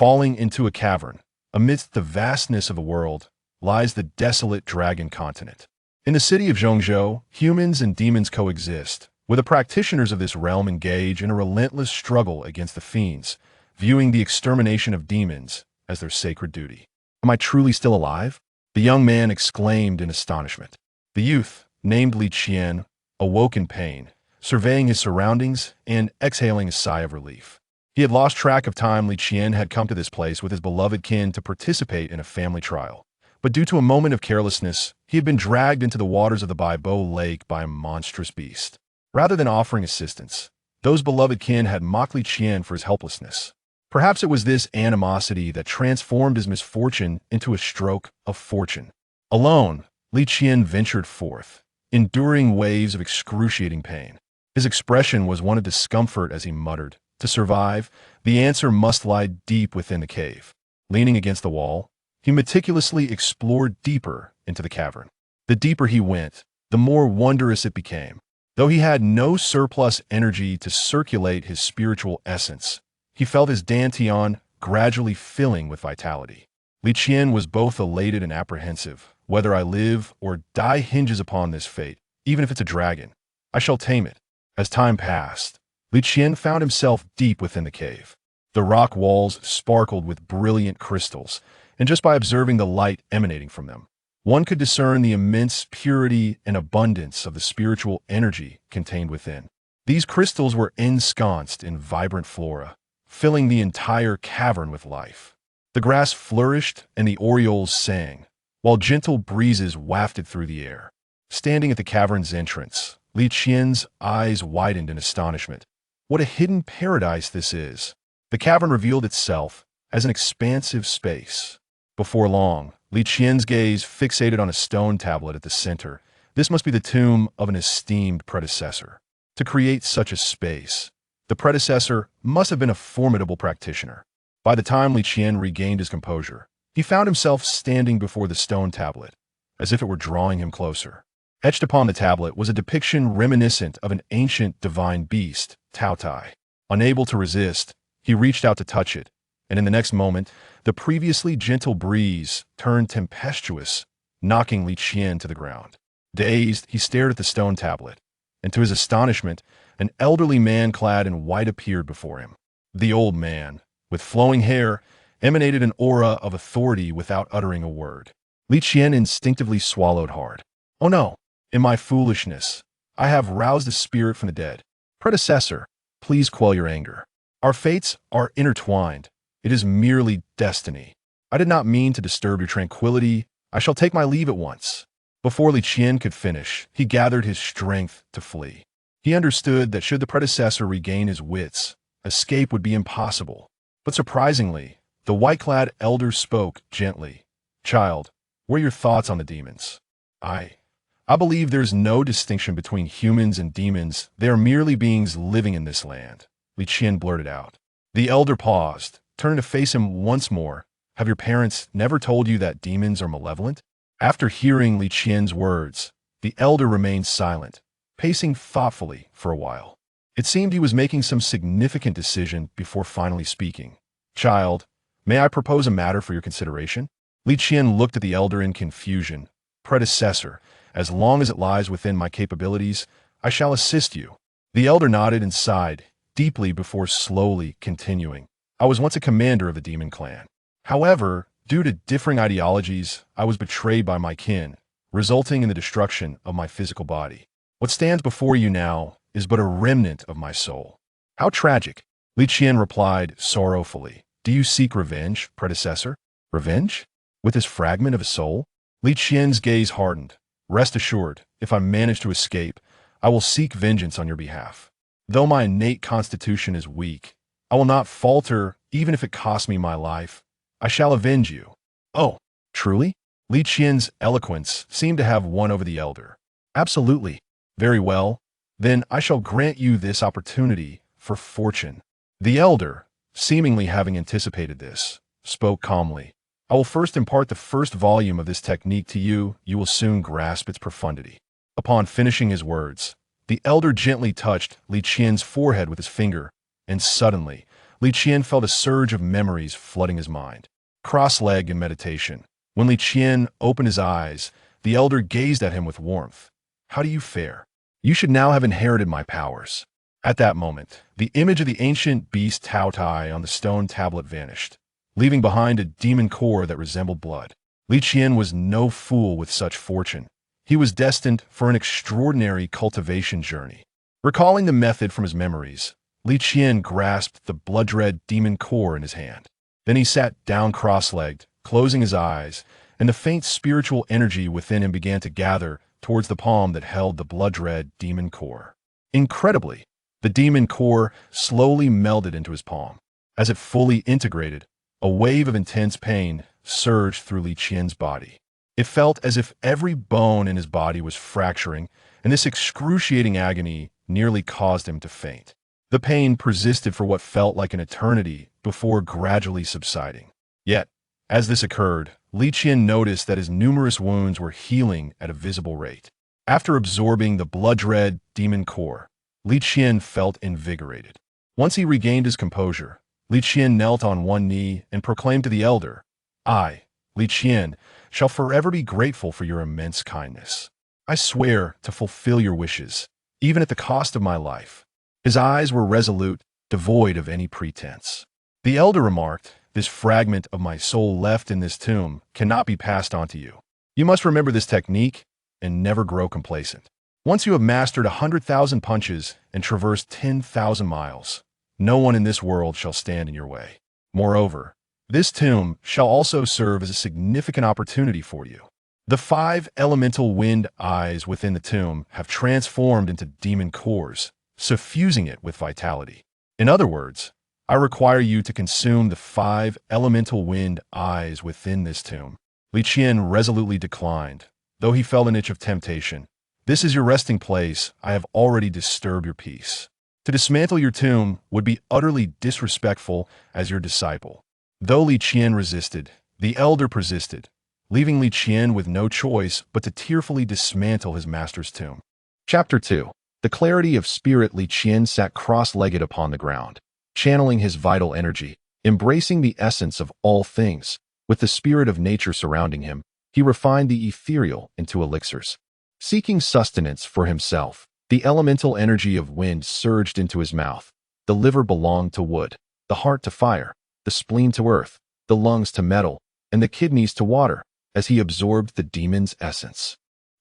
falling into a cavern. Amidst the vastness of the world lies the Desolate Dragon Continent. In the city of Zhongzhou, humans and demons coexist, where the practitioners of this realm engage in a relentless struggle against the fiends, viewing the extermination of demons as their sacred duty. Am I truly still alive? The young man exclaimed in astonishment. The youth, named Qian, awoke in pain, surveying his surroundings and exhaling a sigh of relief. He had lost track of time. Qian had come to this place with his beloved Qian to participate in a family trial. But due to a moment of carelessness, he had been dragged into the waters of the Baibo Lake by a monstrous beast. Rather than offering assistance, those beloved Qian had mocked Qian for his helplessness. Perhaps it was this animosity that transformed his misfortune into a stroke of fortune. Alone, Qian ventured forth, enduring waves of excruciating pain. His expression was one of discomfort as he muttered, "To survive, the answer must lie deep within the cave." Leaning against the wall, he meticulously explored deeper into the cavern. The deeper he went, the more wondrous it became. Though he had no surplus energy to circulate his spiritual essence, he felt his dantian gradually filling with vitality. Qian was both elated and apprehensive. Whether I live or die hinges upon this fate. Even if it's a dragon, I shall tame it. As time passed, Qian found himself deep within the cave. The rock walls sparkled with brilliant crystals, and just by observing the light emanating from them, one could discern the immense purity and abundance of the spiritual energy contained within. These crystals were ensconced in vibrant flora, filling the entire cavern with life. The grass flourished and the orioles sang, while gentle breezes wafted through the air. Standing at the cavern's entrance, Qian's eyes widened in astonishment. What a hidden paradise this is! The cavern revealed itself as an expansive space. Before long, Qian's gaze fixated on a stone tablet at the center. This must be the tomb of an esteemed predecessor. To create such a space, the predecessor must have been a formidable practitioner. By the time Qian regained his composure, he found himself standing before the stone tablet, as if it were drawing him closer. Etched upon the tablet was a depiction reminiscent of an ancient divine beast, Tao Tai. Unable to resist, he reached out to touch it, and in the next moment, the previously gentle breeze turned tempestuous, knocking Qian to the ground. Dazed, he stared at the stone tablet, and to his astonishment, an elderly man clad in white appeared before him. The old man, with flowing hair, emanated an aura of authority without uttering a word. Qian instinctively swallowed hard. Oh no, in my foolishness, I have roused a spirit from the dead. Predecessor, please quell your anger. Our fates are intertwined. It is merely destiny. I did not mean to disturb your tranquility. I shall take my leave at once. Before Qian could finish, he gathered his strength to flee. He understood that should the predecessor regain his wits, escape would be impossible. But surprisingly, the white-clad elder spoke gently. Child, what are your thoughts on the demons? I believe there's no distinction between humans and demons. They are merely beings living in this land, Qian blurted out. The elder paused, turning to face him once more. Have your parents never told you that demons are malevolent? After hearing Qian's words, the elder remained silent, pacing thoughtfully for a while. It seemed he was making some significant decision before finally speaking. Child, may I propose a matter for your consideration? Qian looked at the elder in confusion. Predecessor, as long as it lies within my capabilities, I shall assist you. The elder nodded and sighed deeply before slowly continuing. I was once a commander of the demon clan. However, due to differing ideologies, I was betrayed by my kin, resulting in the destruction of my physical body. What stands before you now is but a remnant of my soul. How tragic, Qian replied sorrowfully. Do you seek revenge, predecessor? Revenge? With this fragment of a soul? Qian's gaze hardened. Rest assured, if I manage to escape, I will seek vengeance on your behalf. Though my innate constitution is weak, I will not falter even if it costs me my life. I shall avenge you. Oh, truly? Qian's eloquence seemed to have won over the elder. Absolutely. Very well. Then I shall grant you this opportunity for fortune. The elder, seemingly having anticipated this, spoke calmly. I will first impart the first volume of this technique to you. You will soon grasp its profundity. Upon finishing his words, the elder gently touched Qian's forehead with his finger, and suddenly, Li Qian felt a surge of memories flooding his mind. Cross-legged in meditation. When Li Qian opened his eyes, the elder gazed at him with warmth. "How do you fare? You should now have inherited my powers." At that moment, the image of the ancient beast Tao Tai on the stone tablet vanished, leaving behind a demon core that resembled blood. Li Qian was no fool with such fortune. He was destined for an extraordinary cultivation journey. Recalling the method from his memories, Li Qian grasped the blood-red demon core in his hand. Then he sat down cross-legged, closing his eyes, and the faint spiritual energy within him began to gather towards the palm that held the blood-red demon core. Incredibly, the demon core slowly melded into his palm. As it fully integrated, a wave of intense pain surged through Li Qian's body. It felt as if every bone in his body was fracturing, and this excruciating agony nearly caused him to faint. The pain persisted for what felt like an eternity before gradually subsiding. Yet, as this occurred, Li Qian noticed that his numerous wounds were healing at a visible rate. After absorbing the blood-red demon core, Li Qian felt invigorated. Once he regained his composure, Li Qian knelt on one knee and proclaimed to the elder, "I, Li Qian, shall forever be grateful for your immense kindness. I swear to fulfill your wishes, even at the cost of my life." His eyes were resolute, devoid of any pretense. The elder remarked, "This fragment of my soul left in this tomb cannot be passed on to you. You must remember this technique and never grow complacent. Once you have mastered 100,000 punches and traversed 10,000 miles, no one in this world shall stand in your way. Moreover, this tomb shall also serve as a significant opportunity for you." The 5 elemental wind eyes within the tomb have transformed into demon cores, suffusing it with vitality. In other words, I require you to consume the 5 elemental wind eyes within this tomb. Li Qian resolutely declined, though he felt an itch of temptation. "This is your resting place. I have already disturbed your peace. To dismantle your tomb would be utterly disrespectful as your disciple." Though Li Qian resisted, the elder persisted, leaving Li Qian with no choice but to tearfully dismantle his master's tomb. Chapter 2. The clarity of spirit. Li Qian sat cross-legged upon the ground, channeling his vital energy, embracing the essence of all things. With the spirit of nature surrounding him, he refined the ethereal into elixirs. Seeking sustenance for himself, the elemental energy of wind surged into his mouth. The liver belonged to wood, the heart to fire, the spleen to earth, the lungs to metal, and the kidneys to water, as he absorbed the demon's essence.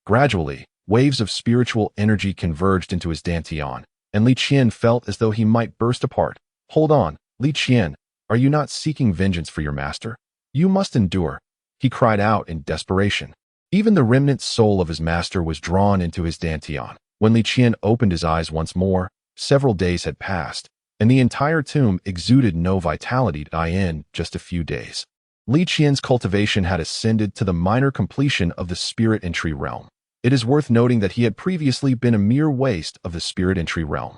Gradually, waves of spiritual energy converged into his dantian, and Li Qian felt as though he might burst apart. "Hold on, Li Qian, are you not seeking vengeance for your master? You must endure," he cried out in desperation. Even the remnant soul of his master was drawn into his dantian. When Li Qian opened his eyes once more, several days had passed, and the entire tomb exuded no vitality in just a few days. Li Qian's cultivation had ascended to the minor completion of the spirit entry realm. It is worth noting that he had previously been a mere waste of the spirit entry realm.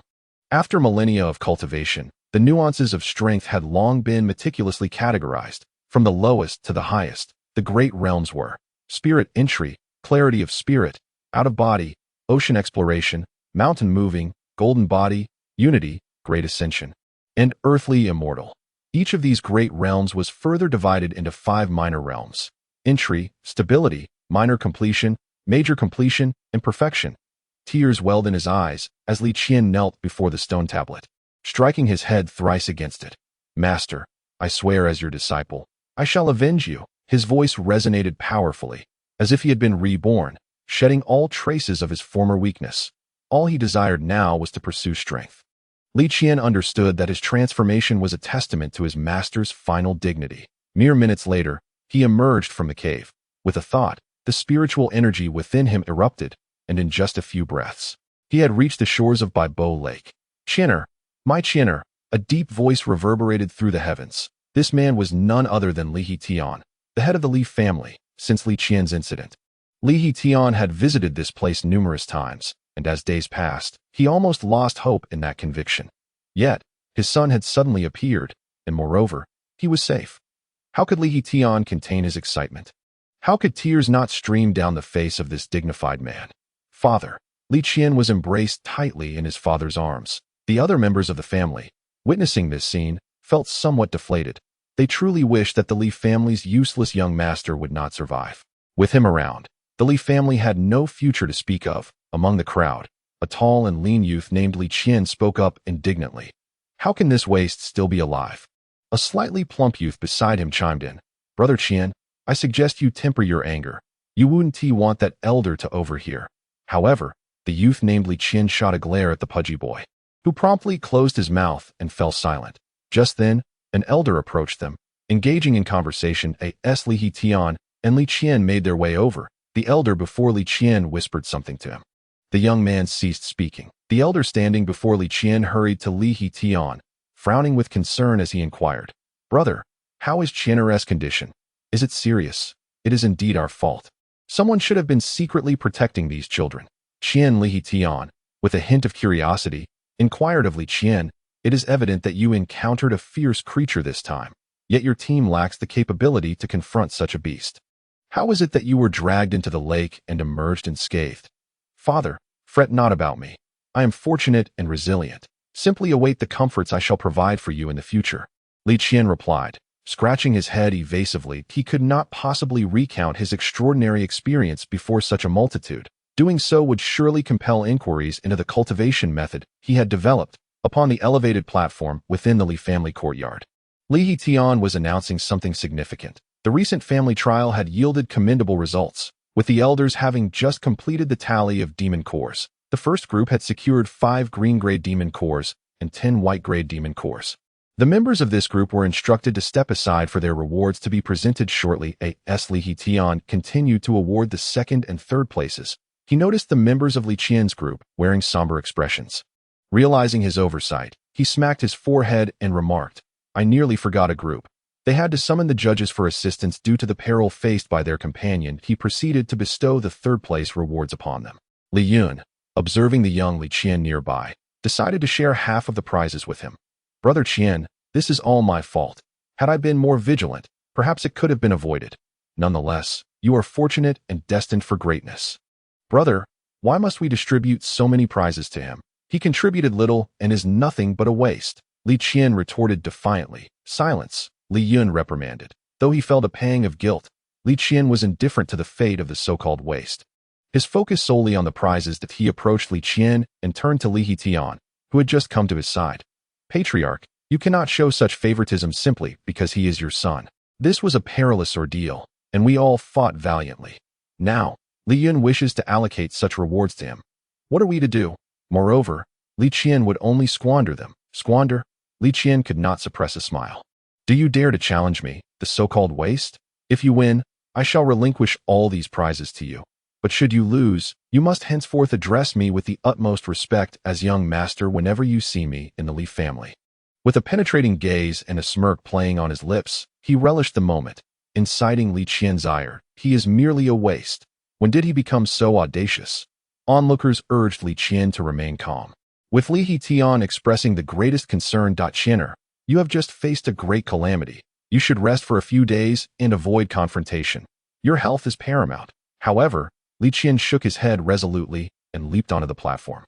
After millennia of cultivation, the nuances of strength had long been meticulously categorized. From the lowest to the highest, the great realms were spirit entry, clarity of spirit, out of body, ocean exploration, mountain moving, golden body, unity, great ascension, and earthly immortal. Each of these great realms was further divided into 5 minor realms: entry, stability, minor completion, major completion, and perfection. Tears welled in his eyes as Li Qian knelt before the stone tablet, striking his head thrice against it. "Master, I swear as your disciple, I shall avenge you." His voice resonated powerfully, as if he had been reborn, shedding all traces of his former weakness. All he desired now was to pursue strength. Li Qian understood that his transformation was a testament to his master's final dignity. Mere minutes later, he emerged from the cave. With a thought, the spiritual energy within him erupted, and in just a few breaths, he had reached the shores of Baibo Lake. "Qianer, my Qianer," a deep voice reverberated through the heavens. This man was none other than Li Tian, the head of the Li family, since Li Qian's incident. Li Tian had visited this place numerous times, and as days passed, he almost lost hope in that conviction. Yet, his son had suddenly appeared, and moreover, he was safe. How could Li Tian contain his excitement? How could tears not stream down the face of this dignified man? "Father." Li Qian was embraced tightly in his father's arms. The other members of the family, witnessing this scene, felt somewhat deflated. They truly wished that the Li family's useless young master would not survive. With him around, the Li family had no future to speak of. Among the crowd, a tall and lean youth named Qian spoke up indignantly. How can this waste still be alive? A slightly plump youth beside him chimed in. Brother Qian, I suggest you temper your anger. You wouldn't want that elder to overhear. However, the youth named Qian shot a glare at the pudgy boy, who promptly closed his mouth and fell silent. Just then, an elder approached them, engaging in conversation. Qian and Qian made their way over. The elder before Qian whispered something to him. The young man ceased speaking. The elder standing before Qian hurried to Qian, frowning with concern as he inquired, Brother, how is Qian's condition? Is it serious? It is indeed our fault. Someone should have been secretly protecting these children. Qian, with a hint of curiosity, inquired of Qian, it is evident that you encountered a fierce creature this time, yet your team lacks the capability to confront such a beast. How is it that you were dragged into the lake and emerged unscathed? Father, fret not about me. I am fortunate and resilient. Simply await the comforts I shall provide for you in the future. Qian replied, scratching his head evasively. He could not possibly recount his extraordinary experience before such a multitude. Doing so would surely compel inquiries into the cultivation method he had developed upon the elevated platform within the Li family courtyard. Qian was announcing something significant. The recent family trial had yielded commendable results, with the elders having just completed the tally of demon cores. The first group had secured 5 green-grade demon cores and 10 white-grade demon cores. The members of this group were instructed to step aside for their rewards to be presented shortly. Qian continued to award the second and third places. He noticed the members of Qian's group wearing somber expressions. Realizing his oversight, he smacked his forehead and remarked, I nearly forgot a group. They had to summon the judges for assistance due to the peril faced by their companion. He proceeded to bestow the third-place rewards upon them. Li Yun, observing the young Qian nearby, decided to share half of the prizes with him. Brother Qian, this is all my fault. Had I been more vigilant, perhaps it could have been avoided. Nonetheless, you are fortunate and destined for greatness. Brother, why must we distribute so many prizes to him? He contributed little and is nothing but a waste. Qian retorted defiantly. Silence, Li Yun reprimanded. Though he felt a pang of guilt, Qian was indifferent to the fate of the so-called waste. His focus solely on the prizes that he approached Qian and turned to Qian, who had just come to his side. Patriarch, you cannot show such favoritism simply because he is your son. This was a perilous ordeal, and we all fought valiantly. Now, Li Yun wishes to allocate such rewards to him. What are we to do? Moreover, Qian would only squander them. Squander? Qian could not suppress a smile. Do you dare to challenge me, the so-called waste? If you win, I shall relinquish all these prizes to you. But should you lose, you must henceforth address me with the utmost respect as young master whenever you see me in the Li family. With a penetrating gaze and a smirk playing on his lips, he relished the moment, inciting Qian's ire. He is merely a waste. When did he become so audacious? Onlookers urged Qian to remain calm. With Qian expressing the greatest concern. Qianer, you have just faced a great calamity. You should rest for a few days and avoid confrontation. Your health is paramount. However, Qian shook his head resolutely and leaped onto the platform.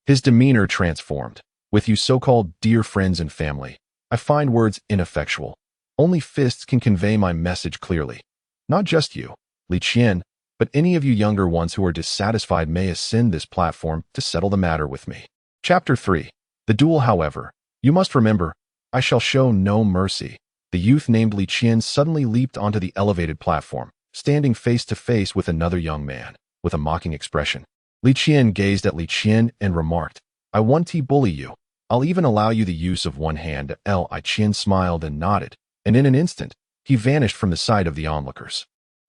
His demeanor transformed. With you so-called dear friends and family, I find words ineffectual. Only fists can convey my message clearly. Not just you, Qian, but any of you younger ones who are dissatisfied may ascend this platform to settle the matter with me. Chapter 3. The duel. However, you must remember, I shall show no mercy. The youth named Qian suddenly leaped onto the elevated platform, standing face to face with another young man, with a mocking expression. Qian gazed at Qian and remarked, I won't bully you. I'll even allow you the use of one hand. Qian smiled and nodded, and in an instant, he vanished from the sight of the onlookers.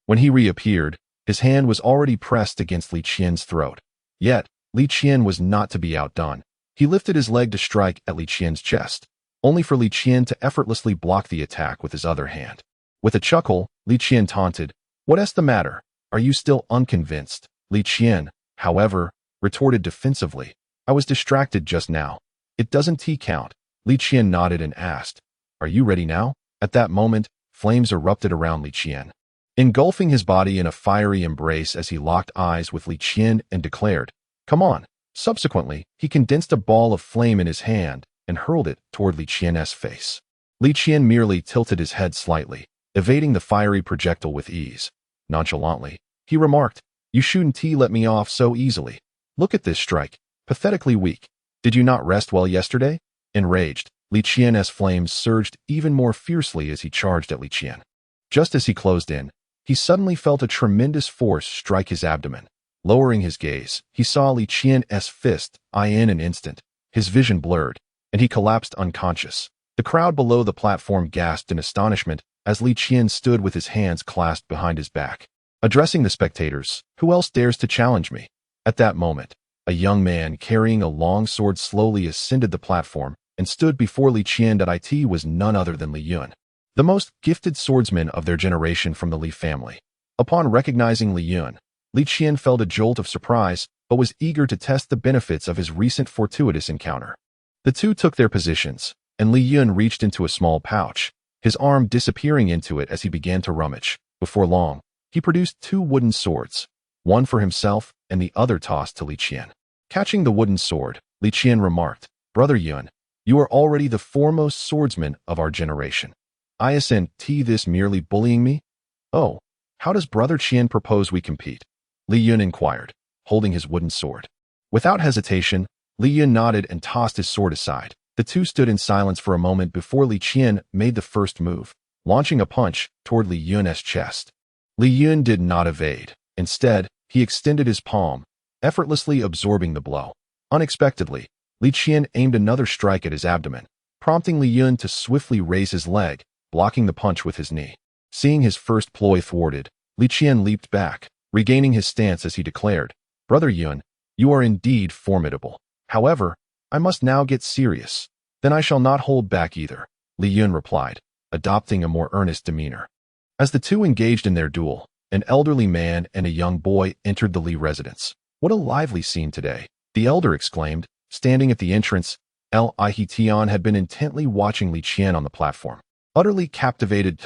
When he reappeared, his hand was already pressed against Qian's throat. Yet, Qian was not to be outdone. He lifted his leg to strike at Qian's chest, only for Qian to effortlessly block the attack with his other hand. With a chuckle, Qian taunted, What's the matter? Are you still unconvinced? Qian, however, retorted defensively, I was distracted just now. It doesn't count. Qian nodded and asked, Are you ready now? At that moment, flames erupted around Qian, engulfing his body in a fiery embrace as he locked eyes with Qian and declared, Come on. Subsequently, he condensed a ball of flame in his hand and hurled it toward Qian's face. Li Qian merely tilted his head slightly, evading the fiery projectile with ease. Nonchalantly, he remarked, "You shouldn't let me off so easily. Look at this strike. Pathetically weak. Did you not rest well yesterday?" Enraged, Li Qian's flames surged even more fiercely as he charged at Li Qian. Just as he closed in, he suddenly felt a tremendous force strike his abdomen. Lowering his gaze, he saw Li Qian's fist in an instant. His vision blurred, and he collapsed unconscious. The crowd below the platform gasped in astonishment as Li Qian stood with his hands clasped behind his back. Addressing the spectators, "Who else dares to challenge me?" At that moment, a young man carrying a long sword slowly ascended the platform and stood before Li Qian. It was none other than Li Yun, the most gifted swordsman of their generation from the Li family. Upon recognizing Li Yun, Li Qian felt a jolt of surprise, but was eager to test the benefits of his recent fortuitous encounter. The two took their positions, and Li Yun reached into a small pouch, his arm disappearing into it as he began to rummage. Before long, he produced 2 wooden swords, one for himself and the other tossed to Li Qian. Catching the wooden sword, Li Qian remarked, "Brother Yun, you are already the foremost swordsman of our generation. Isn't this merely bullying me?" "Oh, how does Brother Qian propose we compete?" Li Yun inquired, holding his wooden sword. Without hesitation, Li Yun nodded and tossed his sword aside. The two stood in silence for a moment before Li Qian made the first move, launching a punch toward Li Yun's chest. Li Yun did not evade. Instead, he extended his palm, effortlessly absorbing the blow. Unexpectedly, Li Qian aimed another strike at his abdomen, prompting Li Yun to swiftly raise his leg, blocking the punch with his knee. Seeing his first ploy thwarted, Li Qian leaped back, regaining his stance as he declared, "Brother Yun, you are indeed formidable. However, I must now get serious." "Then I shall not hold back either," Li Yun replied, adopting a more earnest demeanor. As the two engaged in their duel, an elderly man and a young boy entered the Li residence. "What a lively scene today," the elder exclaimed, standing at the entrance. Qian had been intently watching Li Qian on the platform. Utterly captivated,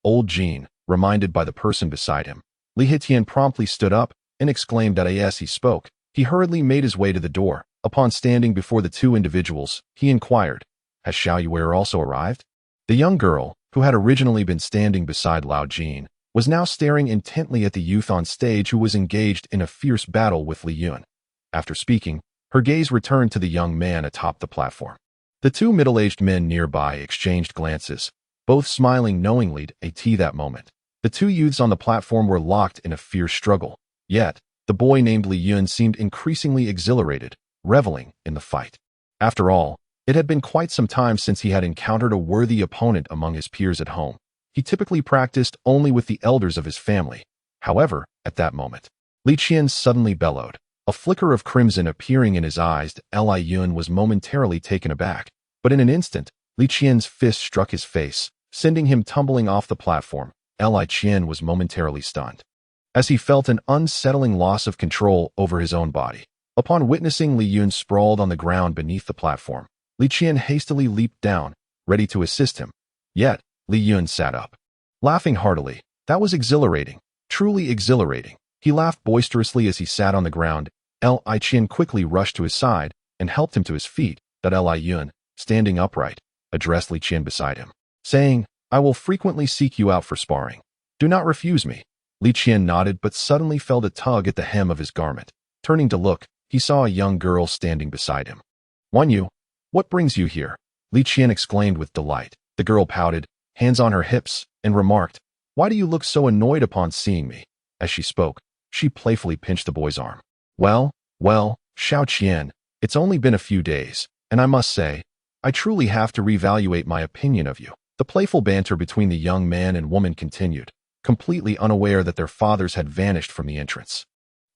old Jean, reminded by the person beside him. Li Qian promptly stood up and exclaimed that as he spoke, he hurriedly made his way to the door. Upon standing before the two individuals, he inquired, "Has Xiao Yuer also arrived?" The young girl, who had originally been standing beside Lao Jin, was now staring intently at the youth on stage who was engaged in a fierce battle with Li Yun. After speaking, her gaze returned to the young man atop the platform. The two middle-aged men nearby exchanged glances, both smiling knowingly at that moment. The two youths on the platform were locked in a fierce struggle. Yet, the boy named Li Yun seemed increasingly exhilarated, reveling in the fight. After all, it had been quite some time since he had encountered a worthy opponent among his peers at home. He typically practiced only with the elders of his family. However, at that moment, Li Qian suddenly bellowed, a flicker of crimson appearing in his eyes. Li Yun was momentarily taken aback, but in an instant, Li Qian's fist struck his face, sending him tumbling off the platform. Li Qian was momentarily stunned, as he felt an unsettling loss of control over his own body. Upon witnessing Li Yun sprawled on the ground beneath the platform, Li Qian hastily leaped down, ready to assist him. Yet, Li Yun sat up, laughing heartily. That was exhilarating, truly exhilarating. He laughed boisterously as he sat on the ground. Li Qian quickly rushed to his side and helped him to his feet. Li Yun, standing upright, addressed Li Qian beside him, saying, "I will frequently seek you out for sparring. Do not refuse me." Li Qian nodded but suddenly felt a tug at the hem of his garment. Turning to look, he saw a young girl standing beside him. "Wan Yu, what brings you here?" Li Qian exclaimed with delight. The girl pouted, hands on her hips, and remarked, "Why do you look so annoyed upon seeing me?" As she spoke, she playfully pinched the boy's arm. Well, Xiao Qian, it's only been a few days, and I must say, I truly have to reevaluate my opinion of you." The playful banter between the young man and woman continued, completely unaware that their fathers had vanished from the entrance.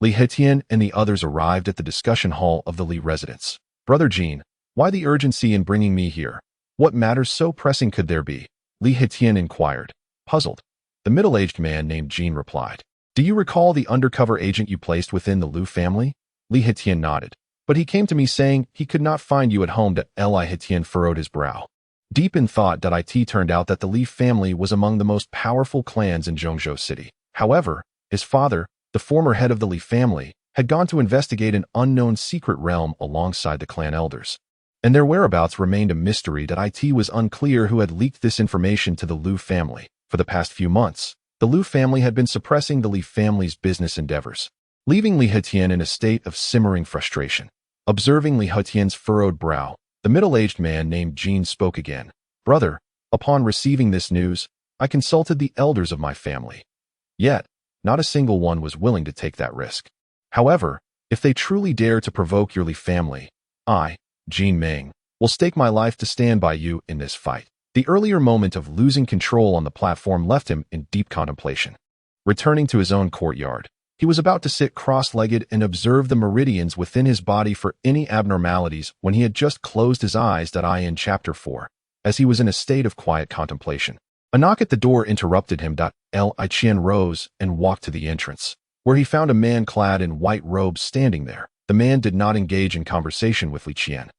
Li Qian and the others arrived at the discussion hall of the Li residence. "Brother Jean, why the urgency in bringing me here? What matters so pressing could there be?" Li Qian inquired, puzzled. The middle-aged man named Jean replied, "Do you recall the undercover agent you placed within the Liu family?" Li Qian nodded, "But he came to me saying he could not find you at home." Li Qian furrowed his brow, deep in thought. It turned out that the Li family was among the most powerful clans in Zhongzhou City. However, his father, the former head of the Li family, had gone to investigate an unknown secret realm alongside the clan elders. and their whereabouts remained a mystery that it was unclear who had leaked this information to the Liu family. For the past few months, the Liu family had been suppressing the Li family's business endeavors, leaving Li Hetian in a state of simmering frustration. Observing Li Hetian's furrowed brow, the middle-aged man named Jean spoke again. Brother, upon receiving this news, I consulted the elders of my family. Yet, not a single one was willing to take that risk. However, if they truly dare to provoke your Li family, I, Jean Meng, will stake my life to stand by you in this fight. The earlier moment of losing control on the platform left him in deep contemplation. Returning to his own courtyard, he was about to sit cross-legged and observe the meridians within his body for any abnormalities when he had just closed his eyes. In Chapter 4, as he was in a state of quiet contemplation. A knock at the door interrupted him. Qian rose and walked to the entrance, where he found a man clad in white robes standing there. The man did not engage in conversation with Li Qian.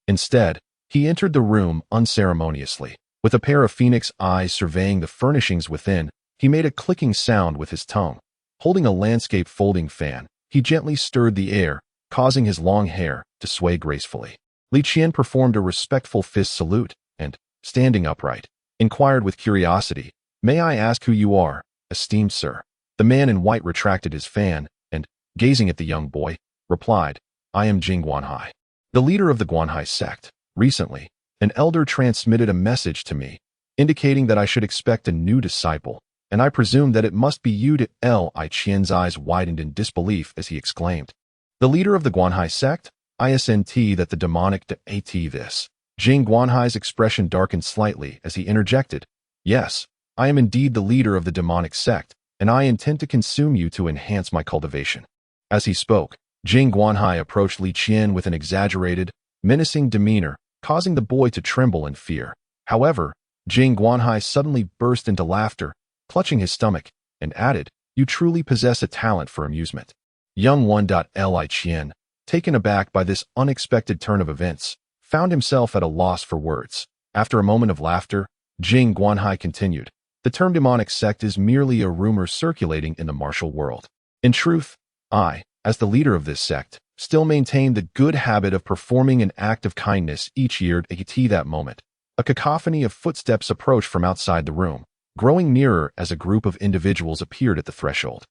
Instead, he entered the room unceremoniously. With a pair of phoenix eyes surveying the furnishings within, he made a clicking sound with his tongue. Holding a landscape folding fan, he gently stirred the air, causing his long hair to sway gracefully. Li Qian performed a respectful fist salute and, standing upright, inquired with curiosity, "May I ask who you are, esteemed sir?" The man in white retracted his fan and, gazing at the young boy, replied, "I am Jing Guanhai, the leader of the Guanhai sect. Recently, an elder transmitted a message to me, indicating that I should expect a new disciple, and I presume that it must be you." Qian's eyes widened in disbelief as he exclaimed, "The leader of the Guanhai sect? Isn't that the demonic this?" Jing Guanhai's expression darkened slightly as he interjected, "Yes, I am indeed the leader of the demonic sect, and I intend to consume you to enhance my cultivation." As he spoke, Jing Guanhai approached Li Qian with an exaggerated, menacing demeanor, causing the boy to tremble in fear. However, Jing Guanhai suddenly burst into laughter, clutching his stomach, and added, "You truly possess a talent for amusement." Young one. Li Qian, taken aback by this unexpected turn of events, found himself at a loss for words. After a moment of laughter, Jing Guanhai continued, "The term demonic sect is merely a rumor circulating in the martial world. In truth, I, as the leader of this sect, still maintain the good habit of performing an act of kindness each year." At that moment, a cacophony of footsteps approached from outside the room, growing nearer as a group of individuals appeared at the threshold.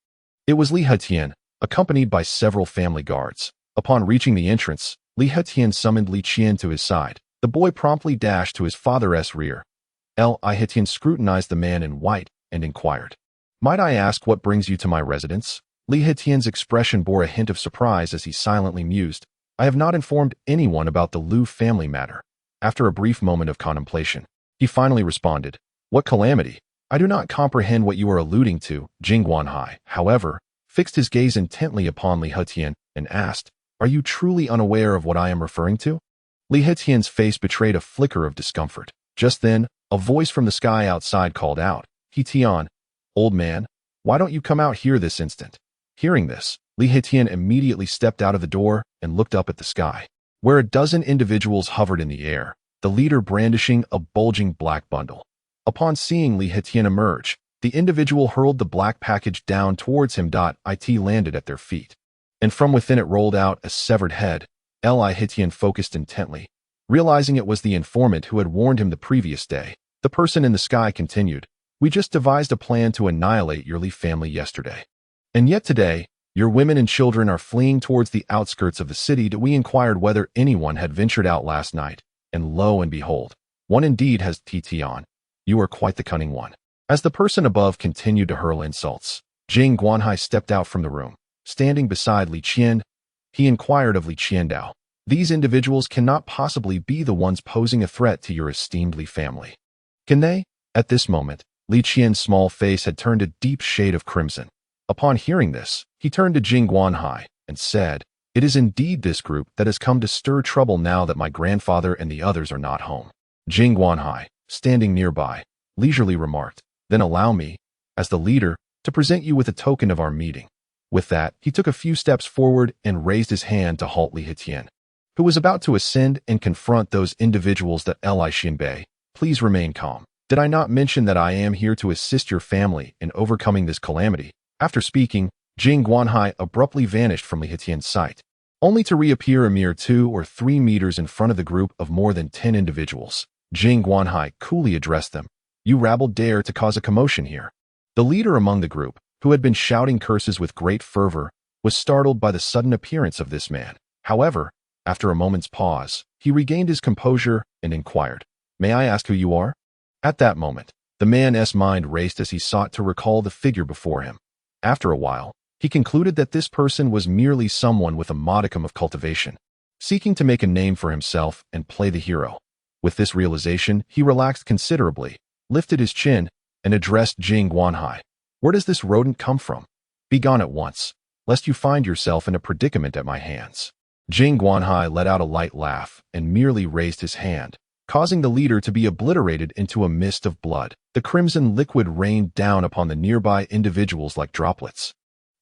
It was Li Hetian, accompanied by several family guards. Upon reaching the entrance, Li Hetian summoned Li Qian to his side. The boy promptly dashed to his father's rear. Li Hetian scrutinized the man in white and inquired, "Might I ask what brings you to my residence?" Li Hetian's expression bore a hint of surprise as he silently mused, "I have not informed anyone about the Liu family matter." After a brief moment of contemplation, he finally responded, "What calamity? I do not comprehend what you are alluding to." Jing Guanhai, however, fixed his gaze intently upon Li Hetian and asked, "Are you truly unaware of what I am referring to?" Li Hetian's face betrayed a flicker of discomfort. Just then, a voice from the sky outside called out, "Hetian, old man, why don't you come out here this instant?" Hearing this, Li Hetian immediately stepped out of the door and looked up at the sky, where a dozen individuals hovered in the air, the leader brandishing a bulging black bundle. Upon seeing Li Hetian emerge, the individual hurled the black package down towards him. It landed at their feet, and from within it rolled out a severed head. Li Hetian focused intently, realizing it was the informant who had warned him the previous day. The person in the sky continued, "We just devised a plan to annihilate your Li family yesterday. And yet today, your women and children are fleeing towards the outskirts of the city. We inquired whether anyone had ventured out last night, and lo and behold, one indeed has on. You are quite the cunning one." As the person above continued to hurl insults, Jing Guanhai stepped out from the room. Standing beside Li Qian, he inquired of Li Qiandao, "These individuals cannot possibly be the ones posing a threat to your esteemed Li family, can they?" At this moment, Li Qian's small face had turned a deep shade of crimson. Upon hearing this, he turned to Jing Guanhai and said, "It is indeed this group that has come to stir trouble now that my grandfather and the others are not home." Jing Guanhai, standing nearby, leisurely remarked, "Then allow me, as the leader, to present you with a token of our meeting." With that, he took a few steps forward and raised his hand to halt Li Hetian, who was about to ascend and confront those individuals. Li Qianbei, please remain calm. Did I not mention that I am here to assist your family in overcoming this calamity? After speaking, Jing Guanhai abruptly vanished from Li Hetian's sight. only to reappear a mere 2 or 3 meters in front of the group of more than 10 individuals. Jing Guanhai coolly addressed them. You rabble dare to cause a commotion here. The leader among the group, who had been shouting curses with great fervor, was startled by the sudden appearance of this man. However, after a moment's pause, he regained his composure and inquired, May I ask who you are? At that moment, the man's mind raced as he sought to recall the figure before him. After a while, he concluded that this person was merely someone with a modicum of cultivation, seeking to make a name for himself and play the hero. With this realization, he relaxed considerably, lifted his chin, and addressed Jing Guanhai. Where does this rodent come from? Be gone at once, lest you find yourself in a predicament at my hands. Jing Guanhai let out a light laugh and merely raised his hand, causing the leader to be obliterated into a mist of blood. The crimson liquid rained down upon the nearby individuals like droplets.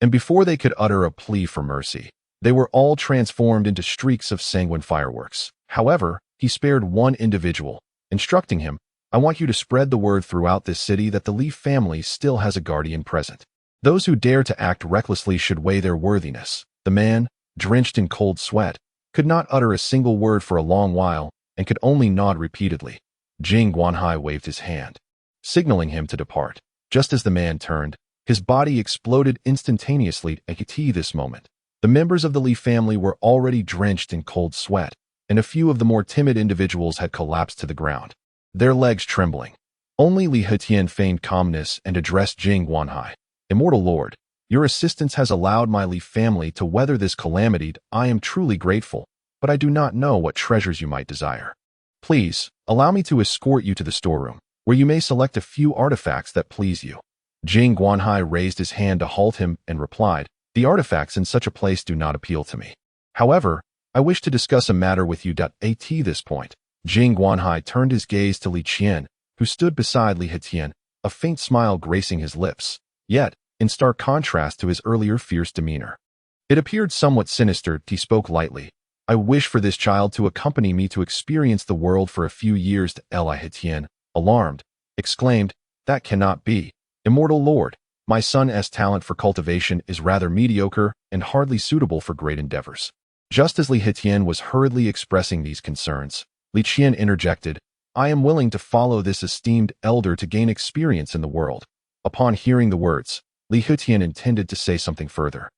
And before they could utter a plea for mercy, they were all transformed into streaks of sanguine fireworks. However, he spared one individual, instructing him, I want you to spread the word throughout this city that the Li family still has a guardian present. Those who dare to act recklessly should weigh their worthiness. The man, drenched in cold sweat, could not utter a single word for a long while and could only nod repeatedly. Jing Guanhai waved his hand, signaling him to depart. Just as the man turned, his body exploded instantaneously at this moment. The members of the Li family were already drenched in cold sweat, and a few of the more timid individuals had collapsed to the ground, their legs trembling. Only Li Qian feigned calmness and addressed Jing Guanhai. Immortal Lord, your assistance has allowed my Li family to weather this calamity. I am truly grateful, but I do not know what treasures you might desire. Please, allow me to escort you to the storeroom, where you may select a few artifacts that please you. Jing Guanhai raised his hand to halt him and replied, The artifacts in such a place do not appeal to me. However, I wish to discuss a matter with you. At this point, Jing Guanhai turned his gaze to Li Qian, who stood beside Li Qian, a faint smile gracing his lips, yet, in stark contrast to his earlier fierce demeanor. It appeared somewhat sinister. He spoke lightly. I wish for this child to accompany me to experience the world for a few years. Li Qian, alarmed, exclaimed, That cannot be. Immortal Lord, my son's talent for cultivation is rather mediocre and hardly suitable for great endeavors. Just as Li Qian was hurriedly expressing these concerns, Li Qian interjected, I am willing to follow this esteemed elder to gain experience in the world. Upon hearing the words, Li Qian intended to say something further.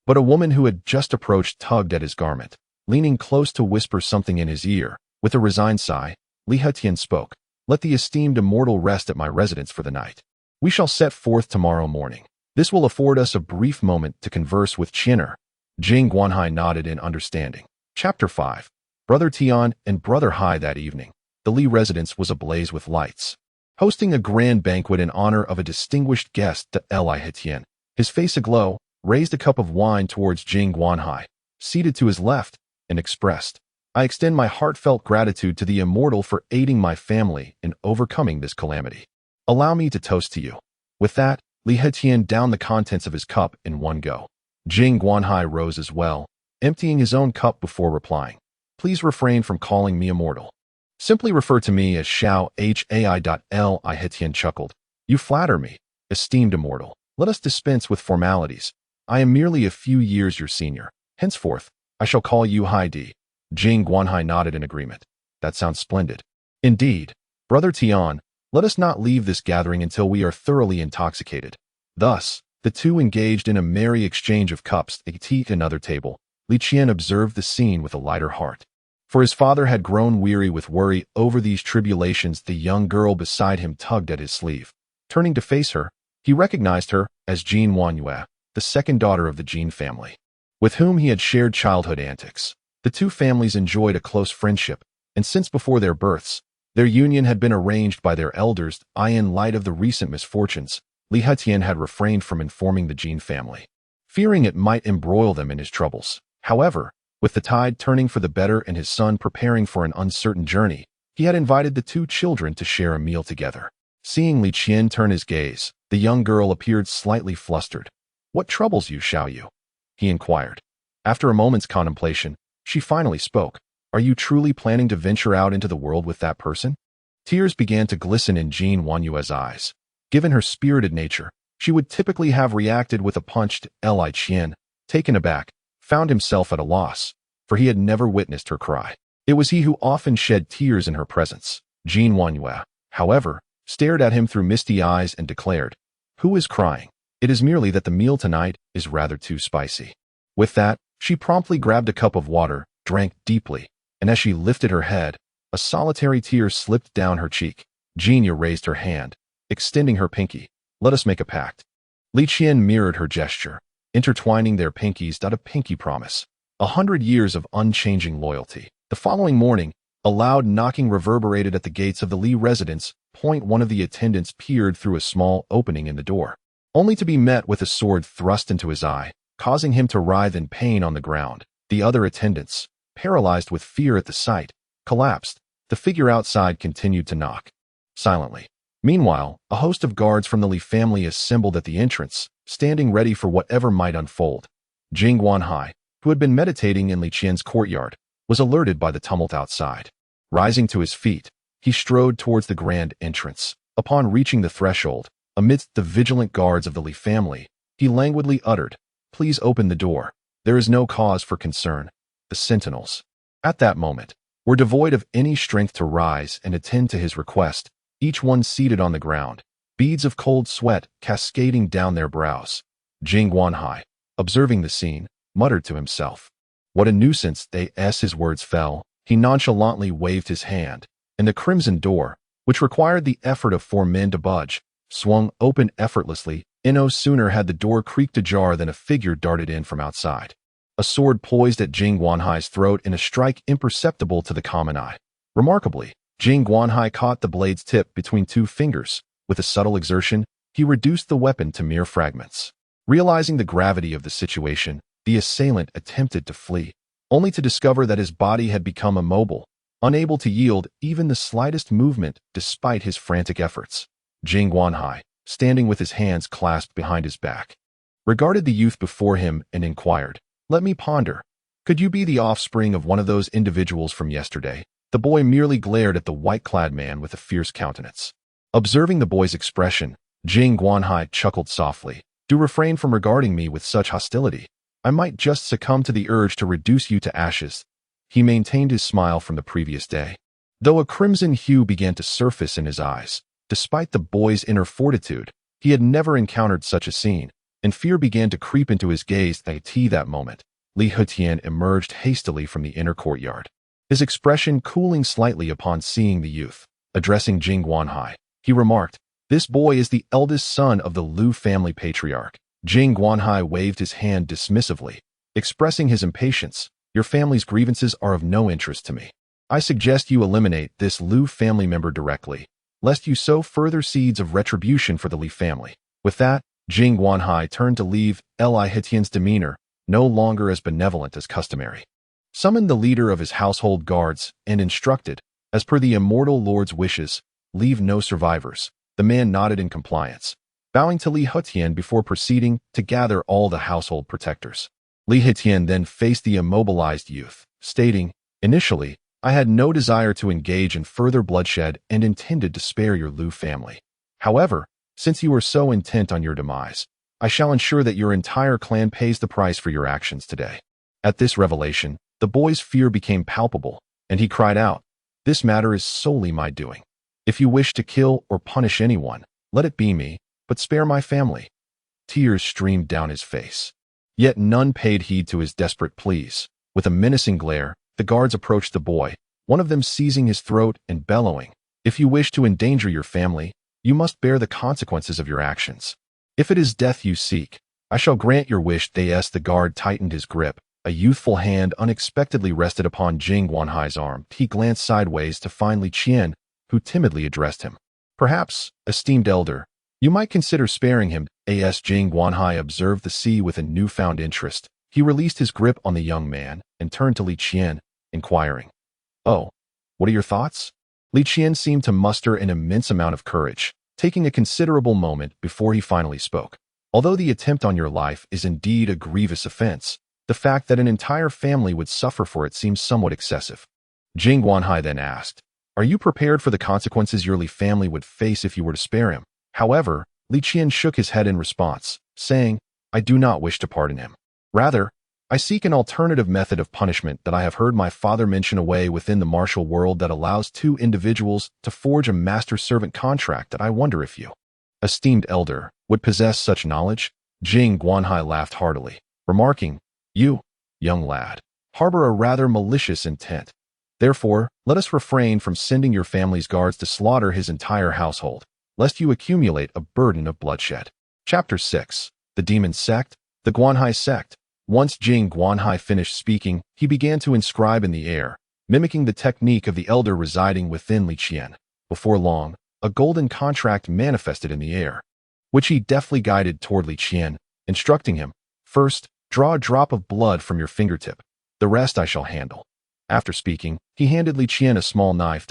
But a woman who had just approached tugged at his garment, leaning close to whisper something in his ear. With a resigned sigh, Li Qian spoke, Let the esteemed immortal rest at my residence for the night. We shall set forth tomorrow morning. This will afford us a brief moment to converse with Qianer. Jing Guanhai nodded in understanding. Chapter 5. Brother Qian and Brother Hai. That evening, the Li residence was ablaze with lights, hosting a grand banquet in honor of a distinguished guest. Li Qian, his face aglow, raised a cup of wine towards Jing Guanhai, seated to his left, and expressed, I extend my heartfelt gratitude to the immortal for aiding my family in overcoming this calamity. Allow me to toast to you. With that, Li Qian downed the contents of his cup in one go. Jing Guanhai rose as well, emptying his own cup before replying. Please refrain from calling me immortal. Simply refer to me as Xiao Hai. Li Qian chuckled. You flatter me, esteemed immortal. Let us dispense with formalities. I am merely a few years your senior. Henceforth, I shall call you Hai Di. Jing Guanhai nodded in agreement. That sounds splendid. Indeed. Brother Qian, let us not leave this gathering until we are thoroughly intoxicated. Thus, the two engaged in a merry exchange of cups. At another table, Li Qian observed the scene with a lighter heart. For his father had grown weary with worry over these tribulations. The young girl beside him tugged at his sleeve. Turning to face her, he recognized her as Jean Wanyue, the second daughter of the Jean family, with whom he had shared childhood antics. The two families enjoyed a close friendship, and since before their births, their union had been arranged by their elders. In light of the recent misfortunes, Li Qian had refrained from informing the Jean family, fearing it might embroil them in his troubles. However, with the tide turning for the better and his son preparing for an uncertain journey, he had invited the two children to share a meal together. Seeing Li Qian turn his gaze, the young girl appeared slightly flustered. What troubles you, Xiaoyu? He inquired. After a moment's contemplation, she finally spoke. Are you truly planning to venture out into the world with that person? Tears began to glisten in Jean Wanyue's eyes. Given her spirited nature, she would typically have reacted with a punch. Li Qian, taken aback, found himself at a loss, for he had never witnessed her cry. It was he who often shed tears in her presence. Jin Wanyue, however, stared at him through misty eyes and declared, "Who is crying? It is merely that the meal tonight is rather too spicy." With that, she promptly grabbed a cup of water, drank deeply, and as she lifted her head, a solitary tear slipped down her cheek. Jinya raised her hand, extending her pinky. "Let us make a pact." Li Qian mirrored her gesture, intertwining their pinkies. A pinky promise. 100 years of unchanging loyalty. The following morning, a loud knocking reverberated at the gates of the Li residence. One of the attendants peered through a small opening in the door, only to be met with a sword thrust into his eye, causing him to writhe in pain on the ground. The other attendants, paralyzed with fear at the sight, collapsed. The figure outside continued to knock silently. Meanwhile, a host of guards from the Li family assembled at the entrance, standing ready for whatever might unfold. Jing Guanhai, who had been meditating in Li Qian's courtyard, was alerted by the tumult outside. Rising to his feet, he strode towards the grand entrance. Upon reaching the threshold, amidst the vigilant guards of the Li family, he languidly uttered, "Please open the door. There is no cause for concern." The sentinels, at that moment, were devoid of any strength to rise and attend to his request, each one seated on the ground, beads of cold sweat cascading down their brows. Jing Guanhai, observing the scene, muttered to himself, "What a nuisance." As his words fell, he nonchalantly waved his hand, and the crimson door, which required the effort of 4 men to budge, swung open effortlessly. No sooner had the door creaked ajar than a figure darted in from outside, a sword poised at Jing Guanhai's throat in a strike imperceptible to the common eye. Remarkably, Jing Guanhai caught the blade's tip between 2 fingers. With a subtle exertion, he reduced the weapon to mere fragments. Realizing the gravity of the situation, the assailant attempted to flee, only to discover that his body had become immobile, unable to yield even the slightest movement despite his frantic efforts. Jing Guanhai, standing with his hands clasped behind his back, regarded the youth before him and inquired, "Let me ponder. Could you be the offspring of one of those individuals from yesterday?" The boy merely glared at the white-clad man with a fierce countenance. Observing the boy's expression, Jing Guanhai chuckled softly. "Do refrain from regarding me with such hostility. I might just succumb to the urge to reduce you to ashes." He maintained his smile from the previous day, though a crimson hue began to surface in his eyes. Despite the boy's inner fortitude, he had never encountered such a scene, and fear began to creep into his gaze. That moment, Li Hetian emerged hastily from the inner courtyard, his expression cooling slightly upon seeing the youth. Addressing Jing Guanhai, he remarked, "This boy is the eldest son of the Lu family patriarch." Jing Guanhai waved his hand dismissively, expressing his impatience. "Your family's grievances are of no interest to me. I suggest you eliminate this Lu family member directly, lest you sow further seeds of retribution for the Li family." With that, Jing Guanhai turned to leave. Li Hetian's demeanor, no longer as benevolent as customary, summoned the leader of his household guards and instructed, as per the immortal lord's wishes, leave no survivors. The man nodded in compliance, bowing to Li Hetian before proceeding to gather all the household protectors. Li Hetian then faced the immobilized youth, stating, "Initially, I had no desire to engage in further bloodshed and intended to spare your Lu family. However, since you are so intent on your demise, I shall ensure that your entire clan pays the price for your actions today." At this revelation, the boy's fear became palpable, and he cried out, "This matter is solely my doing. If you wish to kill or punish anyone, let it be me, but spare my family." Tears streamed down his face. Yet none paid heed to his desperate pleas. With a menacing glare, the guards approached the boy, one of them seizing his throat and bellowing, "If you wish to endanger your family, you must bear the consequences of your actions. If it is death you seek, I shall grant your wish." The guard tightened his grip. A youthful hand unexpectedly rested upon Jing Guanhai's arm. He glanced sideways to find Li Qian, who timidly addressed him. "Perhaps, esteemed elder, you might consider sparing him." As Jing Guanhai observed the sea with a newfound interest, he released his grip on the young man and turned to Li Qian, inquiring, "Oh, what are your thoughts?" Li Qian seemed to muster an immense amount of courage, taking a considerable moment before he finally spoke. "Although the attempt on your life is indeed a grievous offense, the fact that an entire family would suffer for it seems somewhat excessive." Jing Guanhai then asked, "Are you prepared for the consequences your Li family would face if you were to spare him?" However, Li Qian shook his head in response, saying, "I do not wish to pardon him. Rather, I seek an alternative method of punishment that I have heard my father mention a way within the martial world that allows two individuals to forge a master-servant contract that I wonder if you, esteemed elder, would possess such knowledge." Jing Guanhai laughed heartily, remarking, "You, young lad, harbor a rather malicious intent. Therefore, let us refrain from sending your family's guards to slaughter his entire household, lest you accumulate a burden of bloodshed." Chapter 6. The Demon Sect, the Guanhai Sect. Once Jing Guanhai finished speaking, he began to inscribe in the air, mimicking the technique of the elder residing within Qian. Before long, a golden contract manifested in the air, which he deftly guided toward Qian, instructing him, "First, draw a drop of blood from your fingertip. The rest I shall handle." After speaking, he handed Qian a small knife.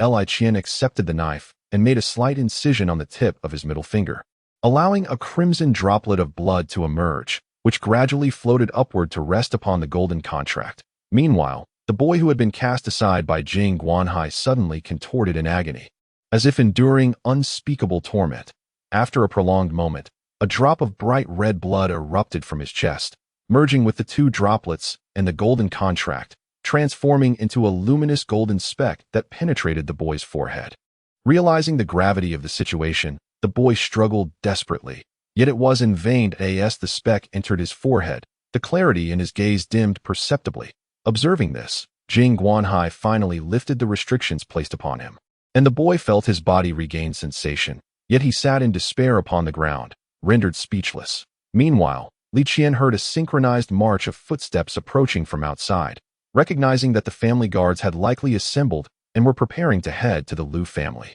Qian accepted the knife and made a slight incision on the tip of his middle finger, allowing a crimson droplet of blood to emerge, which gradually floated upward to rest upon the golden contract. Meanwhile, the boy who had been cast aside by Jing Guanhai suddenly contorted in agony, as if enduring unspeakable torment. After a prolonged moment, a drop of bright red blood erupted from his chest, merging with the two droplets and the golden contract, transforming into a luminous golden speck that penetrated the boy's forehead. Realizing the gravity of the situation, the boy struggled desperately, yet it was in vain as the speck entered his forehead. The clarity in his gaze dimmed perceptibly. Observing this, Jing Guanhai finally lifted the restrictions placed upon him, and the boy felt his body regain sensation, yet he sat in despair upon the ground, rendered speechless. Meanwhile, Qian heard a synchronized march of footsteps approaching from outside. Recognizing that the family guards had likely assembled and were preparing to head to the Liu family,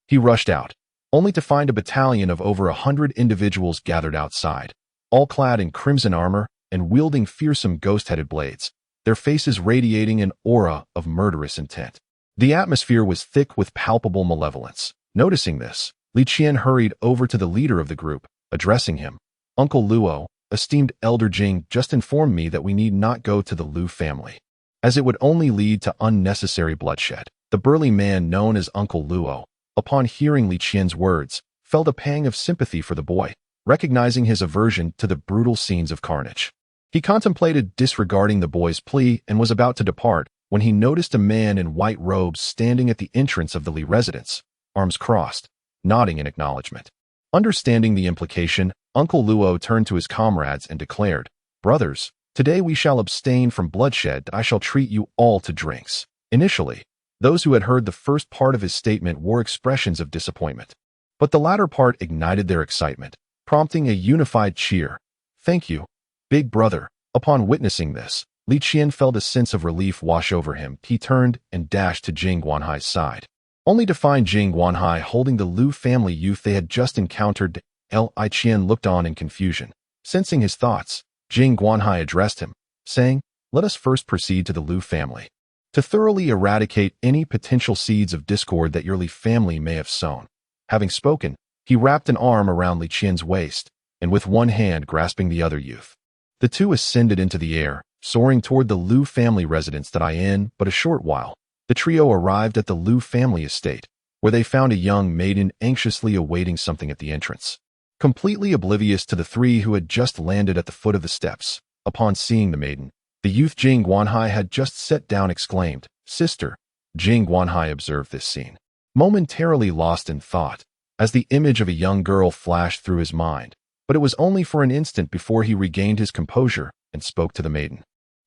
he rushed out, only to find a battalion of over 100 individuals gathered outside, all clad in crimson armor and wielding fearsome ghost-headed blades, their faces radiating an aura of murderous intent. The atmosphere was thick with palpable malevolence. Noticing this, Qian hurried over to the leader of the group, addressing him, "Uncle Luo, esteemed Elder Jing just informed me that we need not go to the Liu family, as it would only lead to unnecessary bloodshed." The burly man known as Uncle Luo, upon hearing Qian's words, felt a pang of sympathy for the boy, recognizing his aversion to the brutal scenes of carnage. He contemplated disregarding the boy's plea and was about to depart when he noticed a man in white robes standing at the entrance of the Li residence, arms crossed, nodding in acknowledgement. Understanding the implication, Uncle Luo turned to his comrades and declared, "Brothers, today we shall abstain from bloodshed. I shall treat you all to drinks." Initially, those who had heard the first part of his statement wore expressions of disappointment, but the latter part ignited their excitement, prompting a unified cheer. "Thank you, big brother." Upon witnessing this, Qian felt a sense of relief wash over him. He turned and dashed to Jing Guanhai's side, only to find Jing Guanhai holding the Liu family youth they had just encountered. Qian looked on in confusion. Sensing his thoughts, Jing Guanhai addressed him, saying, "Let us first proceed to the Liu family, to thoroughly eradicate any potential seeds of discord that your Li family may have sown." Having spoken, he wrapped an arm around Qian's waist, and with one hand grasping the other youth, the two ascended into the air, soaring toward the Liu family residence. In but a short while, the trio arrived at the Liu family estate, where they found a young maiden anxiously awaiting something at the entrance. Completely oblivious to the three who had just landed at the foot of the steps, upon seeing the maiden, the youth Jing Guanhai had just set down exclaimed, "Sister." Jing Guanhai observed this scene, momentarily lost in thought, as the image of a young girl flashed through his mind, but it was only for an instant before he regained his composure and spoke to the maiden.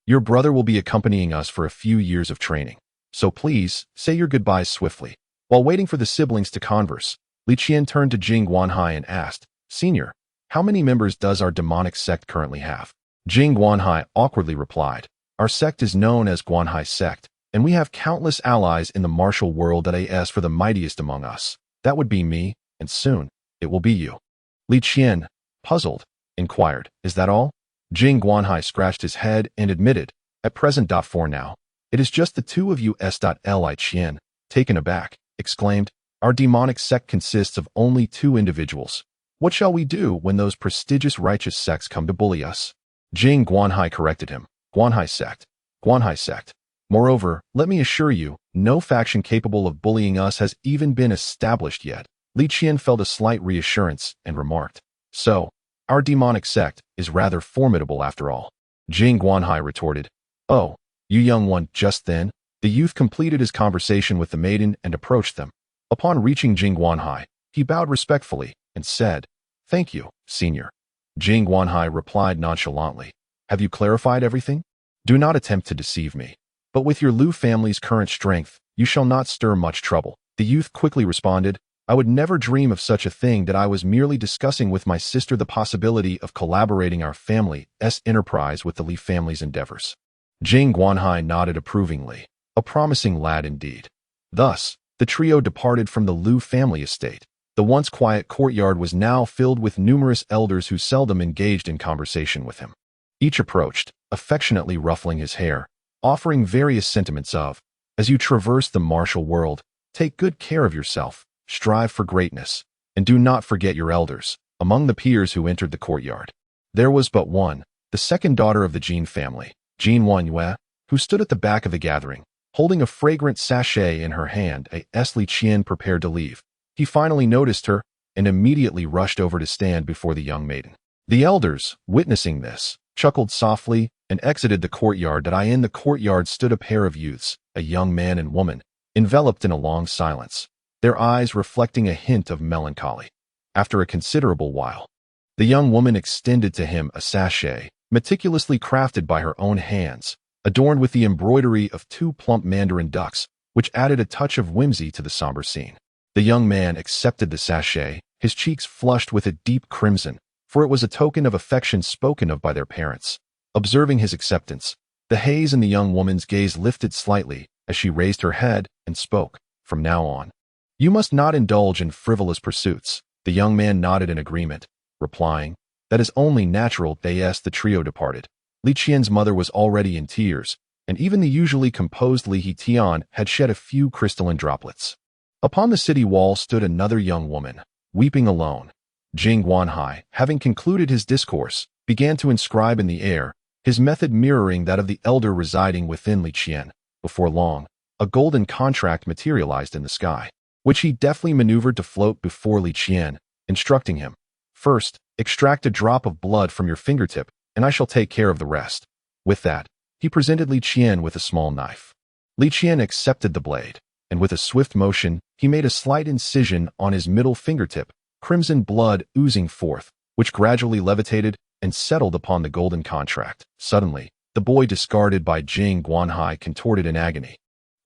"Your brother will be accompanying us for a few years of training, so please say your goodbyes swiftly." While waiting for the siblings to converse, Qian turned to Jing Guanhai and asked, "Senior, how many members does our demonic sect currently have?" Jing Guanhai awkwardly replied, "Our sect is known as Guanhai Sect, and we have countless allies in the martial world. As for the mightiest among us, that would be me, and soon, it will be you." Qian, puzzled, inquired, "Is that all?" Jing Guanhai scratched his head and admitted, "At present, for now, it is just the two of you." Qian, taken aback, exclaimed, "Our demonic sect consists of only 2 individuals. What shall we do when those prestigious righteous sects come to bully us?" Jing Guanhai corrected him, "Guanhai Sect. Guanhai Sect. Moreover, let me assure you, no faction capable of bullying us has even been established yet." Qian felt a slight reassurance and remarked, "So, our demonic sect is rather formidable after all." Jing Guanhai retorted. Oh, you young one. Just then, the youth completed his conversation with the maiden and approached them. Upon reaching Jing Guanhai, he bowed respectfully and said, "Thank you, senior." Jing Guanhai replied nonchalantly, "Have you clarified everything? Do not attempt to deceive me. But with your Liu family's current strength, you shall not stir much trouble." The youth quickly responded, "I would never dream of such a thing. That I was merely discussing with my sister the possibility of collaborating our family's enterprise with the Li family's endeavors." Jing Guanhai nodded approvingly. A promising lad indeed. Thus, the trio departed from the Liu family estate. The once quiet courtyard was now filled with numerous elders who seldom engaged in conversation with him. Each approached, affectionately ruffling his hair, offering various sentiments of, "As you traverse the martial world, take good care of yourself, strive for greatness, and do not forget your elders." Among the peers who entered the courtyard, there was but one, the second daughter of the Jin family, Jin Wanyue, who stood at the back of the gathering, holding a fragrant sachet in her hand. As Li Qian prepared to leave, he finally noticed her and immediately rushed over to stand before the young maiden. The elders, witnessing this, chuckled softly and exited the courtyard. In the courtyard stood a pair of youths, a young man and woman, enveloped in a long silence, their eyes reflecting a hint of melancholy. After a considerable while, the young woman extended to him a sachet, meticulously crafted by her own hands, adorned with the embroidery of two plump mandarin ducks, which added a touch of whimsy to the somber scene. The young man accepted the sachet, his cheeks flushed with a deep crimson, for it was a token of affection spoken of by their parents. Observing his acceptance, the haze in the young woman's gaze lifted slightly as she raised her head and spoke, "From now on, you must not indulge in frivolous pursuits." The young man nodded in agreement, replying, "That is only natural." The trio departed. Li Qian's mother was already in tears, and even the usually composed Li Qian had shed a few crystalline droplets. Upon the city wall stood another young woman, weeping alone. Jing Guanhai, having concluded his discourse, began to inscribe in the air, his method mirroring that of the elder residing within Li Qian. Before long, a golden contract materialized in the sky, which he deftly maneuvered to float before Li Qian, instructing him, "First, extract a drop of blood from your fingertip, and I shall take care of the rest." With that, he presented Li Qian with a small knife. Li Qian accepted the blade, and with a swift motion, he made a slight incision on his middle fingertip, crimson blood oozing forth, which gradually levitated and settled upon the golden contract. Suddenly, the boy discarded by Jing Guanhai contorted in agony,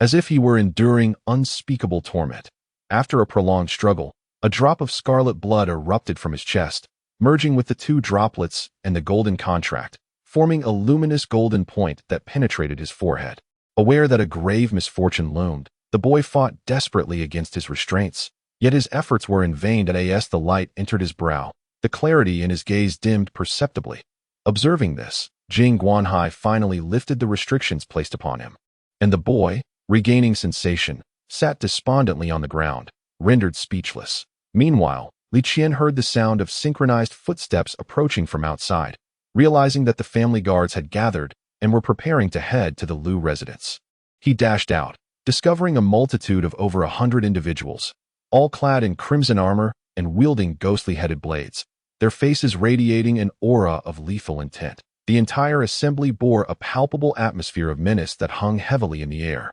as if he were enduring unspeakable torment. After a prolonged struggle, a drop of scarlet blood erupted from his chest, merging with the two droplets and the golden contract, forming a luminous golden point that penetrated his forehead. Aware that a grave misfortune loomed, the boy fought desperately against his restraints, yet his efforts were in vain. As the light entered his brow, the clarity in his gaze dimmed perceptibly. Observing this, Jing Guanhai finally lifted the restrictions placed upon him, and the boy, regaining sensation, sat despondently on the ground, rendered speechless. Meanwhile, Li Qian heard the sound of synchronized footsteps approaching from outside, realizing that the family guards had gathered and were preparing to head to the Liu residence. He dashed out, discovering a multitude of over 100 individuals, all clad in crimson armor and wielding ghostly-headed blades, their faces radiating an aura of lethal intent. The entire assembly bore a palpable atmosphere of menace that hung heavily in the air.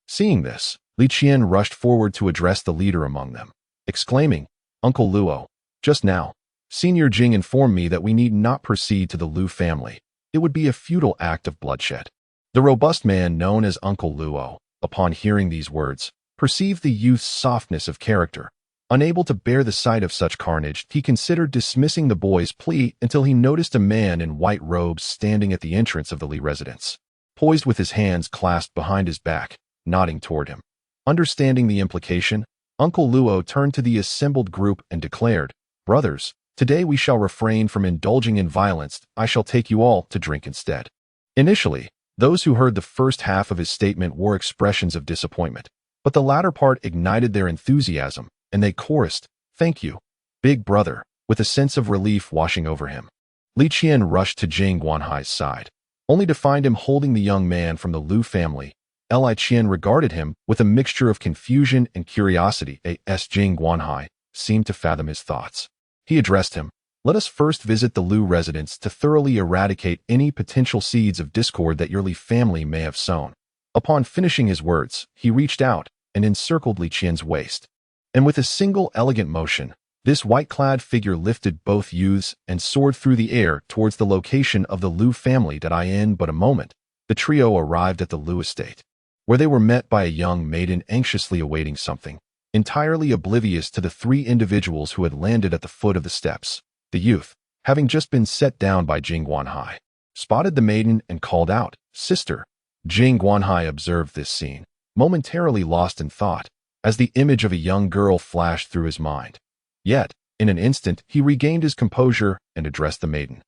Seeing this, Li Qian rushed forward to address the leader among them, exclaiming, "Uncle Luo, just now, Senior Jing informed me that we need not proceed to the Liu family. It would be a futile act of bloodshed." The robust man known as Uncle Luo, upon hearing these words, perceived the youth's softness of character. Unable to bear the sight of such carnage, he considered dismissing the boy's plea until he noticed a man in white robes standing at the entrance of the Li residence, poised with his hands clasped behind his back, nodding toward him. Understanding the implication, Uncle Luo turned to the assembled group and declared, "Brothers, today we shall refrain from indulging in violence. I shall take you all to drink instead." Initially, those who heard the first half of his statement wore expressions of disappointment, but the latter part ignited their enthusiasm, and they chorused, "Thank you, big brother," with a sense of relief washing over him. Li Qian rushed to Jing Guanhai's side, only to find him holding the young man from the Liu family. Li Qian regarded him with a mixture of confusion and curiosity. Jing Guanhai seemed to fathom his thoughts. He addressed him, Let us first visit the Lu residence to thoroughly eradicate any potential seeds of discord that your Li family may have sown. Upon finishing his words, he reached out and encircled Li Qian's waist. And with a single elegant motion, this white-clad figure lifted both youths and soared through the air towards the location of the Lu family. In but a moment, the trio arrived at the Lu estate, where they were met by a young maiden anxiously awaiting something, entirely oblivious to the three individuals who had landed at the foot of the steps. The youth, having just been set down by Jing Guanhai, spotted the maiden and called out, "Sister." Jing Guanhai observed this scene, momentarily lost in thought, as the image of a young girl flashed through his mind. Yet, in an instant, he regained his composure and addressed the maiden,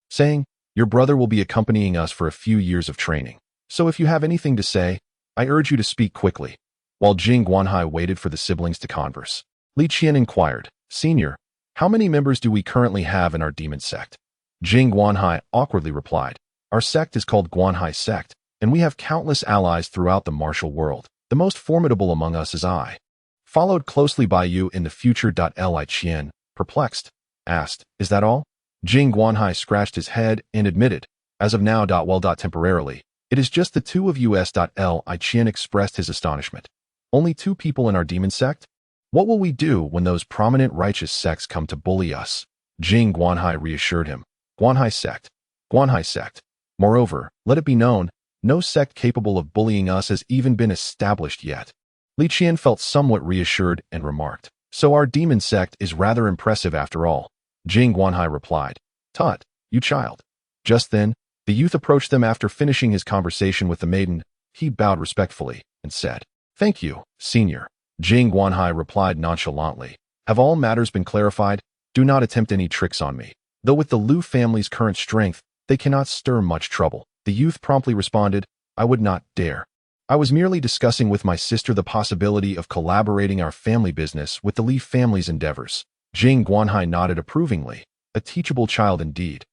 saying, "Your brother will be accompanying us for a few years of training, so if you have anything to say, I urge you to speak quickly." While Jing Guanhai waited for the siblings to converse, Li Qian inquired, "Senior, how many members do we currently have in our demon sect?" Jing Guanhai awkwardly replied, "Our sect is called Guanhai Sect, and we have countless allies throughout the martial world. The most formidable among us is I, followed closely by you in the future." Li Qian, perplexed, asked, "Is that all?" Jing Guanhai scratched his head and admitted, "As of now, well, temporarily, it is just the two of us." Li Qian expressed his astonishment. "Only two people in our demon sect? What will we do when those prominent righteous sects come to bully us?" Jing Guanhai reassured him. "Guanhai Sect. Guanhai Sect. Moreover, let it be known, no sect capable of bullying us has even been established yet." Li Qian felt somewhat reassured and remarked, "So our demon sect is rather impressive after all." Jing Guanhai replied, "Tut, you child." Just then, the youth approached them. After finishing his conversation with the maiden, he bowed respectfully and said, "Thank you, senior." Jing Guanhai replied nonchalantly, "Have all matters been clarified? Do not attempt any tricks on me. Though with the Lu family's current strength, they cannot stir much trouble." The youth promptly responded, "I would not dare. I was merely discussing with my sister the possibility of collaborating our family business with the Li family's endeavors." Jing Guanhai nodded approvingly, a teachable child indeed.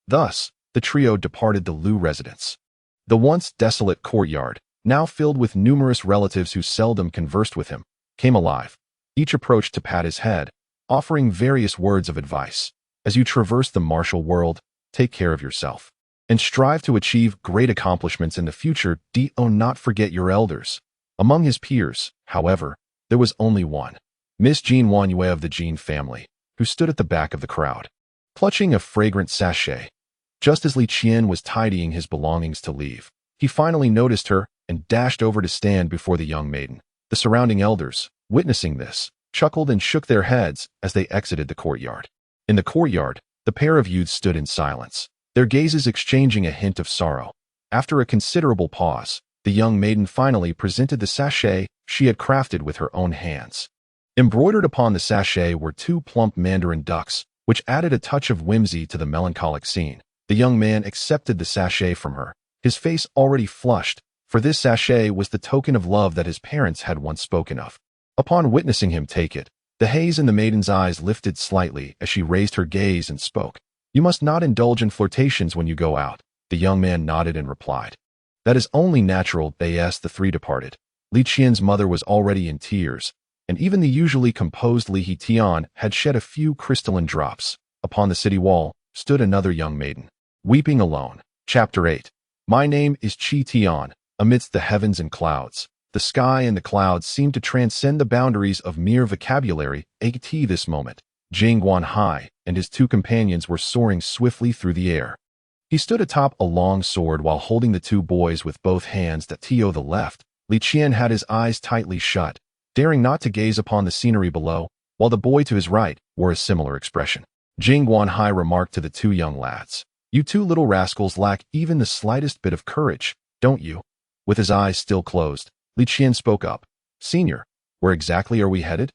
Thus, the trio departed the Lu residence. The once desolate courtyard, now filled with numerous relatives who seldom conversed with him, came alive. Each approached to pat his head, offering various words of advice. "As you traverse the martial world, take care of yourself and strive to achieve great accomplishments in the future. Do not forget your elders." Among his peers, however, there was only one, Miss Jean Wanyue of the Jean family, who stood at the back of the crowd, clutching a fragrant sachet. Just as Li Qian was tidying his belongings to leave, he finally noticed her and dashed over to stand before the young maiden. The surrounding elders, witnessing this, chuckled and shook their heads as they exited the courtyard. In the courtyard, the pair of youths stood in silence, their gazes exchanging a hint of sorrow. After a considerable pause, the young maiden finally presented the sachet she had crafted with her own hands. Embroidered upon the sachet were two plump mandarin ducks, which added a touch of whimsy to the melancholic scene. The young man accepted the sachet from her, his face already flushed, for this sachet was the token of love that his parents had once spoken of. Upon witnessing him take it, the haze in the maiden's eyes lifted slightly as she raised her gaze and spoke. "You must not indulge in flirtations when you go out." The young man nodded and replied, "That is only natural." The three departed. Li Qian's mother was already in tears, and even the usually composed Li Qian had shed a few crystalline drops. Upon the city wall stood another young maiden, weeping alone. Chapter 8. My name is Qian. Amidst the heavens and clouds, the sky and the clouds seemed to transcend the boundaries of mere vocabulary. At this moment, Jing Guanhai and his two companions were soaring swiftly through the air. He stood atop a long sword while holding the two boys with both hands. To the left, Li Qian had his eyes tightly shut, daring not to gaze upon the scenery below, while the boy to his right wore a similar expression. Jing Guanhai remarked to the two young lads, "You two little rascals lack even the slightest bit of courage, don't you?" With his eyes still closed, Li Qian spoke up, "Senior, where exactly are we headed?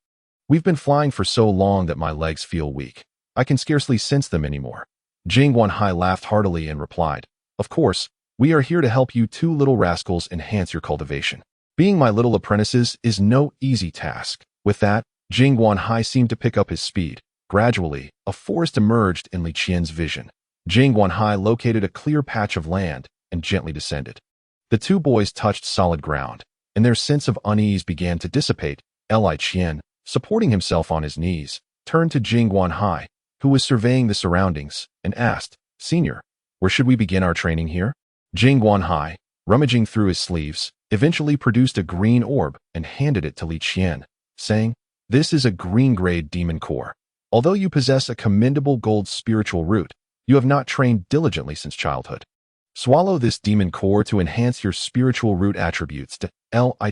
We've been flying for so long that my legs feel weak. I can scarcely sense them anymore." Jing Guanhai laughed heartily and replied, "Of course, we are here to help you two little rascals enhance your cultivation. Being my little apprentices is no easy task." With that, Jing Guanhai seemed to pick up his speed. Gradually, a forest emerged in Li Qian's vision. Jing Guanhai located a clear patch of land and gently descended. The two boys touched solid ground, and their sense of unease began to dissipate. Li Qian, supporting himself on his knees, turned to Jing Guanhai, who was surveying the surroundings, and asked, "Senior, where should we begin our training here?" Jing Guanhai, rummaging through his sleeves, eventually produced a green orb and handed it to Li Qian, saying, "This is a green-grade demon core. Although you possess a commendable gold spiritual root, you have not trained diligently since childhood. Swallow this demon core to enhance your spiritual root attributes." Li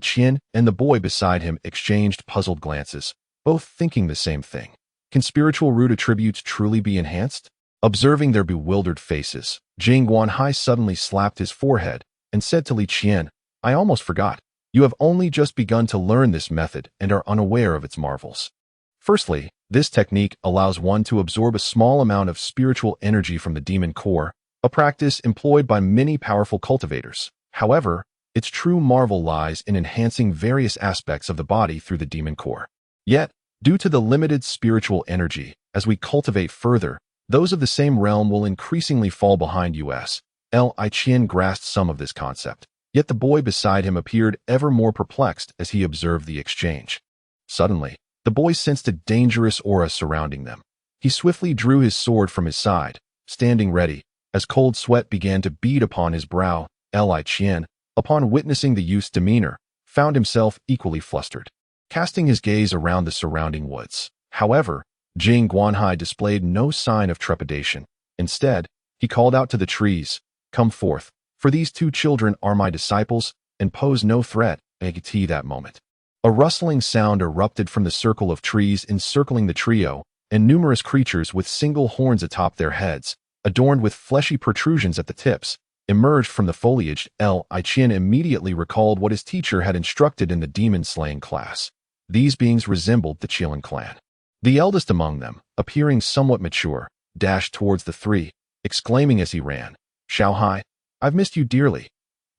Qian and the boy beside him exchanged puzzled glances, both thinking the same thing. Can spiritual root attributes truly be enhanced? Observing their bewildered faces, Jing Guanhai suddenly slapped his forehead and said to Li Qian, "I almost forgot. You have only just begun to learn this method and are unaware of its marvels. Firstly, this technique allows one to absorb a small amount of spiritual energy from the demon core, a practice employed by many powerful cultivators. However, its true marvel lies in enhancing various aspects of the body through the demon core. Yet, due to the limited spiritual energy, as we cultivate further, those of the same realm will increasingly fall behind us." Li Qian grasped some of this concept, yet the boy beside him appeared ever more perplexed as he observed the exchange. Suddenly, the boy sensed a dangerous aura surrounding them. He swiftly drew his sword from his side, standing ready, as cold sweat began to bead upon his brow. Li Qian, upon witnessing the youth's demeanor, found himself equally flustered, casting his gaze around the surrounding woods. However, Jing Guanhai displayed no sign of trepidation. Instead, he called out to the trees, "Come forth, for these two children are my disciples and pose no threat." At that moment, a rustling sound erupted from the circle of trees encircling the trio, and numerous creatures with single horns atop their heads, adorned with fleshy protrusions at the tips, emerged from the foliage. Li Qian immediately recalled what his teacher had instructed in the demon-slaying class. These beings resembled the Qian clan. The eldest among them, appearing somewhat mature, dashed towards the three, exclaiming as he ran, "Xiaohai, I've missed you dearly."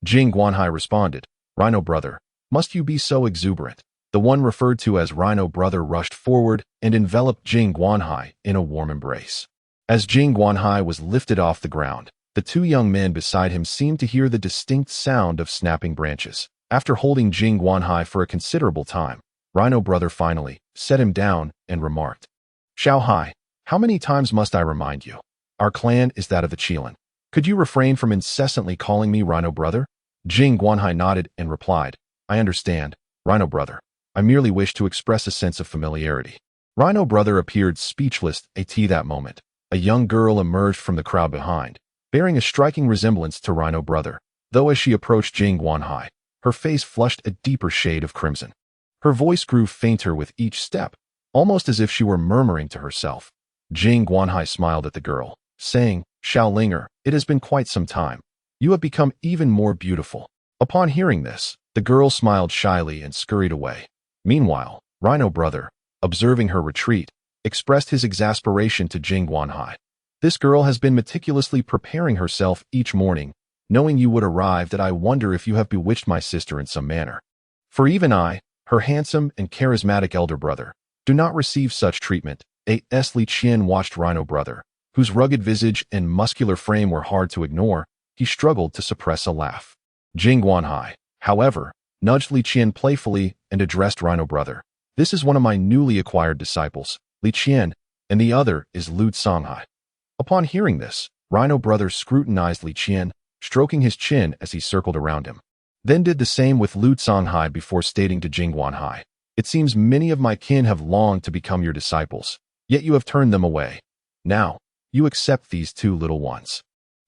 Jing Guanhai responded, "Rhino brother, must you be so exuberant?" The one referred to as Rhino brother rushed forward and enveloped Jing Guanhai in a warm embrace. As Jing Guanhai was lifted off the ground, the two young men beside him seemed to hear the distinct sound of snapping branches. After holding Jing Guanhai for a considerable time, Rhino brother finally set him down and remarked, "Xiaohai, how many times must I remind you? Our clan is that of the Qian. Could you refrain from incessantly calling me Rhino brother?" Jing Guanhai nodded and replied, "I understand, Rhino brother. I merely wish to express a sense of familiarity." Rhino brother appeared speechless at that moment. A young girl emerged from the crowd behind, bearing a striking resemblance to Rhino brother, though as she approached Jing Guanhai, her face flushed a deeper shade of crimson. Her voice grew fainter with each step, almost as if she were murmuring to herself. Jing Guanhai smiled at the girl, saying, "Xiaolinger, it has been quite some time. You have become even more beautiful." Upon hearing this, the girl smiled shyly and scurried away. Meanwhile, Rhino brother, observing her retreat, expressed his exasperation to Jing Guanhai. "This girl has been meticulously preparing herself each morning, knowing you would arrive, that I wonder if you have bewitched my sister in some manner. For even I, her handsome and charismatic elder brother, do not receive such treatment." Li Qian watched Rhino brother, whose rugged visage and muscular frame were hard to ignore. He struggled to suppress a laugh. Jing Guanhai, however, nudged Li Qian playfully and addressed Rhino brother, "This is one of my newly acquired disciples, Li Qian, and the other is Lu Songhai." Upon hearing this, Rhino brother scrutinized Li Qian, stroking his chin as he circled around him. Then did the same with Lu Songhai before stating to Jing Guanhai, "It seems many of my kin have longed to become your disciples, yet you have turned them away. Now, you accept these two little ones."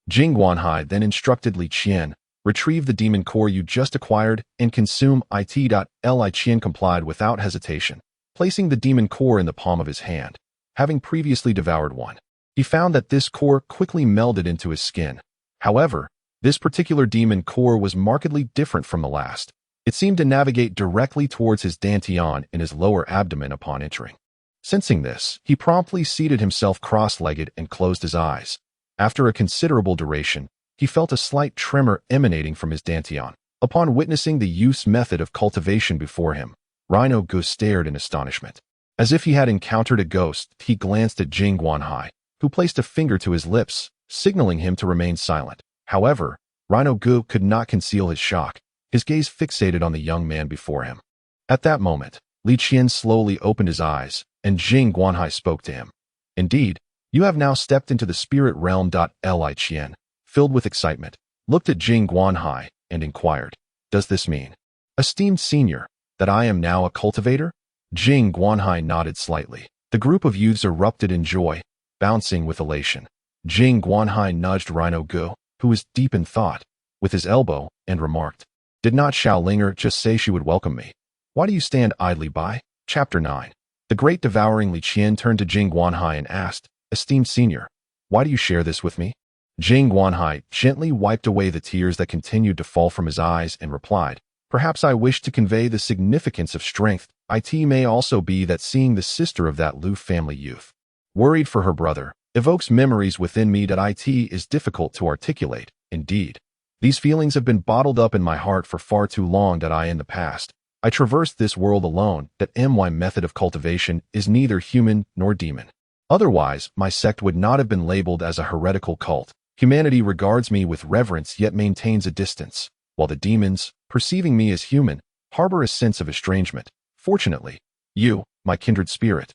Jing Guanhai then instructed Li Qian, "Retrieve the demon core you just acquired and consume it." Li Qian complied without hesitation, placing the demon core in the palm of his hand. Having previously devoured one, he found that this core quickly melded into his skin. However, this particular demon core was markedly different from the last. It seemed to navigate directly towards his dantian in his lower abdomen upon entering. Sensing this, he promptly seated himself cross-legged and closed his eyes. After a considerable duration, he felt a slight tremor emanating from his dantian. Upon witnessing the youth's method of cultivation before him, Rhino Gu stared in astonishment. As if he had encountered a ghost, he glanced at Jing Guanhai, who placed a finger to his lips, signaling him to remain silent. However, Rhino Gu could not conceal his shock, his gaze fixated on the young man before him. At that moment, Li Qian slowly opened his eyes, and Jing Guanhai spoke to him. Indeed, You have now stepped into the spirit realm. Li Qian, filled with excitement, looked at Jing Guanhai and inquired, "Does this mean, esteemed senior, that I am now a cultivator?" Jing Guanhai nodded slightly. The group of youths erupted in joy, bouncing with elation. Jing Guanhai nudged Rhino Gu, who was deep in thought, with his elbow, and remarked, "Did not Xiaolinger just say she would welcome me? Why do you stand idly by?" Chapter 9. The great Devouring Qian turned to Jing Guanhai and asked, "Esteemed senior, why do you share this with me?" Jing Guanhai gently wiped away the tears that continued to fall from his eyes and replied, "Perhaps I wish to convey the significance of strength. It may also be that seeing the sister of that Lu family youth, worried for her brother, evokes memories within me that it is difficult to articulate. Indeed, these feelings have been bottled up in my heart for far too long that in the past, I traversed this world alone. That my method of cultivation is neither human nor demon. Otherwise, my sect would not have been labeled as a heretical cult. Humanity regards me with reverence yet maintains a distance, while the demons, perceiving me as human, harbor a sense of estrangement. Fortunately, you, my kindred spirit,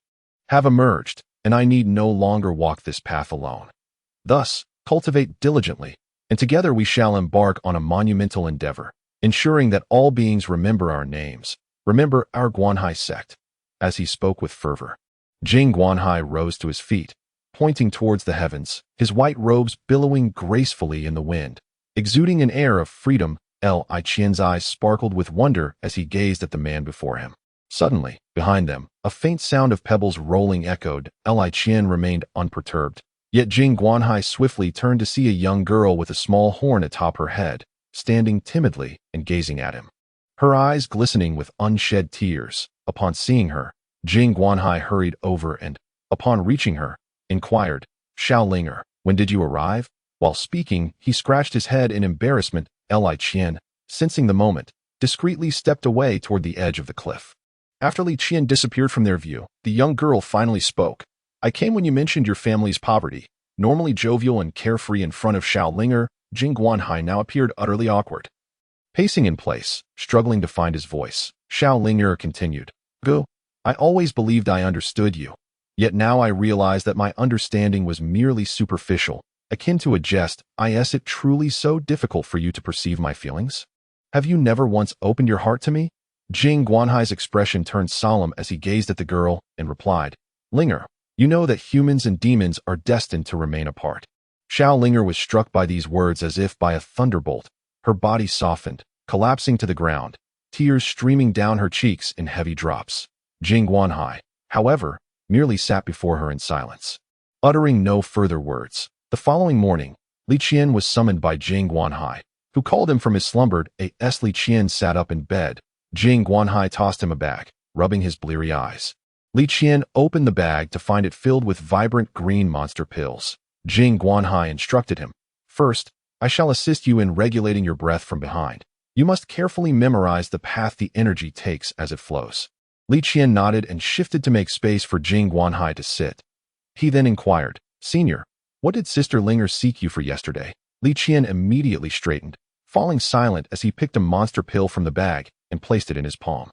have emerged, and I need no longer walk this path alone. Thus, cultivate diligently, and together we shall embark on a monumental endeavor, ensuring that all beings remember our names, remember our Guanhai sect." As he spoke with fervor, Jing Guanhai rose to his feet, pointing towards the heavens, his white robes billowing gracefully in the wind, exuding an air of freedom. Li Qian's eyes sparkled with wonder as he gazed at the man before him. Suddenly, behind them, a faint sound of pebbles rolling echoed. Li Qian remained unperturbed, yet Jing Guanhai swiftly turned to see a young girl with a small horn atop her head, standing timidly and gazing at him, her eyes glistening with unshed tears. Upon seeing her, Jing Guanhai hurried over and, upon reaching her, inquired, "Xiaolinger, when did you arrive?" While speaking, he scratched his head in embarrassment. Li Qian, sensing the moment, discreetly stepped away toward the edge of the cliff. After Li Qian disappeared from their view, the young girl finally spoke. "I came when you mentioned your family's poverty." Normally jovial and carefree in front of Xiaolinger, Jing Guanhai now appeared utterly awkward. Pacing in place, struggling to find his voice, Xiaolinger continued, "Gu, I always believed I understood you. Yet now I realize that my understanding was merely superficial, akin to a jest. Is it truly so difficult for you to perceive my feelings? Have you never once opened your heart to me?" Jing Guanhai's expression turned solemn as he gazed at the girl and replied, "Linger, you know that humans and demons are destined to remain apart." Xiaolinger was struck by these words as if by a thunderbolt. Her body softened, collapsing to the ground, tears streaming down her cheeks in heavy drops. Jing Guanhai, however, merely sat before her in silence, uttering no further words. The following morning, Li Qian was summoned by Jing Guanhai, who called him from his slumber. Li Qian sat up in bed. Jing Guanhai tossed him a bag, rubbing his bleary eyes. Li Qian opened the bag to find it filled with vibrant green monster pills. Jing Guanhai instructed him, "First, I shall assist you in regulating your breath from behind. You must carefully memorize the path the energy takes as it flows." Li Qian nodded and shifted to make space for Jing Guanhai to sit. He then inquired, "Senior, what did Sister Linger seek you for yesterday?" Li Qian immediately straightened, falling silent as he picked a monster pill from the bag and placed it in his palm.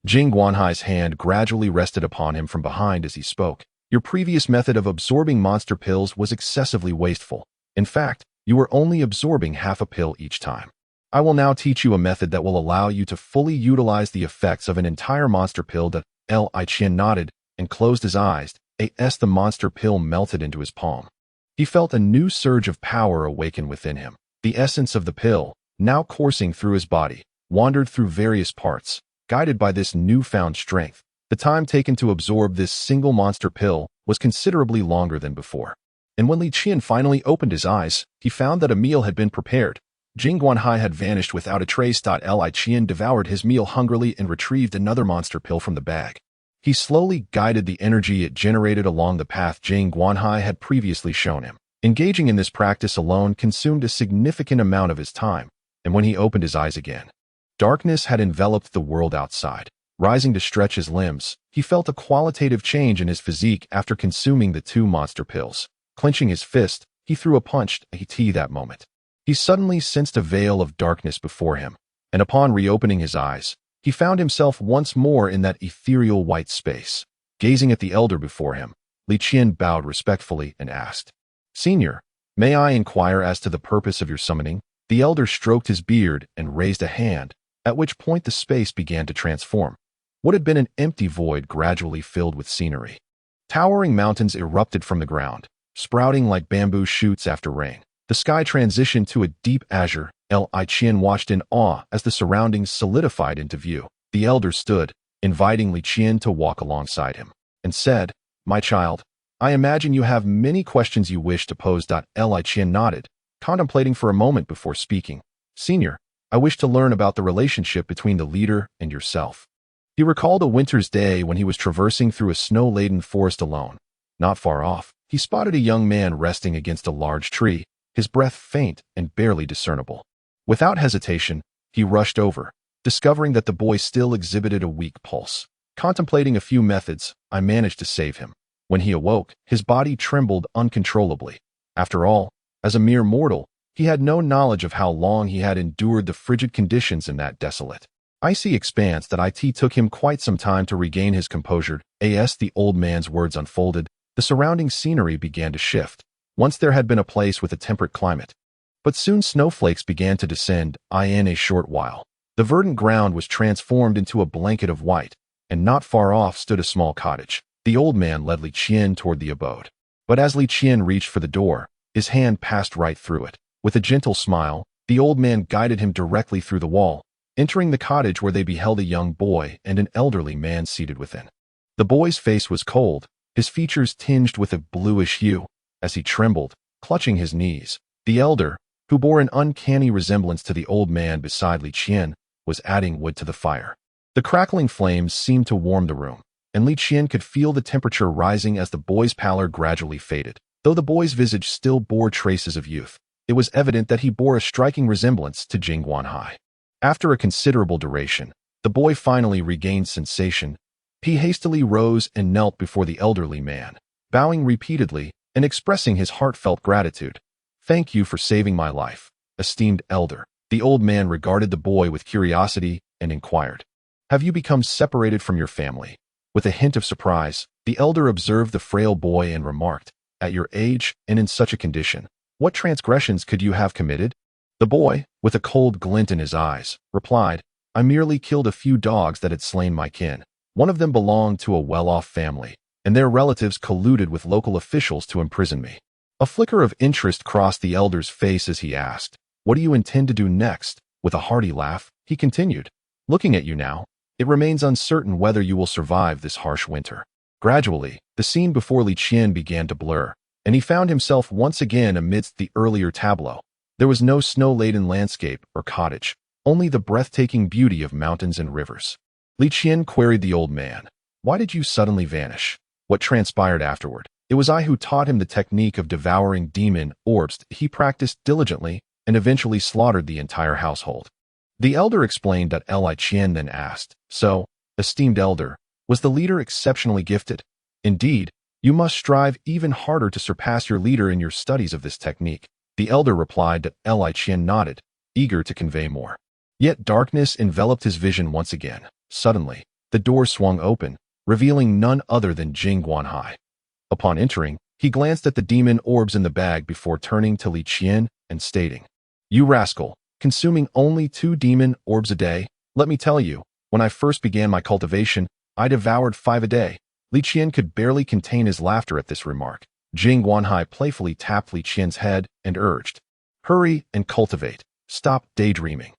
Jing Guanhai's hand gradually rested upon him from behind as he spoke. "Your previous method of absorbing monster pills was excessively wasteful. In fact, you were only absorbing half a pill each time. I will now teach you a method that will allow you to fully utilize the effects of an entire monster pill." Li Qian nodded and closed his eyes as the monster pill melted into his palm. He felt a new surge of power awaken within him. The essence of the pill, now coursing through his body, wandered through various parts, guided by this newfound strength. The time taken to absorb this single monster pill was considerably longer than before. And when Li Qian finally opened his eyes, he found that a meal had been prepared. Jing Guanhai had vanished without a trace. Li Qian devoured his meal hungrily and retrieved another monster pill from the bag. He slowly guided the energy it generated along the path Jing Guanhai had previously shown him. Engaging in this practice alone consumed a significant amount of his time, and when he opened his eyes again, darkness had enveloped the world outside. Rising to stretch his limbs, he felt a qualitative change in his physique after consuming the 2 monster pills. Clenching his fist, he threw a punch that moment. He suddenly sensed a veil of darkness before him, and upon reopening his eyes, he found himself once more in that ethereal white space. Gazing at the elder before him, Li Qian bowed respectfully and asked, "Senior, may I inquire as to the purpose of your summoning?" The elder stroked his beard and raised a hand, at which point the space began to transform. What had been an empty void gradually filled with scenery. Towering mountains erupted from the ground, sprouting like bamboo shoots after rain. The sky transitioned to a deep azure. Li Qian watched in awe as the surroundings solidified into view. The elder stood, inviting Li Qian to walk alongside him, and said, "My child, I imagine you have many questions you wish to pose." Li Qian nodded, contemplating for a moment before speaking. "Senior, I wish to learn about the relationship between the leader and yourself." He recalled a winter's day when he was traversing through a snow-laden forest alone. Not far off, he spotted a young man resting against a large tree, his breath faint and barely discernible. Without hesitation, he rushed over, discovering that the boy still exhibited a weak pulse. Contemplating a few methods, I managed to save him. When he awoke, his body trembled uncontrollably. After all, as a mere mortal, he had no knowledge of how long he had endured the frigid conditions in that desolate, icy expanse that it took him quite some time to regain his composure. As the old man's words unfolded, the surrounding scenery began to shift. Once there had been a place with a temperate climate. But soon snowflakes began to descend. In a short while, the verdant ground was transformed into a blanket of white, and not far off stood a small cottage. The old man led Li Qian toward the abode. But as Li Qian reached for the door, his hand passed right through it. With a gentle smile, the old man guided him directly through the wall, entering the cottage where they beheld a young boy and an elderly man seated within. The boy's face was cold, his features tinged with a bluish hue, as he trembled, clutching his knees. The elder, who bore an uncanny resemblance to the old man beside Li Qian, was adding wood to the fire. The crackling flames seemed to warm the room, and Li Qian could feel the temperature rising as the boy's pallor gradually faded. Though the boy's visage still bore traces of youth, it was evident that he bore a striking resemblance to Jing Guanhai. After a considerable duration, the boy finally regained sensation. He hastily rose and knelt before the elderly man, bowing repeatedly and expressing his heartfelt gratitude. "Thank you for saving my life, esteemed elder." The old man regarded the boy with curiosity and inquired, "Have you become separated from your family?" With a hint of surprise, the elder observed the frail boy and remarked, "At your age and in such a condition, what transgressions could you have committed?" The boy, with a cold glint in his eyes, replied, "I merely killed a few dogs that had slain my kin. One of them belonged to a well-off family, and their relatives colluded with local officials to imprison me." A flicker of interest crossed the elder's face as he asked, "What do you intend to do next?" With a hearty laugh, he continued, "Looking at you now, it remains uncertain whether you will survive this harsh winter." Gradually, the scene before Li Qian began to blur, and he found himself once again amidst the earlier tableau. There was no snow-laden landscape or cottage, only the breathtaking beauty of mountains and rivers. Li Qian queried the old man, "Why did you suddenly vanish?" What transpired afterward? It was I who taught him the technique of devouring demon orbs. He practiced diligently and eventually slaughtered the entire household. The elder explained. Li Qian then asked, "So, esteemed elder, was the leader exceptionally gifted?" "Indeed, you must strive even harder to surpass your leader in your studies of this technique." The elder replied. Li Qian nodded, eager to convey more. Yet darkness enveloped his vision once again. Suddenly, the door swung open, revealing none other than Jing Guanhai. Upon entering, he glanced at the demon orbs in the bag before turning to Li Qian and stating, "You rascal, consuming only 2 demon orbs a day. Let me tell you, when I first began my cultivation, I devoured 5 a day." Li Qian could barely contain his laughter at this remark. Jing Guanhai playfully tapped Li Qian's head and urged, "Hurry and cultivate. Stop daydreaming."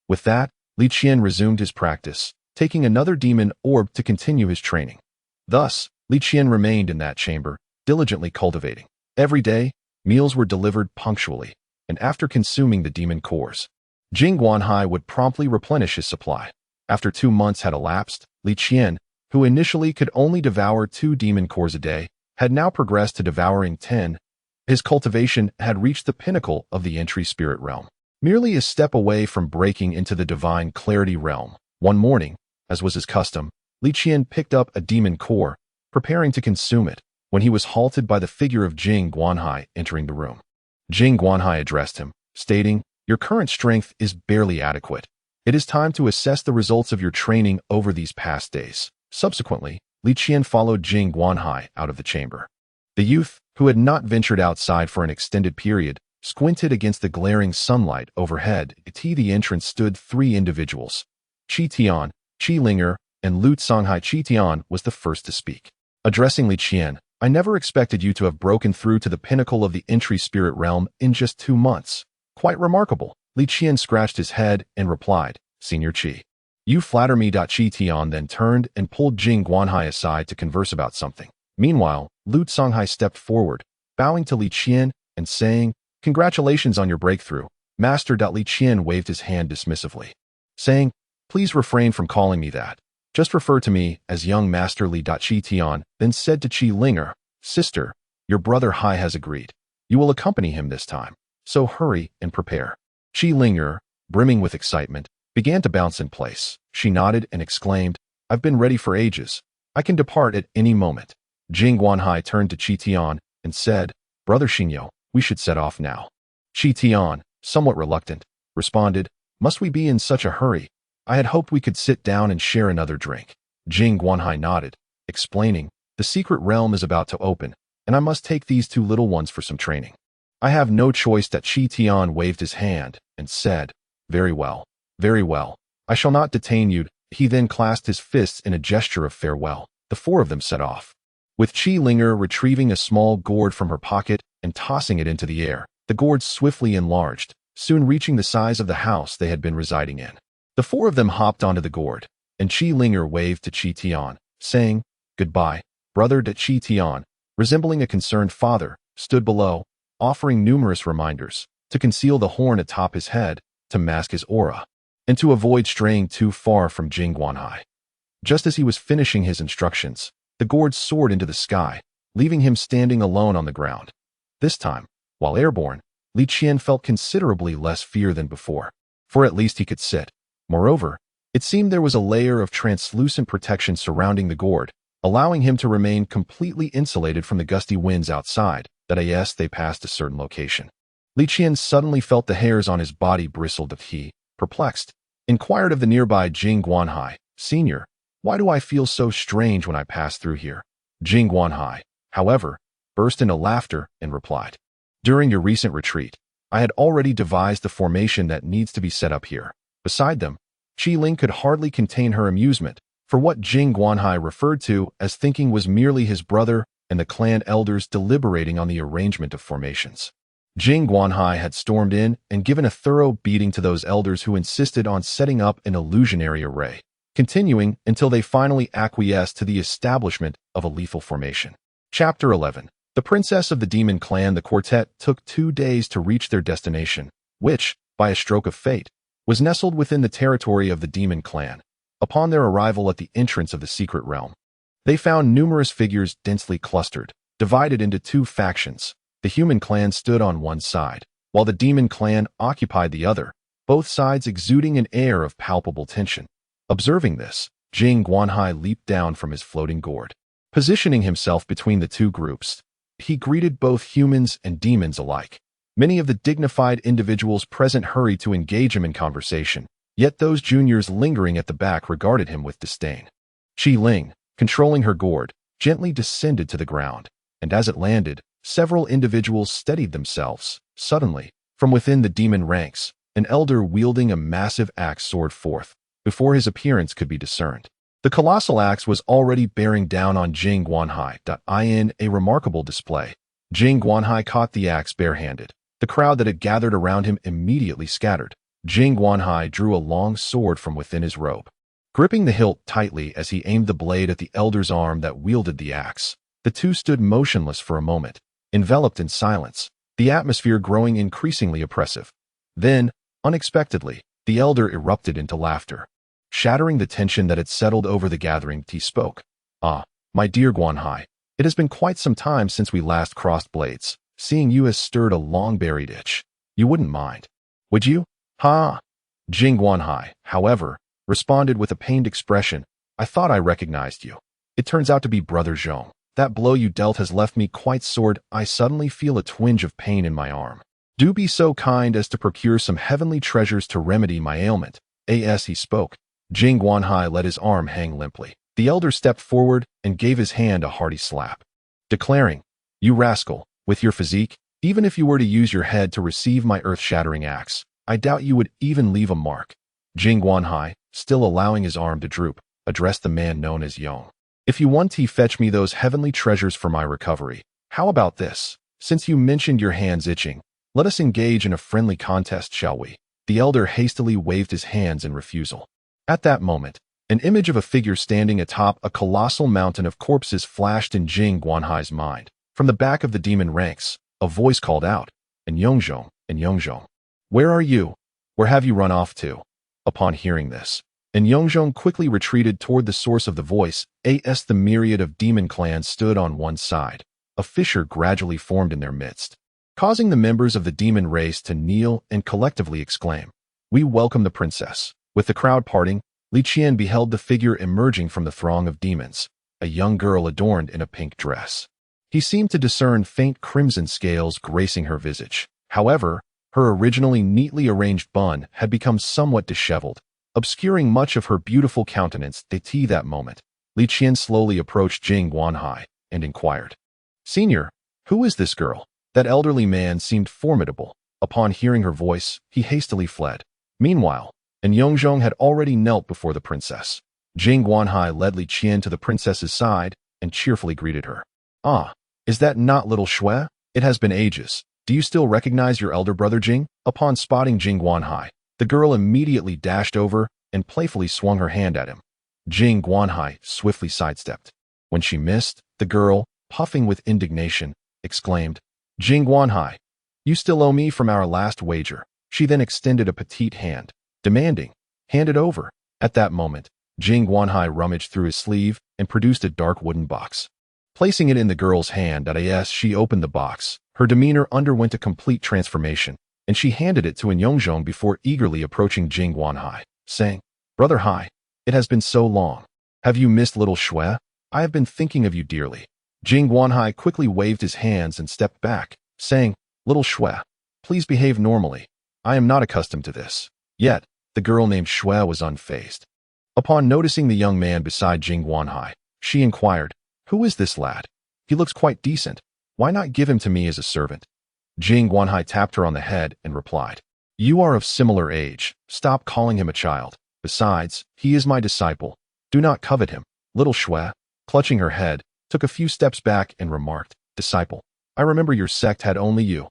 With that, Li Qian resumed his practice, taking another demon orb to continue his training. Thus, Li Qian remained in that chamber, diligently cultivating. Every day, meals were delivered punctually, and after consuming the demon cores, Jing Guanhai would promptly replenish his supply. After 2 months had elapsed, Li Qian, who initially could only devour 2 demon cores a day, had now progressed to devouring 10. His cultivation had reached the pinnacle of the entry spirit realm, merely a step away from breaking into the divine clarity realm. One morning, as was his custom, Li Qian picked up a demon core, preparing to consume it, when he was halted by the figure of Jing Guanhai entering the room. Jing Guanhai addressed him, stating, "Your current strength is barely adequate. It is time to assess the results of your training over these past days." Subsequently, Li Qian followed Jing Guanhai out of the chamber. The youth, who had not ventured outside for an extended period, squinted against the glaring sunlight overhead. At the entrance stood 3 individuals. Qian, Qian, and Lu Songhai. Qian was the first to speak. Addressing Li Qian, I never expected you to have broken through to the pinnacle of the entry spirit realm in just 2 months. Quite remarkable. Li Qian scratched his head and replied, Senior Qi. You flatter me. Qian then turned and pulled Jing Guanhai aside to converse about something. Meanwhile, Lu Songhai stepped forward, bowing to Li Qian and saying, Congratulations on your breakthrough, Master. Li Qian waved his hand dismissively, saying, Please refrain from calling me that. Just refer to me as young Master Li. Qian then said to Qi Linger, Sister, your brother Hai has agreed. You will accompany him this time, so hurry and prepare. Qi Linger, brimming with excitement, began to bounce in place. She nodded and exclaimed, I've been ready for ages. I can depart at any moment. Jing Guanhai turned to Qi Tian and said, Brother Xinyo, we should set off now. Qi Tian, somewhat reluctant, responded, Must we be in such a hurry? I had hoped we could sit down and share another drink. Jing Guanhai nodded, explaining, The secret realm is about to open, and I must take these 2 little ones for some training. I have no choice. Qi Tian waved his hand and said, Very well, very well. I shall not detain you. He then clasped his fists in a gesture of farewell. The 4 of them set off. With Qi Linger retrieving a small gourd from her pocket and tossing it into the air, the gourd swiftly enlarged, soon reaching the size of the house they had been residing in. The 4 of them hopped onto the gourd, and Qi Linger waved to Qi Tian, saying, Goodbye, brother. Qi Tian, resembling a concerned father, stood below, offering numerous reminders, to conceal the horn atop his head, to mask his aura, and to avoid straying too far from Jing Guanhai. Just as he was finishing his instructions, the gourd soared into the sky, leaving him standing alone on the ground. This time, while airborne, Li Qian felt considerably less fear than before, for at least he could sit. Moreover, it seemed there was a layer of translucent protection surrounding the gourd, allowing him to remain completely insulated from the gusty winds outside, that as they passed a certain location. Li Qian suddenly felt the hairs on his body bristled. He, perplexed, inquired of the nearby Jing Guanhai, Senior, why do I feel so strange when I pass through here? Jing Guanhai, however, burst into laughter and replied, During your recent retreat, I had already devised the formation that needs to be set up here. Beside them, Qi Ling could hardly contain her amusement, for what Jing Guanhai referred to as thinking was merely his brother and the clan elders deliberating on the arrangement of formations. Jing Guanhai had stormed in and given a thorough beating to those elders who insisted on setting up an illusionary array, continuing until they finally acquiesced to the establishment of a lethal formation. Chapter 11. The Princess of the Demon Clan. The quartet took 2 days to reach their destination, which, by a stroke of fate, was nestled within the territory of the Demon Clan. Upon their arrival at the entrance of the secret realm, they found numerous figures densely clustered, divided into 2 factions. The Human Clan stood on one side, while the Demon Clan occupied the other, both sides exuding an air of palpable tension. Observing this, Jing Guanhai leaped down from his floating gourd. Positioning himself between the 2 groups, he greeted both humans and demons alike. Many of the dignified individuals present hurried to engage him in conversation, yet those juniors lingering at the back regarded him with disdain. Qi Ling, controlling her gourd, gently descended to the ground, and as it landed, several individuals steadied themselves. Suddenly, from within the demon ranks, an elder wielding a massive axe soared forth, before his appearance could be discerned. The colossal axe was already bearing down on Jing Guanhai. In a remarkable display, Jing Guanhai caught the axe barehanded. The crowd that had gathered around him immediately scattered. Jing Guanhai drew a long sword from within his robe, gripping the hilt tightly as he aimed the blade at the elder's arm that wielded the axe. The 2 stood motionless for a moment, enveloped in silence, the atmosphere growing increasingly oppressive. Then, unexpectedly, the elder erupted into laughter. Shattering the tension that had settled over the gathering, he spoke. My dear Guanhai, it has been quite some time since we last crossed blades. Seeing you has stirred a long-buried itch. You wouldn't mind, would you? Ha! Jing Guanhai, however, responded with a pained expression. I thought I recognized you. It turns out to be Brother Zhong. That blow you dealt has left me quite sore. I suddenly feel a twinge of pain in my arm. Do be so kind as to procure some heavenly treasures to remedy my ailment. As he spoke, Jing Guanhai let his arm hang limply. The elder stepped forward and gave his hand a hearty slap, declaring, You rascal, with your physique, even if you were to use your head to receive my earth-shattering axe, I doubt you would even leave a mark. Jing Guanhai, still allowing his arm to droop, addressed the man known as Yong. If you want to fetch me those heavenly treasures for my recovery, how about this? Since you mentioned your hands itching, let us engage in a friendly contest, shall we? The elder hastily waved his hands in refusal. At that moment, an image of a figure standing atop a colossal mountain of corpses flashed in Jing Guanhai's mind. From the back of the demon ranks, a voice called out, "And Yongzhong, where are you? Where have you run off to?" Upon hearing this, and Yongzhong quickly retreated toward the source of the voice. As the myriad of demon clans stood on one side, a fissure gradually formed in their midst, causing the members of the demon race to kneel and collectively exclaim, "We welcome the princess." With the crowd parting, Qian beheld the figure emerging from the throng of demons, a young girl adorned in a pink dress. He seemed to discern faint crimson scales gracing her visage. However, her originally neatly arranged bun had become somewhat disheveled, obscuring much of her beautiful countenance. At that moment, Qian slowly approached Jing Guanhai and inquired, "Senior, who is this girl?" That elderly man seemed formidable. Upon hearing her voice, he hastily fled. Meanwhile, and Yongzhong had already knelt before the princess. Jing Guanhai led Qian to the princess's side and cheerfully greeted her. "Ah, is that not little Shui? It has been ages. Do you still recognize your elder brother Jing?" Upon spotting Jing Guanhai, the girl immediately dashed over and playfully swung her hand at him. Jing Guanhai swiftly sidestepped. When she missed, the girl, puffing with indignation, exclaimed, "Jing Guanhai, you still owe me from our last wager." She then extended a petite hand, demanding, "Hand it over." At that moment, Jing Guanhai rummaged through his sleeve and produced a dark wooden box. Placing it in the girl's hand, as she opened the box, her demeanor underwent a complete transformation, and she handed it to Yongzhong before eagerly approaching Jing Guanhai, saying, "Brother Hai, it has been so long. Have you missed little Shui? I have been thinking of you dearly." Jing Guanhai quickly waved his hands and stepped back, saying, "Little Shui, please behave normally. I am not accustomed to this." Yet, the girl named Shui was unfazed. Upon noticing the young man beside Jing Guanhai, she inquired, "Who is this lad? He looks quite decent. Why not give him to me as a servant?" Jing Guanhai tapped her on the head and replied, "You are of similar age. Stop calling him a child. Besides, he is my disciple. Do not covet him." Little Shui, clutching her head, took a few steps back and remarked, "Disciple, I remember your sect had only you.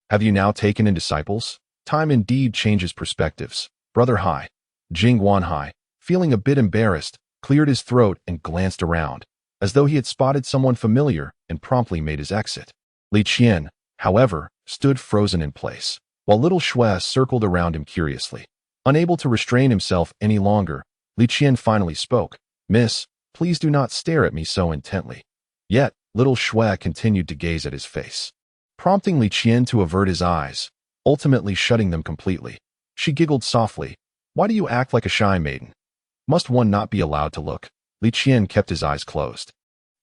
Have you now taken in disciples? Time indeed changes perspectives. Brother Hai." Jing Guanhai, feeling a bit embarrassed, cleared his throat and glanced around, as though he had spotted someone familiar, and promptly made his exit. Qian, however, stood frozen in place, while little Shui circled around him curiously. Unable to restrain himself any longer, Qian finally spoke, "Miss, please do not stare at me so intently." Yet, little Shui continued to gaze at his face, prompting Qian to avert his eyes, ultimately shutting them completely. She giggled softly, "Why do you act like a shy maiden? Must one not be allowed to look?" Qian kept his eyes closed.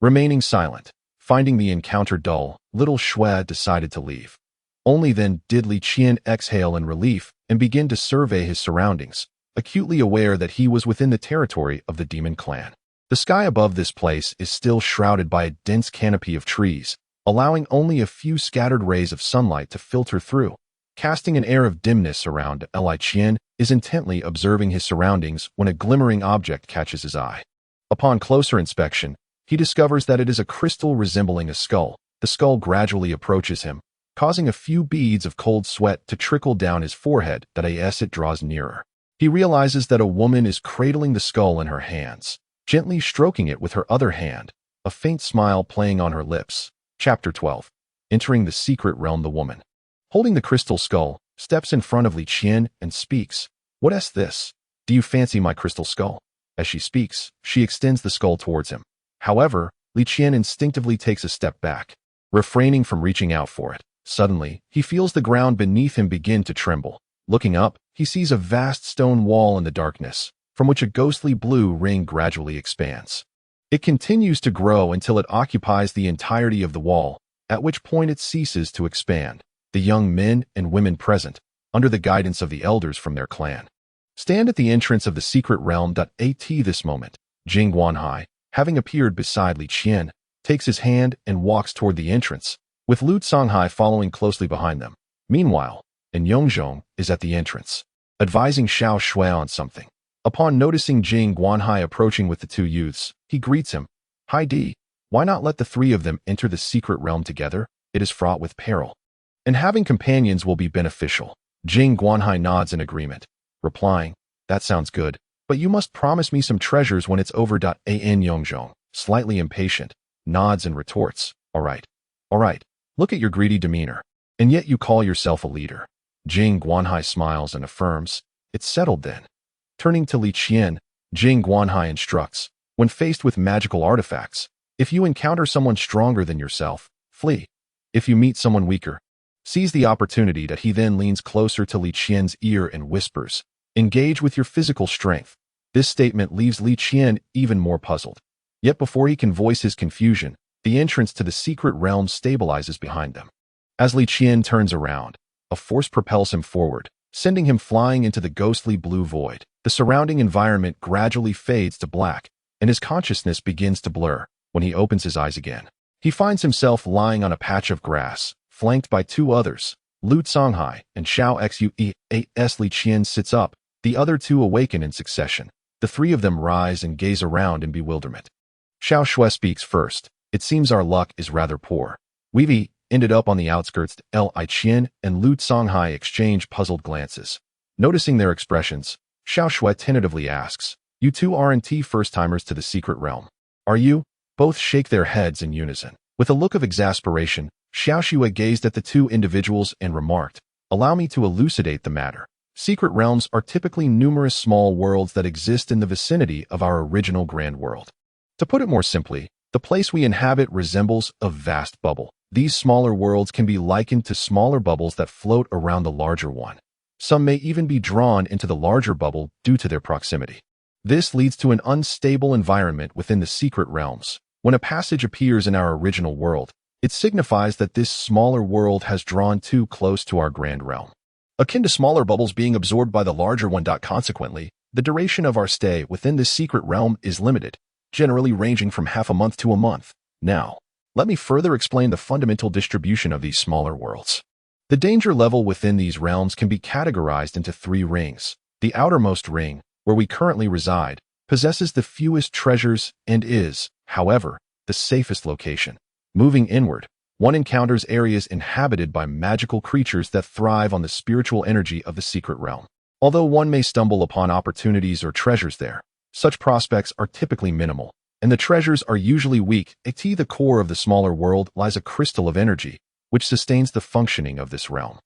Remaining silent, finding the encounter dull, little Shui decided to leave. Only then did Qian exhale in relief and begin to survey his surroundings, acutely aware that he was within the territory of the demon clan. The sky above this place is still shrouded by a dense canopy of trees, allowing only a few scattered rays of sunlight to filter through, casting an air of dimness around. Qian is intently observing his surroundings when a glimmering object catches his eye. Upon closer inspection, he discovers that it is a crystal resembling a skull. The skull gradually approaches him, causing a few beads of cold sweat to trickle down his forehead. As it draws nearer, he realizes that a woman is cradling the skull in her hands, gently stroking it with her other hand, a faint smile playing on her lips. Chapter 12. Entering the secret realm. The woman, holding the crystal skull, steps in front of Qian and speaks, "What is this? Do you fancy my crystal skull?" As she speaks, she extends the skull towards him. However, Qian instinctively takes a step back, refraining from reaching out for it. Suddenly, he feels the ground beneath him begin to tremble. Looking up, he sees a vast stone wall in the darkness, from which a ghostly blue ring gradually expands. It continues to grow until it occupies the entirety of the wall, at which point it ceases to expand. The young men and women present, under the guidance of the elders from their clan, stand at the entrance of the secret realm. At this moment, Jing Guanhai, having appeared beside Qian, takes his hand and walks toward the entrance, with Lu Songhai following closely behind them. Meanwhile, Yongzhong is at the entrance, advising Xiao Shui on something. Upon noticing Jing Guanhai approaching with the two youths, he greets him. Hi Di, why not let the three of them enter the secret realm together? It is fraught with peril. And having companions will be beneficial. Jing Guanhai nods in agreement, replying, that sounds good, but you must promise me some treasures when it's over. An Yongzhong, slightly impatient, nods and retorts, all right, look at your greedy demeanor, and yet you call yourself a leader. Jing Guanhai smiles and affirms, it's settled then. Turning to Li Qian, Jing Guanhai instructs, when faced with magical artifacts, if you encounter someone stronger than yourself, flee. If you meet someone weaker, seize the opportunity. He then leans closer to Li Qian's ear and whispers, engage with your physical strength. This statement leaves Li Qian even more puzzled. Yet before he can voice his confusion, the entrance to the secret realm stabilizes behind them. As Li Qian turns around, a force propels him forward, sending him flying into the ghostly blue void. The surrounding environment gradually fades to black, and his consciousness begins to blur. When he opens his eyes again, he finds himself lying on a patch of grass, flanked by two others, Lu Songhai and Xiao Xue. As Li Qian sits up, the other two awaken in succession. The three of them rise and gaze around in bewilderment. Xiao Shui speaks first. It seems our luck is rather poor. We've ended up on the outskirts. Li Qian and Lu Songhai exchange puzzled glances. Noticing their expressions, Xiao Shui tentatively asks, you two aren't first-timers to the secret realm, are you? Both shake their heads in unison. With a look of exasperation, Xiao Shui gazed at the two individuals and remarked, allow me to elucidate the matter. Secret realms are typically numerous small worlds that exist in the vicinity of our original grand world. To put it more simply, the place we inhabit resembles a vast bubble. These smaller worlds can be likened to smaller bubbles that float around the larger one. Some may even be drawn into the larger bubble due to their proximity. This leads to an unstable environment within the secret realms. When a passage appears in our original world, it signifies that this smaller world has drawn too close to our grand realm, akin to smaller bubbles being absorbed by the larger one. Consequently, the duration of our stay within this secret realm is limited, generally ranging from half a month to a month. Now, let me further explain the fundamental distribution of these smaller worlds. The danger level within these realms can be categorized into three rings. The outermost ring, where we currently reside, possesses the fewest treasures and is, however, the safest location. Moving inward, one encounters areas inhabited by magical creatures that thrive on the spiritual energy of the secret realm. Although one may stumble upon opportunities or treasures there, such prospects are typically minimal, and the treasures are usually weak. At the core of the smaller world lies a crystal of energy, which sustains the functioning of this realm.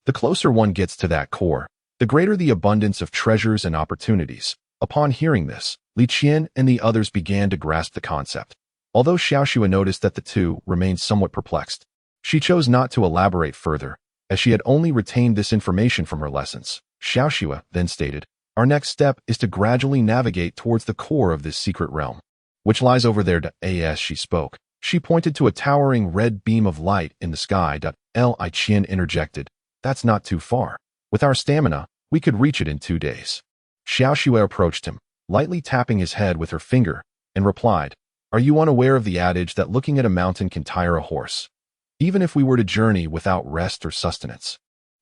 The closer one gets to that core, the greater the abundance of treasures and opportunities. Upon hearing this, Li Qian and the others began to grasp the concept. Although Xiao Shui noticed that the two remained somewhat perplexed, she chose not to elaborate further, as she had only retained this information from her lessons. Xiao Shui then stated, our next step is to gradually navigate towards the core of this secret realm, which lies over there. As she spoke, she pointed to a towering red beam of light in the sky. Li Qian interjected, that's not too far. With our stamina, we could reach it in 2 days. Xiao Shui approached him, lightly tapping his head with her finger, and replied, are you unaware of the adage that looking at a mountain can tire a horse? Even if we were to journey without rest or sustenance,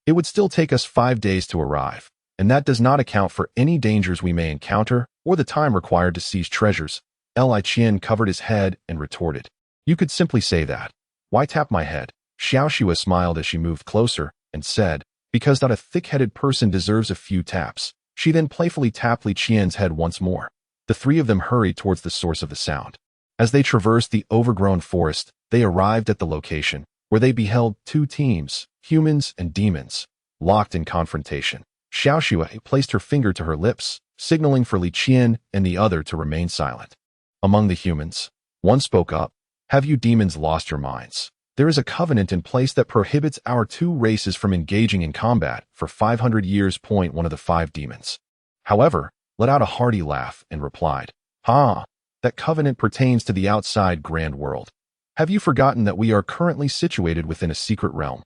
it would still take us 5 days to arrive, and that does not account for any dangers we may encounter or the time required to seize treasures. Li Qian covered his head and retorted, you could simply say that. Why tap my head? Xiao Shui smiled as she moved closer and said, because not a thick-headed person deserves a few taps. She then playfully tapped Li Qian's head once more. The three of them hurried towards the source of the sound. As they traversed the overgrown forest, they arrived at the location, where they beheld two teams, humans and demons, locked in confrontation. Xiao Shui placed her finger to her lips, signaling for Li Qian and the other to remain silent. Among the humans, one spoke up, have you demons lost your minds? There is a covenant in place that prohibits our two races from engaging in combat for 500 years. One of the 5 demons, however, let out a hearty laugh and replied, that covenant pertains to the outside grand world. Have you forgotten that we are currently situated within a secret realm?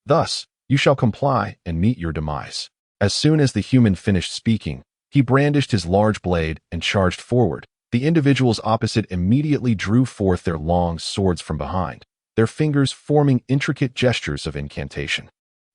Thus, you shall comply and meet your demise. As soon as the human finished speaking, he brandished his large blade and charged forward. The individuals opposite immediately drew forth their long swords from behind, their fingers forming intricate gestures of incantation.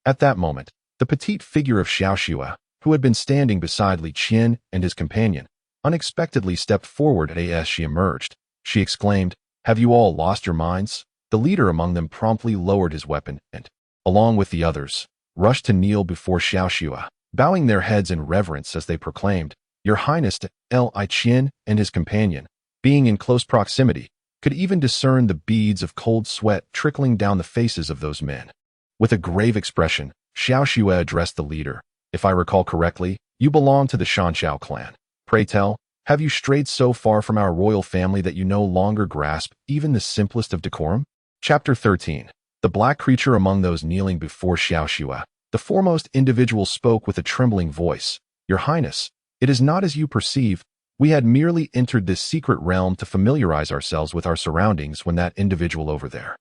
At that moment, the petite figure of Xiao Xue, who had been standing beside Li Qian and his companion, unexpectedly stepped forward as she emerged. She exclaimed, "Have you all lost your minds?" The leader among them promptly lowered his weapon and, along with the others, rushed to kneel before Xiao Xue, bowing their heads in reverence as they proclaimed, "Your Highness." Li Qian and his companion, being in close proximity, could even discern the beads of cold sweat trickling down the faces of those men. With a grave expression, Xiao Xue addressed the leader. "If I recall correctly, you belong to the Shanxiao clan. Pray tell, have you strayed so far from our royal family that you no longer grasp even the simplest of decorum?" Chapter 13. The black creature among those kneeling before Xiao Xue, the foremost individual, spoke with a trembling voice. "Your Highness, it is not as you perceive. We had merely entered this secret realm to familiarize ourselves with our surroundings when that individual over there,"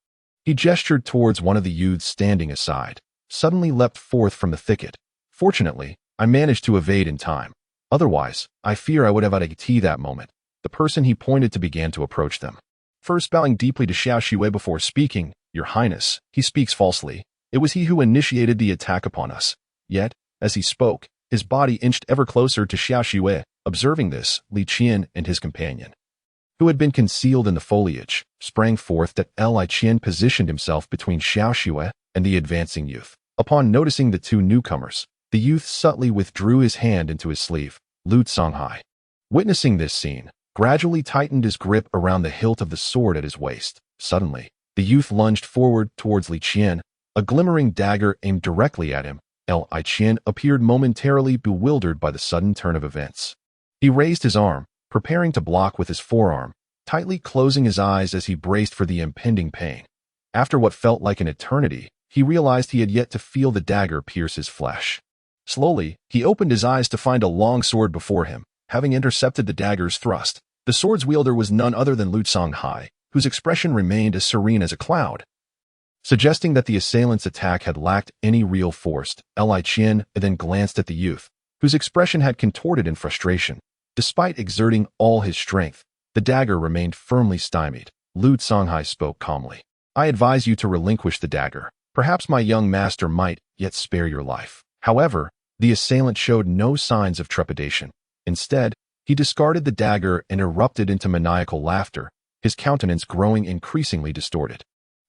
he gestured towards one of the youths standing aside, suddenly leapt forth from the thicket. "Fortunately, I managed to evade in time. Otherwise, I fear I would have had a tea that moment." The person he pointed to began to approach them. First bowing deeply to Xiao Xue before speaking, "Your Highness, he speaks falsely. It was he who initiated the attack upon us." Yet, as he spoke, his body inched ever closer to Xiao Xue. Observing this, Li Qian and his companion, who had been concealed in the foliage, sprang forth. That Li Qian positioned himself between Xiao Xue and the advancing youth. Upon noticing the two newcomers, the youth subtly withdrew his hand into his sleeve. Lu Songhai, witnessing this scene, gradually tightened his grip around the hilt of the sword at his waist. Suddenly, the youth lunged forward towards Li Qian, a glimmering dagger aimed directly at him. Li Qian appeared momentarily bewildered by the sudden turn of events. He raised his arm, preparing to block with his forearm, tightly closing his eyes as he braced for the impending pain. After what felt like an eternity, he realized he had yet to feel the dagger pierce his flesh. Slowly, he opened his eyes to find a long sword before him, having intercepted the dagger's thrust. The sword's wielder was none other than Lu Songhai, whose expression remained as serene as a cloud, suggesting that the assailant's attack had lacked any real force. Li Qian then glanced at the youth, whose expression had contorted in frustration. Despite exerting all his strength, the dagger remained firmly stymied. Lu Songhai spoke calmly. "I advise you to relinquish the dagger. Perhaps my young master might yet spare your life." However, the assailant showed no signs of trepidation. Instead, he discarded the dagger and erupted into maniacal laughter, his countenance growing increasingly distorted.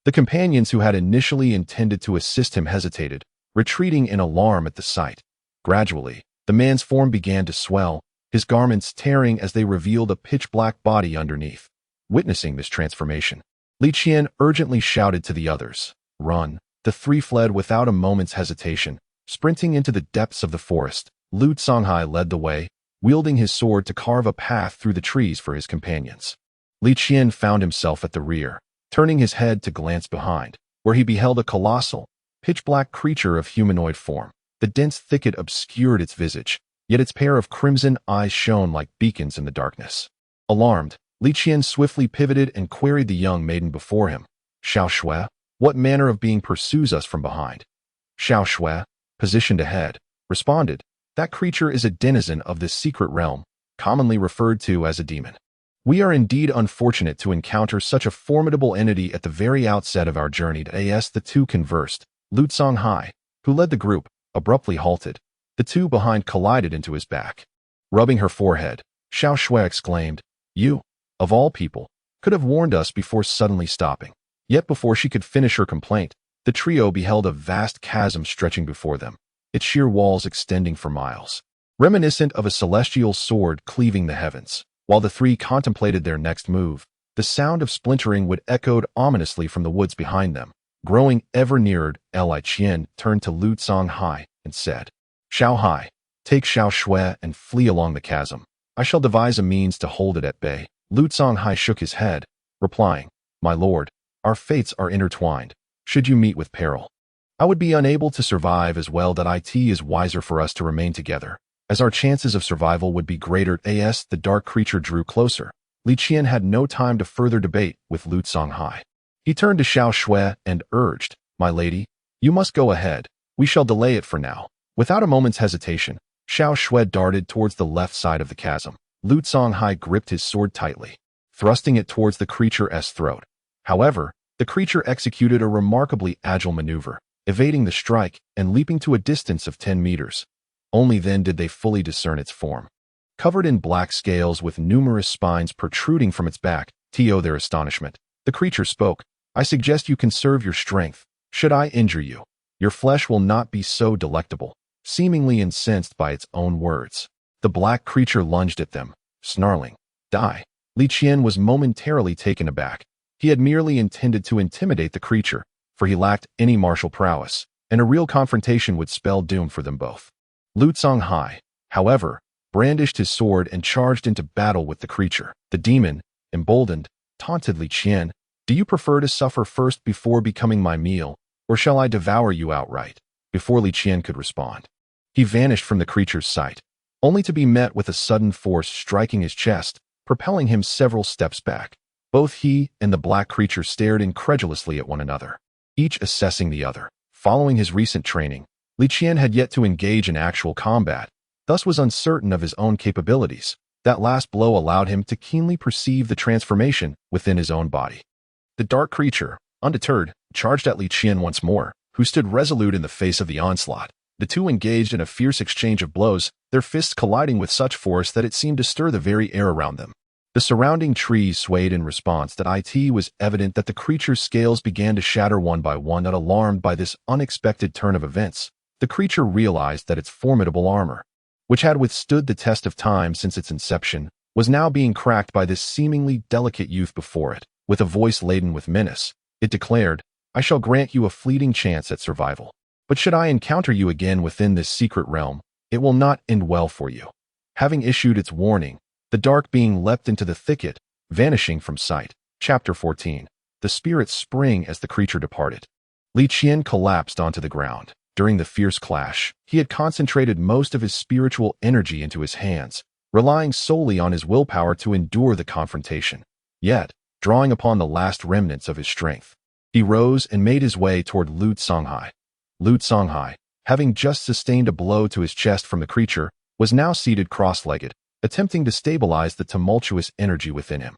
The companions who had initially intended to assist him hesitated, retreating in alarm at the sight. Gradually, the man's form began to swell, his garments tearing as they revealed a pitch-black body underneath. Witnessing this transformation, Li Qian urgently shouted to the others, "Run!" The three fled without a moment's hesitation, sprinting into the depths of the forest. Lu Songhai led the way, wielding his sword to carve a path through the trees for his companions. Li Qian found himself at the rear, turning his head to glance behind, where he beheld a colossal, pitch-black creature of humanoid form. The dense thicket obscured its visage, yet its pair of crimson eyes shone like beacons in the darkness. Alarmed, Li Qian swiftly pivoted and queried the young maiden before him. "Xiao Xue, what manner of being pursues us from behind?" Xiao Xue, positioned ahead, responded, "That creature is a denizen of this secret realm, commonly referred to as a demon. We are indeed unfortunate to encounter such a formidable entity at the very outset of our journey." As the two conversed, Lu Songhai, who led the group, abruptly halted. The two behind collided into his back. Rubbing her forehead, Xiao Xue exclaimed, "You, of all people, could have warned us before suddenly stopping." Yet before she could finish her complaint, the trio beheld a vast chasm stretching before them, its sheer walls extending for miles, reminiscent of a celestial sword cleaving the heavens. While the three contemplated their next move, the sound of splintering wood echoed ominously from the woods behind them. Growing ever nearer, Li Qian turned to Lu Songhai and said, "Xiao Hai, take Xiao Xue and flee along the chasm. I shall devise a means to hold it at bay." Lu Songhai shook his head, replying, "My lord, our fates are intertwined. Should you meet with peril, I would be unable to survive as well. That it is wiser for us to remain together, as our chances of survival would be greater." As the dark creature drew closer, Li Qian had no time to further debate with Lu Songhai. He turned to Xiao Xue and urged, "My lady, you must go ahead. We shall delay it for now." Without a moment's hesitation, Xiao Xue darted towards the left side of the chasm. Lu Songhai gripped his sword tightly, thrusting it towards the creature's throat. However, the creature executed a remarkably agile maneuver, evading the strike and leaping to a distance of 10 meters. Only then did they fully discern its form. Covered in black scales with numerous spines protruding from its back, to their astonishment, the creature spoke. I suggest you conserve your strength. Should I injure you, your flesh will not be so delectable. Seemingly incensed by its own words, the black creature lunged at them, snarling, Die. Li Qian was momentarily taken aback. He had merely intended to intimidate the creature, for he lacked any martial prowess, and a real confrontation would spell doom for them both. Lu Songhai, however, brandished his sword and charged into battle with the creature. The demon, emboldened, taunted Li Qian, Do you prefer to suffer first before becoming my meal, or shall I devour you outright? Before Li Qian could respond, he vanished from the creature's sight, only to be met with a sudden force striking his chest, propelling him several steps back. Both he and the black creature stared incredulously at one another, each assessing the other. Following his recent training, Li Qian had yet to engage in actual combat, thus was uncertain of his own capabilities. That last blow allowed him to keenly perceive the transformation within his own body. The dark creature, undeterred, charged at Li Qian once more, who stood resolute in the face of the onslaught. The two engaged in a fierce exchange of blows, their fists colliding with such force that it seemed to stir the very air around them. The surrounding trees swayed in response. It was evident that the creature's scales began to shatter one by one. Not alarmed by this unexpected turn of events, the creature realized that its formidable armor, which had withstood the test of time since its inception, was now being cracked by this seemingly delicate youth before it. With a voice laden with menace, it declared, I shall grant you a fleeting chance at survival. But should I encounter you again within this secret realm, it will not end well for you. Having issued its warning, the dark being leapt into the thicket, vanishing from sight. Chapter 14. The spirits spring as the creature departed. Li Qian collapsed onto the ground. During the fierce clash, he had concentrated most of his spiritual energy into his hands, relying solely on his willpower to endure the confrontation. Yet, drawing upon the last remnants of his strength, he rose and made his way toward Lu Songhai. Lu Songhai, having just sustained a blow to his chest from the creature, was now seated cross-legged, attempting to stabilize the tumultuous energy within him.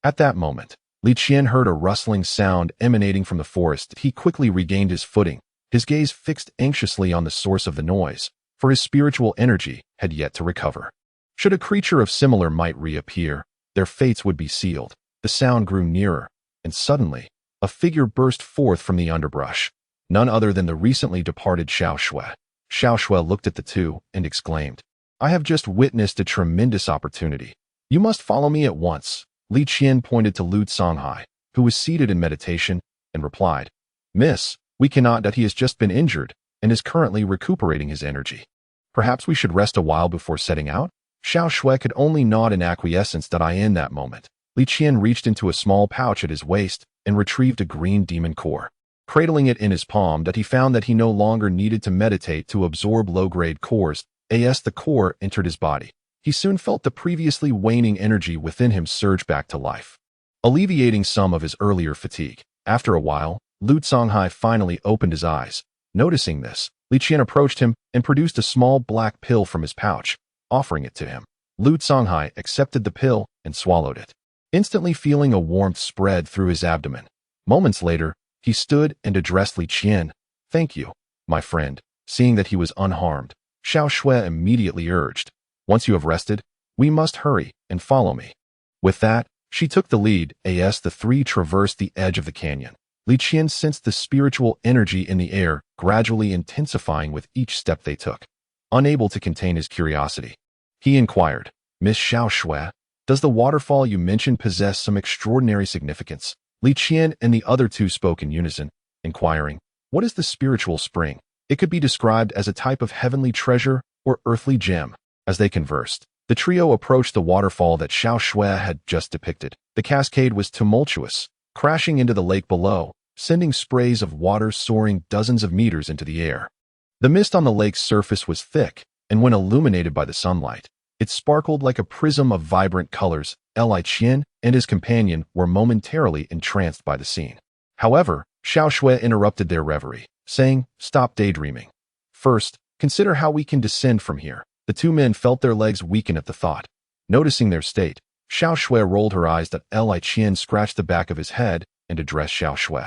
At that moment, Li Qian heard a rustling sound emanating from the forest. He quickly regained his footing, his gaze fixed anxiously on the source of the noise, for his spiritual energy had yet to recover. Should a creature of similar might reappear, their fates would be sealed. The sound grew nearer, and suddenly, a figure burst forth from the underbrush. None other than the recently departed Xiao Shui. Xiao Shui looked at the two and exclaimed, I have just witnessed a tremendous opportunity. You must follow me at once. Li Qian pointed to Lu Songhai, who was seated in meditation, and replied, Miss, we cannot. That he has just been injured and is currently recuperating his energy. Perhaps we should rest a while before setting out? Xiao Shui could only nod in acquiescence. In that moment, Li Qian reached into a small pouch at his waist and retrieved a green demon core. Cradling it in his palm, he found that he no longer needed to meditate to absorb low-grade cores. As the core entered his body, he soon felt the previously waning energy within him surge back to life, alleviating some of his earlier fatigue. After a while, Lu Songhai finally opened his eyes. Noticing this, Li Qian approached him and produced a small black pill from his pouch, offering it to him. Lu Songhai accepted the pill and swallowed it, instantly feeling a warmth spread through his abdomen. Moments later, he stood and addressed Li Qian. Thank you, my friend. Seeing that he was unharmed, Xiao Shui immediately urged, Once you have rested, we must hurry and follow me. With that, she took the lead. As the three traversed the edge of the canyon, Li Qian sensed the spiritual energy in the air gradually intensifying with each step they took. Unable to contain his curiosity, he inquired, Miss Xiao Shui, does the waterfall you mentioned possess some extraordinary significance? Li Qian and the other two spoke in unison, inquiring, What is the spiritual spring? It could be described as a type of heavenly treasure or earthly gem. As they conversed, the trio approached the waterfall that Xiao Shui had just depicted. The cascade was tumultuous, crashing into the lake below, sending sprays of water soaring dozens of meters into the air. The mist on the lake's surface was thick, and when illuminated by the sunlight, it sparkled like a prism of vibrant colors. Li Qian and his companion were momentarily entranced by the scene. However, Xiao Shui interrupted their reverie, saying, Stop daydreaming. First, consider how we can descend from here. The two men felt their legs weaken at the thought. Noticing their state, Xiao Shui rolled her eyes. Li Qian scratched the back of his head and addressed Xiao Shui,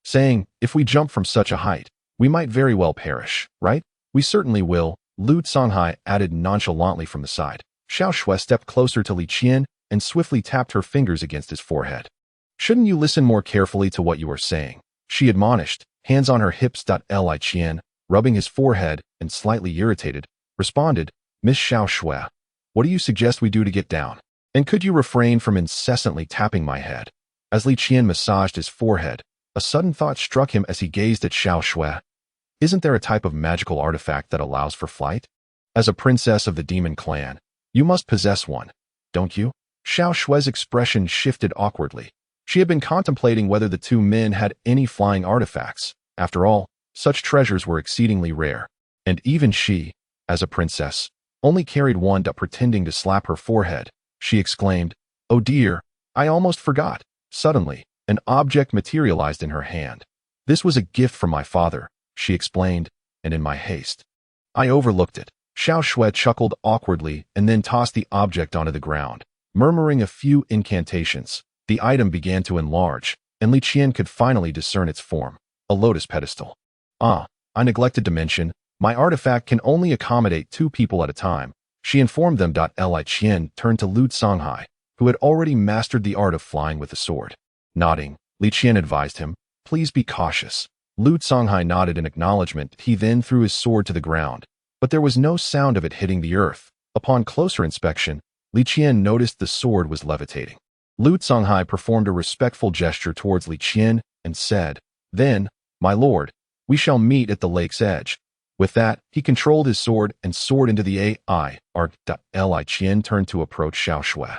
saying, "If we jump from such a height, we might very well perish, right?" "We certainly will," Lu Songhai added nonchalantly from the side. Xiao Shui stepped closer to Li Qian and swiftly tapped her fingers against his forehead. "Shouldn't you listen more carefully to what you are saying?" she admonished, hands on her hips. Li Qian, rubbing his forehead and slightly irritated, responded, "Miss Xiao Shui, what do you suggest we do to get down? And could you refrain from incessantly tapping my head?" As Li Qian massaged his forehead, a sudden thought struck him as he gazed at Xiao Shui. Isn't there a type of magical artifact that allows for flight? As a princess of the demon clan, you must possess one, don't you? Xiao Shui's expression shifted awkwardly. She had been contemplating whether the two men had any flying artifacts. After all, such treasures were exceedingly rare. And even she, as a princess, only carried one. Pretending to slap her forehead, she exclaimed, "Oh dear, I almost forgot." Suddenly, an object materialized in her hand. "This was a gift from my father," she explained, "and in my haste, I overlooked it." Xiao Shui chuckled awkwardly and then tossed the object onto the ground. Murmuring a few incantations, the item began to enlarge, and Li Qian could finally discern its form, a lotus pedestal. "Ah, I neglected to mention, my artifact can only accommodate 2 people at a time," she informed them. Li Qian turned to Lu Songhai, who had already mastered the art of flying with the sword. Nodding, Li Qian advised him, "Please be cautious." Lu Songhai nodded in acknowledgement. He then threw his sword to the ground, but there was no sound of it hitting the earth. Upon closer inspection, Li Qian noticed the sword was levitating. Lu Songhai performed a respectful gesture towards Li Qian and said, "Then, my lord, we shall meet at the lake's edge." With that, he controlled his sword and soared into the AI arc. Li Qian turned to approach Xiao Shui,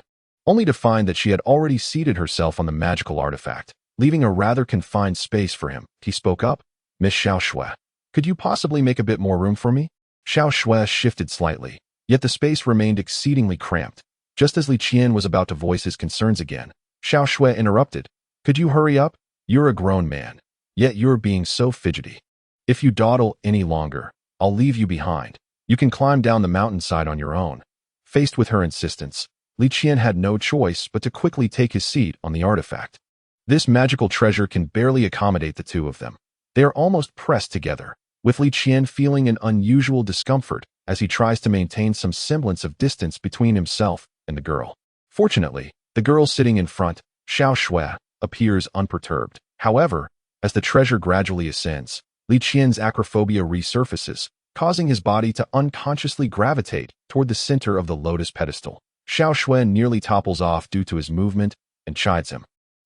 only to find that she had already seated herself on the magical artifact, leaving a rather confined space for him. He spoke up, "Miss Xiao Shui, could you possibly make a bit more room for me?" Xiao Shui shifted slightly, yet the space remained exceedingly cramped. Just as Li Qian was about to voice his concerns again, Xiao Shui interrupted, "Could you hurry up? You're a grown man, yet you're being so fidgety. If you dawdle any longer, I'll leave you behind. You can climb down the mountainside on your own." Faced with her insistence, Li Qian had no choice but to quickly take his seat on the artifact. This magical treasure can barely accommodate the two of them. They are almost pressed together, with Li Qian feeling an unusual discomfort as he tries to maintain some semblance of distance between himself and the girl. Fortunately, the girl sitting in front, Xiao Shui, appears unperturbed. However, as the treasure gradually ascends, Li Qian's acrophobia resurfaces, causing his body to unconsciously gravitate toward the center of the lotus pedestal. Xiao Shui nearly topples off due to his movement and chides him.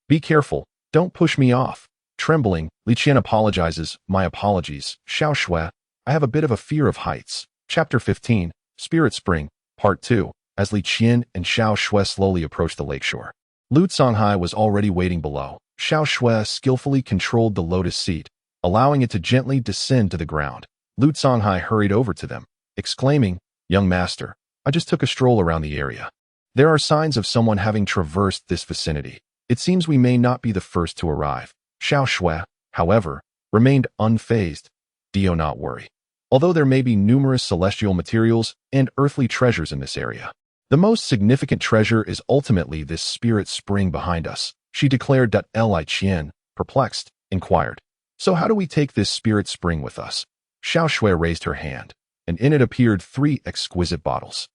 "Be careful, don't push me off." Trembling, Li Qian apologizes, "My apologies, Xiao Shui, I have a bit of a fear of heights." Chapter 15, Spirit Spring, Part 2. As Li Qian and Xiao Shui slowly approached the lakeshore, Lu Songhai was already waiting below. Xiao Shui skillfully controlled the lotus seat, allowing it to gently descend to the ground. Lu Songhai hurried over to them, exclaiming, "Young master, I just took a stroll around the area. There are signs of someone having traversed this vicinity. It seems we may not be the first to arrive." Xiao Shui, however, remained unfazed. "Do not worry. Although there may be numerous celestial materials and earthly treasures in this area, the most significant treasure is ultimately this spirit spring behind us," she declared. Li Qian, perplexed, inquired, "So how do we take this spirit spring with us?" Xiao Shui raised her hand, and in it appeared 3 exquisite bottles.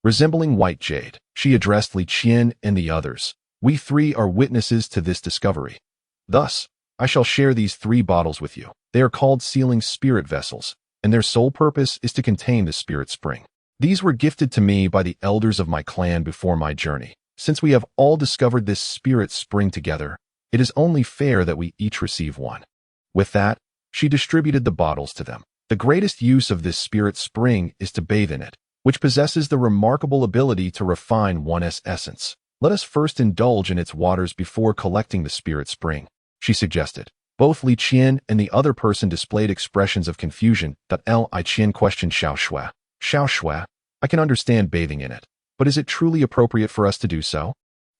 Resembling white jade, she addressed Li Qian and the others. "We 3 are witnesses to this discovery. Thus, I shall share these 3 bottles with you. They are called sealing spirit vessels, and their sole purpose is to contain the spirit spring. These were gifted to me by the elders of my clan before my journey. Since we have all discovered this spirit spring together, it is only fair that we each receive one." With that, she distributed the bottles to them. The greatest use of this spirit spring is to bathe in it, which possesses the remarkable ability to refine one's essence. "Let us first indulge in its waters before collecting the spirit spring," she suggested. Both Li Qian and the other person displayed expressions of confusion. Li Qian questioned Xiao Shui. "Xiao Shui, I can understand bathing in it, but is it truly appropriate for us to do so?"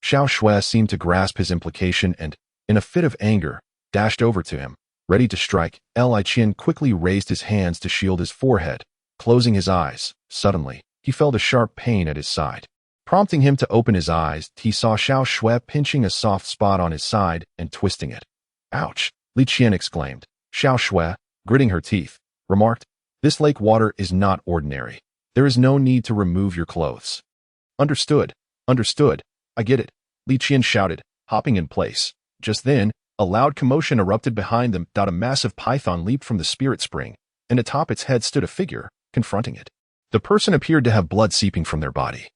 Xiao Shui seemed to grasp his implication and, in a fit of anger, dashed over to him, ready to strike. Li Qian quickly raised his hands to shield his forehead, closing his eyes. Suddenly, he felt a sharp pain at his side. Prompting him to open his eyes, he saw Xiao Shui pinching a soft spot on his side and twisting it. "Ouch!" Li Qian exclaimed. Xiao Shui, gritting her teeth, remarked, "This lake water is not ordinary. There is no need to remove your clothes." "Understood. Understood. I get it," Li Qian shouted, hopping in place. Just then, a loud commotion erupted behind them. A massive python leaped from the spirit spring, and atop its head stood a figure, confronting it. The person appeared to have blood seeping from their body.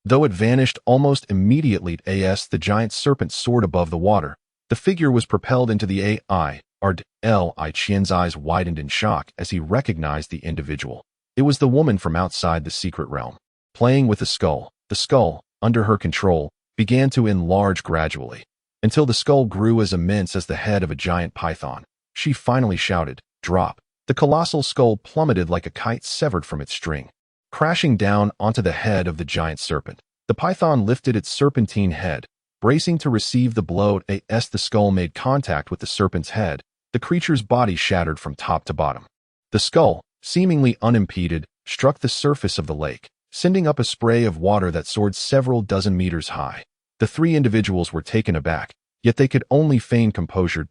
Though it vanished almost immediately, the giant serpent soared above the water. The figure was propelled into the AI. Li Qian's eyes widened in shock as he recognized the individual. It was the woman from outside the secret realm. Playing with the skull, under her control, began to enlarge gradually, until the skull grew as immense as the head of a giant python. She finally shouted, "Drop!" The colossal skull plummeted like a kite severed from its string, crashing down onto the head of the giant serpent. The python lifted its serpentine head, bracing to receive the blow. As the skull made contact with the serpent's head, the creature's body shattered from top to bottom. The skull, seemingly unimpeded, struck the surface of the lake, sending up a spray of water that soared several dozen meters high. The three individuals were taken aback, yet they could only feign composure.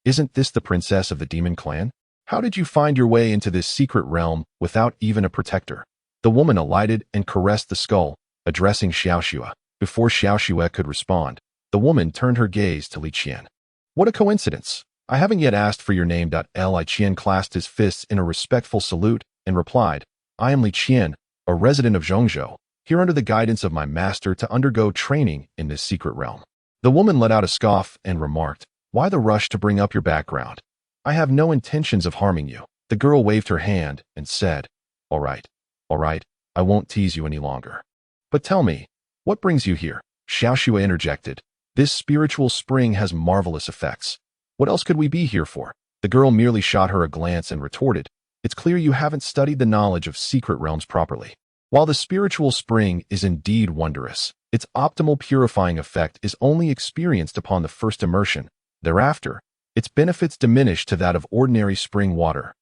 "Isn't this the princess of the demon clan? How did you find your way into this secret realm without even a protector?" The woman alighted and caressed the skull, addressing Xiao Shui. Before Xiao Shui could respond, the woman turned her gaze to Li Qian. "What a coincidence! I haven't yet asked for your name." Li Qian clasped his fists in a respectful salute and replied, "I am Li Qian, a resident of Zhongzhou, here under the guidance of my master to undergo training in this secret realm." The woman let out a scoff and remarked, "Why the rush to bring up your background? I have no intentions of harming you." The girl waved her hand and said, all right, I won't tease you any longer. But tell me, what brings you here?" Xiao Shui interjected. "This spiritual spring has marvelous effects. What else could we be here for?" The girl merely shot her a glance and retorted, "It's clear you haven't studied the knowledge of secret realms properly. While the spiritual spring is indeed wondrous, its optimal purifying effect is only experienced upon the first immersion. Thereafter, its benefits diminish to that of ordinary spring water."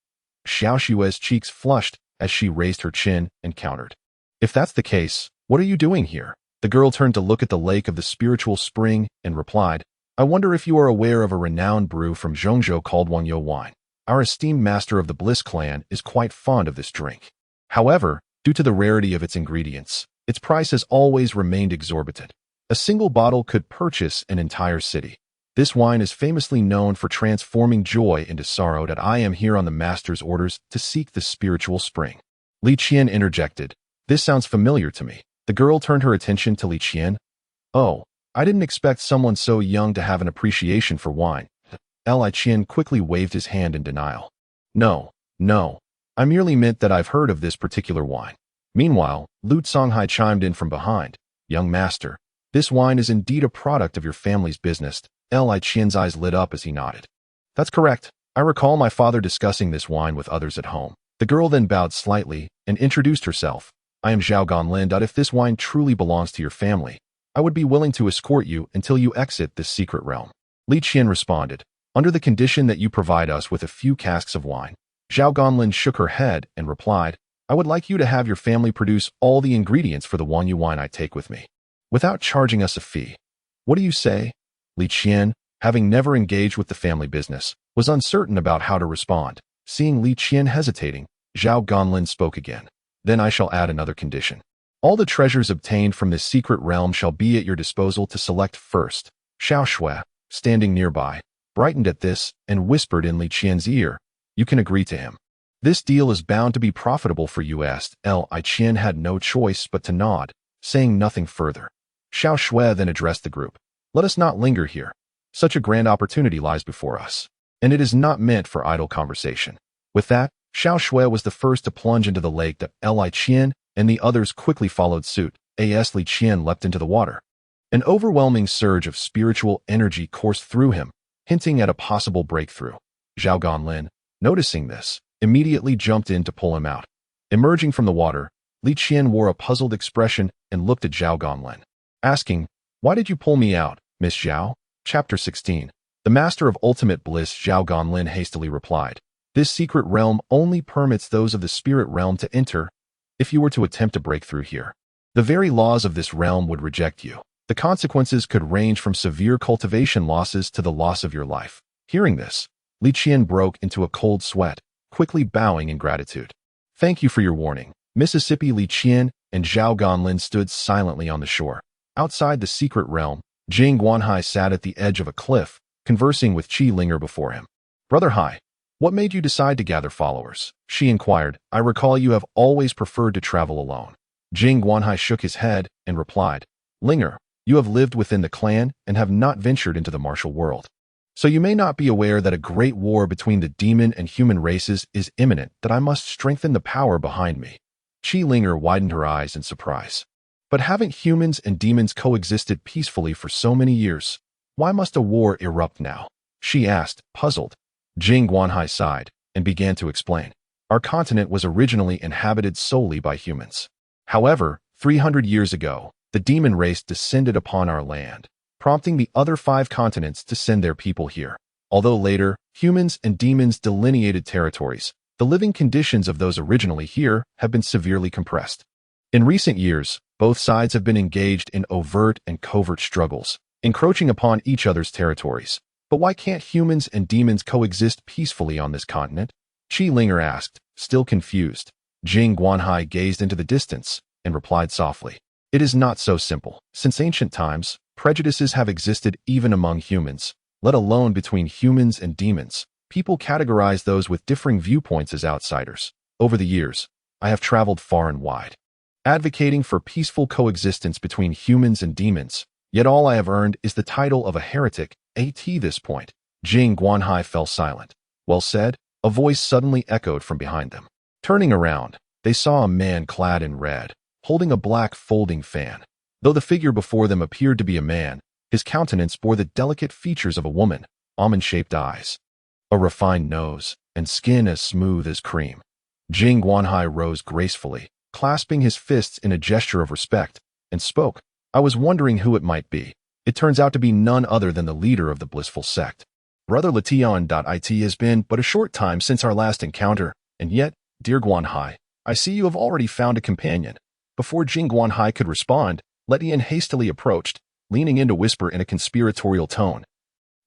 Xiao Shui's cheeks flushed as she raised her chin and countered, "If that's the case, what are you doing here?" The girl turned to look at the lake of the spiritual spring and replied, "I wonder if you are aware of a renowned brew from Zhongzhou called Wangyou wine. Our esteemed master of the Bliss clan is quite fond of this drink. However, due to the rarity of its ingredients, its price has always remained exorbitant. A single bottle could purchase an entire city. This wine is famously known for transforming joy into sorrow. That I am here on the master's orders to seek the spiritual spring." Li Qian interjected, "This sounds familiar to me." The girl turned her attention to Li Qian. "Oh, I didn't expect someone so young to have an appreciation for wine." Li Qian quickly waved his hand in denial. No, I merely meant that I've heard of this particular wine." Meanwhile, Lu Songhai chimed in from behind, "Young master, this wine is indeed a product of your family's business." Li Qian's eyes lit up as he nodded. "That's correct. I recall my father discussing this wine with others at home." The girl then bowed slightly and introduced herself. "I am Zhao Ganlin. If this wine truly belongs to your family, I would be willing to escort you until you exit this secret realm." Li Qian responded, "Under the condition that you provide us with a few casks of wine." Zhao Ganlin shook her head and replied, "I would like you to have your family produce all the ingredients for the Wanyu wine I take with me, without charging us a fee. What do you say?" Li Qian, having never engaged with the family business, was uncertain about how to respond. Seeing Li Qian hesitating, Zhao Ganlin spoke again. "Then I shall add another condition. All the treasures obtained from this secret realm shall be at your disposal to select first." Xiao Shui, standing nearby, brightened at this and whispered in Li Qian's ear, "You can agree to him. This deal is bound to be profitable for you." Li Qian had no choice but to nod, saying nothing further. Xiao Shui then addressed the group. "Let us not linger here. Such a grand opportunity lies before us, and it is not meant for idle conversation." With that, Xiao Shui was the first to plunge into the lake. Li Qian and the others quickly followed suit. Li Qian leapt into the water. An overwhelming surge of spiritual energy coursed through him, hinting at a possible breakthrough. Zhao Ganlin, noticing this, immediately jumped in to pull him out. Emerging from the water, Li Qian wore a puzzled expression and looked at Zhao Ganlin, asking, "Why did you pull me out, Miss Zhao?" Chapter 16. The Master of Ultimate Bliss, Zhao Ganlin hastily replied, "This secret realm only permits those of the spirit realm to enter. If you were to attempt to break through here, The very laws of this realm would reject you. The consequences could range from severe cultivation losses to the loss of your life. Hearing this, Qian broke into a cold sweat, quickly bowing in gratitude. Thank you for your warning. Mississippi Qian and Zhao Ganlin stood silently on the shore. Outside the secret realm, Jing Guanhai sat at the edge of a cliff, conversing with Qi Linger before him. Brother Hai, what made you decide to gather followers? She inquired. I recall you have always preferred to travel alone. Jing Guanhai shook his head and replied, Linger, you have lived within the clan and have not ventured into the martial world. So you may not be aware that a great war between the demon and human races is imminent, that I must strengthen the power behind me. Qi Linger widened her eyes in surprise. But haven't humans and demons coexisted peacefully for so many years? Why must a war erupt now? She asked, puzzled. Jing Guanhai sighed and began to explain. Our continent was originally inhabited solely by humans. However, 300 years ago, the demon race descended upon our land, prompting the other 5 continents to send their people here. Although later, humans and demons delineated territories, the living conditions of those originally here have been severely compressed. In recent years, both sides have been engaged in overt and covert struggles, encroaching upon each other's territories. But why can't humans and demons coexist peacefully on this continent? Qi Linger asked, still confused. Jing Guanhai gazed into the distance and replied softly. It is not so simple. Since ancient times, prejudices have existed even among humans, let alone between humans and demons. People categorize those with differing viewpoints as outsiders. Over the years, I have traveled far and wide, advocating for peaceful coexistence between humans and demons. Yet all I have earned is the title of a heretic. At this point, Jing Guanhai fell silent. Well said, a voice suddenly echoed from behind them. Turning around, they saw a man clad in red, holding a black folding fan. Though the figure before them appeared to be a man, his countenance bore the delicate features of a woman, almond-shaped eyes, a refined nose, and skin as smooth as cream. Jing Guanhai rose gracefully, clasping his fists in a gesture of respect, and spoke. I was wondering who it might be. It turns out to be none other than the leader of the blissful sect. Brother Qian. It has been but a short time since our last encounter, and yet, dear Guanhai, I see you have already found a companion. Before Jing Guanhai could respond, Qian hastily approached, leaning in to whisper in a conspiratorial tone.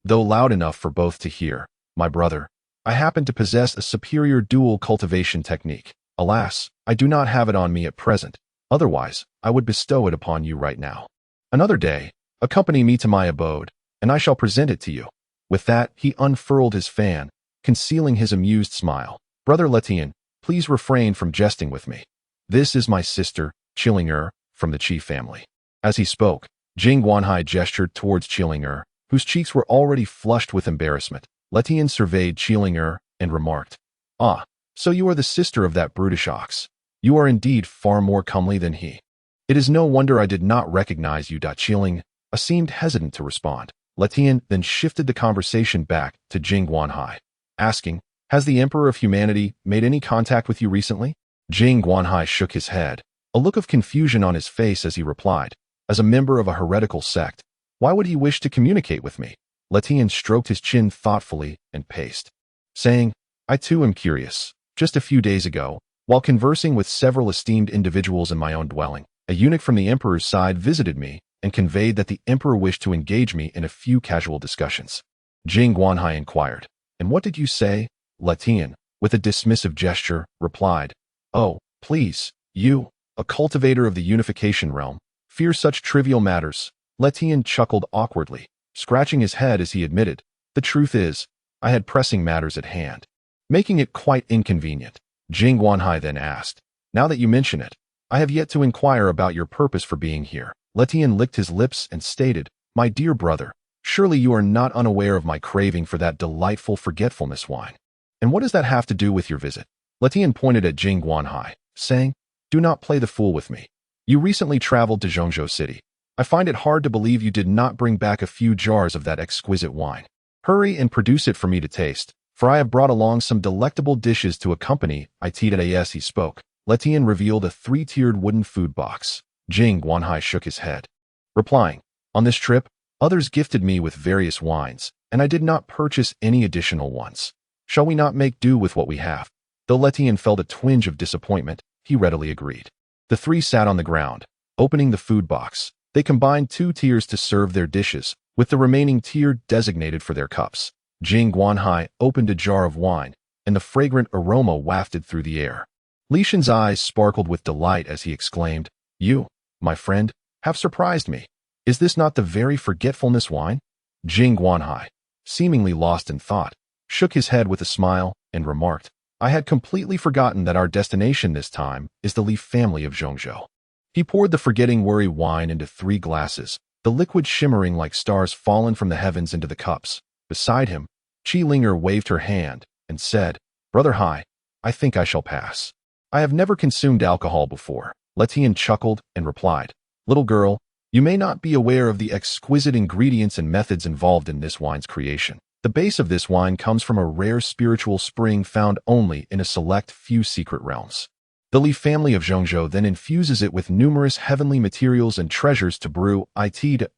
Though loud enough for both to hear, my brother, I happen to possess a superior dual cultivation technique. Alas, I do not have it on me at present. Otherwise, I would bestow it upon you right now. Another day, accompany me to my abode, and I shall present it to you. With that, he unfurled his fan, concealing his amused smile. Brother Qian, please refrain from jesting with me. This is my sister, Qilinger, from the Qi family. As he spoke, Jing Guanhai gestured towards Qilinger, whose cheeks were already flushed with embarrassment. Qian surveyed Qilinger and remarked, Ah, so you are the sister of that brutish ox. You are indeed far more comely than he. It is no wonder I did not recognize you. Qilinger seemed hesitant to respond. Qian then shifted the conversation back to Jing Guanhai, asking, Has the Emperor of Humanity made any contact with you recently? Jing Guanhai shook his head, a look of confusion on his face as he replied, As a member of a heretical sect, why would he wish to communicate with me? Qian stroked his chin thoughtfully and paced, saying, I too am curious. Just a few days ago, while conversing with several esteemed individuals in my own dwelling, a eunuch from the Emperor's side visited me and conveyed that the Emperor wished to engage me in a few casual discussions. Jing Guanhai inquired, And what did you say? Qian, with a dismissive gesture, replied, Oh, please, you, a cultivator of the unification realm, fear such trivial matters. Qian chuckled awkwardly, scratching his head as he admitted, The truth is, I had pressing matters at hand, making it quite inconvenient. Jing Guanhai then asked, Now that you mention it, I have yet to inquire about your purpose for being here. Qian licked his lips and stated, My dear brother, surely you are not unaware of my craving for that delightful forgetfulness wine. And what does that have to do with your visit? Qian pointed at Jing Guanhai, saying, Do not play the fool with me. You recently traveled to Zhongzhou City. I find it hard to believe you did not bring back a few jars of that exquisite wine. Hurry and produce it for me to taste, for I have brought along some delectable dishes to accompany it. As he spoke, Qian revealed a 3-tiered wooden food box. Jing Guanhai shook his head, replying, On this trip, others gifted me with various wines, and I did not purchase any additional ones. Shall we not make do with what we have? Though Qian felt a twinge of disappointment, he readily agreed. The three sat on the ground, Opening the food box, they combined 2 tiers to serve their dishes, with the remaining tier designated for their cups. Jing Guanhai opened a jar of wine, and the fragrant aroma wafted through the air. Li Qian's eyes sparkled with delight as he exclaimed, "You, my friend, have surprised me. Is this not the very forgetfulness wine?" Jing Guanhai, seemingly lost in thought, shook his head with a smile and remarked, "I had completely forgotten that our destination this time is the Li family of Zhongzhou." He poured the forgetting worry wine into 3 glasses, the liquid shimmering like stars fallen from the heavens into the cups. Beside him, Qi Linger waved her hand and said, "Brother Hai, I think I shall pass. I have never consumed alcohol before." Letian chuckled and replied, "Little girl, you may not be aware of the exquisite ingredients and methods involved in this wine's creation. The base of this wine comes from a rare spiritual spring found only in a select few secret realms. The Li family of Zhongzhou then infuses it with numerous heavenly materials and treasures to brew. It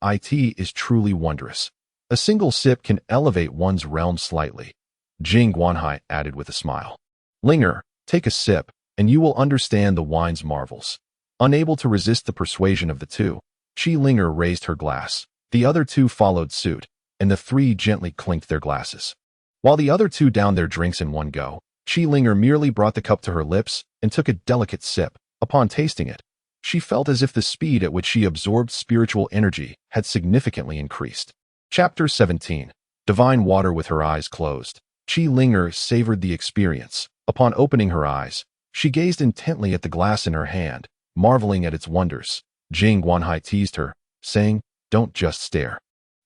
is truly wondrous. A single sip can elevate one's realm slightly." Jing Guanhai added with a smile. "Linger, take a sip, and you will understand the wine's marvels." Unable to resist the persuasion of the 2, Qi Linger raised her glass. The other 2 followed suit, and the 3 gently clinked their glasses. While the other 2 downed their drinks in one go, Qi Linger merely brought the cup to her lips and took a delicate sip. Upon tasting it, she felt as if the speed at which she absorbed spiritual energy had significantly increased. Chapter 17. Divine Water. With her eyes closed, Qi Linger savored the experience. Upon opening her eyes, she gazed intently at the glass in her hand, marveling at its wonders. Jing Guanhai teased her, saying, "Don't just stare.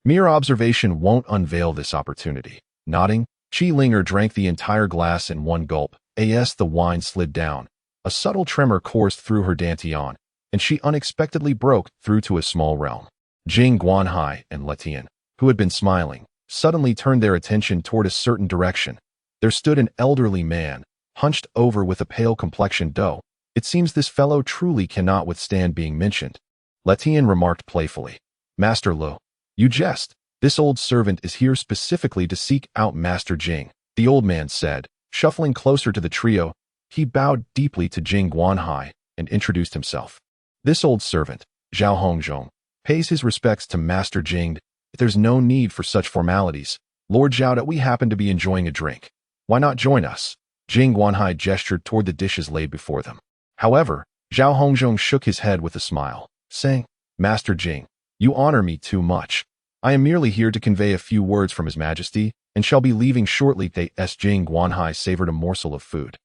Mere observation won't unveil this opportunity." Nodding, Qi Linger drank the entire glass in one gulp. As the wine slid down, a subtle tremor coursed through her dantian, and she unexpectedly broke through to a small realm. Jing Guanhai and Letian, who had been smiling, suddenly turned their attention toward a certain direction. There stood an elderly man, hunched over with a pale complexion. "Doe, it seems this fellow truly cannot withstand being mentioned." Letian remarked playfully, "Master Lu, you jest. This old servant is here specifically to seek out Master Jing," the old man said, shuffling closer to the trio. He bowed deeply to Jing Guanhai and introduced himself. "This old servant, Zhao Hongzhong, pays his respects to Master Jing. There's no need for such formalities. Lord Zhao, that we happen to be enjoying a drink. Why not join us?" Jing Guanhai gestured toward the dishes laid before them. However, Zhao Hongzhong shook his head with a smile, saying, "Master Jing, you honor me too much. I am merely here to convey a few words from His Majesty, and shall be leaving shortly." Jing Guanhai savored a morsel of food.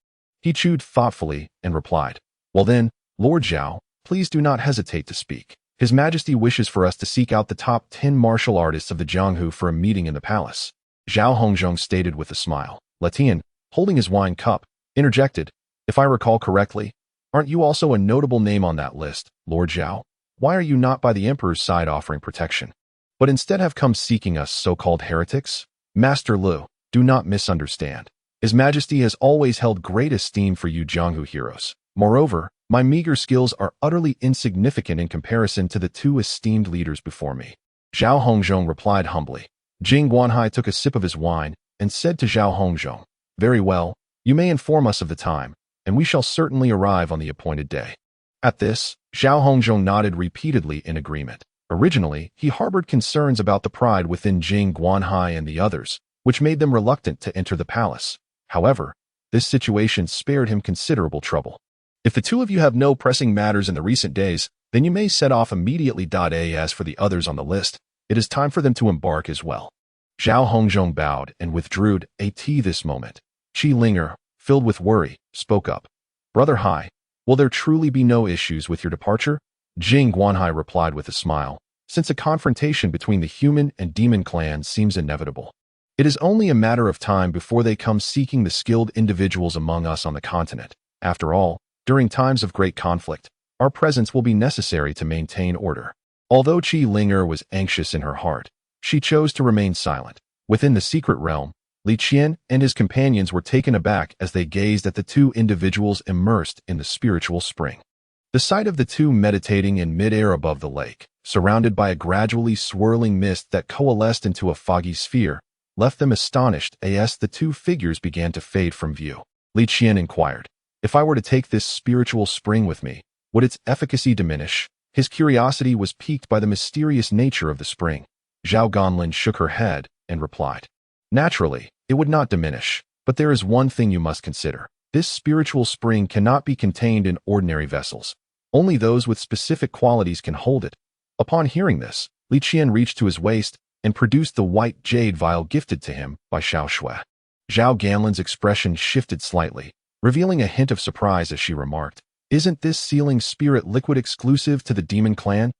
He chewed thoughtfully and replied, "Well then, Lord Zhao, please do not hesitate to speak. His Majesty wishes for us to seek out the top 10 martial artists of the Jianghu for a meeting in the palace." Zhao Hongzhong stated with a smile. Letian, holding his wine cup, interjected, "If I recall correctly, aren't you also a notable name on that list, Lord Zhao? Why are you not by the Emperor's side offering protection, but instead have come seeking us so-called heretics?" "Master Lu, do not misunderstand. His Majesty has always held great esteem for you Jianghu heroes. Moreover, my meager skills are utterly insignificant in comparison to the 2 esteemed leaders before me." Zhao Hongzhong replied humbly. Jing Guanhai took a sip of his wine and said to Zhao Hongzhong, "Very well, you may inform us of the time, and we shall certainly arrive on the appointed day." At this, Zhao Hongzhong nodded repeatedly in agreement. Originally, he harbored concerns about the pride within Jing Guanhai and the others, which made them reluctant to enter the palace. However, this situation spared him considerable trouble. "If the 2 of you have no pressing matters in the recent days, then you may set off immediately. As for the others on the list, it is time for them to embark as well." Zhao Hongzhong bowed and withdrew. This moment, Qi Linger, filled with worry, spoke up. "Brother Hai, will there truly be no issues with your departure?" Jing Guanhai replied with a smile, "Since a confrontation between the human and demon clans seems inevitable, it is only a matter of time before they come seeking the skilled individuals among us on the continent. After all, during times of great conflict, our presence will be necessary to maintain order." Although Qi Linger was anxious in her heart, she chose to remain silent. Within the secret realm, Li Qian and his companions were taken aback as they gazed at the 2 individuals immersed in the spiritual spring. The sight of the 2 meditating in mid-air above the lake, surrounded by a gradually swirling mist that coalesced into a foggy sphere, left them astonished. As the 2 figures began to fade from view, Li Qian inquired, "If I were to take this spiritual spring with me, would its efficacy diminish?" His curiosity was piqued by the mysterious nature of the spring. Zhao Ganlin shook her head and replied, "Naturally, it would not diminish, but there is one thing you must consider. This spiritual spring cannot be contained in ordinary vessels. Only those with specific qualities can hold it." Upon hearing this, Li Qian reached to his waist and produced the white jade vial gifted to him by Xiao Shui. Zhao Ganlin's expression shifted slightly, revealing a hint of surprise as she remarked, "Isn't this sealing spirit liquid exclusive to the demon clan?"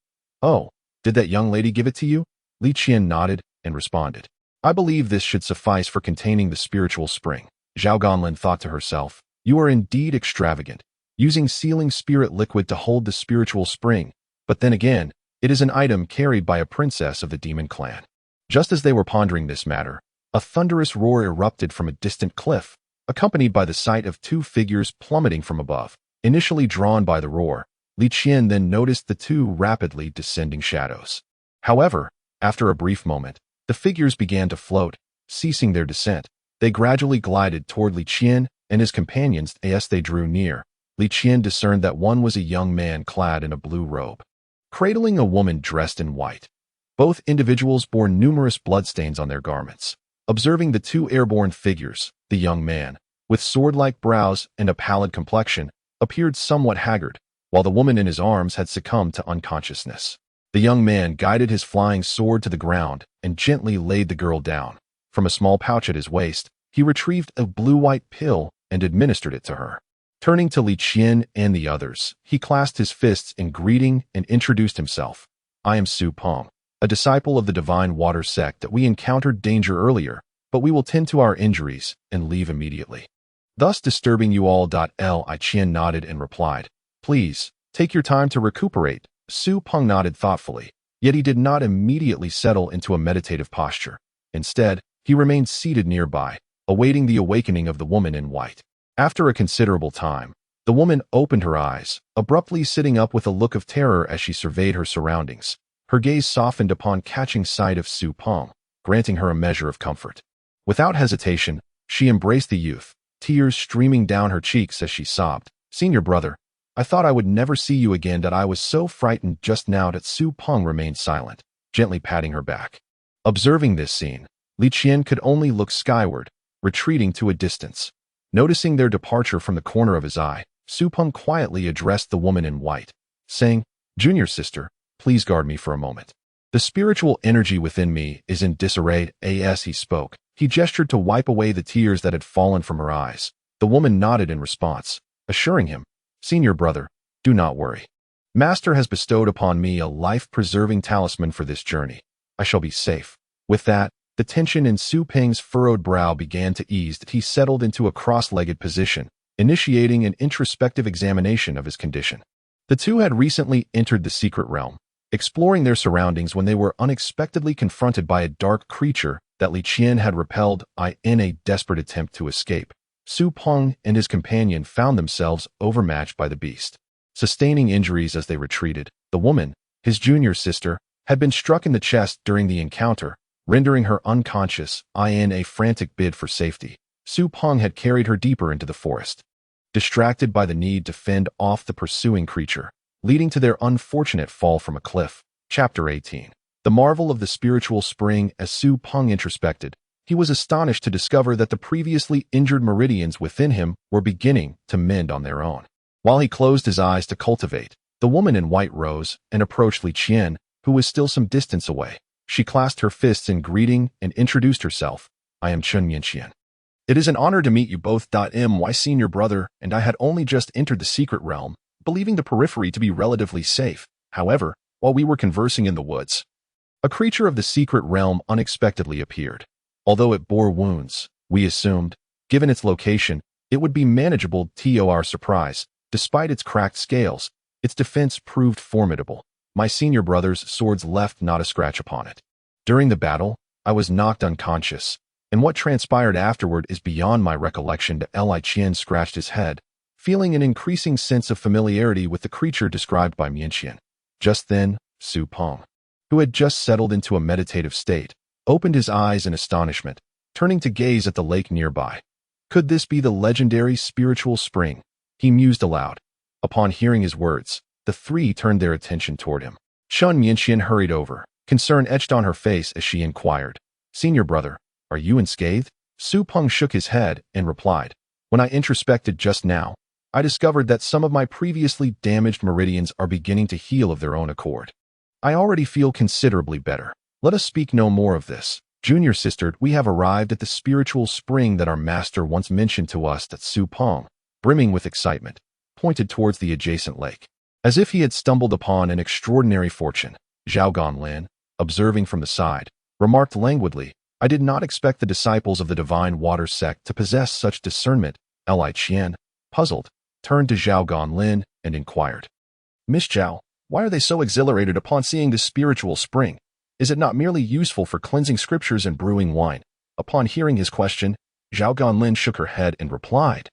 "Oh, did that young lady give it to you?" Li Qian nodded and responded, "I believe this should suffice for containing the spiritual spring." Zhao Ganlin thought to herself, "You are indeed extravagant, using sealing spirit liquid to hold the spiritual spring, but then again, it is an item carried by a princess of the demon clan." Just as they were pondering this matter, a thunderous roar erupted from a distant cliff, accompanied by the sight of two figures plummeting from above. Initially drawn by the roar, Li Qian then noticed the two rapidly descending shadows. However, after a brief moment, the figures began to float, ceasing their descent. They gradually glided toward Li Qian and his companions. As they drew near, Li Qian discerned that one was a young man clad in a blue robe, cradling a woman dressed in white. Both individuals bore numerous bloodstains on their garments. Observing the two airborne figures, the young man, with sword-like brows and a pallid complexion, appeared somewhat haggard, while the woman in his arms had succumbed to unconsciousness. The young man guided his flying sword to the ground and gently laid the girl down. From a small pouch at his waist, he retrieved a blue-white pill and administered it to her. Turning to Li Qian and the others, he clasped his fists in greeting and introduced himself. "I am Su Peng, a disciple of the Divine Water sect that we encountered danger earlier, but we will tend to our injuries and leave immediately. Thus disturbing you all. Li Qian nodded and replied, "Please, take your time to recuperate." Su Peng nodded thoughtfully, yet he did not immediately settle into a meditative posture. Instead, he remained seated nearby, awaiting the awakening of the woman in white. After a considerable time, the woman opened her eyes, abruptly sitting up with a look of terror as she surveyed her surroundings. Her gaze softened upon catching sight of Su Peng, granting her a measure of comfort. Without hesitation, she embraced the youth, tears streaming down her cheeks as she sobbed, "Senior brother, I thought I would never see you again. That I was so frightened just now." That Su Peng remained silent, gently patting her back. Observing this scene, Li Qian could only look skyward, retreating to a distance. Noticing their departure from the corner of his eye, Su Peng quietly addressed the woman in white, saying, "Junior sister, please guard me for a moment. The spiritual energy within me is in disarray." As he spoke, he gestured to wipe away the tears that had fallen from her eyes. The woman nodded in response, assuring him, "Senior brother, do not worry. Master has bestowed upon me a life-preserving talisman for this journey. I shall be safe." With that, the tension in Su Peng's furrowed brow began to ease. He settled into a cross-legged position, initiating an introspective examination of his condition. The two had recently entered the secret realm, exploring their surroundings when they were unexpectedly confronted by a dark creature that Li Qian had repelled in a desperate attempt to escape. Su Peng and his companion found themselves overmatched by the beast. Sustaining injuries as they retreated, the woman, his junior sister, had been struck in the chest during the encounter, rendering her unconscious. In a frantic bid for safety, Su Peng had carried her deeper into the forest, distracted by the need to fend off the pursuing creature, leading to their unfortunate fall from a cliff. Chapter 18. The marvel of the spiritual spring. As Su Peng introspected, he was astonished to discover that the previously injured meridians within him were beginning to mend on their own. While he closed his eyes to cultivate, the woman in white rose and approached Li Qian, who was still some distance away. She clasped her fists in greeting and introduced herself. "I am Chen Yanqian. It is an honor to meet you both. My senior brother and I had only just entered the secret realm, believing the periphery to be relatively safe. However, while we were conversing in the woods, a creature of the secret realm unexpectedly appeared. Although it bore wounds, we assumed, given its location, it would be manageable. To our surprise, despite its cracked scales, its defense proved formidable. My senior brother's swords left not a scratch upon it. During the battle, I was knocked unconscious, and what transpired afterward is beyond my recollection." Li Qian scratched his head, feeling an increasing sense of familiarity with the creature described by Mianqian. Just then, Su Peng, who had just settled into a meditative state, opened his eyes in astonishment, turning to gaze at the lake nearby. Could this be the legendary spiritual spring? He mused aloud. Upon hearing his words, the the three turned their attention toward him. Chen Mianxian hurried over, concern etched on her face as she inquired, "Senior brother, are you unscathed?" Su Peng shook his head and replied, "When I introspected just now, I discovered that some of my previously damaged meridians are beginning to heal of their own accord. I already feel considerably better. Let us speak no more of this. Junior sister, we have arrived at the spiritual spring that our master once mentioned to us." That Su Peng, brimming with excitement, pointed towards the adjacent lake. As if he had stumbled upon an extraordinary fortune, Zhao Ganlin, observing from the side, remarked languidly, "I did not expect the disciples of the Divine Water sect to possess such discernment." Li Qian, puzzled, turned to Zhao Ganlin and inquired, "Miss Zhao, why are they so exhilarated upon seeing this spiritual spring? Is it not merely useful for cleansing scriptures and brewing wine?" Upon hearing his question, Zhao Ganlin shook her head and replied,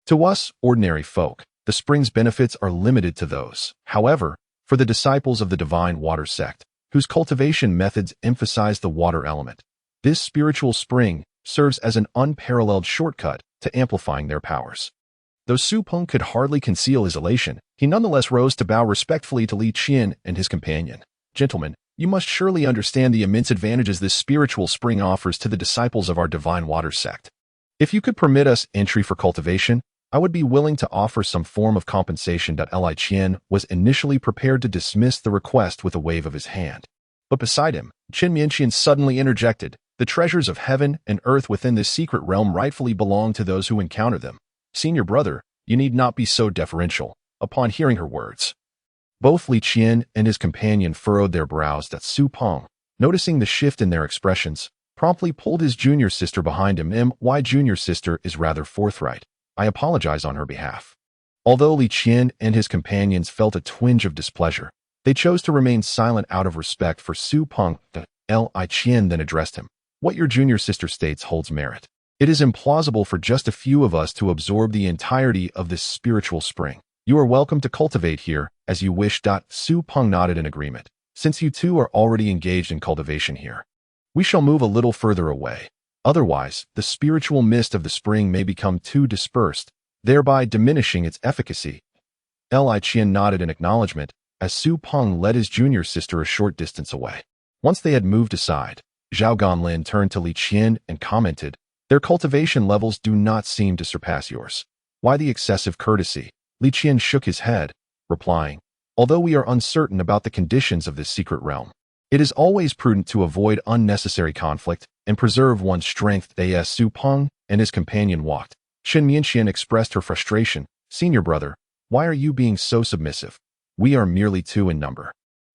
"To us, ordinary folk, the spring's benefits are limited to those. However, for the disciples of the Divine Water sect, whose cultivation methods emphasize the water element, this spiritual spring serves as an unparalleled shortcut to amplifying their powers." Though Su Peng could hardly conceal his elation, he nonetheless rose to bow respectfully to Li Qian and his companion. "Gentlemen, you must surely understand the immense advantages this spiritual spring offers to the disciples of our Divine Water sect. If you could permit us entry for cultivation, I would be willing to offer some form of compensation." Li Qian was initially prepared to dismiss the request with a wave of his hand. But beside him, Chen Mianxian suddenly interjected, "The treasures of heaven and earth within this secret realm rightfully belong to those who encounter them. Senior brother, you need not be so deferential." Upon hearing her words, both Li Qian and his companion furrowed their brows. That Su Peng, noticing the shift in their expressions, promptly pulled his junior sister behind him. "My junior sister is rather forthright. I apologize on her behalf." Although Li Qian and his companions felt a twinge of displeasure, they chose to remain silent out of respect for Su Peng. Li Qian then addressed him, "What your junior sister states holds merit. It is implausible for just a few of us to absorb the entirety of this spiritual spring. You are welcome to cultivate here as you wish." Su Peng nodded in agreement. "Since you two are already engaged in cultivation here, we shall move a little further away. Otherwise, the spiritual mist of the spring may become too dispersed, thereby diminishing its efficacy." Li Qian nodded in acknowledgement as Su Peng led his junior sister a short distance away. Once they had moved aside, Zhao Ganlin turned to Li Qian and commented, "Their cultivation levels do not seem to surpass yours. Why the excessive courtesy?" Li Qian shook his head, replying, "Although we are uncertain about the conditions of this secret realm, it is always prudent to avoid unnecessary conflict and preserve one's strength." As Su Peng and his companion walked, Chen Mianxian expressed her frustration, "Senior brother, why are you being so submissive? We are merely two in number.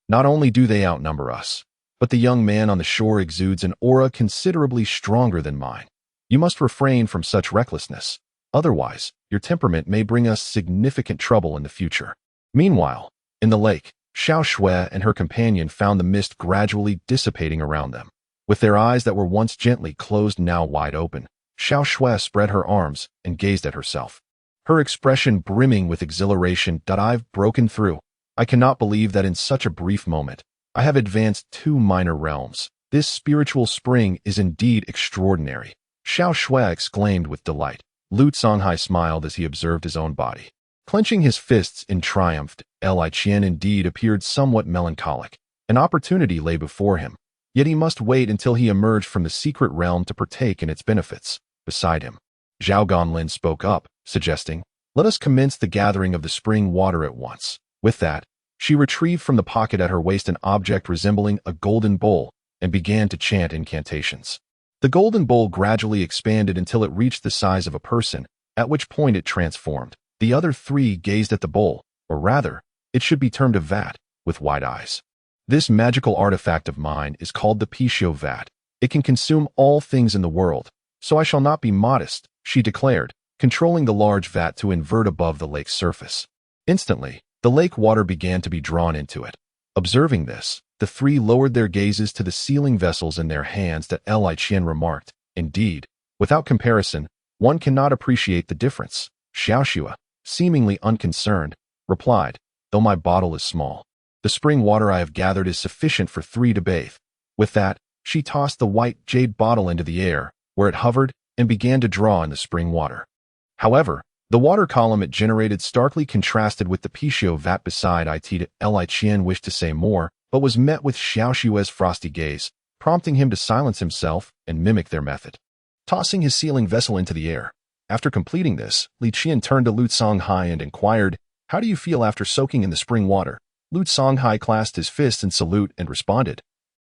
Not only do they outnumber us, but the young man on the shore exudes an aura considerably stronger than mine. You must refrain from such recklessness. Otherwise, your temperament may bring us significant trouble in the future." Meanwhile, in the lake, Xiao Shui and her companion found the mist gradually dissipating around them. With their eyes that were once gently closed now wide open, Xiao Shui spread her arms and gazed at herself, her expression brimming with exhilaration. "I've broken through. I cannot believe that in such a brief moment, I have advanced 2 minor realms. This spiritual spring is indeed extraordinary." Xiao Shui exclaimed with delight. Lu Songhai smiled as he observed his own body. Clenching his fists in triumph, Li Qian indeed appeared somewhat melancholic. An opportunity lay before him, yet he must wait until he emerged from the secret realm to partake in its benefits. Beside him, Zhao Ganlin spoke up, suggesting, "Let us commence the gathering of the spring water at once." With that, she retrieved from the pocket at her waist an object resembling a golden bowl and began to chant incantations. The golden bowl gradually expanded until it reached the size of a person, at which point it transformed. The other three gazed at the bowl, or rather, it should be termed a vat, with wide eyes. This magical artifact of mine is called the Pishio Vat. It can consume all things in the world, so I shall not be modest, she declared, controlling the large vat to invert above the lake's surface. Instantly, the lake water began to be drawn into it. Observing this, the three lowered their gazes to the sealing vessels in their hands. That Li Qian remarked, "Indeed, without comparison, one cannot appreciate the difference." Xiaoxua, seemingly unconcerned, replied, "Though my bottle is small, the spring water I have gathered is sufficient for 3 to bathe." With that, she tossed the white jade bottle into the air, where it hovered and began to draw in the spring water. However, The water column it generated starkly contrasted with the Pishio vat beside it. Li Qian wished to say more, but was met with Xiaoshua's frosty gaze, prompting him to silence himself and mimic their method. Tossing his sealing vessel into the air. After completing this, Li Qian turned to Lu Songhai and inquired, "How do you feel after soaking in the spring water?" Lu Songhai clasped his fist in salute and responded,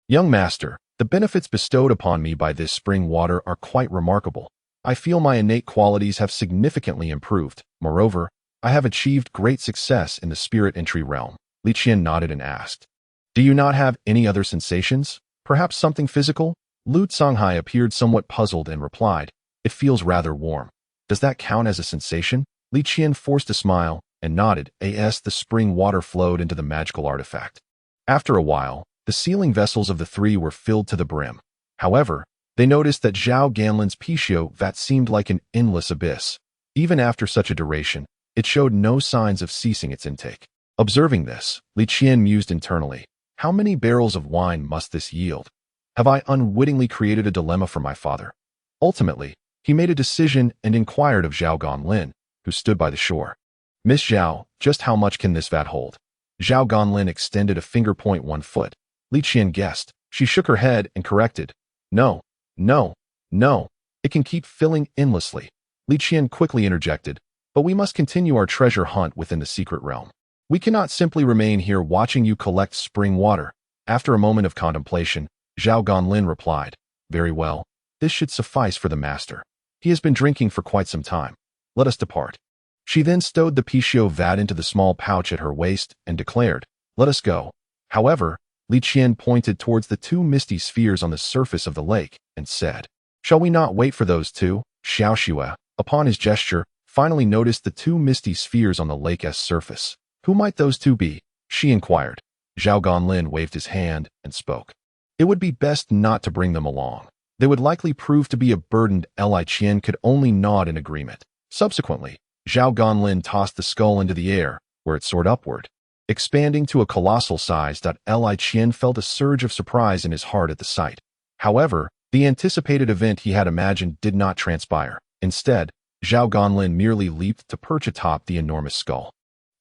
"Young master, the benefits bestowed upon me by this spring water are quite remarkable. I feel my innate qualities have significantly improved. Moreover, I have achieved great success in the spirit entry realm." Li Qian nodded and asked, "Do you not have any other sensations? Perhaps something physical?" Lu Songhai appeared somewhat puzzled and replied, "It feels rather warm. Does that count as a sensation?" Li Qian forced a smile and nodded as the spring water flowed into the magical artifact. After a while, the sealing vessels of the three were filled to the brim. However, they noticed that Zhao Ganlin's Pishio vat seemed like an endless abyss. Even after such a duration, it showed no signs of ceasing its intake. Observing this, Li Qian mused internally, "How many barrels of wine must this yield? Have I unwittingly created a dilemma for my father?" Ultimately, he made a decision and inquired of Zhao Ganlin, who stood by the shore. "Miss Zhao, just how much can this vat hold?" Zhao Ganlin extended a finger point 1 foot. Li Qian guessed. She shook her head and corrected, "No, no, no, it can keep filling endlessly." Li Qian quickly interjected, "But we must continue our treasure hunt within the secret realm. We cannot simply remain here watching you collect spring water." After a moment of contemplation, Zhao Ganlin replied, "Very well, this should suffice for the master. He has been drinking for quite some time. Let us depart." She then stowed the Pishio vat into the small pouch at her waist and declared, "Let us go." However, Li Qian pointed towards the 2 misty spheres on the surface of the lake and said, "Shall we not wait for those 2? Xiaoxue, upon his gesture, finally noticed the 2 misty spheres on the lake's surface. "Who might those 2 be?" she inquired. Zhao Ganlin waved his hand and spoke, "It would be best not to bring them along. They would likely prove to be a burden." Li Qian could only nod in agreement. Subsequently, Zhao Ganlin tossed the skull into the air, where it soared upward, expanding to a colossal size. Li Qian felt a surge of surprise in his heart at the sight. However, the anticipated event he had imagined did not transpire. Instead, Zhao Ganlin merely leaped to perch atop the enormous skull.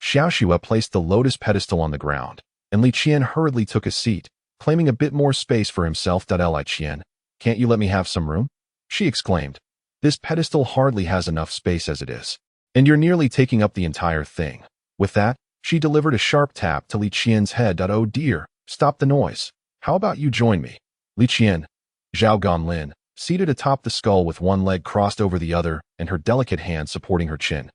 Xiaoxue placed the lotus pedestal on the ground, and Li Qian hurriedly took a seat, claiming a bit more space for himself. Li Qian, "Can't you let me have some room?" she exclaimed. "This pedestal hardly has enough space as it is, and you're nearly taking up the entire thing." With that, she delivered a sharp tap to Li Qian's head. "Oh dear, stop the noise. How about you join me?" Li Qian, Zhao Ganlin, seated atop the skull with one leg crossed over the other and her delicate hand supporting her chin,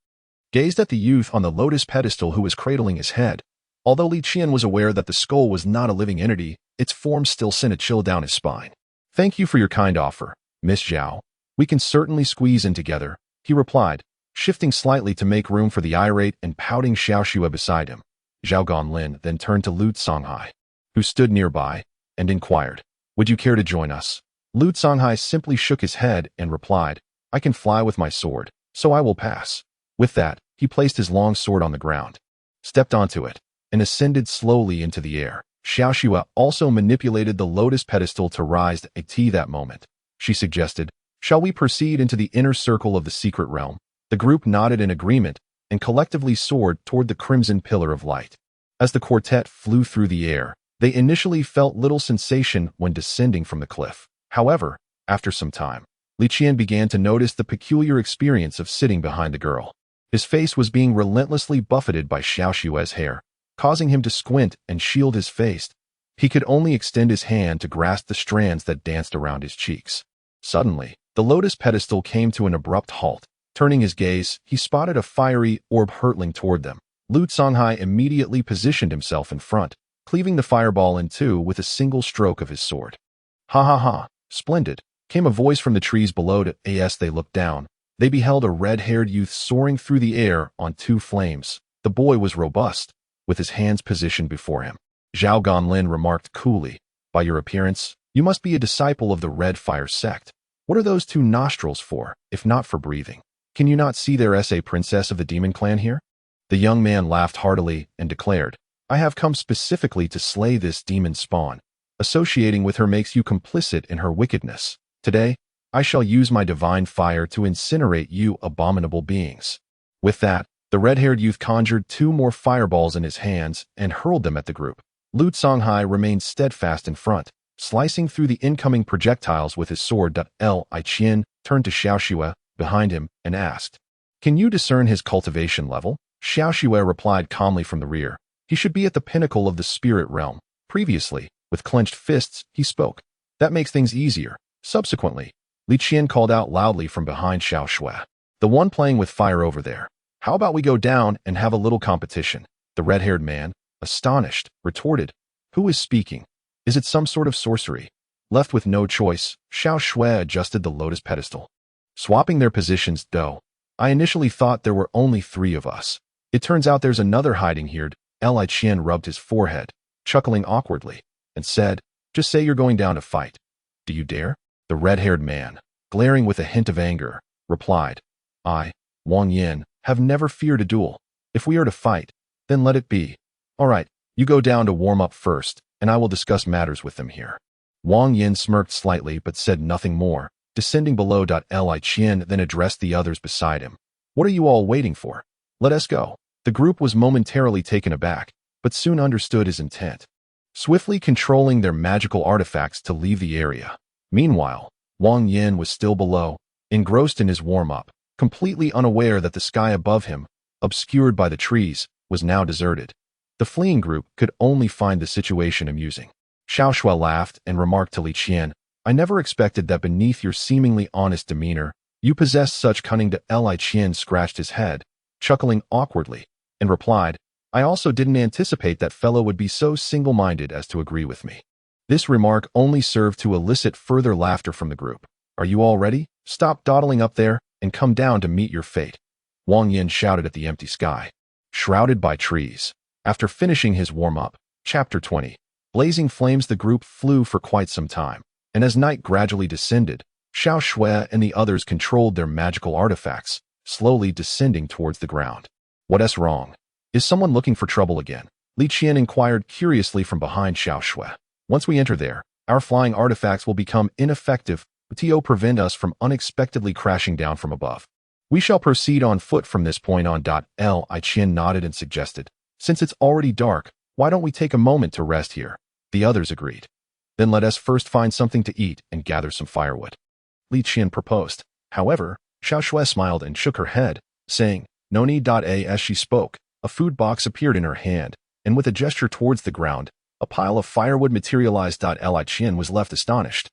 gazed at the youth on the lotus pedestal who was cradling his head. Although Li Qian was aware that the skull was not a living entity, its form still sent a chill down his spine. "Thank you for your kind offer, Miss Zhao. We can certainly squeeze in together," he replied, shifting slightly to make room for the irate and pouting Xiaoxue beside him. Zhao Ganlin then turned to Lu Songhai, who stood nearby, and inquired, "Would you care to join us?" Lu Songhai simply shook his head and replied, "I can fly with my sword, so I will pass." With that, he placed his long sword on the ground, stepped onto it, and ascended slowly into the air. Xiaoxue also manipulated the lotus pedestal to rise at that moment. She suggested, "Shall we proceed into the inner circle of the secret realm?" The group nodded in agreement and collectively soared toward the crimson pillar of light. As the quartet flew through the air, they initially felt little sensation when descending from the cliff. However, after some time, Li Qian began to notice the peculiar experience of sitting behind the girl. His face was being relentlessly buffeted by Xiaoxue's hair, causing him to squint and shield his face. He could only extend his hand to grasp the strands that danced around his cheeks. Suddenly, the lotus pedestal came to an abrupt halt. Turning his gaze, he spotted a fiery orb hurtling toward them. Lu Songhai immediately positioned himself in front, cleaving the fireball in 2 with a single stroke of his sword. "Ha ha ha, splendid," came a voice from the trees below. As they looked down, they beheld a red-haired youth soaring through the air on 2 flames. The boy was robust, with his hands positioned before him. Zhao Ganlin remarked coolly, "By your appearance, you must be a disciple of the Red Fire sect. What are those 2 nostrils for, if not for breathing? Can you not see there is a princess of the demon clan here?" The young man laughed heartily and declared, "I have come specifically to slay this demon spawn. Associating with her makes you complicit in her wickedness. Today, I shall use my divine fire to incinerate you abominable beings." With that, the red-haired youth conjured 2 more fireballs in his hands and hurled them at the group. Lu Songhai remained steadfast in front, slicing through the incoming projectiles with his sword. Qian turned to Xiao Xue behind him and asked, "Can you discern his cultivation level?" Xiao Xue replied calmly from the rear. "He should be at the pinnacle of the spirit realm." Previously, with clenched fists, he spoke. "That makes things easier." Subsequently, Li Qian called out loudly from behind Xiao Xue, "The one playing with fire over there. How about we go down and have a little competition?" The red-haired man, astonished, retorted, "Who is speaking? Is it some sort of sorcery?" Left with no choice, Xiao Xue adjusted the lotus pedestal. Swapping their positions, though, "I initially thought there were only 3 of us. It turns out there's another hiding here." Li Qian rubbed his forehead, chuckling awkwardly, and said, "Just say you're going down to fight." "Do you dare?" The red-haired man, glaring with a hint of anger, replied, "I, Wang Yin, have never feared a duel. If we are to fight, then let it be. All right, you go down to warm up first, and I will discuss matters with them here." Wang Yin smirked slightly but said nothing more, descending below. Li Qian then addressed the others beside him. "What are you all waiting for? Let us go." The group was momentarily taken aback, but soon understood his intent, swiftly controlling their magical artifacts to leave the area. Meanwhile, Wang Yin was still below, engrossed in his warm-up, completely unaware that the sky above him, obscured by the trees, was now deserted. The fleeing group could only find the situation amusing. Xiao Xue laughed and remarked to Li Qian, "I never expected that beneath your seemingly honest demeanor, you possessed such cunning." Li Qian scratched his head, chuckling awkwardly, and replied, "I also didn't anticipate that fellow would be so single-minded as to agree with me." This remark only served to elicit further laughter from the group. "Are you all ready? Stop dawdling up there and come down to meet your fate," Wang Yin shouted at the empty sky, shrouded by trees. After finishing his warm-up, Chapter 20, blazing flames. The group flew for quite some time, and as night gradually descended, Xiao Xue and the others controlled their magical artifacts, slowly descending towards the ground. "What's wrong? Is someone looking for trouble again?" Li Qian inquired curiously from behind Xiao Xue. "Once we enter there, our flying artifacts will become ineffective to prevent us from unexpectedly crashing down from above. We shall proceed on foot from this point on." Li Qian nodded and suggested, "Since it's already dark, why don't we take a moment to rest here?" The others agreed. "Then let us first find something to eat and gather some firewood," Li Qian proposed. However, Xiao Xue smiled and shook her head, saying, "No need." As she spoke, a food box appeared in her hand, and with a gesture towards the ground, a pile of firewood materialized. Li Qian was left astonished,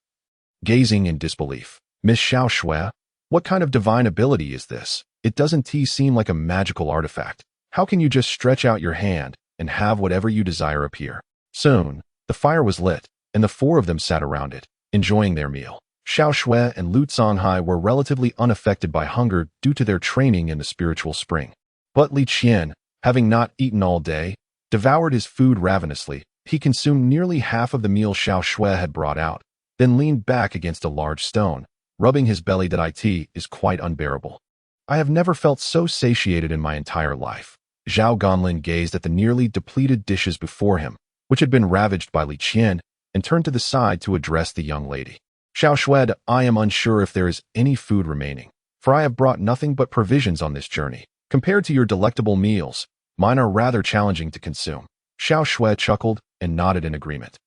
gazing in disbelief. "Miss Xiao Xue, what kind of divine ability is this? It doesn't seem like a magical artifact. How can you just stretch out your hand and have whatever you desire appear?" Soon, the fire was lit, and the 4 of them sat around it, enjoying their meal. Xiao Xue and Lu Songhai were relatively unaffected by hunger due to their training in the spiritual spring. But Li Qian, having not eaten all day, devoured his food ravenously. He consumed nearly half of the meal Xiao Xue had brought out, then leaned back against a large stone, rubbing his belly. "It is quite unbearable. I have never felt so satiated in my entire life." Zhao Ganlin gazed at the nearly depleted dishes before him, which had been ravaged by Li Qian, and turned to the side to address the young lady. "Xiao Xue, I am unsure if there is any food remaining, for I have brought nothing but provisions on this journey. Compared to your delectable meals, mine are rather challenging to consume." Xiao Xue chuckled and nodded in agreement,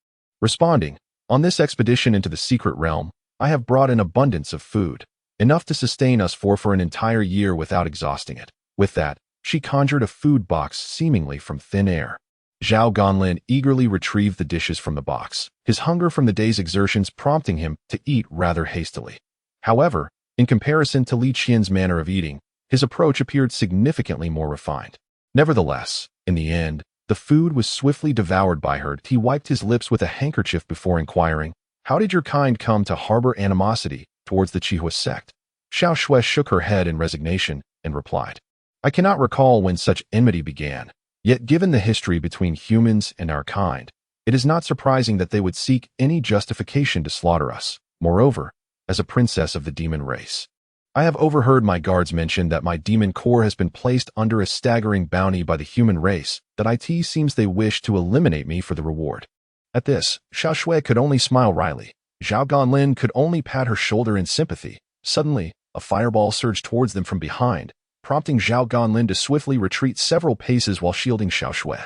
responding, "On this expedition into the secret realm, I have brought an abundance of food, enough to sustain us for an entire year without exhausting it." With that, she conjured a food box seemingly from thin air. Zhao Ganlin eagerly retrieved the dishes from the box, his hunger from the day's exertions prompting him to eat rather hastily. However, in comparison to Li Qian's manner of eating, his approach appeared significantly more refined. Nevertheless, in the end, the food was swiftly devoured by her. He wiped his lips with a handkerchief before inquiring, "How did your kind come to harbor animosity towards the Qihua sect?" Xiao Xue shook her head in resignation and replied, "I cannot recall when such enmity began. Yet given the history between humans and our kind, it is not surprising that they would seek any justification to slaughter us. Moreover, as a princess of the demon race, I have overheard my guards mention that my demon core has been placed under a staggering bounty by the human race, that it seems they wish to eliminate me for the reward." At this, Xiao Xue could only smile wryly. Zhao Ganlin could only pat her shoulder in sympathy. Suddenly, a fireball surged towards them from behind, prompting Zhao Ganlin to swiftly retreat several paces while shielding Xiao Shui.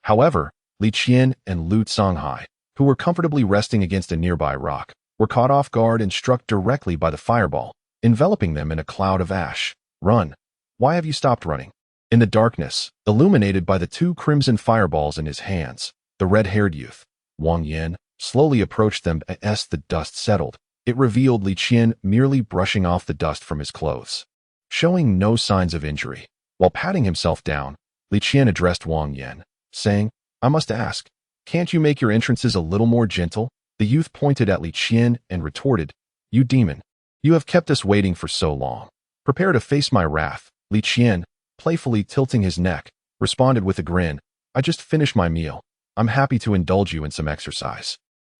However, Li Qian and Lu Songhai, who were comfortably resting against a nearby rock, were caught off guard and struck directly by the fireball, enveloping them in a cloud of ash. Run! Why have you stopped running? In the darkness, illuminated by the two crimson fireballs in his hands, the red-haired youth, Wang Yan, slowly approached them as the dust settled. It revealed Li Qian merely brushing off the dust from his clothes, showing no signs of injury. While patting himself down, Li Qian addressed Wang Yan, saying, I must ask, can't you make your entrances a little more gentle? The youth pointed at Li Qian and retorted, You demon, you have kept us waiting for so long. Prepare to face my wrath. Li Qian, playfully tilting his neck, responded with a grin, I just finished my meal. I'm happy to indulge you in some exercise.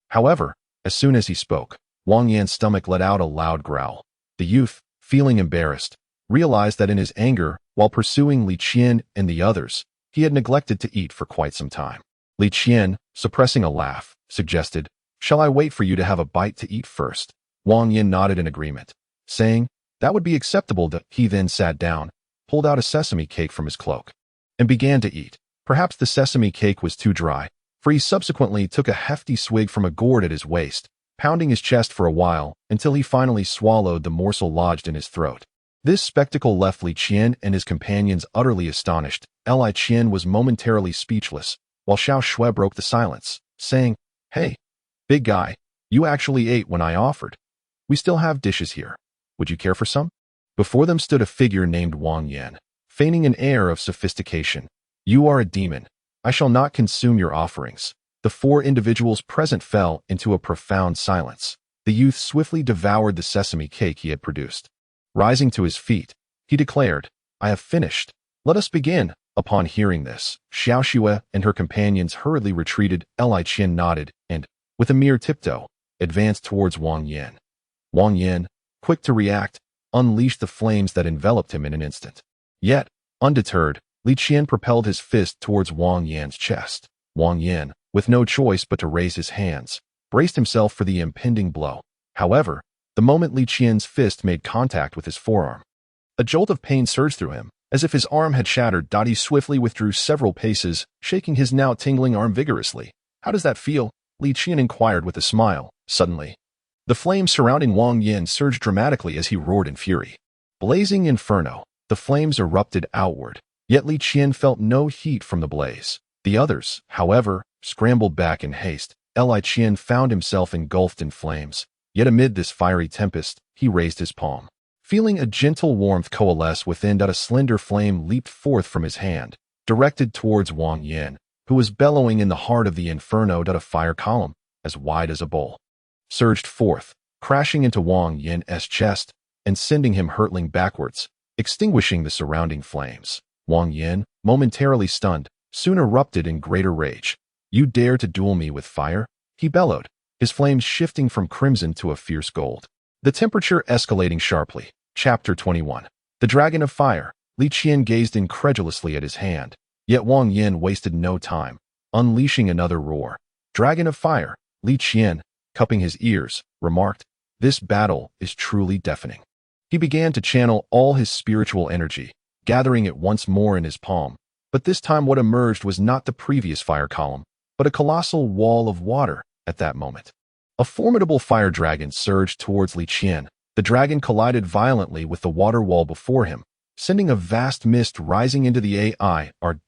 However, as soon as he spoke, Wang Yan's stomach let out a loud growl. The youth, feeling embarrassed, realized that in his anger, while pursuing Li Qian and the others, he had neglected to eat for quite some time. Li Qian, suppressing a laugh, suggested, Shall I wait for you to have a bite to eat first? Wang Yan nodded in agreement, saying, That would be acceptable. He then sat down, pulled out a sesame cake from his cloak, and began to eat. Perhaps the sesame cake was too dry, for he subsequently took a hefty swig from a gourd at his waist, pounding his chest for a while until he finally swallowed the morsel lodged in his throat. This spectacle left Li Qian and his companions utterly astonished. Li Qian was momentarily speechless, while Xiao Shui broke the silence, saying, Hey, big guy, you actually ate when I offered. We still have dishes here. Would you care for some? Before them stood a figure named Wang Yan, feigning an air of sophistication. You are a demon. I shall not consume your offerings. The four individuals present fell into a profound silence. The youth swiftly devoured the sesame cake he had produced. Rising to his feet, he declared, I have finished. Let us begin. Upon hearing this, Xiao Shui and her companions hurriedly retreated. Li Qian nodded and, with a mere tiptoe, advanced towards Wang Yan. Wang Yan, quick to react, unleashed the flames that enveloped him in an instant. Yet, undeterred, Li Qian propelled his fist towards Wang Yan's chest. Wang Yan, with no choice but to raise his hands, braced himself for the impending blow. However, the moment Li Qian's fist made contact with his forearm, a jolt of pain surged through him, as if his arm had shattered. He swiftly withdrew several paces, shaking his now tingling arm vigorously. How does that feel? Li Qian inquired with a smile. Suddenly, the flames surrounding Wang Yan surged dramatically as he roared in fury. Blazing inferno, the flames erupted outward, yet Li Qian felt no heat from the blaze. The others, however, scrambled back in haste. Li Qian found himself engulfed in flames. Yet amid this fiery tempest, he raised his palm. Feeling a gentle warmth coalesce within, a slender flame leaped forth from his hand, directed towards Wang Yan, who was bellowing in the heart of the inferno. A fire column, as wide as a bowl, surged forth, crashing into Wang Yan's chest and sending him hurtling backwards, extinguishing the surrounding flames. Wang Yan, momentarily stunned, soon erupted in greater rage. You dare to duel me with fire? He bellowed, his flames shifting from crimson to a fierce gold, the temperature escalating sharply. Chapter 21. The Dragon of Fire. Li Qian gazed incredulously at his hand, yet Wang Yan wasted no time, unleashing another roar. Dragon of Fire. Li Qian, cupping his ears, remarked, This battle is truly deafening. He began to channel all his spiritual energy, gathering it once more in his palm, but this time what emerged was not the previous fire column, but a colossal wall of water. At that moment, a formidable fire dragon surged towards Li Qian. The dragon collided violently with the water wall before him, sending a vast mist rising into the air. Li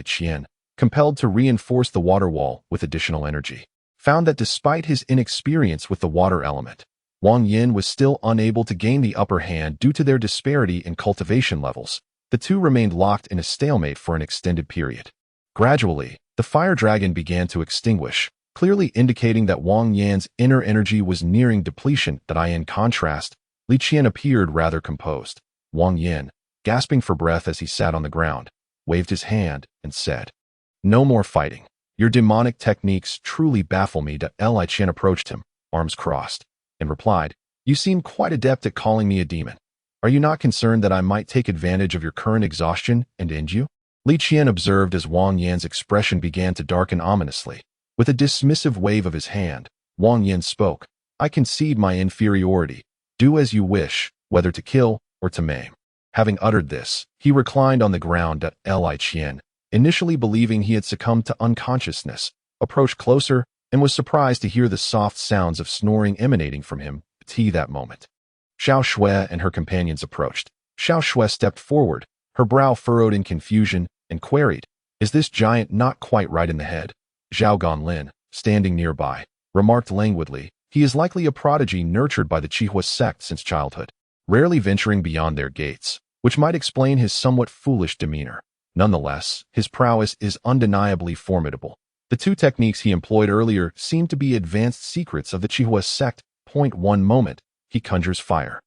Qian, compelled to reinforce the water wall with additional energy, found that despite his inexperience with the water element, Wang Yan was still unable to gain the upper hand due to their disparity in cultivation levels. The two remained locked in a stalemate for an extended period. Gradually, the fire dragon began to extinguish, clearly indicating that Wang Yan's inner energy was nearing depletion. In contrast, Li Qian appeared rather composed. Wang Yan, gasping for breath as he sat on the ground, waved his hand and said, No more fighting. Your demonic techniques truly baffle me. Li Qian approached him, arms crossed, and replied, You seem quite adept at calling me a demon. Are you not concerned that I might take advantage of your current exhaustion and end you? Li Qian observed as Wang Yan's expression began to darken ominously. With a dismissive wave of his hand, Wang Yan spoke, I concede my inferiority. Do as you wish, whether to kill or to maim. Having uttered this, he reclined on the ground. Li Qian, initially believing he had succumbed to unconsciousness, approached closer and was surprised to hear the soft sounds of snoring emanating from him. That moment, Xiao Shui and her companions approached. Xiao Shui stepped forward, her brow furrowed in confusion, and queried, "Is this giant not quite right in the head?" Zhao Ganlin, standing nearby, remarked languidly, "He is likely a prodigy nurtured by the Qihua sect since childhood, rarely venturing beyond their gates, which might explain his somewhat foolish demeanor. Nonetheless, his prowess is undeniably formidable. The two techniques he employed earlier seem to be advanced secrets of the Qihua sect. One moment, he conjures fire.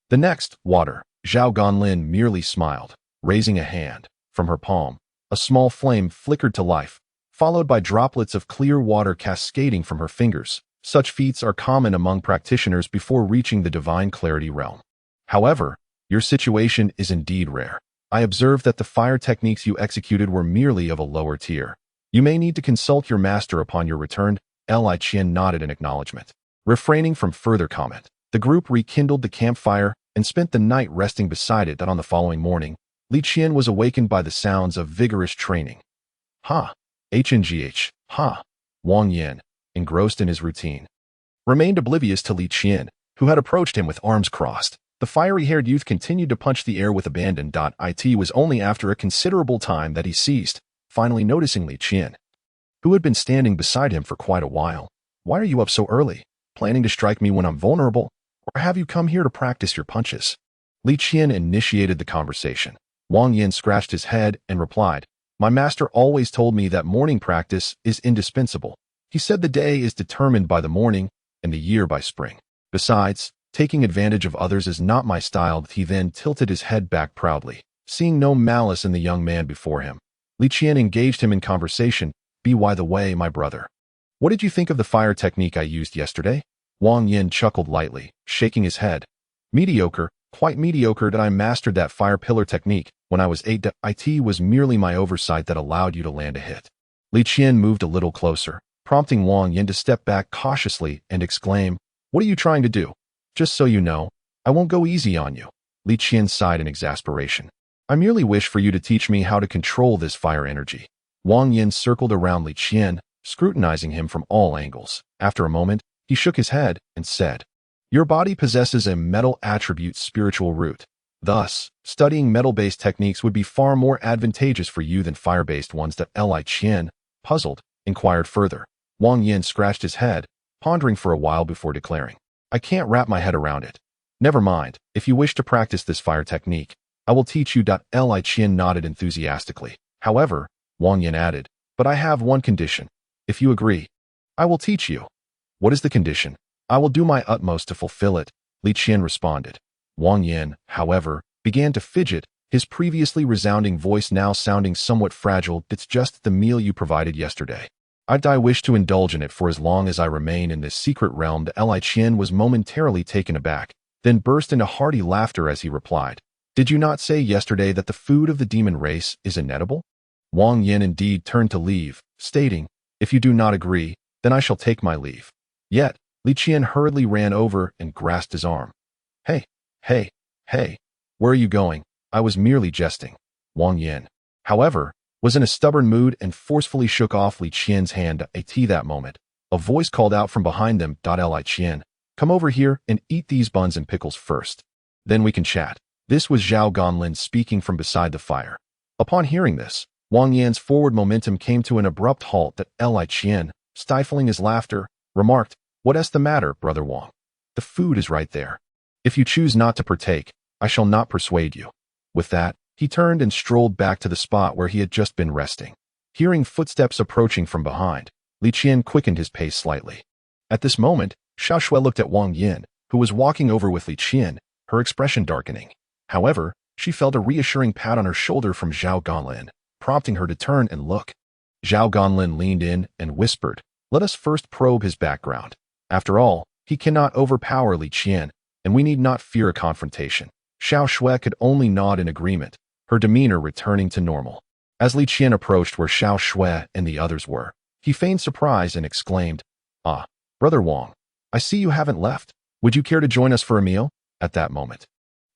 The next, water." Zhao Ganlin merely smiled, raising a hand. From her palm, a small flame flickered to life, followed by droplets of clear water cascading from her fingers. Such feats are common among practitioners before reaching the divine clarity realm. However, your situation is indeed rare. I observed that the fire techniques you executed were merely of a lower tier. You may need to consult your master upon your return. Li Qian nodded in acknowledgement. Refraining from further comment, the group rekindled the campfire and spent the night resting beside it. That on the following morning, Li Qian was awakened by the sounds of vigorous training. Ha! HNGH! Ha! Wang Yin, engrossed in his routine, remained oblivious to Li Qian, who had approached him with arms crossed. The fiery-haired youth continued to punch the air with abandon. It was only after a considerable time that he ceased, finally noticing Li Qian, who had been standing beside him for quite a while. "Why are you up so early? Planning to strike me when I'm vulnerable? Or have you come here to practice your punches?" Li Qian initiated the conversation. Wang Yin scratched his head and replied, "My master always told me that morning practice is indispensable. He said the day is determined by the morning and the year by spring. Besides, taking advantage of others is not my style." He then tilted his head back proudly, seeing no malice in the young man before him. Li Qian engaged him in conversation. "By the way, my brother, what did you think of the fire technique I used yesterday?" Wang Yin chuckled lightly, shaking his head. "Mediocre, quite mediocre. I mastered that fire pillar technique when I was 8. It was merely my oversight that allowed you to land a hit." Li Qian moved a little closer, prompting Wang Yin to step back cautiously and exclaim, "What are you trying to do? Just so you know, I won't go easy on you." Li Qian sighed in exasperation. "I merely wish for you to teach me how to control this fire energy." Wang Yin circled around Li Qian, scrutinizing him from all angles. After a moment, he shook his head and said, "Your body possesses a metal attribute spiritual root. Thus, studying metal-based techniques would be far more advantageous for you than fire-based ones." Li Qian, puzzled, inquired further. Wang Yin scratched his head, pondering for a while before declaring, "I can't wrap my head around it. Never mind, if you wish to practice this fire technique, I will teach you." Li Qian nodded enthusiastically. "However," Wang Yin added, "but I have one condition. If you agree, I will teach you." "What is the condition?" "I will do my utmost to fulfill it," Li Qian responded. Wang Yin, however, began to fidget, his previously resounding voice now sounding somewhat fragile. "It's just the meal you provided yesterday. I wish to indulge in it for as long as I remain in this secret realm." Li Qian was momentarily taken aback, then burst into hearty laughter as he replied, "Did you not say yesterday that the food of the demon race is inedible?" Wang Yin indeed turned to leave, stating, "If you do not agree, then I shall take my leave." Yet, Li Qian hurriedly ran over and grasped his arm. Hey, where are you going? I was merely jesting." Wang Yin, however, was in a stubborn mood and forcefully shook off Li Qian's hand. That moment, a voice called out from behind them. "Li Qian, come over here and eat these buns and pickles first. Then we can chat." This was Zhao Ganlin speaking from beside the fire. Upon hearing this, Wang Yan's forward momentum came to an abrupt halt. Li Qian, stifling his laughter, remarked, "What's the matter, Brother Wang? The food is right there. If you choose not to partake, I shall not persuade you." With that, he turned and strolled back to the spot where he had just been resting. Hearing footsteps approaching from behind, Li Qian quickened his pace slightly. At this moment, Xiao Shui looked at Wang Yin, who was walking over with Li Qian, her expression darkening. However, she felt a reassuring pat on her shoulder from Zhao Ganlin, prompting her to turn and look. Zhao Ganlin leaned in and whispered, "Let us first probe his background. After all, he cannot overpower Li Qian, and we need not fear a confrontation." Xiao Shui could only nod in agreement, her demeanor returning to normal. As Li Qian approached where Xiao Shui and the others were, he feigned surprise and exclaimed, "Ah, Brother Wang, I see you haven't left. Would you care to join us for a meal?" At that moment,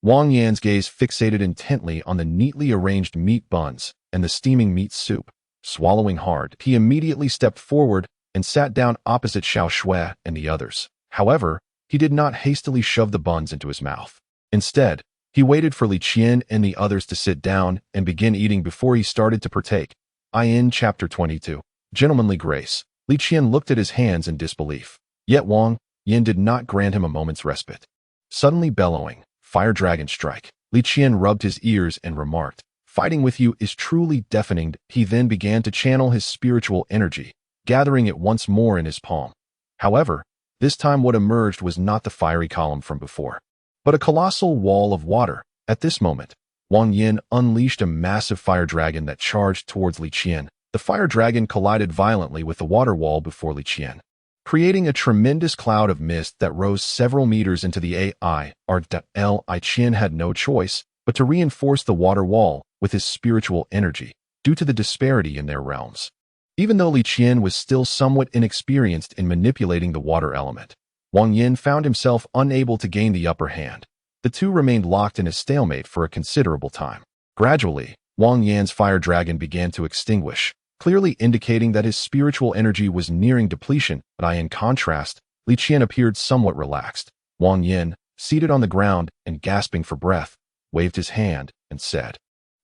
Wang Yan's gaze fixated intently on the neatly arranged meat buns and the steaming meat soup. Swallowing hard, he immediately stepped forward and sat down opposite Xiao Shui and the others. However, he did not hastily shove the buns into his mouth. Instead, he waited for Li Qian and the others to sit down and begin eating before he started to partake. In Chapter 22. Gentlemanly Grace. Li Qian looked at his hands in disbelief. Yet Wang Yan did not grant him a moment's respite. Suddenly bellowing, "Fire Dragon Strike!" Li Qian rubbed his ears and remarked, "Fighting with you is truly deafening." He then began to channel his spiritual energy, gathering it once more in his palm. However, this time what emerged was not the fiery column from before, but a colossal wall of water. At this moment, Wang Yan unleashed a massive fire dragon that charged towards Li Qian. The fire dragon collided violently with the water wall before Li Qian, creating a tremendous cloud of mist that rose several meters into the air. Li Qian had no choice but to reinforce the water wall with his spiritual energy, due to the disparity in their realms. Even though Li Qian was still somewhat inexperienced in manipulating the water element, Wang Yan found himself unable to gain the upper hand. The two remained locked in a stalemate for a considerable time. Gradually, Wang Yan's fire dragon began to extinguish, clearly indicating that his spiritual energy was nearing depletion, but in contrast, Li Qian appeared somewhat relaxed. Wang Yan, seated on the ground and gasping for breath, waved his hand and said,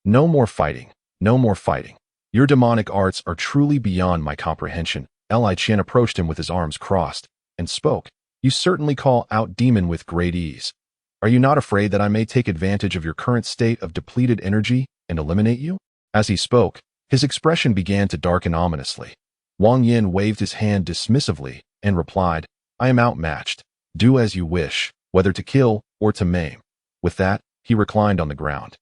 "No more fighting, no more fighting. Your demonic arts are truly beyond my comprehension." Li Qian approached him with his arms crossed and spoke, "You certainly call out demon with great ease. Are you not afraid that I may take advantage of your current state of depleted energy and eliminate you?" As he spoke, his expression began to darken ominously. Wang Yan waved his hand dismissively and replied, "I am outmatched. Do as you wish, whether to kill or to maim." With that, he reclined on the ground.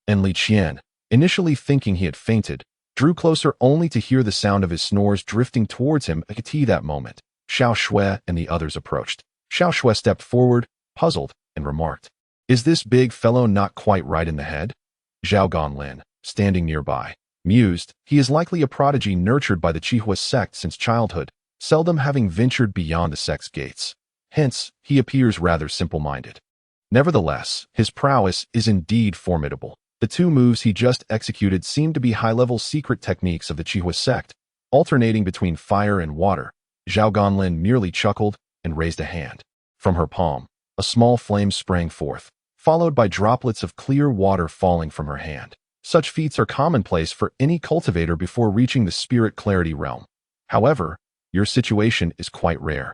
And Li Qian, initially thinking he had fainted, drew closer only to hear the sound of his snores drifting towards him. At that moment, Xiao Shui and the others approached. Xiao Shui stepped forward, puzzled, and remarked, "Is this big fellow not quite right in the head?" Zhao Ganlin, standing nearby, mused, "He is likely a prodigy nurtured by the Qihua sect since childhood, seldom having ventured beyond the sect's gates. Hence, he appears rather simple-minded. Nevertheless, his prowess is indeed formidable." The two moves he just executed seemed to be high-level secret techniques of the Qihua sect, alternating between fire and water. Zhao Ganlin merely chuckled and raised a hand. From her palm, a small flame sprang forth, followed by droplets of clear water falling from her hand. Such feats are commonplace for any cultivator before reaching the spirit clarity realm. However, your situation is quite rare.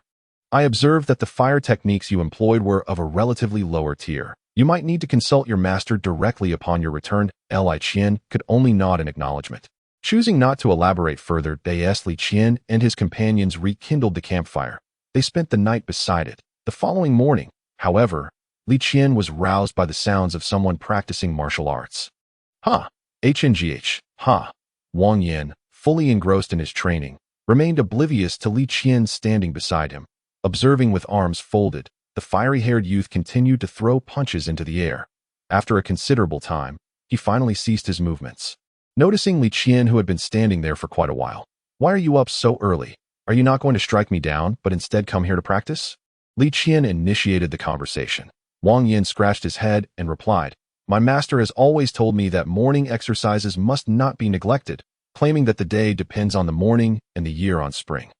I observed that the fire techniques you employed were of a relatively lower tier. You might need to consult your master directly upon your return. Li Qian could only nod in acknowledgement. Choosing not to elaborate further, Li Qian and his companions rekindled the campfire. They spent the night beside it. The following morning, however, Li Qian was roused by the sounds of someone practicing martial arts. Wang Yan, fully engrossed in his training, remained oblivious to Li Qian standing beside him. Observing with arms folded, the fiery-haired youth continued to throw punches into the air. After a considerable time, he finally ceased his movements. Noticing Li Qian, who had been standing there for quite a while, "Why are you up so early? Are you not going to strike me down, but instead come here to practice?" Li Qian initiated the conversation. Wang Yan scratched his head and replied, "My master has always told me that morning exercises must not be neglected, claiming that the day depends on the morning and the year on spring.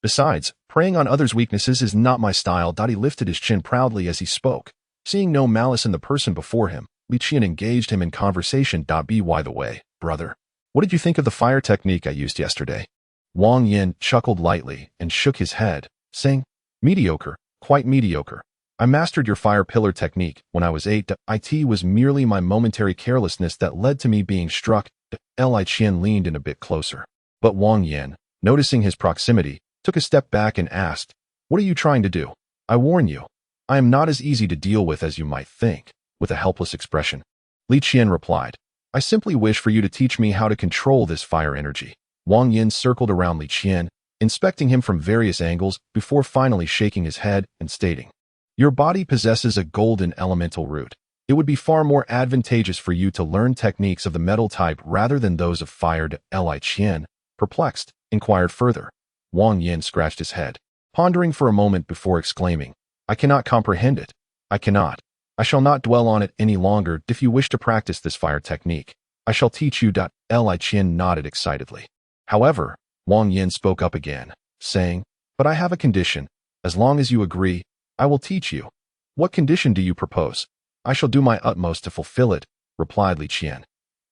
Besides, preying on others' weaknesses is not my style." He lifted his chin proudly as he spoke. Seeing no malice in the person before him, Li Qian engaged him in conversation. By the way, brother, what did you think of the fire technique I used yesterday?" Wang Yan chuckled lightly and shook his head, saying, "Mediocre, quite mediocre. I mastered your fire pillar technique when I was 8. It was merely my momentary carelessness that led to me being struck." Li Qian leaned in a bit closer. But Wang Yan, noticing his proximity, took a step back and asked, "What are you trying to do? I warn you, I am not as easy to deal with as you might think." With a helpless expression, Li Qian replied, "I simply wish for you to teach me how to control this fire energy." Wang Yan circled around Li Qian, inspecting him from various angles before finally shaking his head and stating, "Your body possesses a golden elemental root. It would be far more advantageous for you to learn techniques of the metal type rather than those of fire." Li Qian, perplexed, inquired further. Wang Yan scratched his head, pondering for a moment before exclaiming, "I cannot comprehend it. I cannot. I shall not dwell on it any longer. If you wish to practice this fire technique, I shall teach you. Li Qian nodded excitedly. However, Wang Yin spoke up again, saying, but I have a condition. As long as you agree, I will teach you. What condition do you propose? I shall do my utmost to fulfill it, replied Li Qian.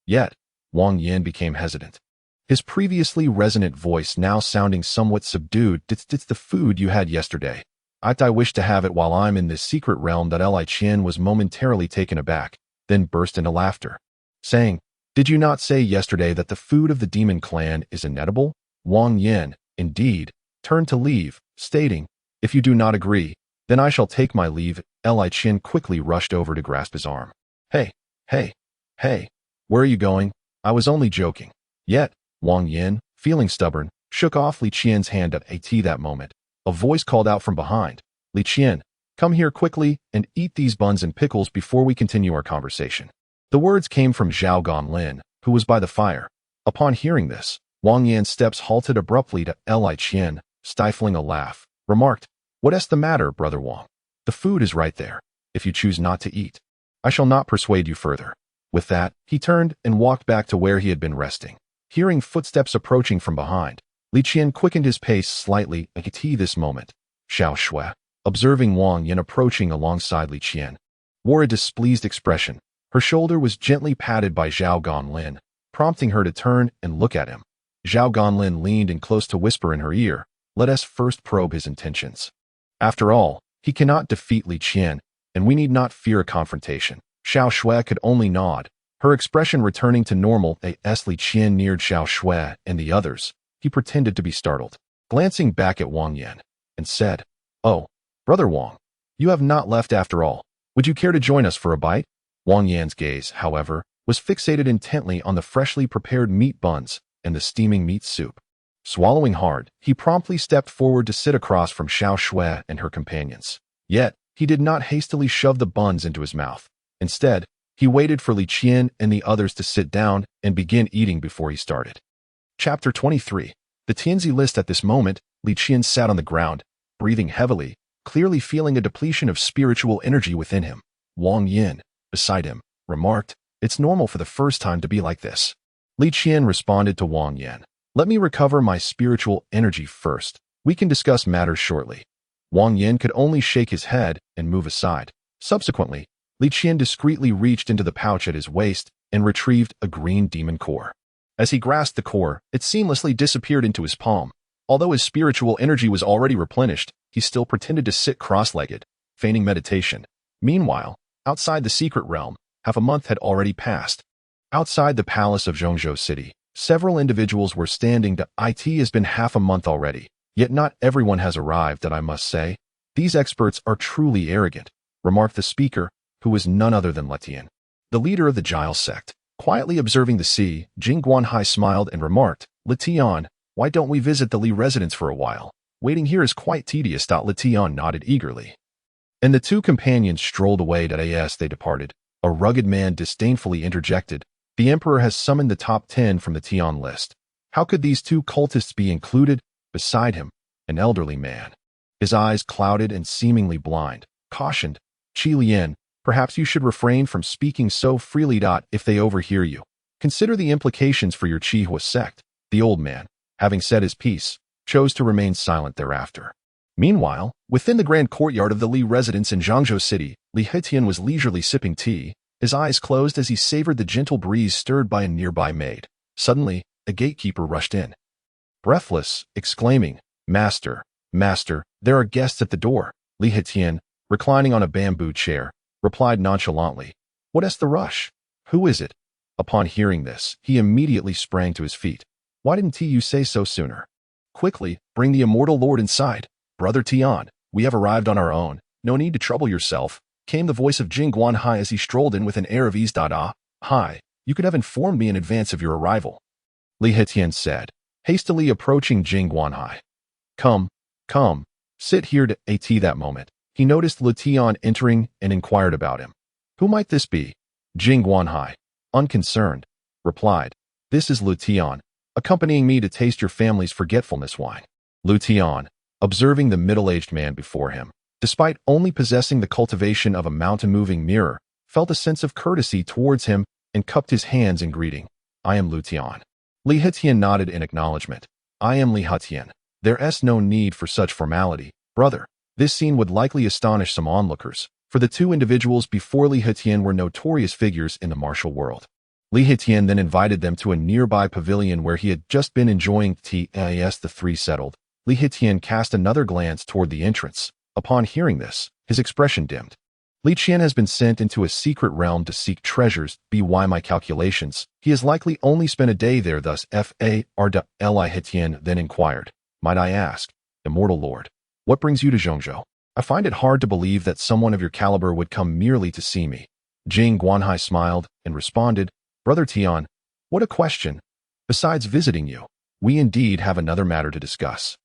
Yet, Wang Yin became hesitant. His previously resonant voice now sounding somewhat subdued. It's the food you had yesterday. I wish to have it while I'm in this secret realm. Li Qian was momentarily taken aback, then burst into laughter, saying, did you not say yesterday that the food of the demon clan is inedible? Wang Yin, indeed, turned to leave, stating, if you do not agree, then I shall take my leave. Li Qian quickly rushed over to grasp his arm. Hey, where are you going? I was only joking. Yet, Wang Yin, feeling stubborn, shook off Li Qian's hand. At that moment, a voice called out from behind, Li Qian, come here quickly and eat these buns and pickles before we continue our conversation. The words came from Zhao Ganlin, who was by the fire. Upon hearing this, Wang Yan's steps halted abruptly. Li Qian, stifling a laugh, remarked, what's the matter, brother Wang? The food is right there. If you choose not to eat, I shall not persuade you further. With that, he turned and walked back to where he had been resting. Hearing footsteps approaching from behind, Li Qian quickened his pace slightly. At this moment, Xiao Shui, observing Wang Yin approaching alongside Li Qian, wore a displeased expression. Her shoulder was gently patted by Zhao Ganlin, prompting her to turn and look at him. Zhao Ganlin leaned in close to whisper in her ear, let us first probe his intentions. After all, he cannot defeat Li Qian, and we need not fear a confrontation. Xiao Shui could only nod, her expression returning to normal. As Li Qian neared Xiao Shui and the others, he pretended to be startled, glancing back at Wang Yin, and said, oh, brother Wang, you have not left after all. Would you care to join us for a bite? Wang Yan's gaze, however, was fixated intently on the freshly prepared meat buns and the steaming meat soup. Swallowing hard, he promptly stepped forward to sit across from Xiao Shui and her companions. Yet, he did not hastily shove the buns into his mouth. Instead, he waited for Li Qian and the others to sit down and begin eating before he started. Chapter 23. The Tianzi list. At this moment, Li Qian sat on the ground, breathing heavily, clearly feeling a depletion of spiritual energy within him. Wang Yin, beside him, remarked, it's normal for the first time to be like this. Li Qian responded to Wang Yin, let me recover my spiritual energy first. We can discuss matters shortly. Wang Yin could only shake his head and move aside. Subsequently, Li Qian discreetly reached into the pouch at his waist and retrieved a green demon core. As he grasped the core, it seamlessly disappeared into his palm. Although his spiritual energy was already replenished, he still pretended to sit cross-legged, feigning meditation. Meanwhile, outside the secret realm, half a month had already passed. Outside the palace of Zhongzhou City, several individuals were standing. It has been half a month already, yet not everyone has arrived. I must say, these experts are truly arrogant, remarked the speaker, who was none other than Letian, the leader of the Giles sect. Quietly observing the sea, Jing Guanhai smiled and remarked, Letian, why don't we visit the Li residence for a while? Waiting here is quite tedious. Letian nodded eagerly, and the two companions strolled away. As they departed, a rugged man disdainfully interjected, the Emperor has summoned the top 10 from the Tian list. How could these two cultists be included? Beside him, an elderly man, his eyes clouded and seemingly blind, cautioned, Qi Lian, perhaps you should refrain from speaking so freely. If they overhear you, consider the implications for your Qihua sect. The old man, having said his piece, chose to remain silent thereafter. Meanwhile, within the grand courtyard of the Li residence in Zhongzhou City, Li Hetian was leisurely sipping tea, his eyes closed as he savored the gentle breeze stirred by a nearby maid. Suddenly, a gatekeeper rushed in, breathless, exclaiming, Master, Master, there are guests at the door. Li Hetian, reclining on a bamboo chair, replied nonchalantly, what's the rush? Who is it? Upon hearing this, he immediately sprang to his feet. Why didn't you say so sooner? Quickly, bring the immortal lord inside. Brother Tian, we have arrived on our own. No need to trouble yourself, came the voice of Jing Guanhai as he strolled in with an air of ease. Hi, you could have informed me in advance of your arrival, Li Hetian said, hastily approaching Jing Guanhai. Come, sit here. At that moment, he noticed Letian entering and inquired about him. Who might this be? Jing Guanhai, unconcerned, replied, this is Letian, accompanying me to taste your family's forgetfulness wine. Letian, observing the middle-aged man before him, despite only possessing the cultivation of a mountain-moving mirror, felt a sense of courtesy towards him and cupped his hands in greeting. I am Lu Tian. Li Hetian nodded in acknowledgement. I am Li Hetian. There's no need for such formality, brother. This scene would likely astonish some onlookers, for the two individuals before Li Hetian were notorious figures in the martial world. Li Hetian then invited them to a nearby pavilion where he had just been enjoying tea. As the three settled, Li Hetian cast another glance toward the entrance. Upon hearing this, his expression dimmed. Li Qian has been sent into a secret realm to seek treasures. By my calculations, he has likely only spent a day there. Thus, Li Hetian then inquired, might I ask, immortal lord, what brings you to Zhongzhou? I find it hard to believe that someone of your caliber would come merely to see me. Jing Guanhai smiled and responded, Brother Tian, what a question. Besides visiting you, we indeed have another matter to discuss.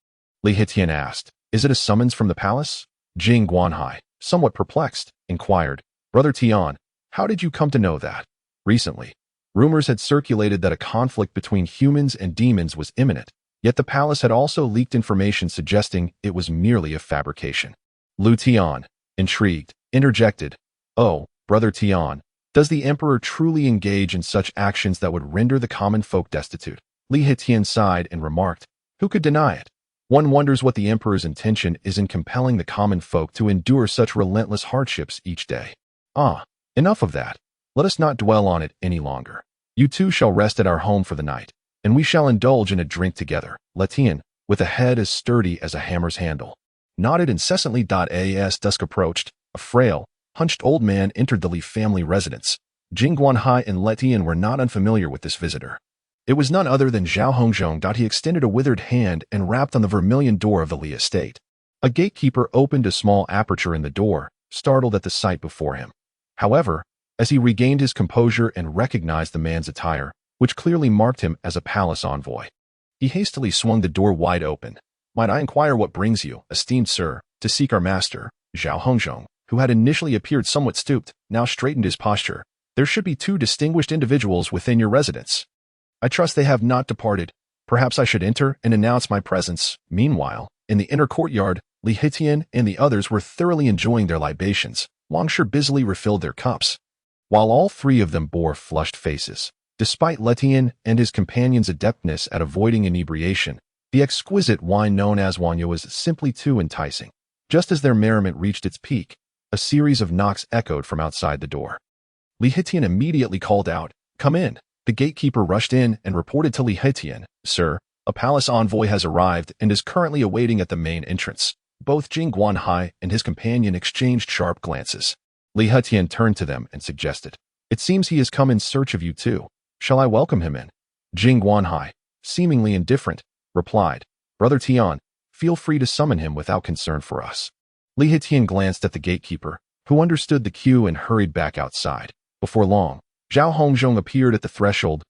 Li Hetian asked, is it a summons from the palace? Jing Guanhai, somewhat perplexed, inquired, Brother Tian, how did you come to know that? Recently, rumors had circulated that a conflict between humans and demons was imminent, yet the palace had also leaked information suggesting it was merely a fabrication. Lu Tian, intrigued, interjected, oh, Brother Tian, does the emperor truly engage in such actions that would render the common folk destitute? Li Hetian sighed and remarked, who could deny it? One wonders what the emperor's intention is in compelling the common folk to endure such relentless hardships each day. Enough of that. Let us not dwell on it any longer. You two shall rest at our home for the night, and we shall indulge in a drink together. Letian, with a head as sturdy as a hammer's handle, nodded incessantly. As dusk approached, a frail, hunched old man entered the Li family residence. Jing Guanhai and Letian were not unfamiliar with this visitor. It was none other than Zhao Hongzhong. He extended a withered hand and rapped on the vermilion door of the Li estate. A gatekeeper opened a small aperture in the door, startled at the sight before him. However, as he regained his composure and recognized the man's attire, which clearly marked him as a palace envoy, he hastily swung the door wide open. Might I inquire what brings you, esteemed sir, to seek our master? Zhao Hongzhong, who had initially appeared somewhat stooped, now straightened his posture. There should be two distinguished individuals within your residence. I trust they have not departed. Perhaps I should enter and announce my presence. Meanwhile, in the inner courtyard, Li Hetian and the others were thoroughly enjoying their libations. Longshire busily refilled their cups, while all three of them bore flushed faces. Despite Letian and his companion's adeptness at avoiding inebriation, the exquisite wine known as Wanyo was simply too enticing. Just as their merriment reached its peak, a series of knocks echoed from outside the door. Li Hetian immediately called out, come in. The gatekeeper rushed in and reported to Li Hetian, sir, a palace envoy has arrived and is currently awaiting at the main entrance. Both Jing Guanhai and his companion exchanged sharp glances. Li Hetian turned to them and suggested, it seems he has come in search of you too. Shall I welcome him in? Jing Guanhai, seemingly indifferent, replied, Brother Tian, feel free to summon him without concern for us. Li Hetian glanced at the gatekeeper, who understood the cue and hurried back outside. Before long, Zhao Hongzhong appeared at the threshold.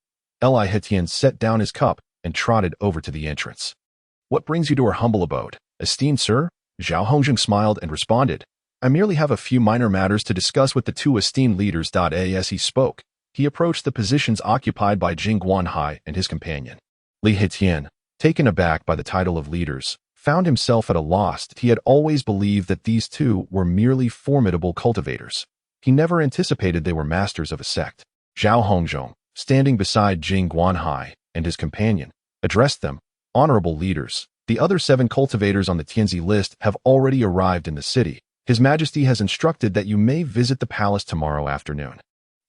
Li Hetian set down his cup and trotted over to the entrance. What brings you to our humble abode, esteemed sir? Zhao Hongzhong smiled and responded, I merely have a few minor matters to discuss with the two esteemed leaders. As he spoke, he approached the positions occupied by Jing Guanhai and his companion. Li Hetian, taken aback by the title of leaders, found himself at a loss. He had always believed that these two were merely formidable cultivators. He never anticipated they were masters of a sect. Zhao Hongzhong, standing beside Jing Guanhai and his companion, addressed them, honorable leaders. The other 7 cultivators on the Tianzi list have already arrived in the city. His Majesty has instructed that you may visit the palace tomorrow afternoon.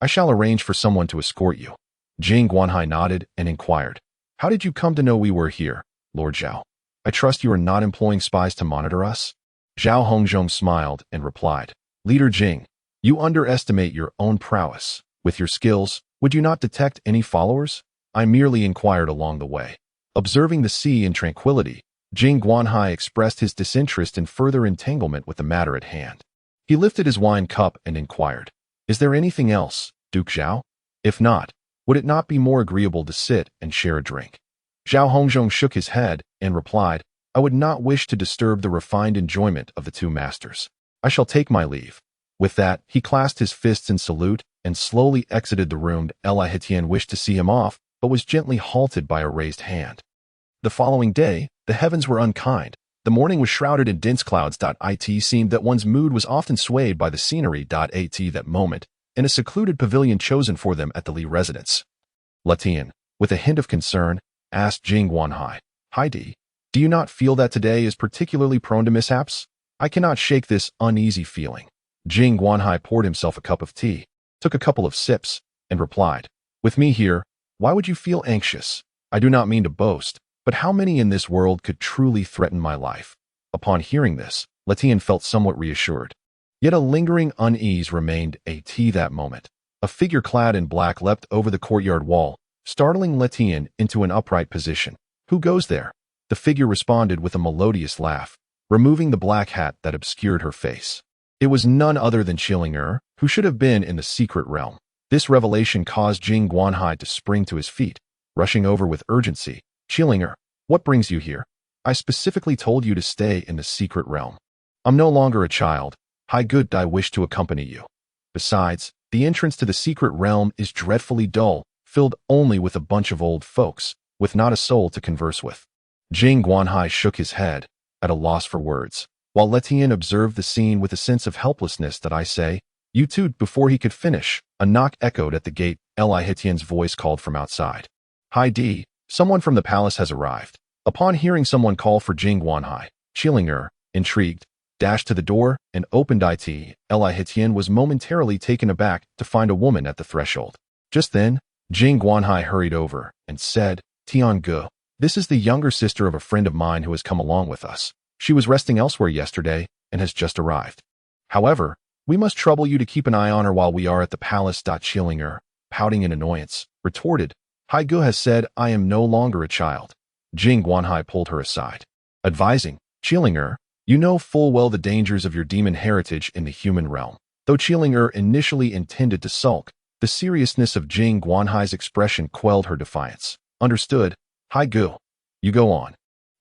I shall arrange for someone to escort you. Jing Guanhai nodded and inquired, how did you come to know we were here, Lord Zhao? I trust you are not employing spies to monitor us? Zhao Hongzhong smiled and replied, Leader Jing, you underestimate your own prowess. With your skills, would you not detect any followers? I merely inquired along the way. Observing the sea in tranquility, Jing Guanhai expressed his disinterest in further entanglement with the matter at hand. He lifted his wine cup and inquired, is there anything else, Duke Zhao? If not, would it not be more agreeable to sit and share a drink? Zhao Hongzhong shook his head and replied, I would not wish to disturb the refined enjoyment of the two masters. I shall take my leave. With that, he clasped his fists in salute and slowly exited the room. Li Hetian wished to see him off, but was gently halted by a raised hand. The following day, the heavens were unkind. The morning was shrouded in dense clouds. It seemed that one's mood was often swayed by the scenery. At that moment, in a secluded pavilion chosen for them at the Li residence, Letian, with a hint of concern, asked Jing Guanhai, Heidi, do you not feel that today is particularly prone to mishaps? I cannot shake this uneasy feeling. Jing Guanhai poured himself a cup of tea, took a couple of sips, and replied, with me here, why would you feel anxious? I do not mean to boast, but how many in this world could truly threaten my life? Upon hearing this, Letian felt somewhat reassured. Yet a lingering unease remained that moment. A figure clad in black leapt over the courtyard wall, startling Letian into an upright position. Who goes there? The figure responded with a melodious laugh, removing the black hat that obscured her face. It was none other than Qilinger, who should have been in the secret realm. This revelation caused Jing Guanhai to spring to his feet, rushing over with urgency. Qilinger, what brings you here? I specifically told you to stay in the secret realm. I'm no longer a child. Hi good, I wish to accompany you. Besides, the entrance to the secret realm is dreadfully dull, filled only with a bunch of old folks, with not a soul to converse with. Jing Guanhai shook his head, at a loss for words, while Letian observed the scene with a sense of helplessness. That I say, you too. Before he could finish, a knock echoed at the gate. Li Hitian's voice called from outside. Heidi, someone from the palace has arrived. Upon hearing someone call for Jing Guanhai, Qilinger, intrigued, dashed to the door and opened it. Li Hitian was momentarily taken aback to find a woman at the threshold. Just then, Jing Guanhai hurried over and said, Tiange, this is the younger sister of a friend of mine who has come along with us. She was resting elsewhere yesterday and has just arrived. However, we must trouble you to keep an eye on her while we are at the palace. Qilinger, pouting in annoyance, retorted, Haigu has said I am no longer a child. Jing Guanhai pulled her aside, advising, Qilinger, you know full well the dangers of your demon heritage in the human realm. Though Qilinger initially intended to sulk, the seriousness of Jing Guanhai's expression quelled her defiance. Understood, Haigu. You go on.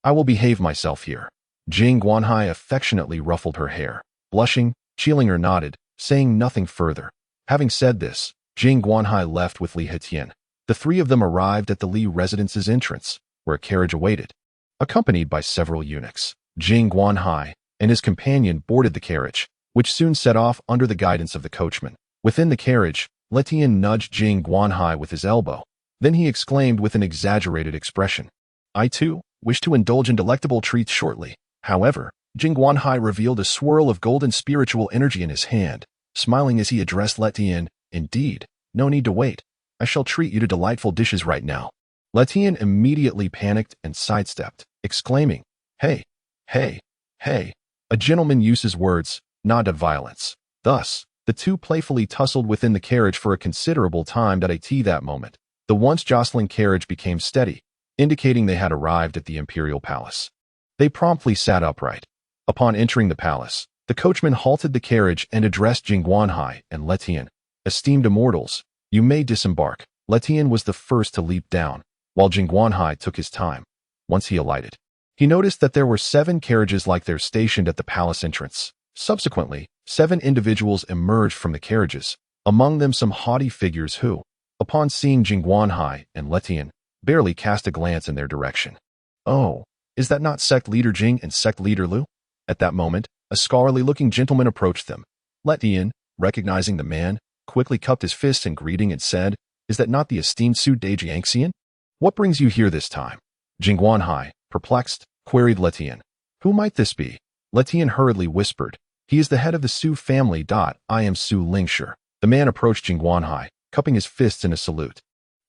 I will behave myself here. Jing Guanhai affectionately ruffled her hair. Blushing, Qilinger nodded, saying nothing further. Having said this, Jing Guanhai left with Li Hitian. The three of them arrived at the Li residence's entrance, where a carriage awaited. Accompanied by several eunuchs, Jing Guanhai and his companion boarded the carriage, which soon set off under the guidance of the coachman. Within the carriage, Letian nudged Jing Guanhai with his elbow. Then he exclaimed with an exaggerated expression, I too wish to indulge in delectable treats shortly. However, Jing Guanhai revealed a swirl of golden spiritual energy in his hand, smiling as he addressed Letian, indeed, no need to wait. I shall treat you to delightful dishes right now. Letian immediately panicked and sidestepped, exclaiming, Hey, hey, hey. A gentleman uses words, not of violence. Thus, the two playfully tussled within the carriage for a considerable time. That moment, the once jostling carriage became steady, indicating they had arrived at the imperial palace. They promptly sat upright. Upon entering the palace, the coachman halted the carriage and addressed Jing Guanhai and Letian. Esteemed immortals, you may disembark. Letian was the first to leap down, while Jing Guanhai took his time. Once he alighted, he noticed that there were 7 carriages like theirs stationed at the palace entrance. Subsequently, 7 individuals emerged from the carriages, among them some haughty figures who, upon seeing Jing Guanhai and Letian, barely cast a glance in their direction. Oh, is that not sect leader Jing and sect leader Lu? At that moment, a scholarly-looking gentleman approached them. Letian, recognizing the man, quickly cupped his fist in greeting and said, Is that not the esteemed Su Dejiangxian? What brings you here this time? Jing Guanhai, perplexed, queried Letian. Who might this be? Letian hurriedly whispered, He is the head of the Su family. I am Su Lingshi. The man approached Jing Guanhai, cupping his fists in a salute.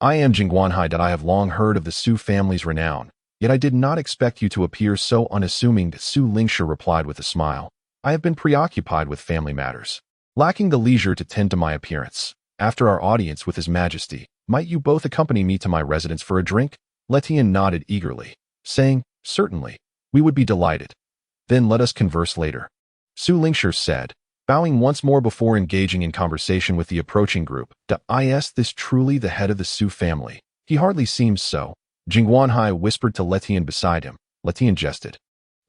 I am Jing Guanhai. I have long heard of the Su family's renown, yet I did not expect you to appear so unassuming. Su Lingshi replied with a smile. I have been preoccupied with family matters, lacking the leisure to tend to my appearance. After our audience with His Majesty, might you both accompany me to my residence for a drink? Letian nodded eagerly, saying, Certainly, we would be delighted. Then let us converse later. Su Lingshi said, bowing once more before engaging in conversation with the approaching group. Is this truly the head of the Su family? He hardly seems so. Jing Guanhai whispered to Letian beside him. Letian jested.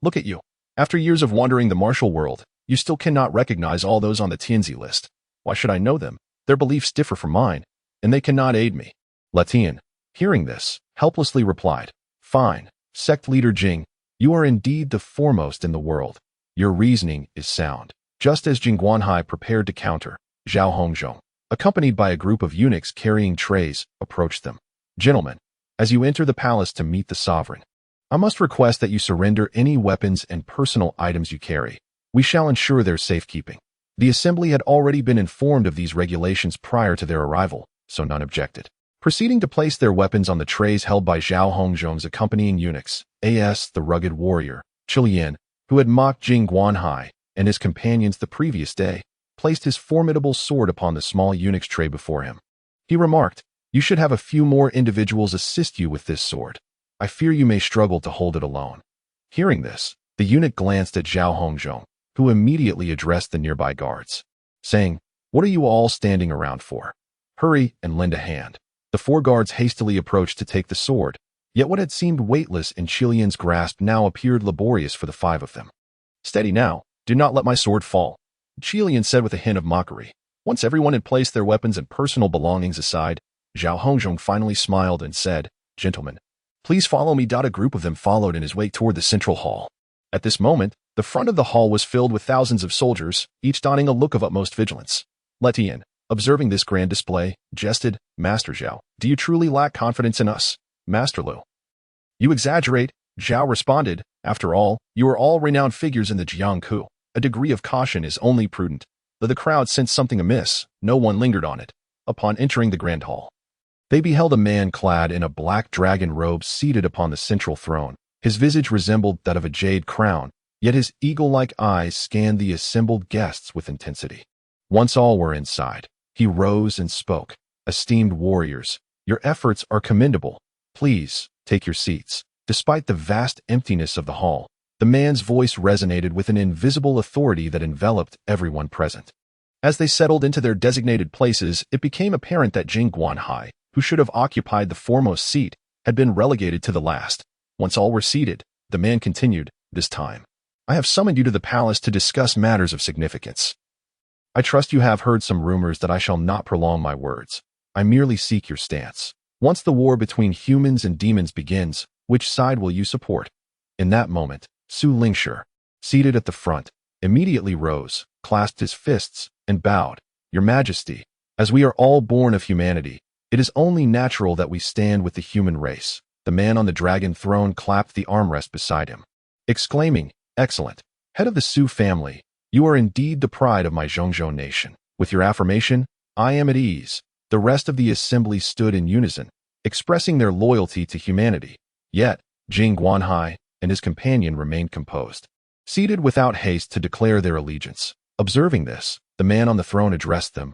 Look at you. After years of wandering the martial world, you still cannot recognize all those on the Tianzi list. Why should I know them? Their beliefs differ from mine, and they cannot aid me. Letian, hearing this, helplessly replied, Fine, sect leader Jing, You are indeed the foremost in the world. Your reasoning is sound. Just as Jing Guanhai prepared to counter, Zhao Hongzhong, accompanied by a group of eunuchs carrying trays, approached them. Gentlemen, as you enter the palace to meet the sovereign, I must request that you surrender any weapons and personal items you carry. We shall ensure their safekeeping. The assembly had already been informed of these regulations prior to their arrival, so none objected. Proceeding to place their weapons on the trays held by Zhao Hongzhong's accompanying eunuchs, A.S. the rugged warrior, Qian, who had mocked Jing Guanhai and his companions the previous day, placed his formidable sword upon the small eunuch's tray before him. He remarked, "You should have a few more individuals assist you with this sword. I fear you may struggle to hold it alone." Hearing this, the eunuch glanced at Zhao Hongzhong, who immediately addressed the nearby guards, saying, "What are you all standing around for? Hurry and lend a hand." The 4 guards hastily approached to take the sword, yet what had seemed weightless in Qian's grasp now appeared laborious for the 5 of them. "Steady now, do not let my sword fall," Qian said with a hint of mockery. Once everyone had placed their weapons and personal belongings aside, Zhao Hongzhong finally smiled and said, "Gentlemen, please follow me." A group of them followed in his wake toward the central hall. At this moment, the front of the hall was filled with thousands of soldiers, each donning a look of utmost vigilance. Letian, observing this grand display, jested, "Master Zhao, do you truly lack confidence in us, Master Lu?" "You exaggerate," Zhao responded. "After all, you are all renowned figures in the Jiangku. A degree of caution is only prudent." Though the crowd sensed something amiss, no one lingered on it. Upon entering the grand hall, they beheld a man clad in a black dragon robe seated upon the central throne. His visage resembled that of a jade crown, yet his eagle-like eyes scanned the assembled guests with intensity. Once all were inside, he rose and spoke. "Esteemed warriors, your efforts are commendable. Please, take your seats." Despite the vast emptiness of the hall, the man's voice resonated with an invisible authority that enveloped everyone present. As they settled into their designated places, it became apparent that Jing Guanhai, who should have occupied the foremost seat, had been relegated to the last. Once all were seated, the man continued, "This time, I have summoned you to the palace to discuss matters of significance. I trust you have heard some rumors that I shall not prolong my words. I merely seek your stance. Once the war between humans and demons begins, which side will you support?" In that moment, Su Lingshi, seated at the front, immediately rose, clasped his fists, and bowed. "Your Majesty, as we are all born of humanity, it is only natural that we stand with the human race." The man on the dragon throne clapped the armrest beside him, exclaiming, "Excellent. Head of the Su family, you are indeed the pride of my Zhongzhou nation. With your affirmation, I am at ease." The rest of the assembly stood in unison, expressing their loyalty to humanity. Yet, Jing Guanhai and his companion remained composed, seated without haste to declare their allegiance. Observing this, the man on the throne addressed them.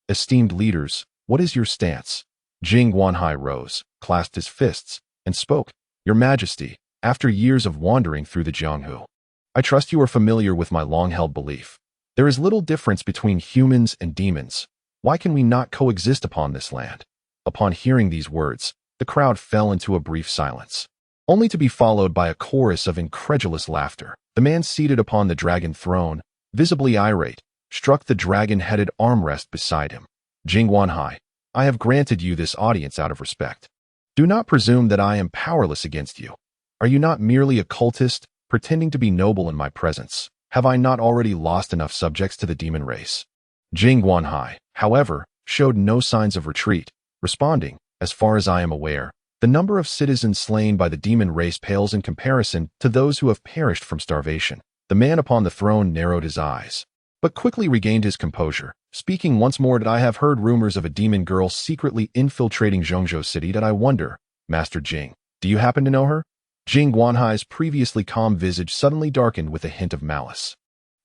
Esteemed leaders, what is your stance?" Jing Guanhai rose, clasped his fists, and spoke. "Your Majesty, after years of wandering through the Jianghu, I trust you are familiar with my long-held belief. There is little difference between humans and demons. Why can we not coexist upon this land?" Upon hearing these words, the crowd fell into a brief silence, only to be followed by a chorus of incredulous laughter. The man seated upon the dragon throne, visibly irate, struck the dragon-headed armrest beside him. "Jing Guanhai, I have granted you this audience out of respect. Do not presume that I am powerless against you. Are you not merely a cultist, pretending to be noble in my presence? Have I not already lost enough subjects to the demon race?" Jing Guanhai, however, showed no signs of retreat, responding, "As far as I am aware, the number of citizens slain by the demon race pales in comparison to those who have perished from starvation." The man upon the throne narrowed his eyes, but quickly regained his composure, speaking once more. "I have heard rumors of a demon girl secretly infiltrating Zhongzhou City. I wonder, Master Jing, do you happen to know her?" Jing Guanhai's previously calm visage suddenly darkened with a hint of malice.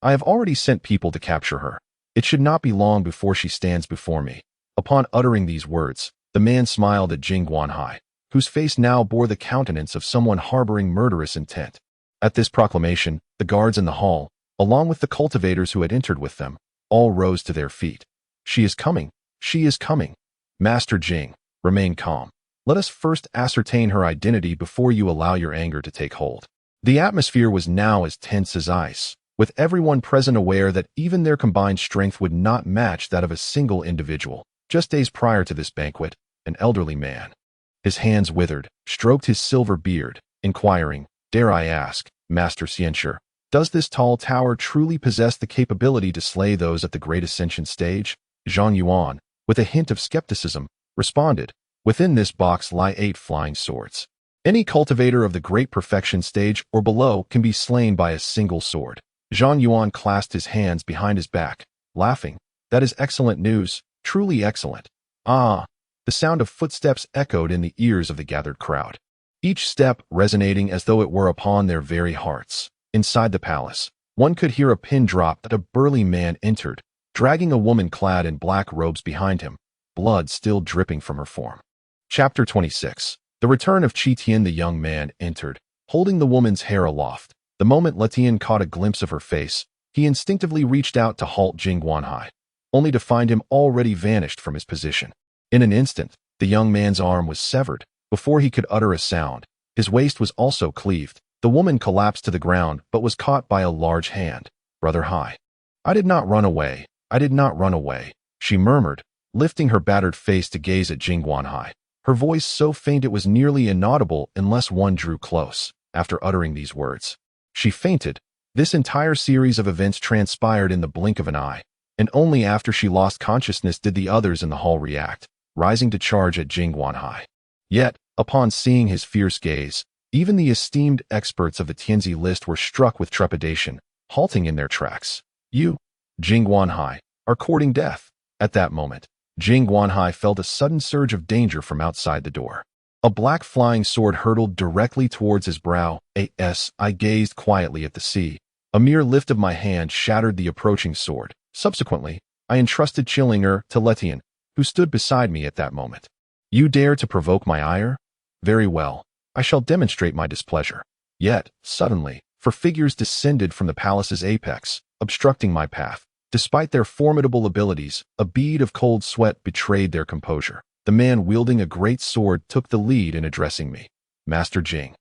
"I have already sent people to capture her. It should not be long before she stands before me." Upon uttering these words, the man smiled at Jing Guanhai, whose face now bore the countenance of someone harboring murderous intent. At this proclamation, the guards in the hall, along with the cultivators who had entered with them, all rose to their feet. "She is coming! She is coming! Master Jing, remain calm. Let us first ascertain her identity before you allow your anger to take hold." The atmosphere was now as tense as ice, with everyone present aware that even their combined strength would not match that of a single individual. Just days prior to this banquet, an elderly man, his hands withered, stroked his silver beard, inquiring, Dare I ask, Master Xianshi, does this tall tower truly possess the capability to slay those at the Great Ascension stage? Zhang Yuan, with a hint of skepticism, responded, within this box lie 8 flying swords. Any cultivator of the Great Perfection stage or below can be slain by a single sword. Zhang Yuan clasped his hands behind his back, laughing. That is excellent news, truly excellent. Ah! The sound of footsteps echoed in the ears of the gathered crowd, each step resonating as though it were upon their very hearts. Inside the palace, one could hear a pin drop that a burly man entered, dragging a woman clad in black robes behind him, blood still dripping from her form. Chapter 26. The return of Qian. The young man entered, holding the woman's hair aloft. The moment Letian caught a glimpse of her face, he instinctively reached out to halt Jing Guanhai, only to find him already vanished from his position. In an instant, the young man's arm was severed. Before he could utter a sound, his waist was also cleaved. The woman collapsed to the ground but was caught by a large hand. Brother Hai. I did not run away. I did not run away, she murmured, lifting her battered face to gaze at Jing Guanhai. Her voice so faint it was nearly inaudible unless one drew close. After uttering these words, she fainted. This entire series of events transpired in the blink of an eye, and only after she lost consciousness did the others in the hall react, rising to charge at Jing Guanhai. Yet, upon seeing his fierce gaze, even the esteemed experts of the Tianzi list were struck with trepidation, halting in their tracks. You, Jing Guanhai, are courting death. At that moment, Jing Guanhai felt a sudden surge of danger from outside the door. A black flying sword hurtled directly towards his brow. I gazed quietly at the sea. A mere lift of my hand shattered the approaching sword. Subsequently, I entrusted Qilinger to Letian, who stood beside me at that moment. You dare to provoke my ire? Very well, I shall demonstrate my displeasure. Yet, suddenly, 4 figures descended from the palace's apex, obstructing my path. Despite their formidable abilities, a bead of cold sweat betrayed their composure. The man wielding a great sword took the lead in addressing me. Master Jing,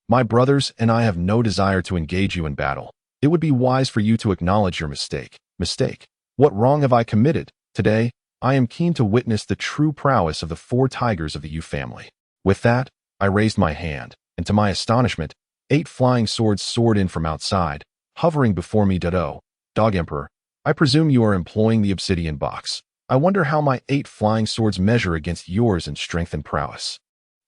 my brothers and I have no desire to engage you in battle. It would be wise for you to acknowledge your mistake. Mistake? What wrong have I committed? Today, I am keen to witness the true prowess of the 4 tigers of the Yu family. With that, I raised my hand, and to my astonishment, 8 flying swords soared in from outside, hovering before me. Dog Emperor, I presume you are employing the obsidian box. I wonder how my 8 flying swords measure against yours in strength and prowess.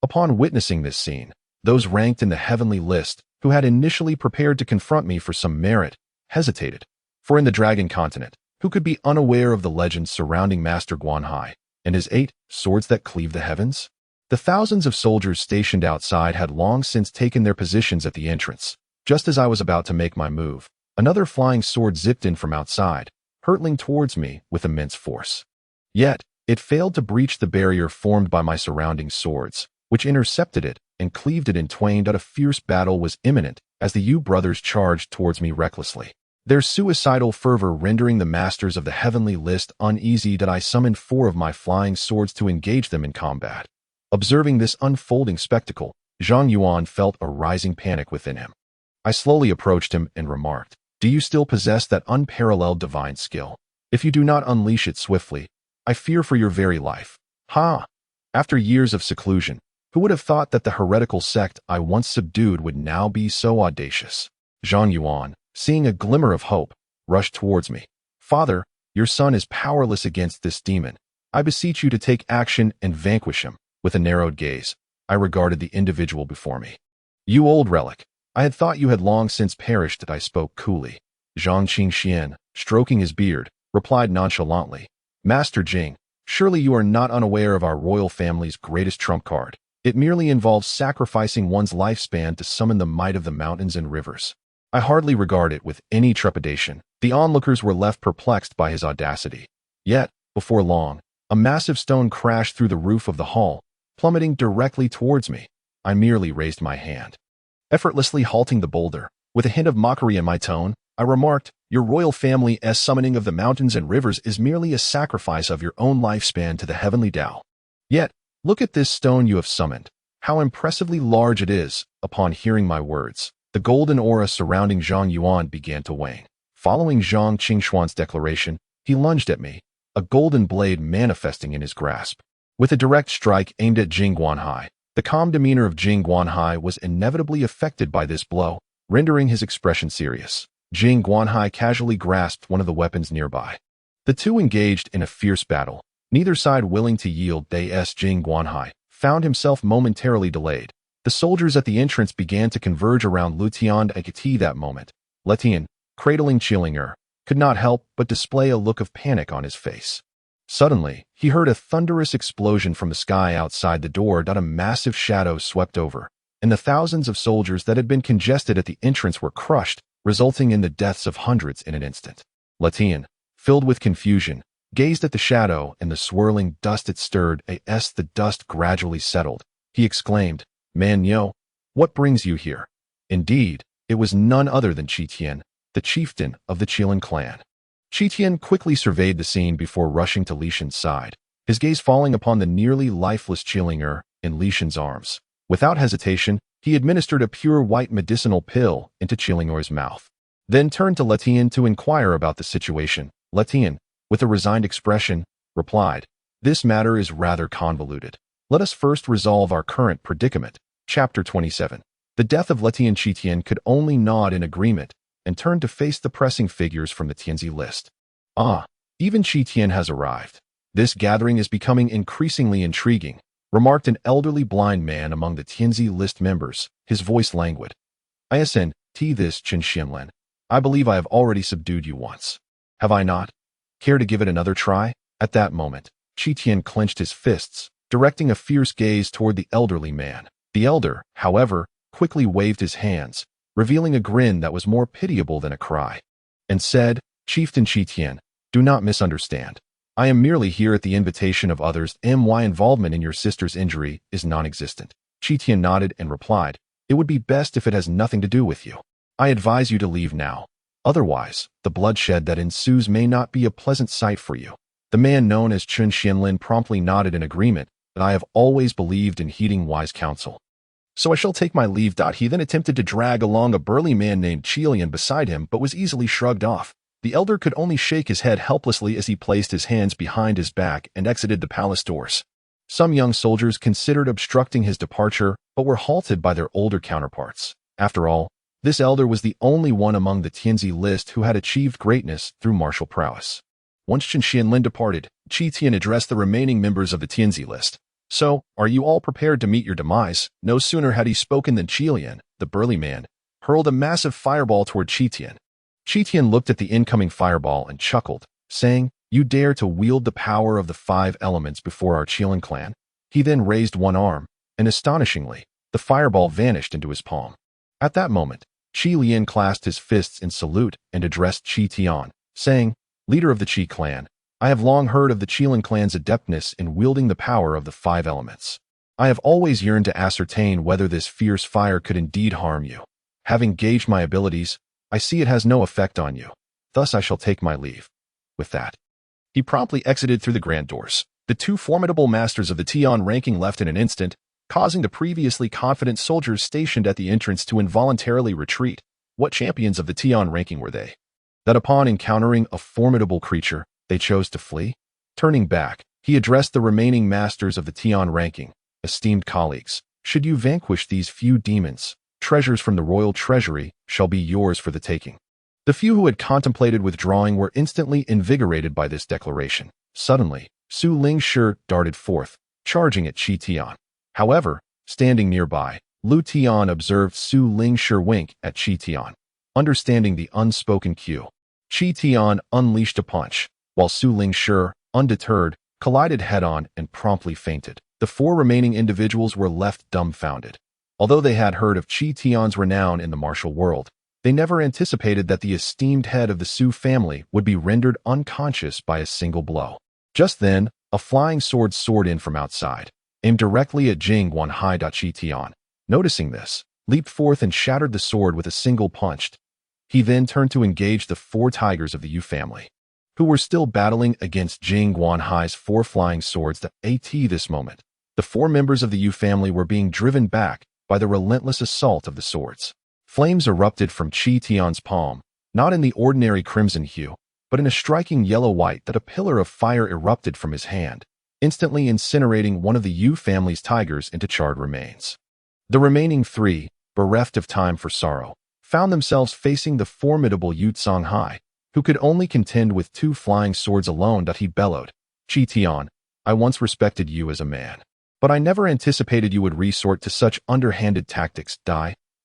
Upon witnessing this scene, those ranked in the heavenly list, who had initially prepared to confront me for some merit, hesitated. For in the Dragon Continent, who could be unaware of the legends surrounding Master Guanhai and his 8 swords that cleave the heavens? The thousands of soldiers stationed outside had long since taken their positions at the entrance. Just as I was about to make my move, another flying sword zipped in from outside, hurtling towards me with immense force. Yet, it failed to breach the barrier formed by my surrounding swords, which intercepted it and cleaved it in twain. A fierce battle was imminent as the Yu brothers charged towards me recklessly, their suicidal fervor rendering the masters of the heavenly list uneasy. I summoned 4 of my flying swords to engage them in combat. Observing this unfolding spectacle, Zhang Yuan felt a rising panic within him. I slowly approached him and remarked, do you still possess that unparalleled divine skill? If you do not unleash it swiftly, I fear for your very life. Ha! After years of seclusion, who would have thought that the heretical sect I once subdued would now be so audacious? Zhang Yuan, seeing a glimmer of hope, rushed towards me. Father, your son is powerless against this demon. I beseech you to take action and vanquish him. With a narrowed gaze, I regarded the individual before me. You old relic, I had thought you had long since perished. I spoke coolly. Zhang Qingxian, stroking his beard, replied nonchalantly, Master Jing, surely you are not unaware of our royal family's greatest trump card. It merely involves sacrificing one's lifespan to summon the might of the mountains and rivers. I hardly regard it with any trepidation. The onlookers were left perplexed by his audacity. Yet, before long, a massive stone crashed through the roof of the hall, plummeting directly towards me. I merely raised my hand, effortlessly halting the boulder. With a hint of mockery in my tone, I remarked, your royal family's summoning of the mountains and rivers is merely a sacrifice of your own lifespan to the heavenly Tao. Yet, look at this stone you have summoned. How impressively large it is. Upon hearing my words, the golden aura surrounding Zhang Yuan began to wane. Following Zhang Qingshuan's declaration, he lunged at me, a golden blade manifesting in his grasp. With a direct strike aimed at Jing Guanhai, The calm demeanor of Jing Guanhai was inevitably affected by this blow, rendering his expression serious. Jing Guanhai casually grasped one of the weapons nearby. The two engaged in a fierce battle, neither side willing to yield. Jing Guanhai found himself momentarily delayed. The soldiers at the entrance began to converge around Lutian and Kati that moment. Letian, cradling Qilinger, could not help but display a look of panic on his face. Suddenly, he heard a thunderous explosion from the sky outside the door. A massive shadow swept over, and the thousands of soldiers that had been congested at the entrance were crushed, resulting in the deaths of hundreds in an instant. Letian, filled with confusion, gazed at the shadow and the swirling dust it stirred. As the dust gradually settled, he exclaimed, "Man Yo, what brings you here?" Indeed, it was none other than Qian, the chieftain of the Qian clan. Qian quickly surveyed the scene before rushing to Li Shan's side, his gaze falling upon the nearly lifeless Qilinger in Li Shan's arms. Without hesitation, he administered a pure white medicinal pill into Qilinger's mouth, then turned to Letian to inquire about the situation. Letian, with a resigned expression, replied, "This matter is rather convoluted. Let us first resolve our current predicament." Chapter 27. The death of Letian. Qian could only nod in agreement and turned to face the pressing figures from the Tianzi list. "Ah, even Qian has arrived. This gathering is becoming increasingly intriguing," remarked an elderly blind man among the Tianzi list members, his voice languid. "Isn this Chen Xianlen. I believe I have already subdued you once. Have I not? Care to give it another try?" At that moment, Qian clenched his fists, directing a fierce gaze toward the elderly man. The elder, however, quickly waved his hands, revealing a grin that was more pitiable than a cry, and said, "Chieftain Qian, do not misunderstand. I am merely here at the invitation of others. My involvement in your sister's injury is non-existent." Qian nodded and replied, "It would be best if it has nothing to do with you. I advise you to leave now. Otherwise, the bloodshed that ensues may not be a pleasant sight for you." The man known as Chen Xianlin promptly nodded in agreement, that I have always believed in heeding wise counsel. "So I shall take my leave." He then attempted to drag along a burly man named Qian beside him, but was easily shrugged off. The elder could only shake his head helplessly as he placed his hands behind his back and exited the palace doors. Some young soldiers considered obstructing his departure, but were halted by their older counterparts. After all, this elder was the only one among the Tianzi list who had achieved greatness through martial prowess. Once Chen Xianlin departed, Qian addressed the remaining members of the Tianzi list. "So, are you all prepared to meet your demise?" No sooner had he spoken than Qian, the burly man, hurled a massive fireball toward Qian. Qian looked at the incoming fireball and chuckled, saying, "You dare to wield the power of the 5 elements before our Qian clan?" He then raised one arm, and astonishingly, the fireball vanished into his palm. At that moment, Lian clasped his fists in salute and addressed Qian, saying, "Leader of the Qi clan, I have long heard of the Qian clan's adeptness in wielding the power of the 5 elements. I have always yearned to ascertain whether this fierce fire could indeed harm you. Having gauged my abilities, I see it has no effect on you. Thus I shall take my leave." With that, he promptly exited through the grand doors. The 2 formidable masters of the Tian ranking left in an instant, causing the previously confident soldiers stationed at the entrance to involuntarily retreat. What champions of the Tian ranking were they, that upon encountering a formidable creature, they chose to flee? Turning back, he addressed the remaining masters of the Tian ranking. "Esteemed colleagues, should you vanquish these few demons, treasures from the royal treasury shall be yours for the taking." The few who had contemplated withdrawing were instantly invigorated by this declaration. Suddenly, Su Lingshi darted forth, charging at Qian. However, standing nearby, Lu Tian observed Su Lingshi wink at Qian. Understanding the unspoken cue, Qian unleashed a punch, while Su Lingshi, undeterred, collided head-on and promptly fainted. The 4 remaining individuals were left dumbfounded. Although they had heard of Qian's renown in the martial world, they never anticipated that the esteemed head of the Su family would be rendered unconscious by a single blow. Just then, a flying sword soared in from outside, aimed directly at Jing Guanhai. Qian, noticing this, leaped forth and shattered the sword with a single punch. He then turned to engage the 4 tigers of the Yu family, who were still battling against Jing Guanhai's 4 flying swords. At this moment, the 4 members of the Yu family were being driven back by the relentless assault of the swords. Flames erupted from Qian's palm, not in the ordinary crimson hue, but in a striking yellow-white. That a pillar of fire erupted from his hand, instantly incinerating one of the Yu family's tigers into charred remains. The remaining three, bereft of time for sorrow, found themselves facing the formidable Yu Songhai, who could only contend with 2 flying swords alone. He bellowed, "Qian, I once respected you as a man, but I never anticipated you would resort to such underhanded tactics.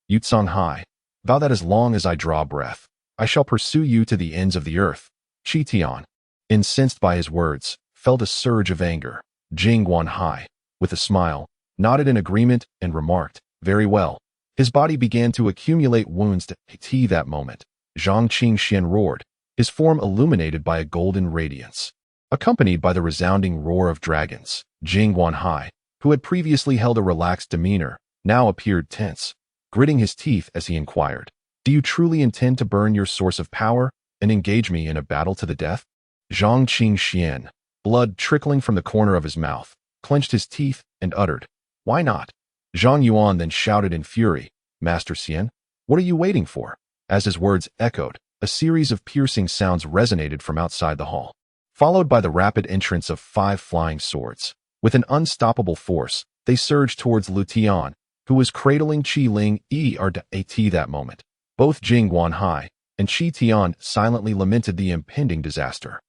Yu Songhai, vow that as long as I draw breath, I shall pursue you to the ends of the earth." Qian, incensed by his words, felt a surge of anger. Jing Guanhai, with a smile, nodded in agreement and remarked, "Very well." His body began to accumulate wounds to that moment. Zhang Qingxian roared, his form illuminated by a golden radiance. Accompanied by the resounding roar of dragons, Jing Guanhai, who had previously held a relaxed demeanor, now appeared tense, gritting his teeth as he inquired, "Do you truly intend to burn your source of power and engage me in a battle to the death?" Zhang Qingxian, blood trickling from the corner of his mouth, clenched his teeth and uttered, "Why not?" Zhang Yuan then shouted in fury, "Master Qian, what are you waiting for?" As his words echoed, a series of piercing sounds resonated from outside the hall, followed by the rapid entrance of 5 flying swords. With an unstoppable force, they surged towards Lu Tian, who was cradling Qi Ling at that moment. Both Jing Guanhai and Qi Tian silently lamented the impending disaster.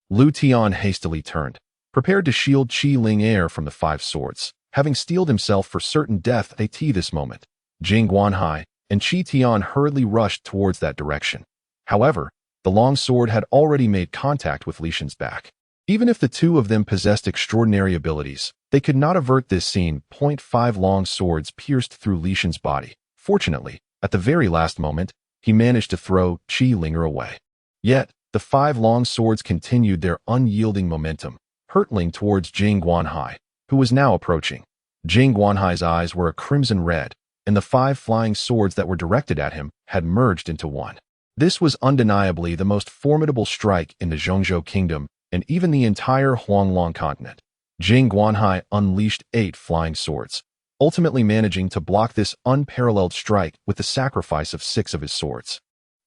Lu Tian hastily turned, prepared to shield Qi Ling from the 5 swords, having steeled himself for certain death at this moment. Jing Guanhai and Qi Tian hurriedly rushed towards that direction. However, the long sword had already made contact with Li Shan's back. Even if the 2 of them possessed extraordinary abilities, they could not avert this scene. 5 long swords pierced through Li Shan's body. Fortunately, at the very last moment, he managed to throw Qi Ling away. Yet, the 5 long swords continued their unyielding momentum, hurtling towards Jing Guanhai, who was now approaching. Jing Guanhai's eyes were a crimson red, and the 5 flying swords that were directed at him had merged into one. This was undeniably the most formidable strike in the Zhongzhou kingdom and even the entire Huanglong continent. Jing Guanhai unleashed 8 flying swords, ultimately managing to block this unparalleled strike with the sacrifice of 6 of his swords.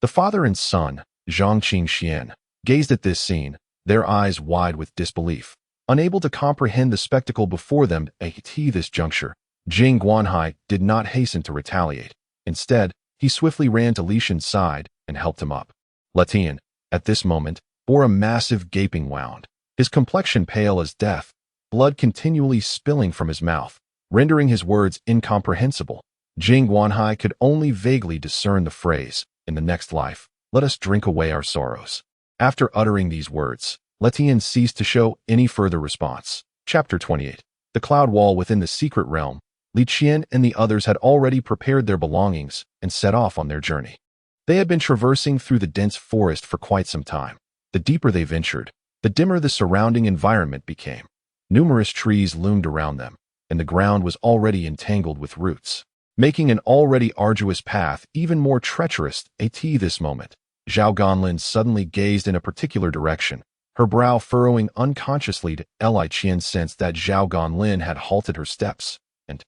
The father and son, Zhang Qingxian, gazed at this scene, their eyes wide with disbelief. Unable to comprehend the spectacle before them at this juncture, Jing Guanhai did not hasten to retaliate. Instead, he swiftly ran to Li Shan's side and helped him up. Letian, at this moment, bore a massive gaping wound, his complexion pale as death, blood continually spilling from his mouth, rendering his words incomprehensible. Jing Guanhai could only vaguely discern the phrase, "In the next life, let us drink away our sorrows." After uttering these words, Letian ceased to show any further response. Chapter 28. The cloud wall within the secret realm. Li Qian and the others had already prepared their belongings and set off on their journey. They had been traversing through the dense forest for quite some time. The deeper they ventured, the dimmer the surrounding environment became. Numerous trees loomed around them, and the ground was already entangled with roots, making an already arduous path even more treacherous. At this moment, Zhao Ganlin suddenly gazed in a particular direction, her brow furrowing unconsciously. Li Qian sensed that Zhao Ganlin had halted her steps, and,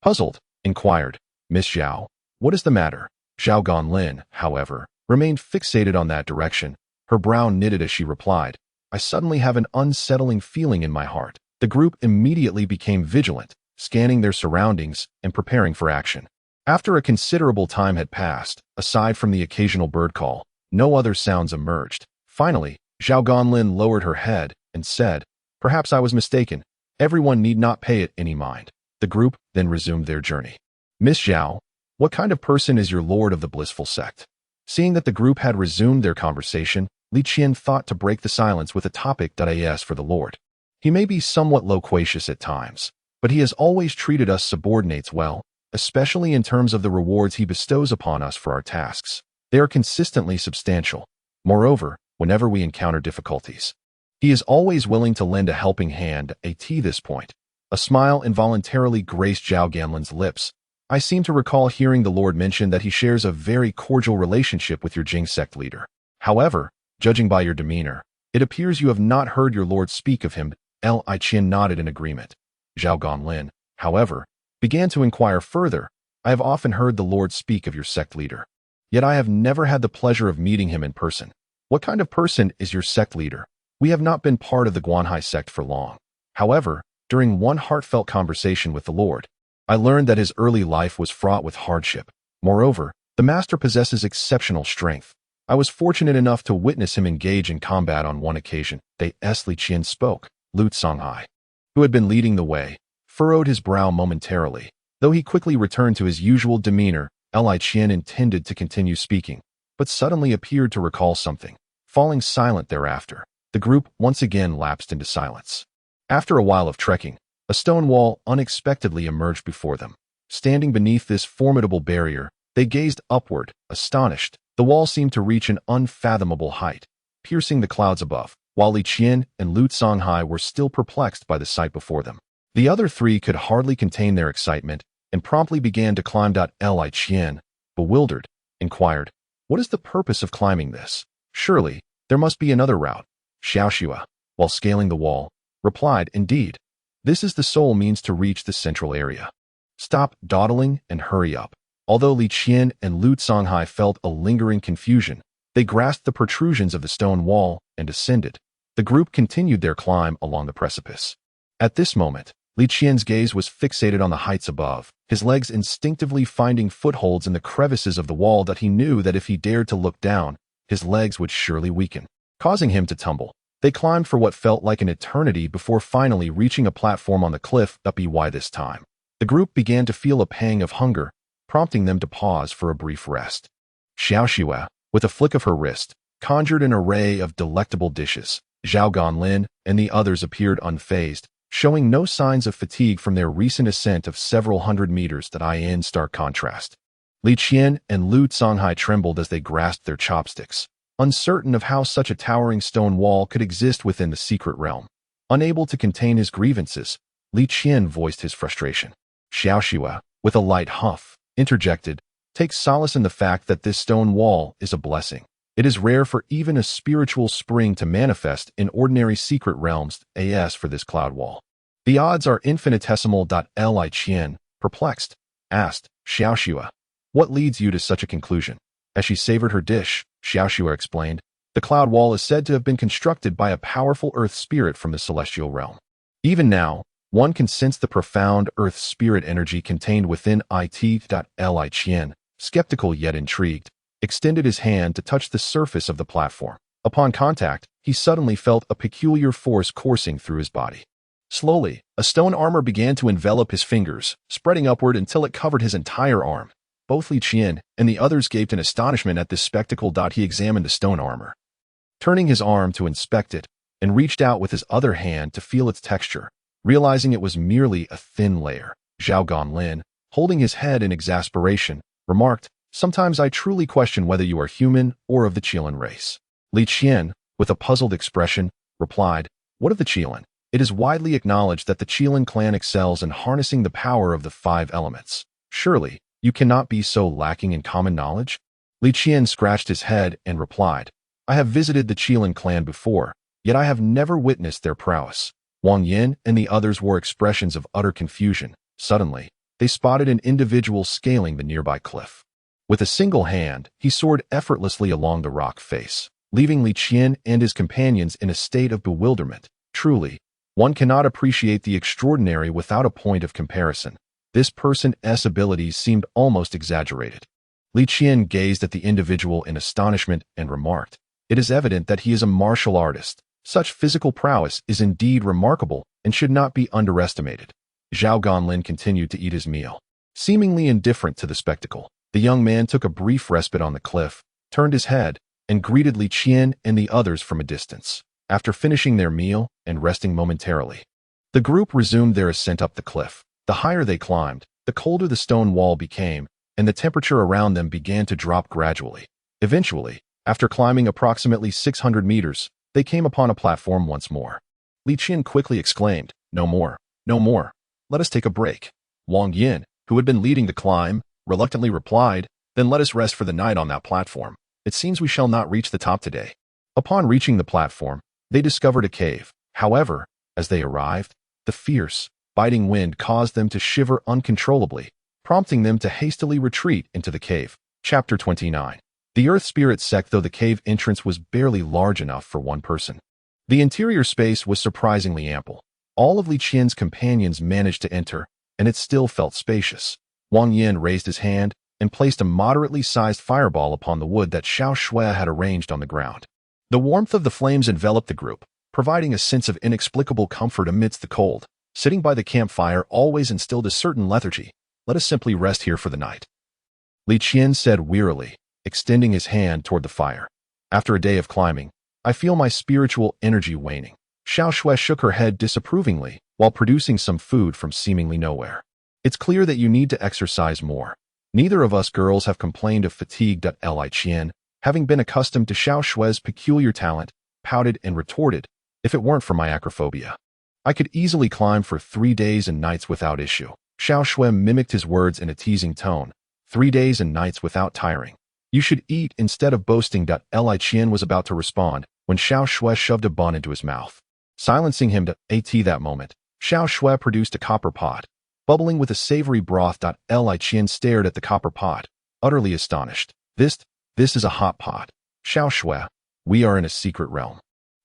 puzzled, inquired, "Miss Zhao, what is the matter?" Zhao Ganlin, however, remained fixated on that direction, her brow knitted as she replied, "I suddenly have an unsettling feeling in my heart." The group immediately became vigilant, scanning their surroundings and preparing for action. After a considerable time had passed, aside from the occasional bird call, no other sounds emerged. Finally, Zhao Ganlin lowered her head and said, "Perhaps I was mistaken. Everyone need not pay it any mind." The group then resumed their journey. "Miss Zhao, what kind of person is your lord of the blissful sect?" Seeing that the group had resumed their conversation, Li Qian thought to break the silence with a topic. As for the lord, he may be somewhat loquacious at times, but he has always treated us subordinates well, especially in terms of the rewards he bestows upon us for our tasks. They are consistently substantial. Moreover, whenever we encounter difficulties, he is always willing to lend a helping hand. At this point, a smile involuntarily graced Zhao Ganlin's lips. "I seem to recall hearing the Lord mention that he shares a very cordial relationship with your Jing sect leader. However, judging by your demeanor, it appears you have not heard your Lord speak of him." Li Qian nodded in agreement. Zhao Ganlin, however, began to inquire further, "I have often heard the Lord speak of your sect leader, yet I have never had the pleasure of meeting him in person. What kind of person is your sect leader? We have not been part of the Guanhai sect for long." However, during one heartfelt conversation with the Lord, I learned that his early life was fraught with hardship. Moreover, the master possesses exceptional strength. I was fortunate enough to witness him engage in combat on one occasion. Li Qian spoke. Lu Songhai, who had been leading the way, furrowed his brow momentarily. Though he quickly returned to his usual demeanor, Li Qian intended to continue speaking, but suddenly appeared to recall something. Falling silent thereafter, the group once again lapsed into silence. After a while of trekking, a stone wall unexpectedly emerged before them. Standing beneath this formidable barrier, they gazed upward, astonished. The wall seemed to reach an unfathomable height, piercing the clouds above, while Li Qian and Lu Songhai were still perplexed by the sight before them. The other three could hardly contain their excitement and promptly began to climb. Li Qian, bewildered, inquired, "What is the purpose of climbing this? Surely, there must be another route." Xiaoxua, while scaling the wall, replied, "Indeed, this is the sole means to reach the central area. Stop dawdling and hurry up." Although Li Qian and Lu Songhai felt a lingering confusion, they grasped the protrusions of the stone wall and ascended. The group continued their climb along the precipice. At this moment, Li Qian's gaze was fixated on the heights above, his legs instinctively finding footholds in the crevices of the wall that he knew that if he dared to look down, his legs would surely weaken, causing him to tumble. They climbed for what felt like an eternity before finally reaching a platform on the cliff. By this time, the group began to feel a pang of hunger, prompting them to pause for a brief rest. Xiaoxua, with a flick of her wrist, conjured an array of delectable dishes. Zhao Ganlin and the others appeared unfazed, showing no signs of fatigue from their recent ascent of several hundred meters. In stark contrast, Li Qian and Lu Songhai trembled as they grasped their chopsticks, uncertain of how such a towering stone wall could exist within the secret realm. Unable to contain his grievances, Li Qian voiced his frustration. Xiaoxua, with a light huff, interjected, "Take solace in the fact that this stone wall is a blessing. It is rare for even a spiritual spring to manifest in ordinary secret realms. As for this cloud wall, the odds are infinitesimal." Li Qian, perplexed, asked, "Xiaoxua, what leads you to such a conclusion?" As she savored her dish, Xiaoxua explained, "The cloud wall is said to have been constructed by a powerful earth spirit from the celestial realm. Even now, one can sense the profound earth spirit energy contained within it." Li Qian, skeptical yet intrigued, extended his hand to touch the surface of the platform. Upon contact, he suddenly felt a peculiar force coursing through his body. Slowly, a stone armor began to envelop his fingers, spreading upward until it covered his entire arm. Both Li Qian and the others gaped in astonishment at this spectacle. He examined the stone armor, turning his arm to inspect it, and reached out with his other hand to feel its texture. Realizing it was merely a thin layer, Zhao Ganlin, holding his head in exasperation, remarked, "Sometimes I truly question whether you are human or of the Qian race." Li Qian, with a puzzled expression, replied, "What of the Qian? It is widely acknowledged that the Qian clan excels in harnessing the power of the 5 elements. Surely, you cannot be so lacking in common knowledge?" Li Qian scratched his head and replied, "I have visited the Qian clan before, yet I have never witnessed their prowess." Wang Yin and the others wore expressions of utter confusion. Suddenly, they spotted an individual scaling the nearby cliff. With a single hand, he soared effortlessly along the rock face, leaving Li Qian and his companions in a state of bewilderment. Truly, one cannot appreciate the extraordinary without a point of comparison. This person's abilities seemed almost exaggerated. Li Qian gazed at the individual in astonishment and remarked, "It is evident that he is a martial artist. Such physical prowess is indeed remarkable and should not be underestimated." Zhao Ganlin continued to eat his meal, seemingly indifferent to the spectacle. The young man took a brief respite on the cliff, turned his head, and greeted Li Qian and the others from a distance. After finishing their meal and resting momentarily, the group resumed their ascent up the cliff. The higher they climbed, the colder the stone wall became, and the temperature around them began to drop gradually. Eventually, after climbing approximately 600 meters, they came upon a platform once more. Li Qian quickly exclaimed, "No more, no more. Let us take a break." Wang Yin, who had been leading the climb, reluctantly replied, "Then let us rest for the night on that platform. It seems we shall not reach the top today." Upon reaching the platform, they discovered a cave. However, as they arrived, the fierce, biting wind caused them to shiver uncontrollably, prompting them to hastily retreat into the cave. Chapter 29. The Earth Spirit sect. Though the cave entrance was barely large enough for one person, the interior space was surprisingly ample. All of Li Qian's companions managed to enter, and it still felt spacious. Wang Yin raised his hand and placed a moderately sized fireball upon the wood that Xiao Shui had arranged on the ground. The warmth of the flames enveloped the group, providing a sense of inexplicable comfort amidst the cold. Sitting by the campfire always instilled a certain lethargy. Let us simply rest here for the night. Li Qian said wearily, extending his hand toward the fire. After a day of climbing, I feel my spiritual energy waning. Xiao Shui shook her head disapprovingly while producing some food from seemingly nowhere. It's clear that you need to exercise more. Neither of us girls have complained of fatigue. Li Qian, having been accustomed to Xiao Shui's peculiar talent, pouted and retorted, if it weren't for my acrophobia, I could easily climb for 3 days and nights without issue. Xiao Shui mimicked his words in a teasing tone. 3 days and nights without tiring. You should eat instead of boasting. Li Qian was about to respond when Xiao Shui shoved a bun into his mouth. Silencing him at that moment, Xiao Shui produced a copper pot, bubbling with a savory broth. Li Qian stared at the copper pot, utterly astonished. This is a hot pot. Xiao Shui, we are in a secret realm.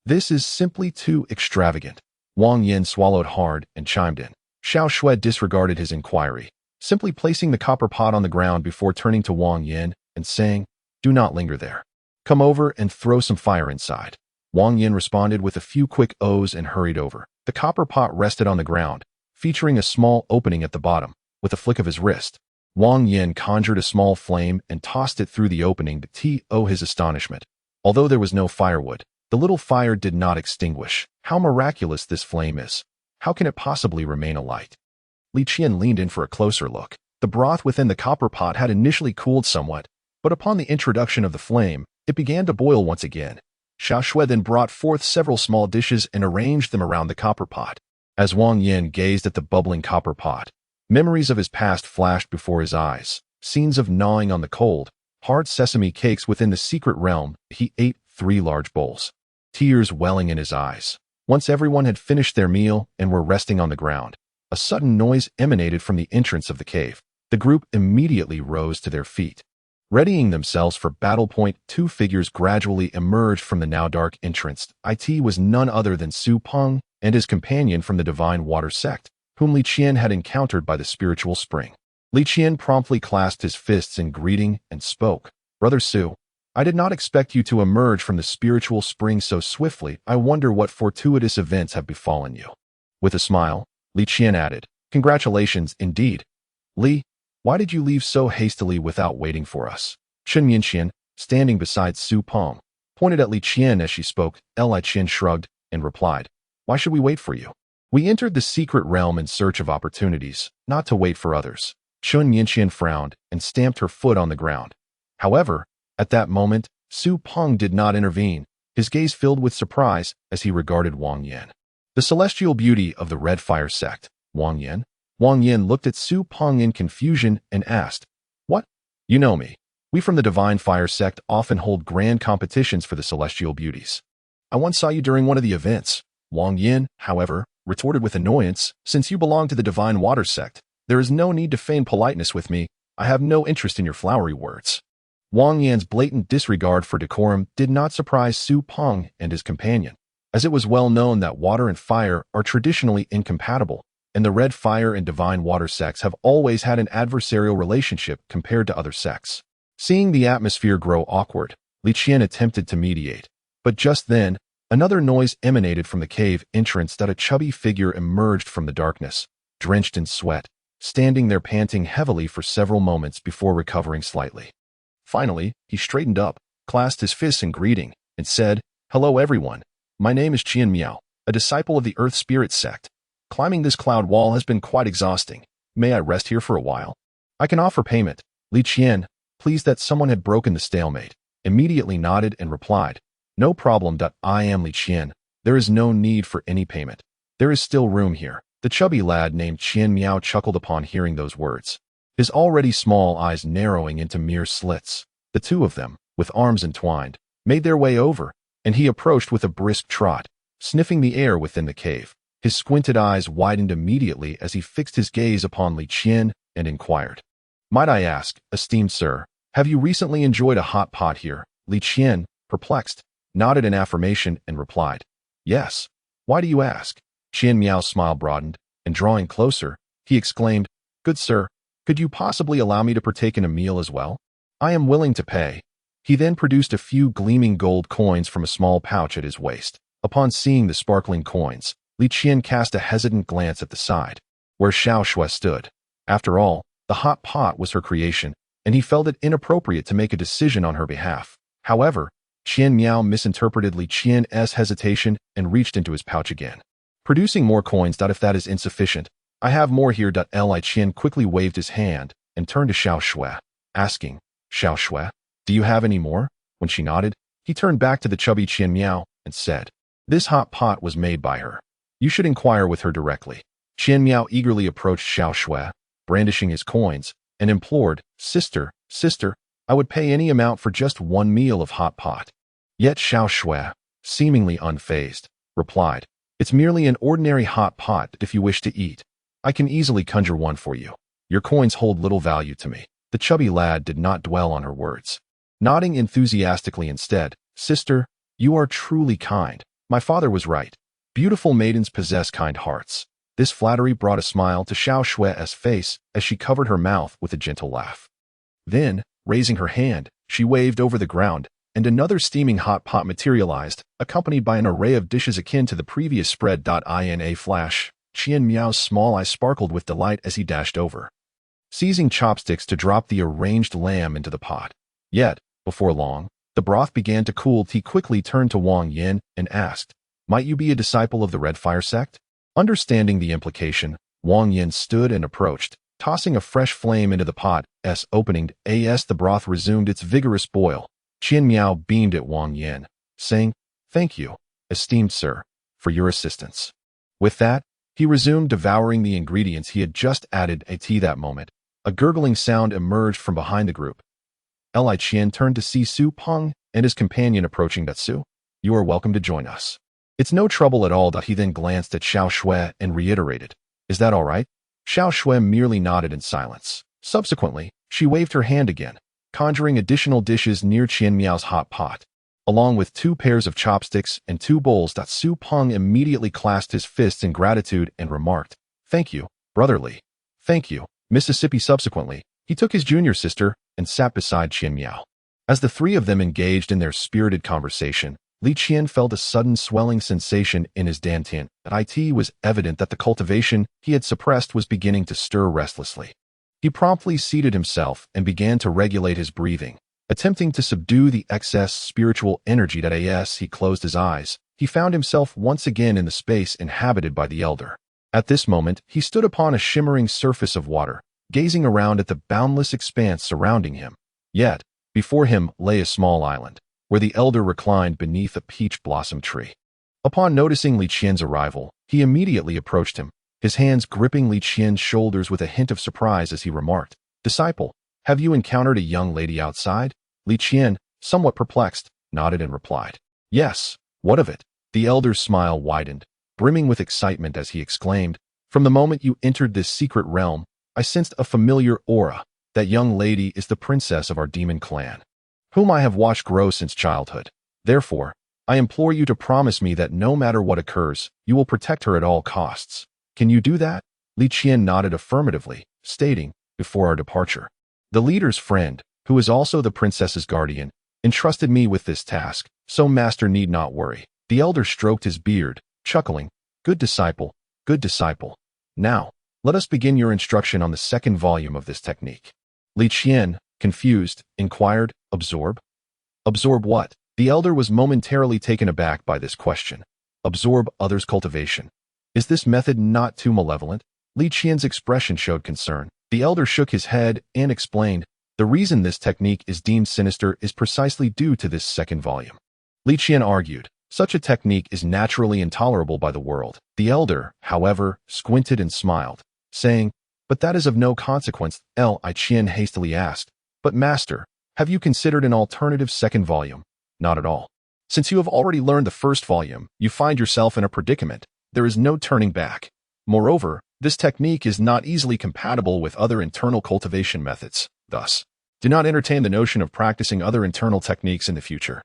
This is simply too extravagant. Wang Yin swallowed hard and chimed in. Xiao Shui disregarded his inquiry, simply placing the copper pot on the ground before turning to Wang Yin and saying, do not linger there. Come over and throw some fire inside. Wang Yin responded with a few quick ohs and hurried over. The copper pot rested on the ground, featuring a small opening at the bottom. With a flick of his wrist, Wang Yin conjured a small flame and tossed it through the opening. To his astonishment, although there was no firewood, the little fire did not extinguish. How miraculous this flame is! How can it possibly remain alight? Li Qian leaned in for a closer look. The broth within the copper pot had initially cooled somewhat, but upon the introduction of the flame, it began to boil once again. Xiao Shui then brought forth several small dishes and arranged them around the copper pot. As Wang Yin gazed at the bubbling copper pot, memories of his past flashed before his eyes. Scenes of gnawing on the cold, hard sesame cakes within the secret realm. He ate 3 large bowls, tears welling in his eyes. Once everyone had finished their meal and were resting on the ground, a sudden noise emanated from the entrance of the cave. The group immediately rose to their feet. Readying themselves for battle point, 2 figures gradually emerged from the now dark entrance. It was none other than Su Peng and his companion from the Divine Water sect, whom Li Qian had encountered by the spiritual spring. Li Qian promptly clasped his fists in greeting and spoke. Brother Su, I did not expect you to emerge from the spiritual spring so swiftly. I wonder what fortuitous events have befallen you. With a smile, Li Qian added, congratulations indeed. Li, why did you leave so hastily without waiting for us? Chen Yinxian, standing beside Su Peng, pointed at Li Qian as she spoke. Li Qian shrugged and replied, why should we wait for you? We entered the secret realm in search of opportunities, not to wait for others. Chen Yinxian frowned and stamped her foot on the ground. However, at that moment, Su Peng did not intervene, his gaze filled with surprise as he regarded Wang Yin. The celestial beauty of the Red Fire sect, Wang Yin. Wang Yin looked at Su Peng in confusion and asked, what? You know me. We from the Divine Fire sect often hold grand competitions for the celestial beauties. I once saw you during one of the events. Wang Yin, however, retorted with annoyance, since you belong to the Divine Water sect, there is no need to feign politeness with me. I have no interest in your flowery words. Wang Yin's blatant disregard for decorum did not surprise Su Peng and his companion, as it was well known that water and fire are traditionally incompatible, and the Red Fire and Divine Water sects have always had an adversarial relationship compared to other sects. Seeing the atmosphere grow awkward, Li Qian attempted to mediate, but just then, another noise emanated from the cave entrance. A chubby figure emerged from the darkness, drenched in sweat, standing there panting heavily for several moments before recovering slightly. Finally, he straightened up, clasped his fists in greeting, and said, hello everyone, my name is Qian Miao, a disciple of the Earth Spirit sect. Climbing this cloud wall has been quite exhausting. May I rest here for a while? I can offer payment. Li Qian, pleased that someone had broken the stalemate, immediately nodded and replied, no problem. I am Li Qian. There is no need for any payment. There is still room here. The chubby lad named Qian Miao chuckled upon hearing those words, his already small eyes narrowing into mere slits. The two of them, with arms entwined, made their way over, and he approached with a brisk trot, sniffing the air within the cave. His squinted eyes widened immediately as he fixed his gaze upon Li Qian and inquired, might I ask, esteemed sir, have you recently enjoyed a hot pot here? Li Qian, perplexed, nodded in affirmation and replied, yes. Why do you ask? Qian Miao's smile broadened, and drawing closer, he exclaimed, "Good sir, could you possibly allow me to partake in a meal as well? I am willing to pay." He then produced a few gleaming gold coins from a small pouch at his waist. Upon seeing the sparkling coins, Li Qian cast a hesitant glance at the side, where Xiao Shui stood. After all, the hot pot was her creation, and he felt it inappropriate to make a decision on her behalf. However, Qian Miao misinterpreted Li Qian's hesitation and reached into his pouch again, producing more coins. If that is insufficient, I have more here. Li Qian quickly waved his hand and turned to Xiao Shui, asking, "Xiao Shui, do you have any more?" When she nodded, he turned back to the chubby Qian Miao and said, "This hot pot was made by her. You should inquire with her directly." Qian Miao eagerly approached Xiao Shui, brandishing his coins, and implored, Sister, I would pay any amount for just one meal of hot pot." Yet Xiao Shui, seemingly unfazed, replied, "It's merely an ordinary hot pot. If you wish to eat, I can easily conjure one for you. Your coins hold little value to me." The chubby lad did not dwell on her words, nodding enthusiastically instead. "Sister, you are truly kind. My father was right. Beautiful maidens possess kind hearts." This flattery brought a smile to Xiao Shui's face as she covered her mouth with a gentle laugh. Then, raising her hand, she waved over the ground, and another steaming hot pot materialized, accompanied by an array of dishes akin to the previous spread. In a flash, Qian Miao's small eyes sparkled with delight as he dashed over, seizing chopsticks to drop the arranged lamb into the pot. Yet, before long, the broth began to cool. He quickly turned to Wang Yin and asked, "Might you be a disciple of the Red Fire sect?" Understanding the implication, Wang Yin stood and approached, tossing a fresh flame into the pot's opening. As the broth resumed its vigorous boil, Qian Miao beamed at Wang Yin, saying, "Thank you, esteemed sir, for your assistance." With that, he resumed devouring the ingredients he had just added. At that moment, a gurgling sound emerged from behind the group. Li Qian turned to see Su Peng and his companion approaching. "Su, you are welcome to join us. It's no trouble at all." He then glanced at Xiao Shui and reiterated, "Is that all right?" Xiao Shui merely nodded in silence. Subsequently, she waved her hand again, conjuring additional dishes near Qian Miao's hot pot, along with 2 pairs of chopsticks and 2 bowls. Su Peng immediately clasped his fists in gratitude and remarked, "Thank you, brotherly. Thank you, Mississippi." Subsequently, he took his junior sister and sat beside Qian Miao. As the 3 of them engaged in their spirited conversation, Li Qian felt a sudden swelling sensation in his dantian. It was evident that the cultivation he had suppressed was beginning to stir restlessly. He promptly seated himself and began to regulate his breathing, attempting to subdue the excess spiritual energy. As he closed his eyes, he found himself once again in the space inhabited by the elder. At this moment, he stood upon a shimmering surface of water, gazing around at the boundless expanse surrounding him. Yet, before him lay a small island, where the elder reclined beneath a peach blossom tree. Upon noticing Li Qian's arrival, he immediately approached him, his hands gripping Li Qian's shoulders with a hint of surprise as he remarked, "Disciple, have you encountered a young lady outside?" Li Qian, somewhat perplexed, nodded and replied, "Yes, what of it?" The elder's smile widened, brimming with excitement as he exclaimed, "From the moment you entered this secret realm, I sensed a familiar aura. That young lady is the princess of our demon clan, whom I have watched grow since childhood. Therefore, I implore you to promise me that no matter what occurs, you will protect her at all costs. Can you do that?" Li Qian nodded affirmatively, stating, "Before our departure, the leader's friend, who is also the princess's guardian, entrusted me with this task, so master need not worry." The elder stroked his beard, chuckling, Good disciple, good disciple. Now, let us begin your instruction on the 2nd volume of this technique." Li Qian, confused, inquired, "Absorb? Absorb what?" The elder was momentarily taken aback by this question. "Absorb others' cultivation. Is this method not too malevolent?" Li Qian's expression showed concern. The elder shook his head and explained, "The reason this technique is deemed sinister is precisely due to this 2nd volume." Li Qian argued, "Such a technique is naturally intolerable by the world." The elder, however, squinted and smiled, saying, "But that is of no consequence." Li Qian hastily asked, "But master, have you considered an alternative 2nd volume?" "Not at all. Since you have already learned the 1st volume, you find yourself in a predicament. There is no turning back. Moreover, this technique is not easily compatible with other internal cultivation methods. Thus, do not entertain the notion of practicing other internal techniques in the future."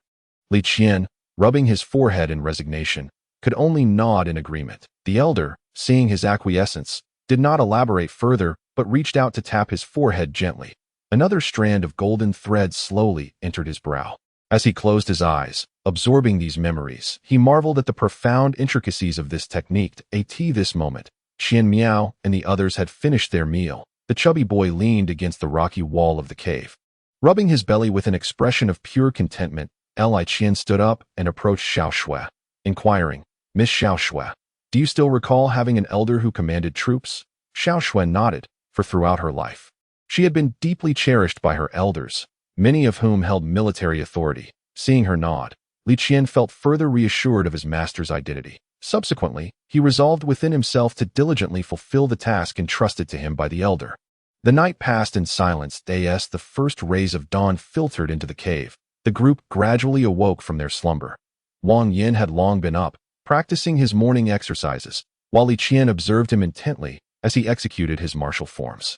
Li Qian, rubbing his forehead in resignation, could only nod in agreement. The elder, seeing his acquiescence, did not elaborate further but reached out to tap his forehead gently. Another strand of golden thread slowly entered his brow. As he closed his eyes, absorbing these memories, he marveled at the profound intricacies of this technique. At this moment, Qian Miao and the others had finished their meal. The chubby boy leaned against the rocky wall of the cave. Rubbing his belly with an expression of pure contentment, Li Qian stood up and approached Xiao Shui, inquiring, "Miss Xiao Shui, do you still recall having an elder who commanded troops?" Xiao Shui nodded, for throughout her life, she had been deeply cherished by her elders, many of whom held military authority. Seeing her nod, Li Qian felt further reassured of his master's identity. Subsequently, he resolved within himself to diligently fulfill the task entrusted to him by the elder. The night passed in silence. As the first rays of dawn filtered into the cave, the group gradually awoke from their slumber. Wang Yin had long been up, practicing his morning exercises, while Li Qian observed him intently as he executed his martial forms.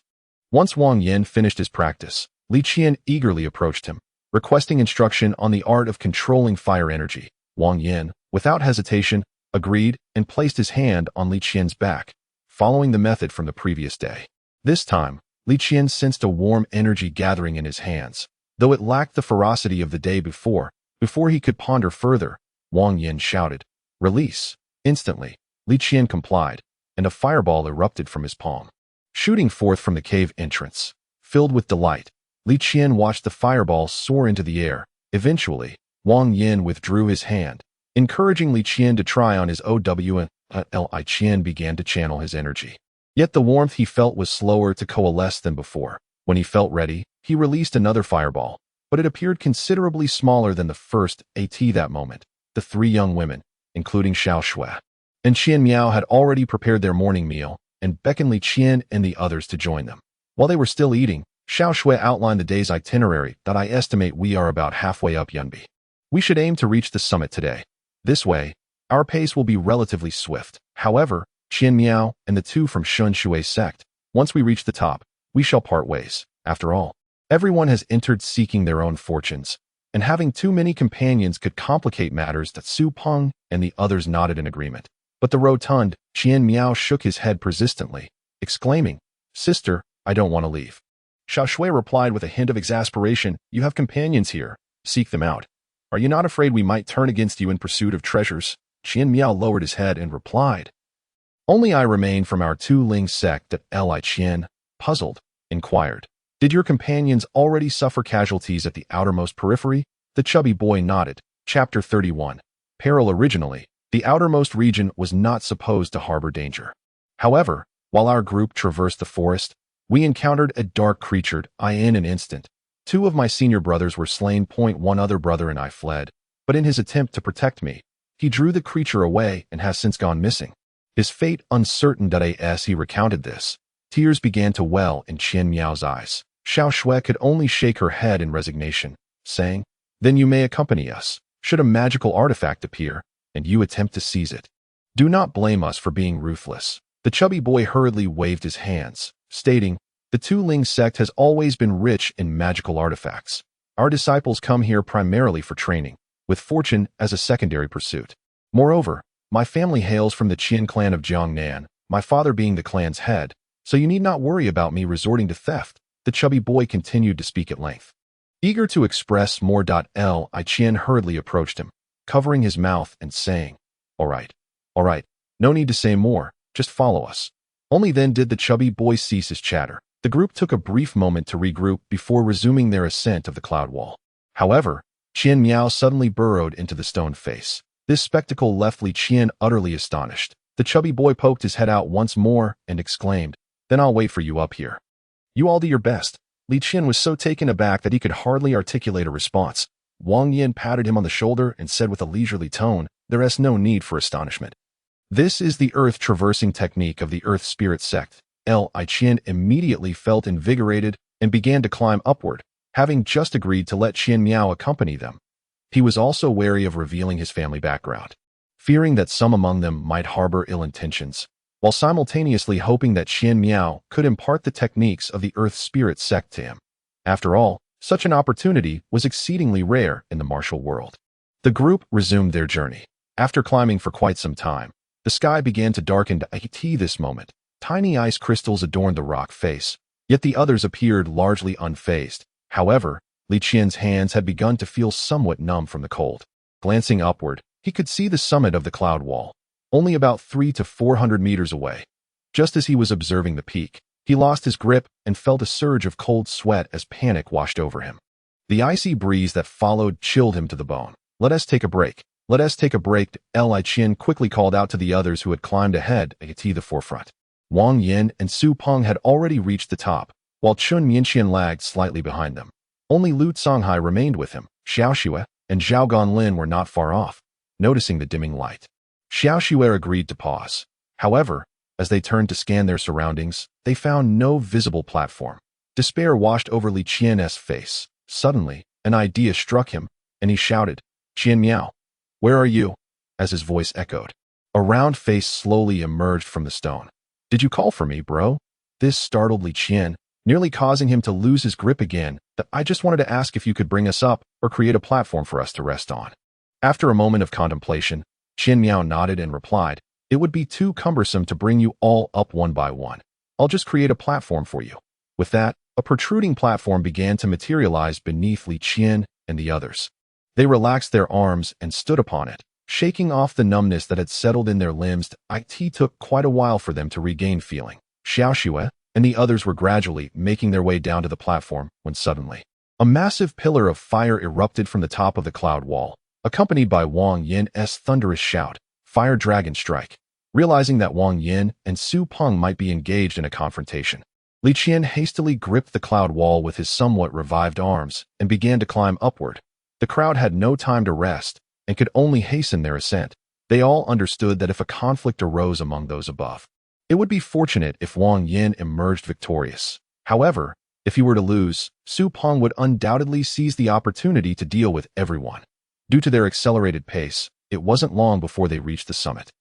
Once Wang Yin finished his practice, Li Qian eagerly approached him, requesting instruction on the art of controlling fire energy. Wang Yin, without hesitation, agreed and placed his hand on Li Qian's back, following the method from the previous day. This time, Li Qian sensed a warm energy gathering in his hands, though it lacked the ferocity of the day before. Before he could ponder further, Wang Yin shouted, "Release!" Instantly, Li Qian complied, and a fireball erupted from his palm. Shooting forth from the cave entrance, filled with delight, Li Qian watched the fireball soar into the air. Eventually, Wang Yin withdrew his hand, encouraging Li Qian to try on his OW, and Li Qian began to channel his energy. Yet the warmth he felt was slower to coalesce than before. When he felt ready, he released another fireball, but it appeared considerably smaller than the first. At that moment, the three young women, including Xiao Shui and Qian Miao, had already prepared their morning meal and beckoned Li Qian and the others to join them. While they were still eating, Xiao Shui outlined the day's itinerary. I estimate we are about halfway up Yunbi. We should aim to reach the summit today. This way, our pace will be relatively swift. However, Qian Miao and the two from Shun Shui's sect, once we reach the top, we shall part ways. After all, everyone has entered seeking their own fortunes, and having too many companions could complicate matters. That Su Peng and the others nodded in agreement. But the rotund Qian Miao shook his head persistently, exclaiming, "Sister, I don't want to leave." Xiao Shui replied with a hint of exasperation, "You have companions here. Seek them out. Are you not afraid we might turn against you in pursuit of treasures?" Qian Miao lowered his head and replied, "Only I remain from our Tu Ling sect." That Li Qian, puzzled, inquired, "Did your companions already suffer casualties at the outermost periphery?" The chubby boy nodded. Chapter 31. Peril. Originally, the outermost region was not supposed to harbor danger. However, while our group traversed the forest, we encountered a dark creature. In an instant, two of my senior brothers were slain. One other brother and I fled, but in his attempt to protect me, he drew the creature away and has since gone missing. His fate uncertain. As he recounted this, tears began to well in Qian Miao's eyes. Xiao Shui could only shake her head in resignation, saying, "Then you may accompany us, should a magical artifact appear, and you attempt to seize it. Do not blame us for being ruthless." The chubby boy hurriedly waved his hands, stating, "The Tu Ling sect has always been rich in magical artifacts. Our disciples come here primarily for training, with fortune as a secondary pursuit. Moreover, my family hails from the Qian clan of Jiangnan, my father being the clan's head, so you need not worry about me resorting to theft." The chubby boy continued to speak at length. Eager to express more. Li Qian hurriedly approached him, covering his mouth and saying, all right, no need to say more, just follow us." Only then did the chubby boy cease his chatter. The group took a brief moment to regroup before resuming their ascent of the cloud wall. However, Qian Miao suddenly burrowed into the stone face. This spectacle left Li Qian utterly astonished. The chubby boy poked his head out once more and exclaimed, "Then I'll wait for you up here. You all do your best." Li Qian was so taken aback that he could hardly articulate a response. Wang Yin patted him on the shoulder and said with a leisurely tone, "There is no need for astonishment. This is the earth-traversing technique of the Earth Spirit sect." Li Qian immediately felt invigorated and began to climb upward, having just agreed to let Qian Miao accompany them. He was also wary of revealing his family background, fearing that some among them might harbor ill intentions, while simultaneously hoping that Qian Miao could impart the techniques of the Earth Spirit sect to him. After all, such an opportunity was exceedingly rare in the martial world. The group resumed their journey. After climbing for quite some time, the sky began to darken to IT this moment. Tiny ice crystals adorned the rock face, yet the others appeared largely unfazed. However, Li Qian's hands had begun to feel somewhat numb from the cold. Glancing upward, he could see the summit of the cloud wall, only about 300 to 400 meters away. Just as he was observing the peak, he lost his grip and felt a surge of cold sweat as panic washed over him. The icy breeze that followed chilled him to the bone. "Let us take a break. Let us take a break." Li Qian quickly called out to the others who had climbed ahead at the forefront. Wang Yin and Su Peng had already reached the top, while Chun Minqian lagged slightly behind them. Only Lu Songhai remained with him. Xiao Xue and Zhao Ganlin were not far off, noticing the dimming light. Xiao Xue agreed to pause. However, as they turned to scan their surroundings, they found no visible platform. Despair washed over Li Qian's face. Suddenly, an idea struck him, and he shouted, "Qian Miao, where are you?" As his voice echoed, a round face slowly emerged from the stone. "Did you call for me, bro?" This startled Li Qian, nearly causing him to lose his grip again. "I just wanted to ask if you could bring us up or create a platform for us to rest on." After a moment of contemplation, Qian Miao nodded and replied, "It would be too cumbersome to bring you all up one by one. I'll just create a platform for you." With that, a protruding platform began to materialize beneath Li Qian and the others. They relaxed their arms and stood upon it, shaking off the numbness that had settled in their limbs. It took quite a while for them to regain feeling. Xiao Xue and the others were gradually making their way down to the platform when suddenly, a massive pillar of fire erupted from the top of the cloud wall, accompanied by Wang Yin's thunderous shout, "Fire Dragon Strike!" Realizing that Wang Yin and Su Peng might be engaged in a confrontation, Li Qian hastily gripped the cloud wall with his somewhat revived arms and began to climb upward. The crowd had no time to rest and could only hasten their ascent. They all understood that if a conflict arose among those above, it would be fortunate if Wang Yin emerged victorious. However, if he were to lose, Su Peng would undoubtedly seize the opportunity to deal with everyone. Due to their accelerated pace, it wasn't long before they reached the summit.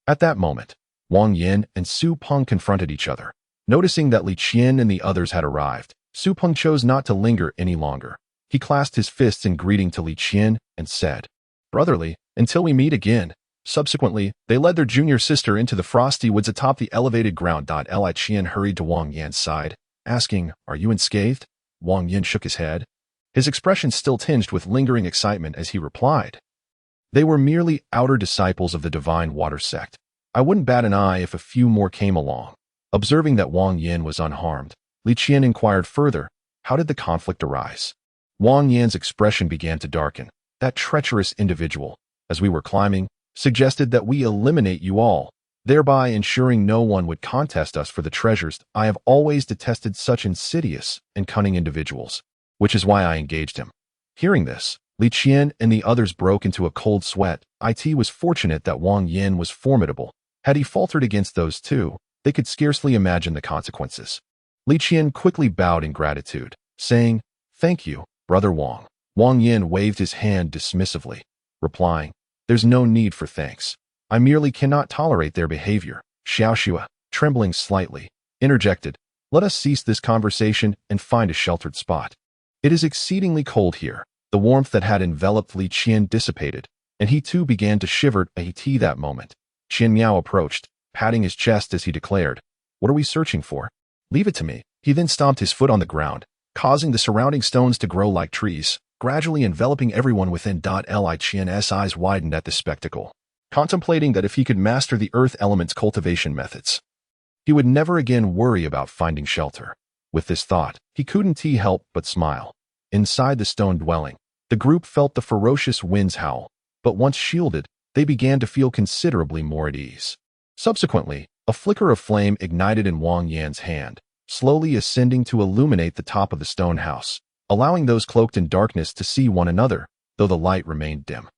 At that moment, Wang Yin and Su Peng confronted each other. Noticing that Li Qian and the others had arrived, Su Peng chose not to linger any longer. He clasped his fists in greeting to Li Qian and said, "Brotherly, until we meet again." Subsequently, they led their junior sister into the frosty woods atop the elevated ground. Li Qian hurried to Wang Yin's side, asking, "Are you unscathed?" Wang Yin shook his head, his expression still tinged with lingering excitement as he replied, "They were merely outer disciples of the divine water sect. I wouldn't bat an eye if a few more came along." Observing that Wang Yin was unharmed, Li Qian inquired further, "How did the conflict arise?" Wang Yin's expression began to darken. "That treacherous individual, as we were climbing, suggested that we eliminate you all, thereby ensuring no one would contest us for the treasures. I have always detested such insidious and cunning individuals, which is why I engaged him." Hearing this, Li Qian and the others broke into a cold sweat. It was fortunate that Wang Yin was formidable. Had he faltered against those two, they could scarcely imagine the consequences. Li Qian quickly bowed in gratitude, saying, "Thank you, Brother Wang." Wang Yin waved his hand dismissively, replying, "There's no need for thanks. I merely cannot tolerate their behavior." Xiao Xue, trembling slightly, interjected, "Let us cease this conversation and find a sheltered spot. It is exceedingly cold here." The warmth that had enveloped Li Qian dissipated, and he too began to shiver. That moment, Qian Miao approached, patting his chest as he declared, "What are we searching for? Leave it to me." He then stomped his foot on the ground, causing the surrounding stones to grow like trees, gradually enveloping everyone within. Li Qian's eyes widened at this spectacle, contemplating that if he could master the earth element's cultivation methods, he would never again worry about finding shelter. With this thought, he couldn't help but smile. Inside the stone dwelling, the group felt the ferocious winds howl, but once shielded, they began to feel considerably more at ease. Subsequently, a flicker of flame ignited in Wang Yan's hand, slowly ascending to illuminate the top of the stone house, allowing those cloaked in darkness to see one another, though the light remained dim.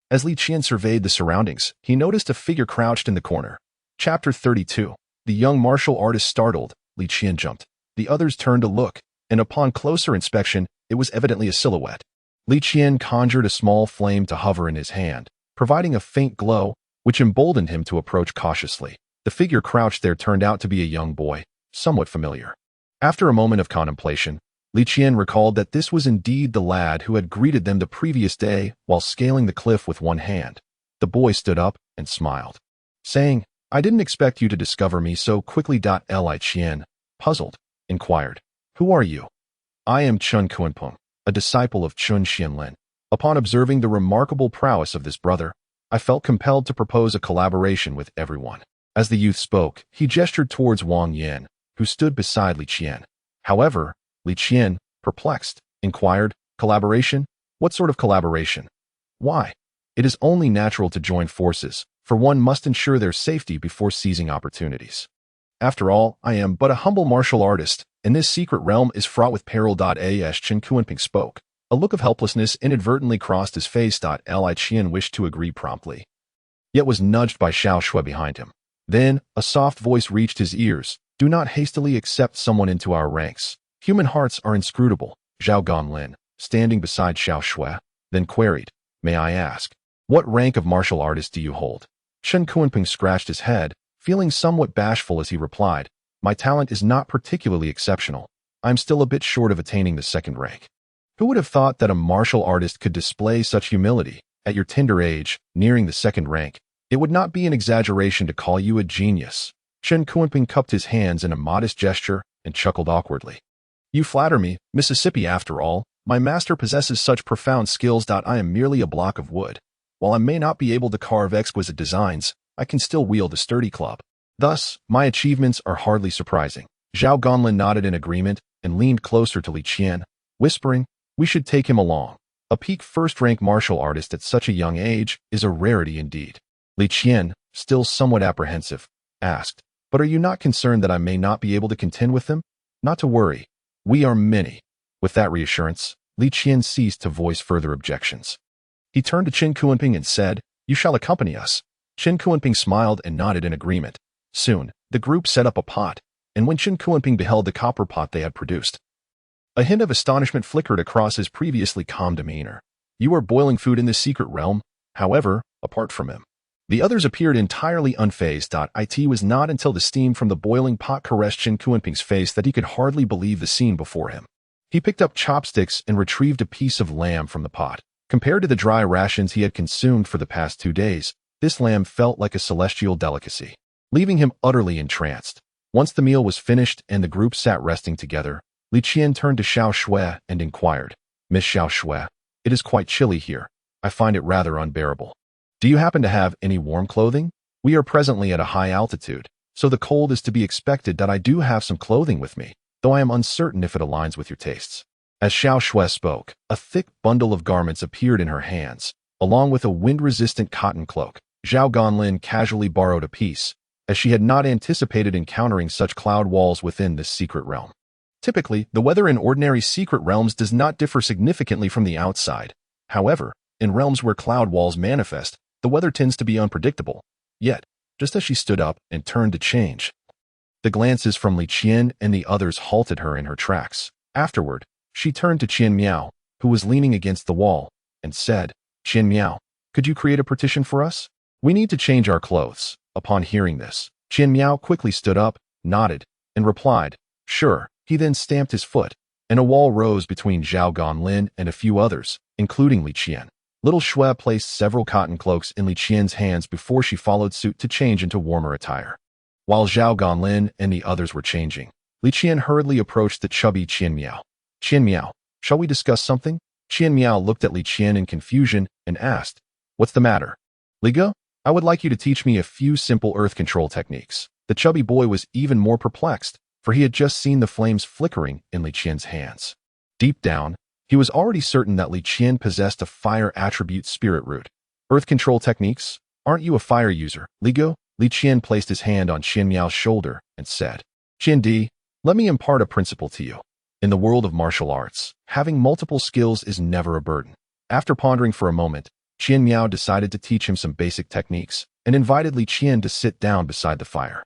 As Li Qian surveyed the surroundings, he noticed a figure crouched in the corner. Chapter 32. The young martial artist startled. Li Qian jumped. The others turned to look, and upon closer inspection, it was evidently a silhouette. Li Qian conjured a small flame to hover in his hand, providing a faint glow, which emboldened him to approach cautiously. The figure crouched there turned out to be a young boy, somewhat familiar. After a moment of contemplation, Li Qian recalled that this was indeed the lad who had greeted them the previous day while scaling the cliff with one hand. The boy stood up and smiled, saying, I didn't expect you to discover me so quickly. Li Qian, puzzled, inquired, Who are you? I am Chun Kuanpeng, a disciple of Chun Xianlin. Upon observing the remarkable prowess of this brother, I felt compelled to propose a collaboration with everyone. As the youth spoke, he gestured towards Wang Yan, who stood beside Li Qian. However, Li Qian, perplexed, inquired, Collaboration? What sort of collaboration? Why? It is only natural to join forces, for one must ensure their safety before seizing opportunities. After all, I am but a humble martial artist, and this secret realm is fraught with peril. As Chen Kuanping spoke, a look of helplessness inadvertently crossed his face. Li Qian wished to agree promptly, yet was nudged by Xiao Shui behind him. Then, a soft voice reached his ears, Do not hastily accept someone into our ranks. Human hearts are inscrutable. Zhao Ganlin, standing beside Xiao Shui, then queried, May I ask, what rank of martial artist do you hold? Chen Kuanping scratched his head, feeling somewhat bashful as he replied, My talent is not particularly exceptional. I'm still a bit short of attaining the second rank. Who would have thought that a martial artist could display such humility? At your tender age, nearing the second rank, it would not be an exaggeration to call you a genius. Chen Kuanping cupped his hands in a modest gesture and chuckled awkwardly. You flatter me, Mississippi. After all, my master possesses such profound skills. I am merely a block of wood. While I may not be able to carve exquisite designs, I can still wield a sturdy club. Thus, my achievements are hardly surprising. Zhao Ganlin nodded in agreement and leaned closer to Li Qian, whispering, We should take him along. A peak first-rank martial artist at such a young age is a rarity indeed. Li Qian, still somewhat apprehensive, asked, But are you not concerned that I may not be able to contend with them? Not to worry. We are many. With that reassurance, Li Qian ceased to voice further objections. He turned to Chen Kuanping and said, You shall accompany us. Chen Kuanping smiled and nodded in agreement. Soon, the group set up a pot, and when Chen Kuanping beheld the copper pot they had produced, a hint of astonishment flickered across his previously calm demeanor. You are boiling food in this secret realm. However, apart from him, the others appeared entirely unfazed. It was not until the steam from the boiling pot caressed Chen Kuanping's face that he could hardly believe the scene before him. He picked up chopsticks and retrieved a piece of lamb from the pot. Compared to the dry rations he had consumed for the past 2 days, this lamb felt like a celestial delicacy, leaving him utterly entranced. Once the meal was finished and the group sat resting together, Li Qian turned to Xiao Shui and inquired, Miss Xiao Shui, it is quite chilly here. I find it rather unbearable. Do you happen to have any warm clothing? We are presently at a high altitude, so the cold is to be expected. I do have some clothing with me, though I am uncertain if it aligns with your tastes. As Xiao Shui spoke, a thick bundle of garments appeared in her hands, along with a wind-resistant cotton cloak. Zhao Ganlin casually borrowed a piece, as she had not anticipated encountering such cloud walls within this secret realm. Typically, the weather in ordinary secret realms does not differ significantly from the outside. However, in realms where cloud walls manifest, the weather tends to be unpredictable. Yet, just as she stood up and turned to change, the glances from Li Qian and the others halted her in her tracks. Afterward, she turned to Qian Miao, who was leaning against the wall, and said, Qian Miao, could you create a partition for us? We need to change our clothes. Upon hearing this, Qian Miao quickly stood up, nodded, and replied, Sure. He then stamped his foot, and a wall rose between Zhao Ganlin and a few others, including Li Qian. Little Shui placed several cotton cloaks in Li Qian's hands before she followed suit to change into warmer attire. While Zhao Ganlin and the others were changing, Li Qian hurriedly approached the chubby Qian Miao. Qian Miao, shall we discuss something? Qian Miao looked at Li Qian in confusion and asked, What's the matter? Li Ge, I would like you to teach me a few simple earth control techniques. The chubby boy was even more perplexed, for he had just seen the flames flickering in Li Qian's hands. Deep down, he was already certain that Li Qian possessed a fire attribute spirit root. Earth control techniques? Aren't you a fire user, Li Ge? Li Qian placed his hand on Qian Miao's shoulder and said, Qian Di, let me impart a principle to you. In the world of martial arts, having multiple skills is never a burden. After pondering for a moment, Qian Miao decided to teach him some basic techniques and invited Li Qian to sit down beside the fire.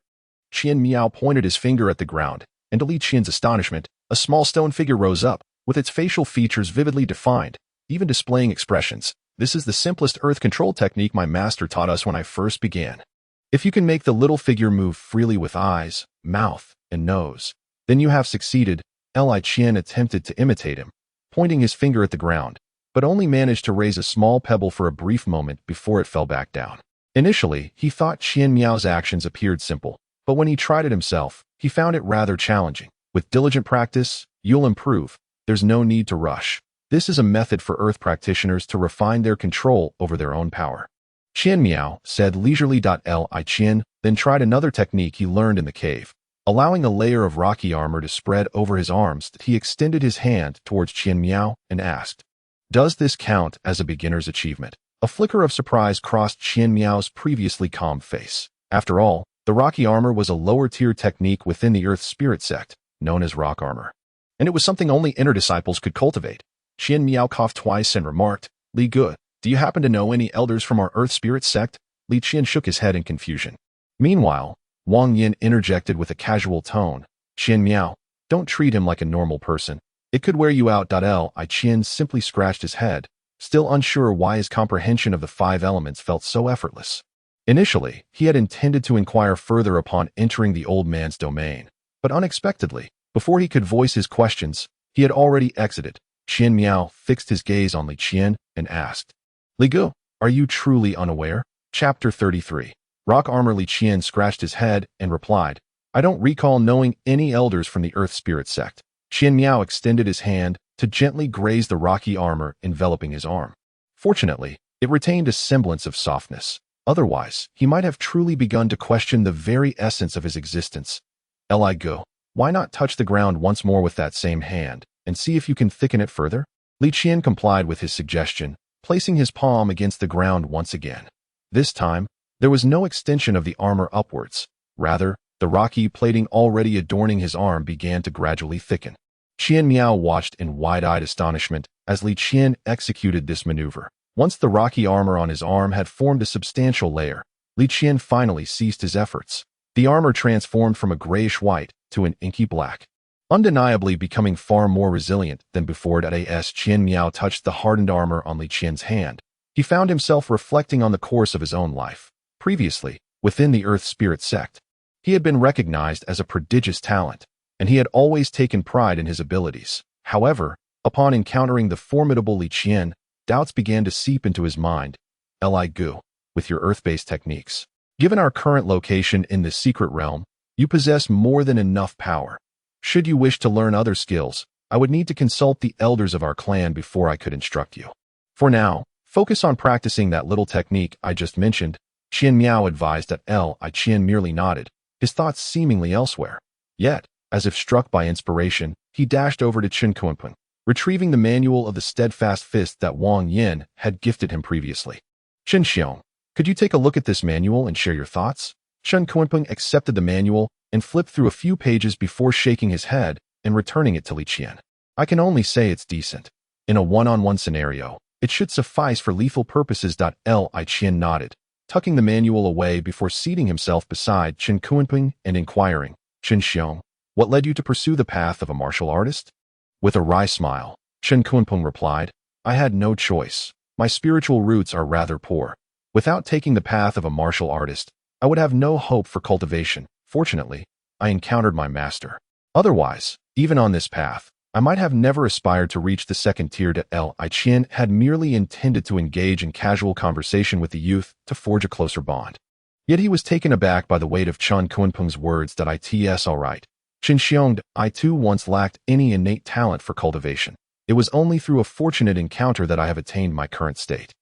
Qian Miao pointed his finger at the ground, and to Li Qian's astonishment, a small stone figure rose up, with its facial features vividly defined, even displaying expressions. This is the simplest earth control technique my master taught us when I first began. If you can make the little figure move freely with eyes, mouth, and nose, then you have succeeded. Li Qian attempted to imitate him, pointing his finger at the ground, but only managed to raise a small pebble for a brief moment before it fell back down. Initially, he thought Qian Miao's actions appeared simple, but when he tried it himself, he found it rather challenging. With diligent practice, you'll improve. There's no need to rush. This is a method for Earth practitioners to refine their control over their own power. Qian Miao said leisurely. Li Qian then tried another technique he learned in the cave. Allowing a layer of rocky armor to spread over his arms, he extended his hand towards Qian Miao and asked, "Does this count as a beginner's achievement?" A flicker of surprise crossed Qian Miao's previously calm face. After all, the rocky armor was a lower-tier technique within the Earth Spirit sect, known as rock armor. And it was something only inner disciples could cultivate. Qian Miao coughed twice and remarked, "Li Gu, do you happen to know any elders from our Earth Spirit sect?" Li Qian shook his head in confusion. Meanwhile, Wang Yin interjected with a casual tone, "Qian Miao, don't treat him like a normal person. It could wear you out." Li Qian simply scratched his head, still unsure why his comprehension of the 5 elements felt so effortless. Initially, he had intended to inquire further upon entering the old man's domain, but unexpectedly, before he could voice his questions, he had already exited. Qian Miao fixed his gaze on Li Qian and asked, "Li Gu, are you truly unaware?" Chapter 33. Rock Armor. Li Qian scratched his head and replied, "I don't recall knowing any elders from the Earth Spirit sect." Qian Miao extended his hand to gently graze the rocky armor enveloping his arm. Fortunately, it retained a semblance of softness. Otherwise, he might have truly begun to question the very essence of his existence. Li Gu, why not touch the ground once more with that same hand, and see if you can thicken it further? Li Qian complied with his suggestion, placing his palm against the ground once again. This time, there was no extension of the armor upwards. Rather, the rocky plating already adorning his arm began to gradually thicken. Qian Miao watched in wide-eyed astonishment as Li Qian executed this maneuver. Once the rocky armor on his arm had formed a substantial layer, Li Qian finally ceased his efforts. The armor transformed from a grayish-white to an inky black, undeniably becoming far more resilient than before. As Qian Miao touched the hardened armor on Li Qian's hand, he found himself reflecting on the course of his own life. Previously, within the Earth Spirit sect, he had been recognized as a prodigious talent, and he had always taken pride in his abilities. However, upon encountering the formidable Li Qian, doubts began to seep into his mind. Li Gu, with your Earth-based techniques, given our current location in the secret realm, you possess more than enough power. Should you wish to learn other skills, I would need to consult the elders of our clan before I could instruct you. For now, focus on practicing that little technique I just mentioned. Qian Miao advised. Li Qian merely nodded, his thoughts seemingly elsewhere. Yet, as if struck by inspiration, he dashed over to Chen Kunpeng, retrieving the manual of the steadfast fist that Wang Yin had gifted him previously. "Chen Xiong, could you take a look at this manual and share your thoughts?" Chen Kunpeng accepted the manual and flipped through a few pages before shaking his head and returning it to Li Qian. "I can only say it's decent. In a one-on-one scenario, it should suffice for lethal purposes." Li Qian nodded, tucking the manual away before seating himself beside Chen Kunpeng and inquiring, "Chen Xiong, what led you to pursue the path of a martial artist?" With a wry smile, Chen Kunpeng replied, "I had no choice. My spiritual roots are rather poor. Without taking the path of a martial artist, I would have no hope for cultivation. Fortunately, I encountered my master. Otherwise, even on this path, I might have never aspired to reach the second tier." Li Qian had merely intended to engage in casual conversation with the youth to forge a closer bond. Yet he was taken aback by the weight of Chen Kunpeng's words. "It's all right. Chen Xiong, I too once lacked any innate talent for cultivation. It was only through a fortunate encounter that I have attained my current state.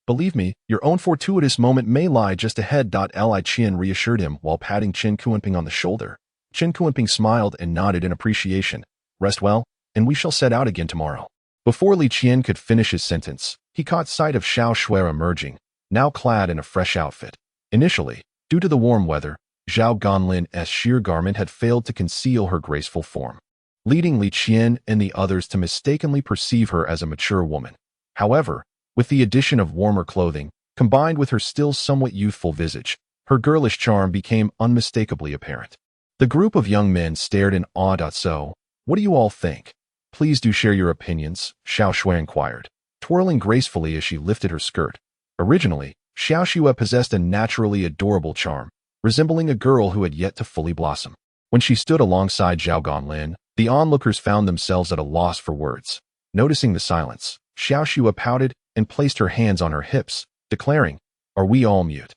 Believe me, your own fortuitous moment may lie just ahead." Li Qian reassured him while patting Chen Kunpeng on the shoulder. Chen Kunpeng smiled and nodded in appreciation. "Rest well, and we shall set out again tomorrow." Before Li Qian could finish his sentence, he caught sight of Xiao Shui emerging, now clad in a fresh outfit. Initially, due to the warm weather, Zhao Ganlin's sheer garment had failed to conceal her graceful form, leading Li Qian and the others to mistakenly perceive her as a mature woman. However, with the addition of warmer clothing, combined with her still somewhat youthful visage, her girlish charm became unmistakably apparent. The group of young men stared in awe. "So, what do you all think? Please do share your opinions," Xiao Shui inquired, twirling gracefully as she lifted her skirt. Originally, Xiao Shui possessed a naturally adorable charm, resembling a girl who had yet to fully blossom. When she stood alongside Zhao Ganlin, the onlookers found themselves at a loss for words. Noticing the silence, Xiaoxua pouted and placed her hands on her hips, declaring, "Are we all mute?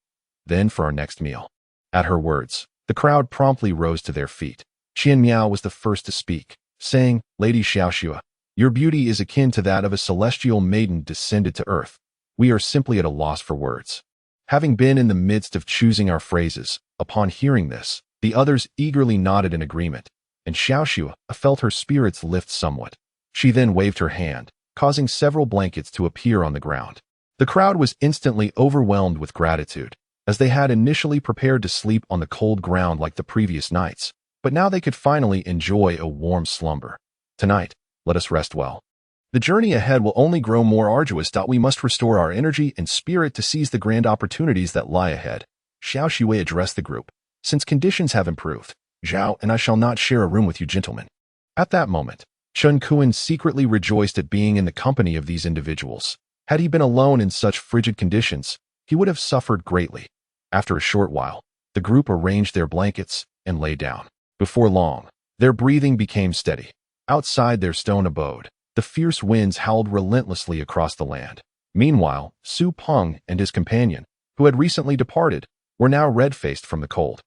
Then for our next meal." At her words, the crowd promptly rose to their feet. Qian Miao was the first to speak, saying, "Lady Xiaoxua, your beauty is akin to that of a celestial maiden descended to earth. We are simply at a loss for words." Having been in the midst of choosing our phrases, upon hearing this, the others eagerly nodded in agreement, and Xiaoxua felt her spirits lift somewhat. She then waved her hand, causing several blankets to appear on the ground. The crowd was instantly overwhelmed with gratitude, as they had initially prepared to sleep on the cold ground like the previous nights, but now they could finally enjoy a warm slumber. Tonight, let us rest well. The journey ahead will only grow more arduous. We must restore our energy and spirit to seize the grand opportunities that lie ahead. Xiaoxua addressed the group. Since conditions have improved, Zhao and I shall not share a room with you gentlemen. At that moment, Chen Kuan secretly rejoiced at being in the company of these individuals. Had he been alone in such frigid conditions, he would have suffered greatly. After a short while, the group arranged their blankets and lay down. Before long, their breathing became steady. Outside their stone abode, the fierce winds howled relentlessly across the land. Meanwhile, Su Peng and his companion, who had recently departed, were now red-faced from the cold.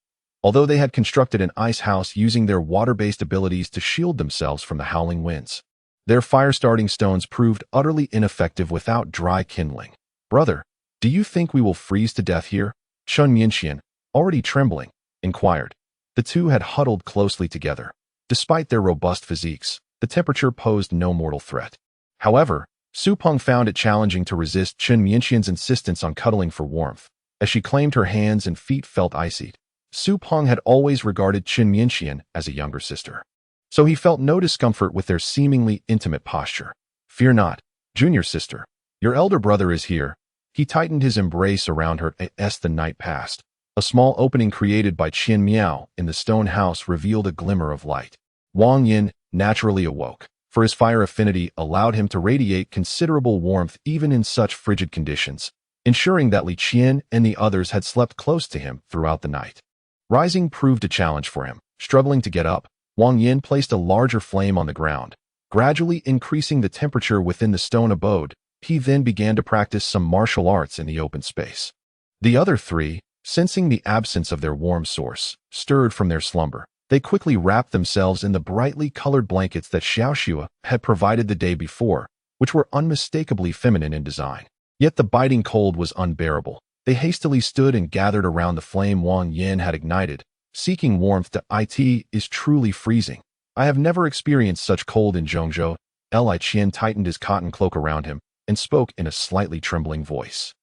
Although they had constructed an ice house using their water-based abilities to shield themselves from the howling winds, their fire-starting stones proved utterly ineffective without dry kindling. "Brother, do you think we will freeze to death here?" Chun Mianxian, already trembling, inquired. The two had huddled closely together. Despite their robust physiques, the temperature posed no mortal threat. However, Su Peng found it challenging to resist Chen Mianxian's insistence on cuddling for warmth, as she claimed her hands and feet felt icy. Su Peng had always regarded Chen Mianxian as a younger sister, so he felt no discomfort with their seemingly intimate posture. "Fear not, junior sister. Your elder brother is here." He tightened his embrace around her as the night passed. A small opening created by Qian Miao in the stone house revealed a glimmer of light. Wang Yin naturally awoke, for his fire affinity allowed him to radiate considerable warmth even in such frigid conditions, ensuring that Li Qian and the others had slept close to him throughout the night. Rising proved a challenge for him. Struggling to get up, Wang Yin placed a larger flame on the ground, gradually increasing the temperature within the stone abode. He then began to practice some martial arts in the open space. The other three, sensing the absence of their warm source, stirred from their slumber. They quickly wrapped themselves in the brightly colored blankets that Xiaoxua had provided the day before, which were unmistakably feminine in design. Yet the biting cold was unbearable. They hastily stood and gathered around the flame Wang Yin had ignited, seeking warmth. "It is truly freezing. I have never experienced such cold in Zhongzhou." Li Qian tightened his cotton cloak around him and spoke in a slightly trembling voice.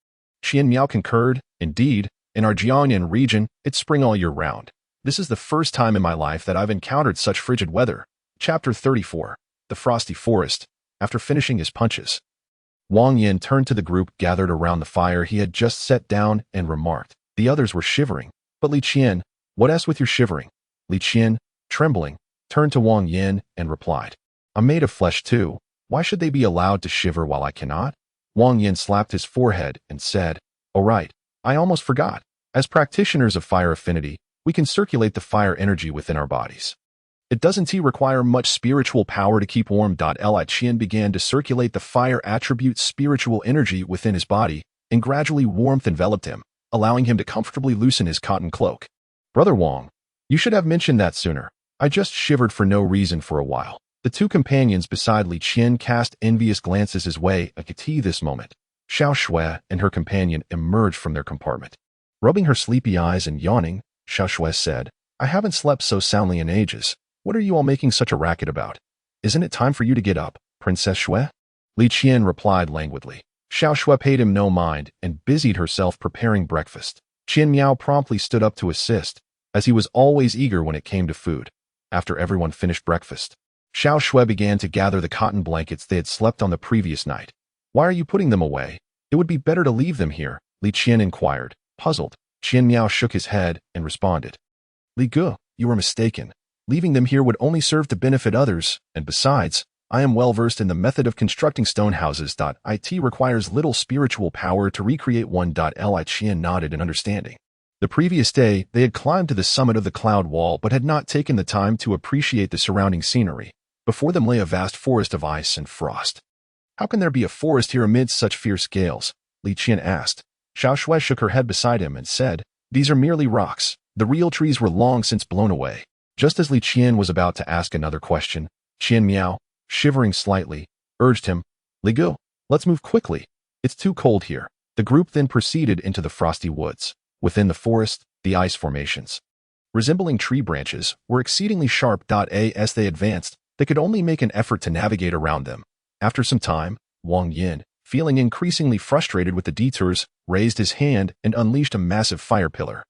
Qian Miao concurred. "Indeed, in our Jiangnan region, it's spring all year round. This is the first time in my life that I've encountered such frigid weather." Chapter 34. The Frosty Forest. After finishing his punches, Wang Yin turned to the group gathered around the fire he had just set down and remarked. The others were shivering. "But Li Qian, what else with your shivering?" Li Qian, trembling, turned to Wang Yin and replied, "I'm made of flesh too. Why should they be allowed to shiver while I cannot?" Wang Yin slapped his forehead and said, "Oh right, I almost forgot. As practitioners of fire affinity, we can circulate the fire energy within our bodies. It doesn't require much spiritual power to keep warm." Li Qian began to circulate the fire attribute's spiritual energy within his body, and gradually warmth enveloped him, allowing him to comfortably loosen his cotton cloak. "Brother Wang, you should have mentioned that sooner. I just shivered for no reason for a while." The two companions beside Li Qian cast envious glances his way. At this moment, Xiaoxua and her companion emerged from their compartment. Rubbing her sleepy eyes and yawning, Xiaoxua said, "I haven't slept so soundly in ages. What are you all making such a racket about? Isn't it time for you to get up, Princess Xue?" Li Qian replied languidly. Xiaoxua paid him no mind and busied herself preparing breakfast. Qian Miao promptly stood up to assist, as he was always eager when it came to food. After everyone finished breakfast, Xiaoxua began to gather the cotton blankets they had slept on the previous night. "Why are you putting them away? It would be better to leave them here," Li Qian inquired, puzzled. Qian Miao shook his head and responded, "Li Gu, you are mistaken. Leaving them here would only serve to benefit others, and besides, I am well versed in the method of constructing stone houses. It requires little spiritual power to recreate one. Li Qian nodded in understanding. The previous day, they had climbed to the summit of the cloud wall but had not taken the time to appreciate the surrounding scenery. Before them lay a vast forest of ice and frost. How can there be a forest here amidst such fierce gales? Li Qian asked. Xiao Shui shook her head beside him and said, these are merely rocks. The real trees were long since blown away. Just as Li Qian was about to ask another question, Qian Miao, shivering slightly, urged him, Li Gu, let's move quickly. It's too cold here. The group then proceeded into the frosty woods. Within the forest, the ice formations, resembling tree branches, were exceedingly sharp. As they advanced, they could only make an effort to navigate around them. After some time, Wang Yin, feeling increasingly frustrated with the detours, raised his hand and unleashed a massive fire pillar.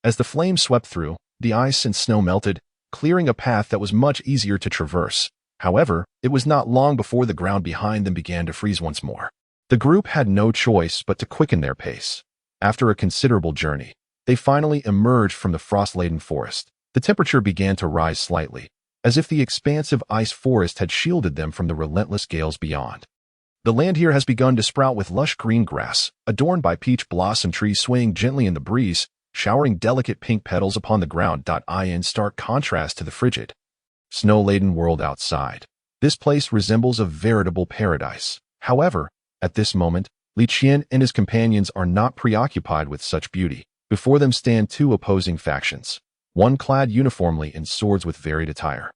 As the flames swept through, the ice and snow melted, clearing a path that was much easier to traverse. However, it was not long before the ground behind them began to freeze once more. The group had no choice but to quicken their pace. After a considerable journey, they finally emerged from the frost-laden forest. The temperature began to rise slightly, as if the expansive ice forest had shielded them from the relentless gales beyond. The land here has begun to sprout with lush green grass, adorned by peach blossom trees swaying gently in the breeze, showering delicate pink petals upon the ground. In stark contrast to the frigid, snow-laden world outside, this place resembles a veritable paradise. However, at this moment, Li Qian and his companions are not preoccupied with such beauty. Before them stand two opposing factions, one clad uniformly in swords with varied attire,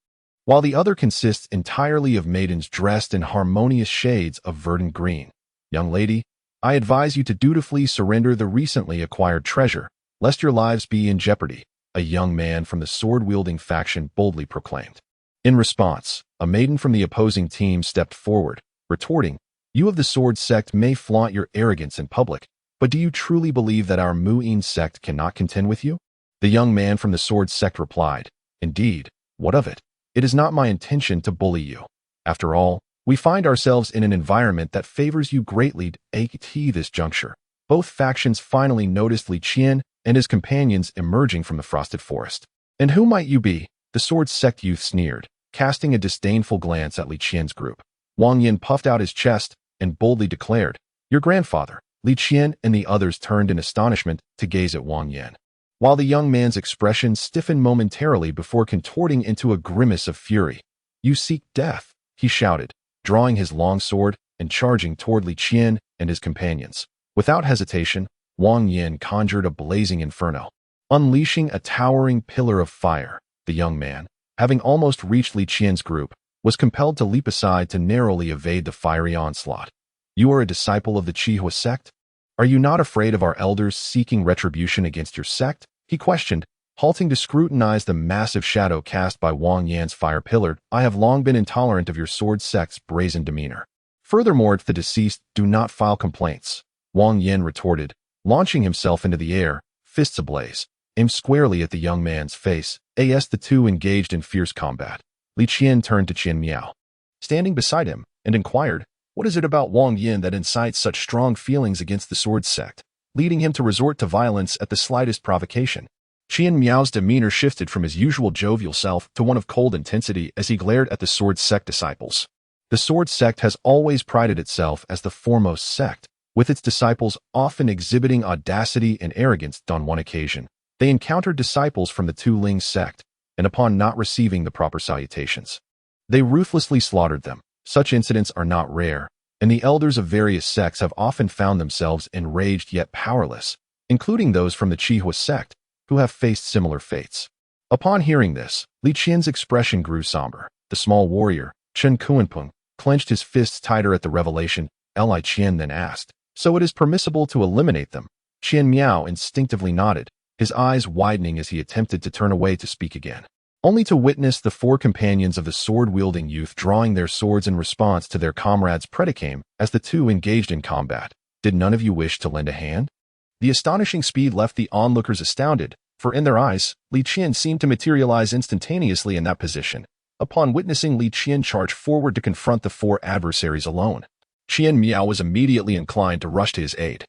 while the other consists entirely of maidens dressed in harmonious shades of verdant green. Young lady, I advise you to dutifully surrender the recently acquired treasure, lest your lives be in jeopardy, a young man from the sword-wielding faction boldly proclaimed. In response, a maiden from the opposing team stepped forward, retorting, you of the sword sect may flaunt your arrogance in public, but do you truly believe that our Mu'in sect cannot contend with you? The young man from the sword sect replied, indeed, what of it? It is not my intention to bully you. After all, we find ourselves in an environment that favors you greatly. At this juncture, both factions finally noticed Li Qian and his companions emerging from the frosted forest. And who might you be? The sword sect youth sneered, casting a disdainful glance at Li Qian's group. Wang Yin puffed out his chest and boldly declared, your grandfather. Li Qian and the others turned in astonishment to gaze at Wang Yin, while the young man's expression stiffened momentarily before contorting into a grimace of fury. You seek death, he shouted, drawing his long sword and charging toward Li Qian and his companions. Without hesitation, Wang Yin conjured a blazing inferno, unleashing a towering pillar of fire. The young man, having almost reached Li Qian's group, was compelled to leap aside to narrowly evade the fiery onslaught. You are a disciple of the Qihua sect? Are you not afraid of our elders seeking retribution against your sect? He questioned, halting to scrutinize the massive shadow cast by Wang Yan's fire pillar. I have long been intolerant of your sword sect's brazen demeanor. Furthermore, if the deceased do not file complaints, Wang Yan retorted, launching himself into the air, fists ablaze, aimed squarely at the young man's face. As the two engaged in fierce combat, Li Qian turned to Qian Miao, standing beside him, and inquired, what is it about Wang Yin that incites such strong feelings against the sword sect, leading him to resort to violence at the slightest provocation? Qian Miao's demeanor shifted from his usual jovial self to one of cold intensity as he glared at the sword sect disciples. The sword sect has always prided itself as the foremost sect, with its disciples often exhibiting audacity and arrogance. On one occasion, they encountered disciples from the Tu Ling sect, and upon not receiving the proper salutations, they ruthlessly slaughtered them. Such incidents are not rare, and the elders of various sects have often found themselves enraged yet powerless, including those from the Qihua sect, who have faced similar fates. Upon hearing this, Li Qian's expression grew somber. The small warrior, Chen Kuanpeng, clenched his fists tighter at the revelation. Li Qian then asked, so it is permissible to eliminate them? Qian Miao instinctively nodded, his eyes widening as he attempted to turn away to speak again, only to witness the four companions of the sword-wielding youth drawing their swords in response to their comrades' predicame as the two engaged in combat. Did none of you wish to lend a hand? The astonishing speed left the onlookers astounded, for in their eyes, Li Qian seemed to materialize instantaneously in that position, upon witnessing Li Qian charge forward to confront the four adversaries alone. Qian Miao was immediately inclined to rush to his aid.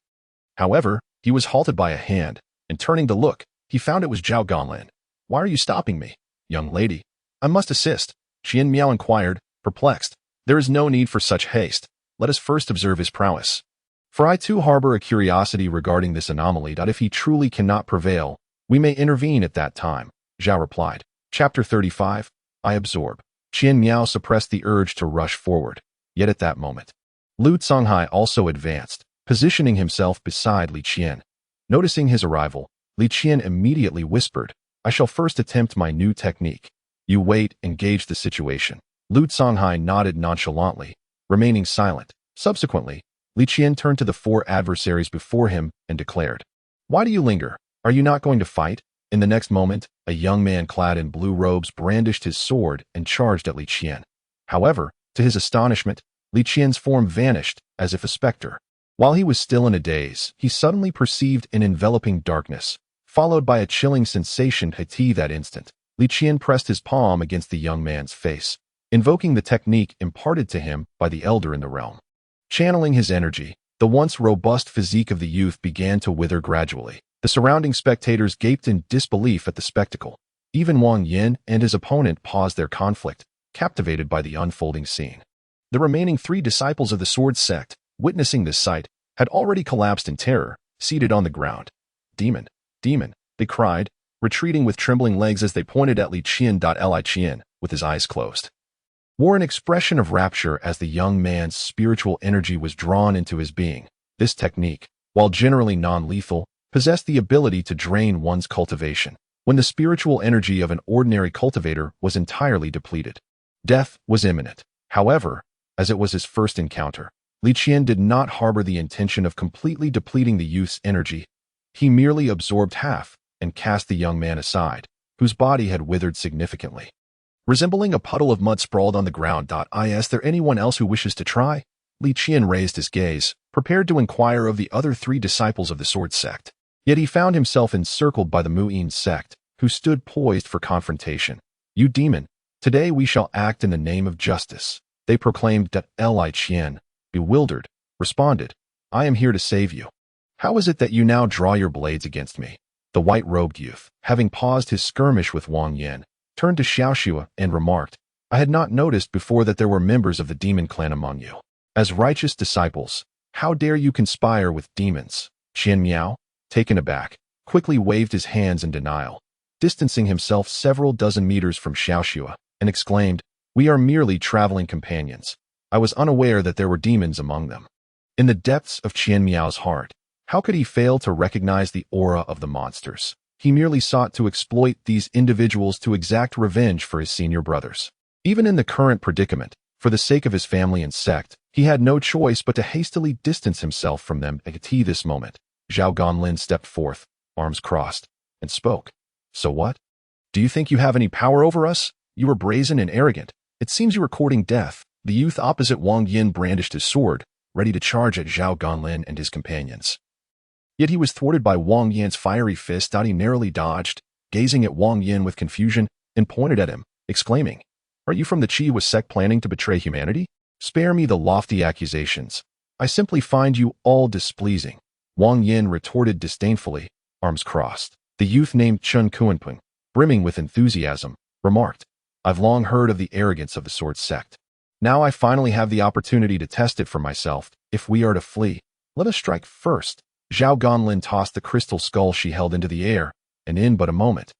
However, he was halted by a hand, and turning to look, he found it was Zhao Ganlin. Why are you stopping me? Young lady, I must assist, Qian Miao inquired, perplexed. There is no need for such haste. Let us first observe his prowess. For I too harbor a curiosity regarding this anomaly. If he truly cannot prevail, we may intervene at that time, Zhao replied. Chapter 35, I absorb. Qian Miao suppressed the urge to rush forward. Yet at that moment, Lu Songhai also advanced, positioning himself beside Li Qian. Noticing his arrival, Li Qian immediately whispered, "I shall first attempt my new technique. You wait and gauge the situation." Lu Songhai nodded nonchalantly, remaining silent. Subsequently, Li Qian turned to the four adversaries before him and declared, "Why do you linger? Are you not going to fight?" In the next moment, a young man clad in blue robes brandished his sword and charged at Li Qian. However, to his astonishment, Li Qian's form vanished as if a specter. While he was still in a daze, he suddenly perceived an enveloping darkness, followed by a chilling sensation that instant. Li Qian pressed his palm against the young man's face, invoking the technique imparted to him by the elder in the realm. Channeling his energy, the once robust physique of the youth began to wither gradually. The surrounding spectators gaped in disbelief at the spectacle. Even Wang Yin and his opponent paused their conflict, captivated by the unfolding scene. The remaining 3 disciples of the sword sect, witnessing this sight, had already collapsed in terror, seated on the ground. "Demon! Demon!" they cried, retreating with trembling legs as they pointed at Li Qian. Li Qian, with his eyes closed, wore an expression of rapture as the young man's spiritual energy was drawn into his being. This technique, while generally non-lethal, possessed the ability to drain one's cultivation when the spiritual energy of an ordinary cultivator was entirely depleted. Death was imminent. However, as it was his first encounter, Li Qian did not harbor the intention of completely depleting the youth's energy. He merely absorbed half and cast the young man aside, whose body had withered significantly. Resembling a puddle of mud sprawled on the ground. Is there anyone else who wishes to try? Li Qian raised his gaze, prepared to inquire of the other 3 disciples of the sword sect. Yet he found himself encircled by the Mu'in sect, who stood poised for confrontation. "You demon, today we shall act in the name of justice," they proclaimed. Li Qian, bewildered, responded, "I am here to save you. How is it that you now draw your blades against me?" The white-robed youth, having paused his skirmish with Wang Yin, turned to Xiaoxue and remarked, "I had not noticed before that there were members of the demon clan among you. As righteous disciples, how dare you conspire with demons?" Qian Miao, taken aback, quickly waved his hands in denial, distancing himself several dozen meters from Xiaoxue, and exclaimed, "We are merely traveling companions. I was unaware that there were demons among them." In the depths of Qian Miao's heart, how could he fail to recognize the aura of the monsters? He merely sought to exploit these individuals to exact revenge for his senior brothers. Even in the current predicament, for the sake of his family and sect, he had no choice but to hastily distance himself from them. At this moment, Zhao Ganlin stepped forth, arms crossed, and spoke. "So what? Do you think you have any power over us? You are brazen and arrogant. It seems you are courting death." The youth opposite Wang Yin brandished his sword, ready to charge at Zhao Ganlin and his companions. Yet he was thwarted by Wang Yin's fiery fist. He narrowly dodged, gazing at Wang Yin with confusion, and pointed at him, exclaiming, "Are you from the Qian sect planning to betray humanity? Spare me the lofty accusations. I simply find you all displeasing." Wang Yin retorted disdainfully, arms crossed. The youth named Chun Kuanping, brimming with enthusiasm, remarked, "I've long heard of the arrogance of the sword sect. Now I finally have the opportunity to test it for myself. If we are to flee, let us strike first." Zhao Ganlin tossed the crystal skull she held into the air, and in but a moment,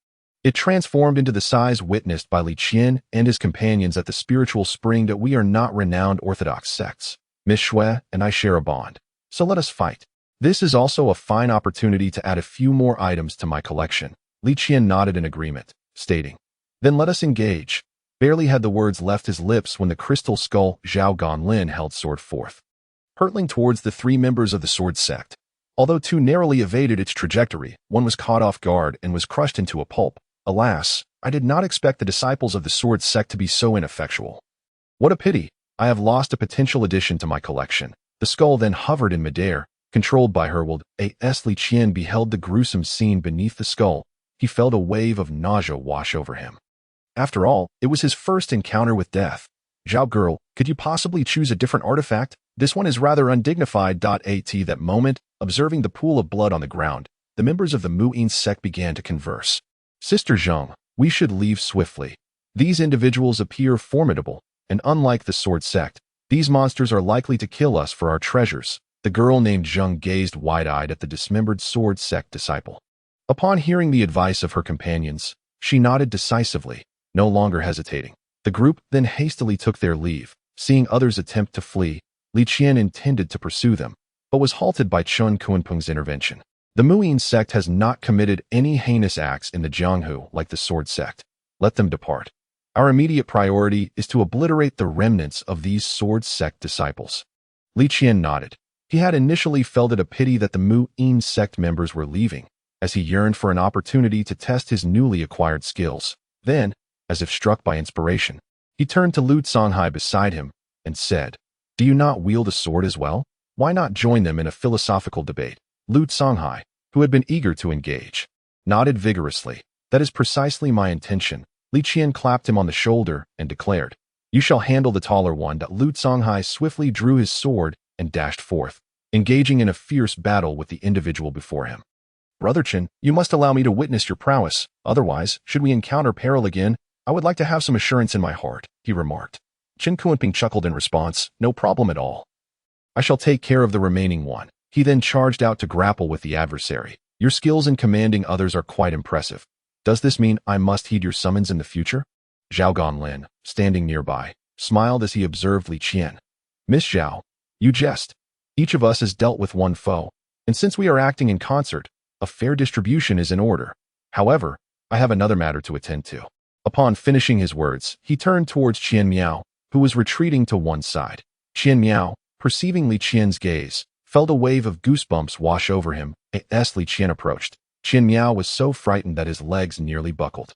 it transformed into the size witnessed by Li Qian and his companions at the spiritual spring. That we are not renowned orthodox sects. Miss Shui and I share a bond, so let us fight. This is also a fine opportunity to add a few more items to my collection. Li Qian nodded in agreement, stating, "Then let us engage." Barely had the words left his lips when the crystal skull Zhao Ganlin held sword forth, hurtling towards the 3 members of the sword sect. Although 2 narrowly evaded its trajectory, one was caught off guard and was crushed into a pulp. Alas, I did not expect the disciples of the sword sect to be so ineffectual. What a pity, I have lost a potential addition to my collection. The skull then hovered in midair, controlled by Herwold. As Li Qian beheld the gruesome scene beneath the skull, he felt a wave of nausea wash over him. After all, it was his first encounter with death. "Zhao girl, could you possibly choose a different artifact? This one is rather undignified." At that moment, observing the pool of blood on the ground, the members of the Mu'in sect began to converse. "Sister Zhang, we should leave swiftly. These individuals appear formidable, and unlike the sword sect, these monsters are likely to kill us for our treasures." The girl named Zhang gazed wide-eyed at the dismembered sword sect disciple. Upon hearing the advice of her companions, she nodded decisively, no longer hesitating. The group then hastily took their leave. Seeing others attempt to flee, Li Qian intended to pursue them, but was halted by Chen Kunpeng's intervention. The Muyin sect has not committed any heinous acts in the Jianghu like the Sword sect. Let them depart. Our immediate priority is to obliterate the remnants of these Sword sect disciples. Li Qian nodded. He had initially felt it a pity that the Muyin sect members were leaving, as he yearned for an opportunity to test his newly acquired skills. Then, as if struck by inspiration, he turned to Lu Songhai beside him and said, "Do you not wield a sword as well? Why not join them in a philosophical debate?" Lu Songhai, who had been eager to engage, nodded vigorously. "That is precisely my intention." Li Qian clapped him on the shoulder and declared, "You shall handle the taller one." Lu Songhai swiftly drew his sword and dashed forth, engaging in a fierce battle with the individual before him. "Brother Chen, you must allow me to witness your prowess. Otherwise, should we encounter peril again, I would like to have some assurance in my heart," he remarked. Chen Kunpeng chuckled in response, "No problem at all. I shall take care of the remaining one." He then charged out to grapple with the adversary. "Your skills in commanding others are quite impressive. Does this mean I must heed your summons in the future?" Zhao Ganlin, standing nearby, smiled as he observed Li Qian. "Miss Zhao, you jest. Each of us has dealt with one foe, and since we are acting in concert, a fair distribution is in order. However, I have another matter to attend to." Upon finishing his words, he turned towards Qian Miao, who was retreating to one side. Qian Miao, perceiving Li Qian's gaze, felt a wave of goosebumps wash over him as Li Qian approached. Qian Miao was so frightened that his legs nearly buckled.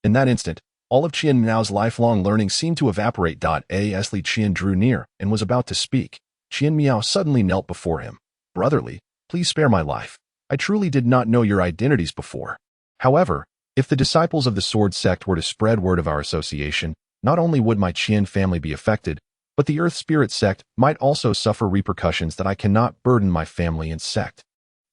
In that instant, all of Qian Miao's lifelong learning seemed to evaporate. As Li Qian drew near and was about to speak, Qian Miao suddenly knelt before him. "Brotherly, please spare my life. I truly did not know your identities before. However, if the disciples of the Sword sect were to spread word of our association, not only would my Qian family be affected, but the Earth Spirit sect might also suffer repercussions that I cannot burden my family and sect."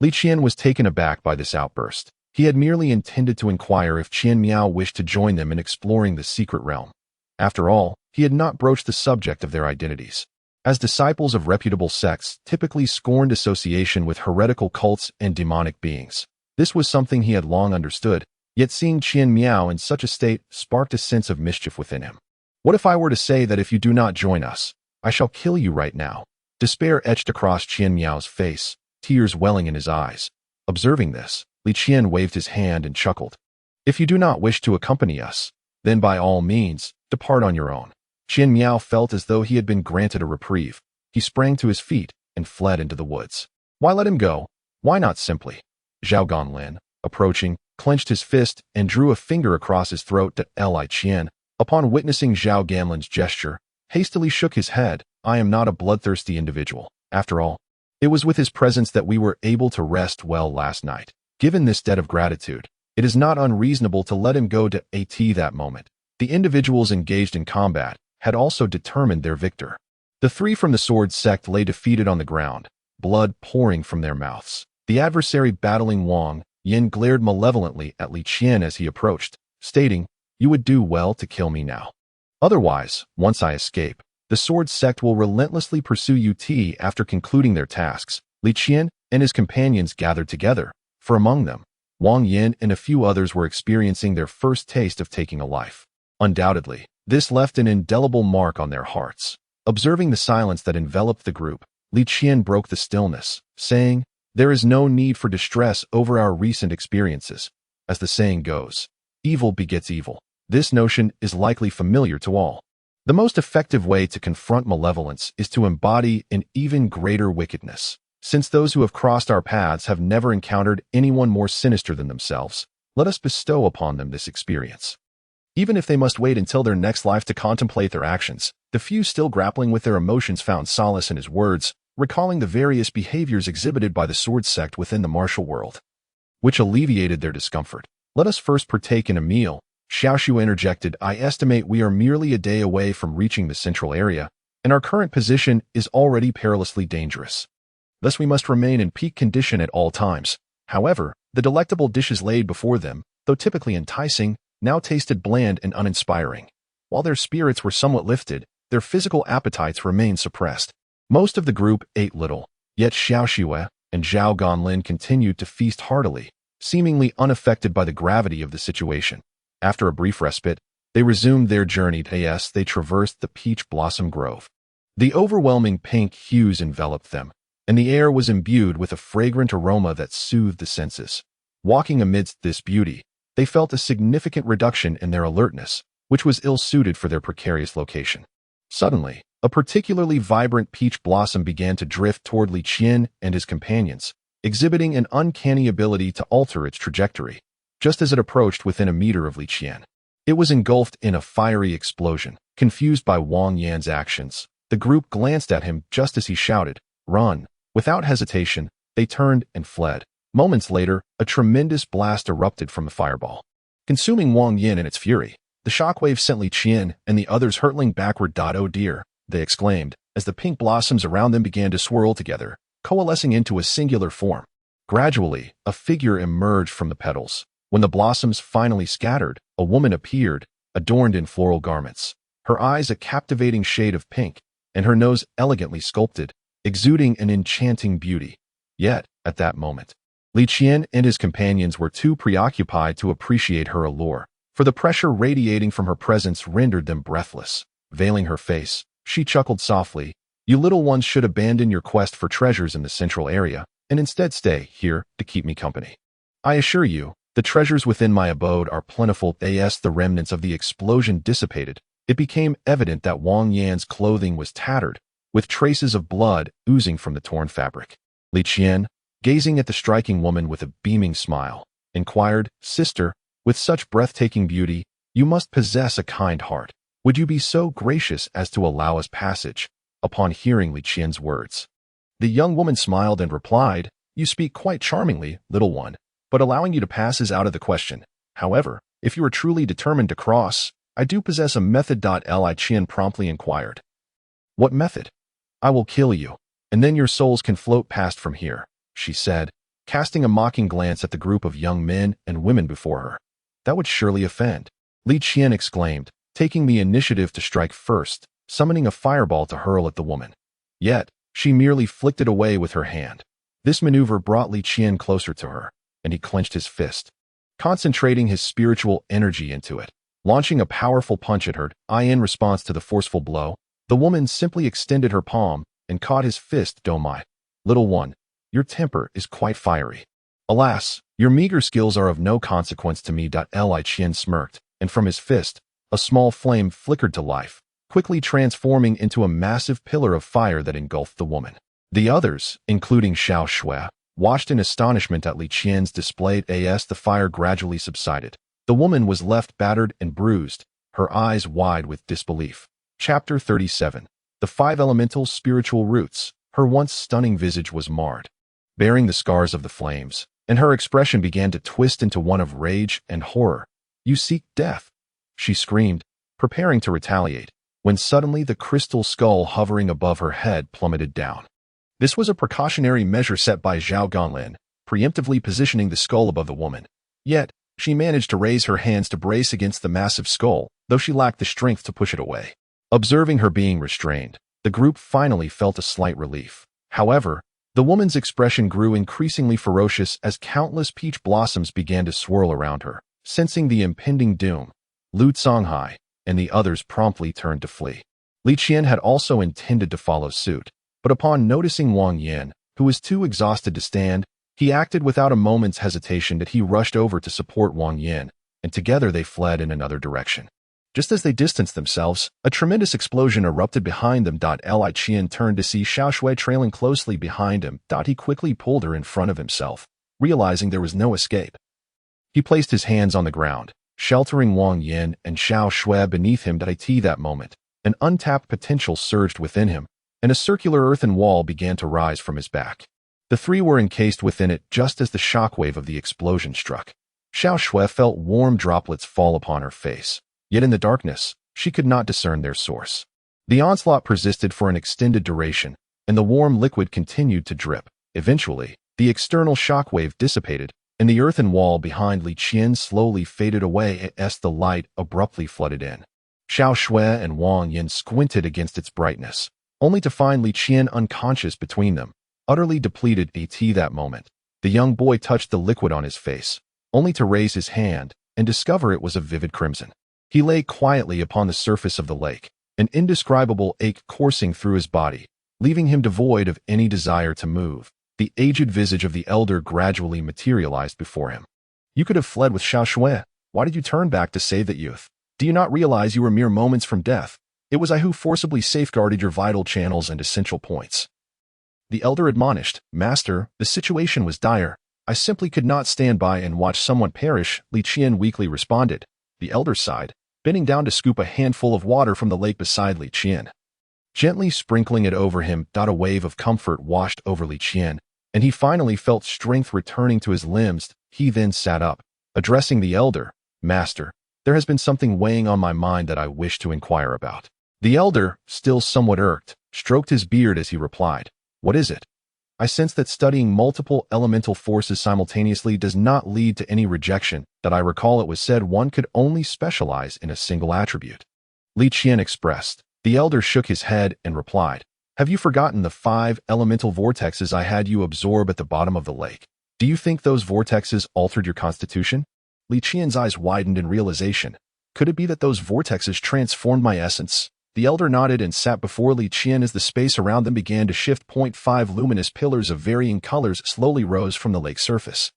Li Qian was taken aback by this outburst. He had merely intended to inquire if Qian Miao wished to join them in exploring the secret realm. After all, he had not broached the subject of their identities. As disciples of reputable sects typically scorned association with heretical cults and demonic beings. This was something he had long understood, yet seeing Qian Miao in such a state sparked a sense of mischief within him. "What if I were to say that if you do not join us, I shall kill you right now?" Despair etched across Qian Miao's face, tears welling in his eyes. Observing this, Li Qian waved his hand and chuckled. "If you do not wish to accompany us, then by all means, depart on your own." Qian Miao felt as though he had been granted a reprieve. He sprang to his feet and fled into the woods. Why let him go? Why not simply? Zhao Ganlin, approaching, clenched his fist and drew a finger across his throat. Li Qian, upon witnessing Zhao Ganlin's gesture, hastily shook his head. "I am not a bloodthirsty individual. After all, it was with his presence that we were able to rest well last night. Given this debt of gratitude, it is not unreasonable to let him go. At that moment, the individuals engaged in combat had also determined their victor. The three from the Sword sect lay defeated on the ground, blood pouring from their mouths. The adversary battling Wang Yin glared malevolently at Li Qian as he approached, stating, "You would do well to kill me now. Otherwise, once I escape, the Sword sect will relentlessly pursue you." After concluding their tasks, Li Qian and his companions gathered together, for among them, Wang Yin and a few others were experiencing their first taste of taking a life. Undoubtedly, this left an indelible mark on their hearts. Observing the silence that enveloped the group, Li Qian broke the stillness, saying, "There is no need for distress over our recent experiences. As the saying goes, evil begets evil. This notion is likely familiar to all. The most effective way to confront malevolence is to embody an even greater wickedness. Since those who have crossed our paths have never encountered anyone more sinister than themselves, let us bestow upon them this experience. Even if they must wait until their next life to contemplate their actions." The few still grappling with their emotions found solace in his words, recalling the various behaviors exhibited by the Sword sect within the martial world, which alleviated their discomfort. "Let us first partake in a meal," Xiaoxu interjected. "I estimate we are merely a day away from reaching the central area, and our current position is already perilously dangerous. Thus we must remain in peak condition at all times." However, the delectable dishes laid before them, though typically enticing, now tasted bland and uninspiring. While their spirits were somewhat lifted, their physical appetites remained suppressed. Most of the group ate little, yet Xiaoxue and Zhao Ganlin continued to feast heartily, seemingly unaffected by the gravity of the situation. After a brief respite, they resumed their journey. As they traversed the peach blossom grove, The overwhelming pink hues enveloped them, and the air was imbued with a fragrant aroma that soothed the senses. Walking amidst this beauty, they felt a significant reduction in their alertness, which was ill-suited for their precarious location. Suddenly, a particularly vibrant peach blossom began to drift toward Li Qian and his companions, exhibiting an uncanny ability to alter its trajectory. Just as it approached within a meter of Li Qian, it was engulfed in a fiery explosion. Confused by Wang Yan's actions, the group glanced at him just as he shouted, "Run!" Without hesitation, they turned and fled. Moments later, a tremendous blast erupted from the fireball, consuming Wang Yan in its fury. The shockwave sent Li Qian and the others hurtling backward. "Oh dear," they exclaimed, as the pink blossoms around them began to swirl together, coalescing into a singular form. Gradually, a figure emerged from the petals. When the blossoms finally scattered, a woman appeared, adorned in floral garments, her eyes a captivating shade of pink, and her nose elegantly sculpted, exuding an enchanting beauty. Yet, at that moment, Li Qian and his companions were too preoccupied to appreciate her allure, for the pressure radiating from her presence rendered them breathless. Veiling her face, she chuckled softly, "You little ones should abandon your quest for treasures in the central area, and instead stay here to keep me company. I assure you, the treasures within my abode are plentiful." As the remnants of the explosion dissipated, it became evident that Wang Yan's clothing was tattered, with traces of blood oozing from the torn fabric. Li Qian, gazing at the striking woman with a beaming smile, inquired, "Sister, with such breathtaking beauty, you must possess a kind heart. Would you be so gracious as to allow us passage?" Upon hearing Li Qian's words, the young woman smiled and replied, "You speak quite charmingly, little one, but allowing you to pass is out of the question. However, if you are truly determined to cross, I do possess a method." Li Qian promptly inquired, "What method?" "I will kill you, and then your souls can float past from here," she said, casting a mocking glance at the group of young men and women before her. "That would surely offend," Li Qian exclaimed, taking the initiative to strike first, summoning a fireball to hurl at the woman. Yet, she merely flicked it away with her hand. This maneuver brought Li Qian closer to her, and he clenched his fist, concentrating his spiritual energy into it. Launching a powerful punch at her, in response to the forceful blow, the woman simply extended her palm and caught his fist. "Oh my, little one, your temper is quite fiery. Alas, your meager skills are of no consequence to me." Li Qian smirked, and from his fist, a small flame flickered to life, quickly transforming into a massive pillar of fire that engulfed the woman. The others, including Xiao Shui, watched in astonishment at Li Qian's display. As the fire gradually subsided, the woman was left battered and bruised, her eyes wide with disbelief. Chapter 37. The Five Elemental Spiritual Roots. Her once stunning visage was marred, bearing the scars of the flames, and her expression began to twist into one of rage and horror. "You seek death," she screamed, preparing to retaliate, when suddenly the crystal skull hovering above her head plummeted down. This was a precautionary measure set by Zhao Ganlin, preemptively positioning the skull above the woman. Yet, she managed to raise her hands to brace against the massive skull, though she lacked the strength to push it away. Observing her being restrained, the group finally felt a slight relief. However, the woman's expression grew increasingly ferocious as countless peach blossoms began to swirl around her. Sensing the impending doom, Lu Songhai and the others promptly turned to flee. Li Qian had also intended to follow suit, but upon noticing Wang Yan, who was too exhausted to stand, he acted without a moment's hesitation that he rushed over to support Wang Yan, and together they fled in another direction. Just as they distanced themselves, a tremendous explosion erupted behind them. Li Qian turned to see Xiao Shui trailing closely behind him. He quickly pulled her in front of himself, realizing there was no escape. He placed his hands on the ground, sheltering Wang Yan and Xiao Shui beneath him. At that moment, an untapped potential surged within him, and a circular earthen wall began to rise from his back. The three were encased within it just as the shockwave of the explosion struck. Xiao Shui felt warm droplets fall upon her face, yet in the darkness, she could not discern their source. The onslaught persisted for an extended duration, and the warm liquid continued to drip. Eventually, the external shockwave dissipated, and the earthen wall behind Li Qian slowly faded away as the light abruptly flooded in. Xiao Shui and Wang Yan squinted against its brightness, only to find Li Qian unconscious between them, utterly depleted. At that moment, the young boy touched the liquid on his face, only to raise his hand and discover it was a vivid crimson. He lay quietly upon the surface of the lake, an indescribable ache coursing through his body, leaving him devoid of any desire to move. The aged visage of the elder gradually materialized before him. You could have fled with Xiao Shui. Why did you turn back to save that youth? Do you not realize you were mere moments from death? It was I who forcibly safeguarded your vital channels and essential points. The elder admonished, Master, the situation was dire. I simply could not stand by and watch someone perish, Li Qian weakly responded. The elder sighed, bending down to scoop a handful of water from the lake beside Li Qian. Gently sprinkling it over him, a wave of comfort washed over Li Qian, and he finally felt strength returning to his limbs. He then sat up, addressing the elder, Master, there has been something weighing on my mind that I wish to inquire about. The elder, still somewhat irked, stroked his beard as he replied, What is it? I sense that studying multiple elemental forces simultaneously does not lead to any rejection, that I recall it was said one could only specialize in a single attribute. Li Qian expressed. The elder shook his head and replied, Have you forgotten the 5 elemental vortexes I had you absorb at the bottom of the lake? Do you think those vortexes altered your constitution? Li Qian's eyes widened in realization. Could it be that those vortexes transformed my essence? The elder nodded and sat before Li Qian as the space around them began to shift. 5 luminous pillars of varying colors slowly rose from the lake's surface.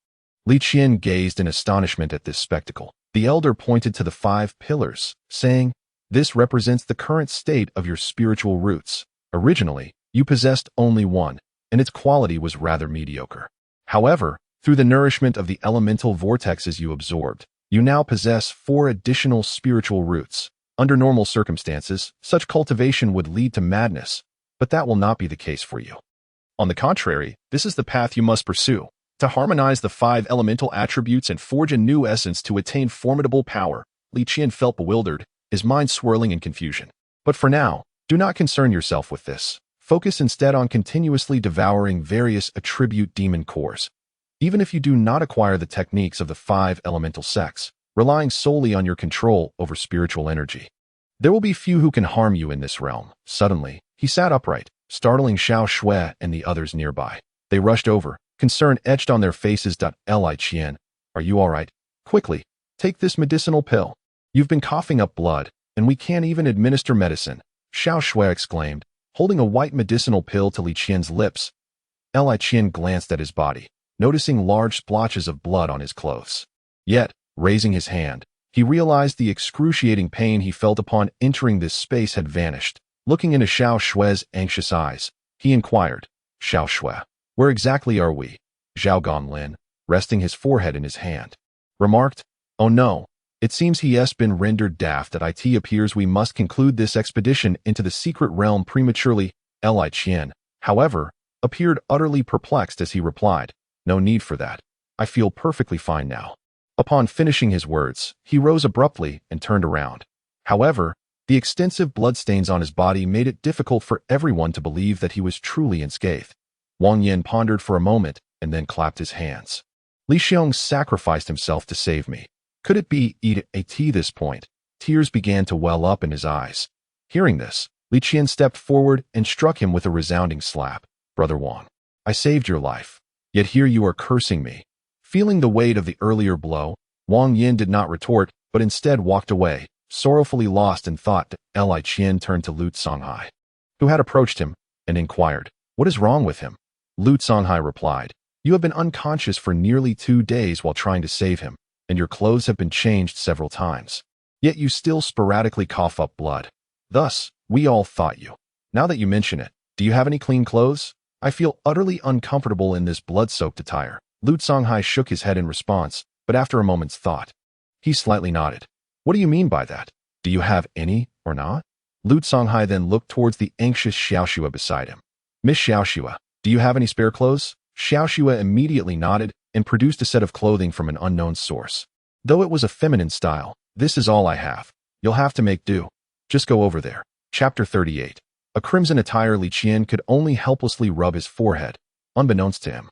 Li Qian gazed in astonishment at this spectacle. The elder pointed to the 5 pillars, saying, This represents the current state of your spiritual roots. Originally, you possessed only one, and its quality was rather mediocre. However, through the nourishment of the elemental vortexes you absorbed, you now possess 4 additional spiritual roots. Under normal circumstances, such cultivation would lead to madness, but that will not be the case for you. On the contrary, this is the path you must pursue, to harmonize the 5 elemental attributes and forge a new essence to attain formidable power. Li Qian felt bewildered, his mind swirling in confusion. But for now, do not concern yourself with this. Focus instead on continuously devouring various attribute demon cores. Even if you do not acquire the techniques of the 5 elemental sects, relying solely on your control over spiritual energy, there will be few who can harm you in this realm. Suddenly, he sat upright, startling Xiao Shui and the others nearby. They rushed over, concern etched on their faces. Li Qian, are you all right? Quickly, take this medicinal pill. You've been coughing up blood, and we can't even administer medicine, Xiao Shui exclaimed, holding a white medicinal pill to Li Qian's lips. Li Qian glanced at his body, noticing large splotches of blood on his clothes. Yet, raising his hand, he realized the excruciating pain he felt upon entering this space had vanished. Looking into Xiao Shui's anxious eyes, he inquired, Xiao Shui, where exactly are we? Zhao Gonlin, resting his forehead in his hand, remarked, Oh no, it seems he has been rendered daft. It appears we must conclude this expedition into the secret realm prematurely. Li Qian, however, appeared utterly perplexed as he replied, No need for that. I feel perfectly fine now. Upon finishing his words, he rose abruptly and turned around. However, the extensive bloodstains on his body made it difficult for everyone to believe that he was truly unscathed. Wang Yin pondered for a moment and then clapped his hands. Li Xiong sacrificed himself to save me. Could it be at this point? Tears began to well up in his eyes. Hearing this, Li Qian stepped forward and struck him with a resounding slap. Brother Wang, I saved your life, yet here you are cursing me. Feeling the weight of the earlier blow, Wang Yin did not retort, but instead walked away, sorrowfully lost in thought. Li Qian turned to Lu Songhai, who had approached him, and inquired, What is wrong with him? Lu Songhai replied, You have been unconscious for nearly 2 days while trying to save him, and your clothes have been changed several times. Yet you still sporadically cough up blood. Thus, we all thought you. Now that you mention it, do you have any clean clothes? I feel utterly uncomfortable in this blood-soaked attire. Lu Songhai shook his head in response, but after a moment's thought, he slightly nodded. What do you mean by that? Do you have any, or not? Lu Songhai then looked towards the anxious Xiao Shui beside him. Miss Xiao Shui, do you have any spare clothes? Xiao Shui immediately nodded and produced a set of clothing from an unknown source. Though it was a feminine style, This is all I have. You'll have to make do. Just go over there. Chapter 38. A crimson attire Li Qian could only helplessly rub his forehead, unbeknownst to him.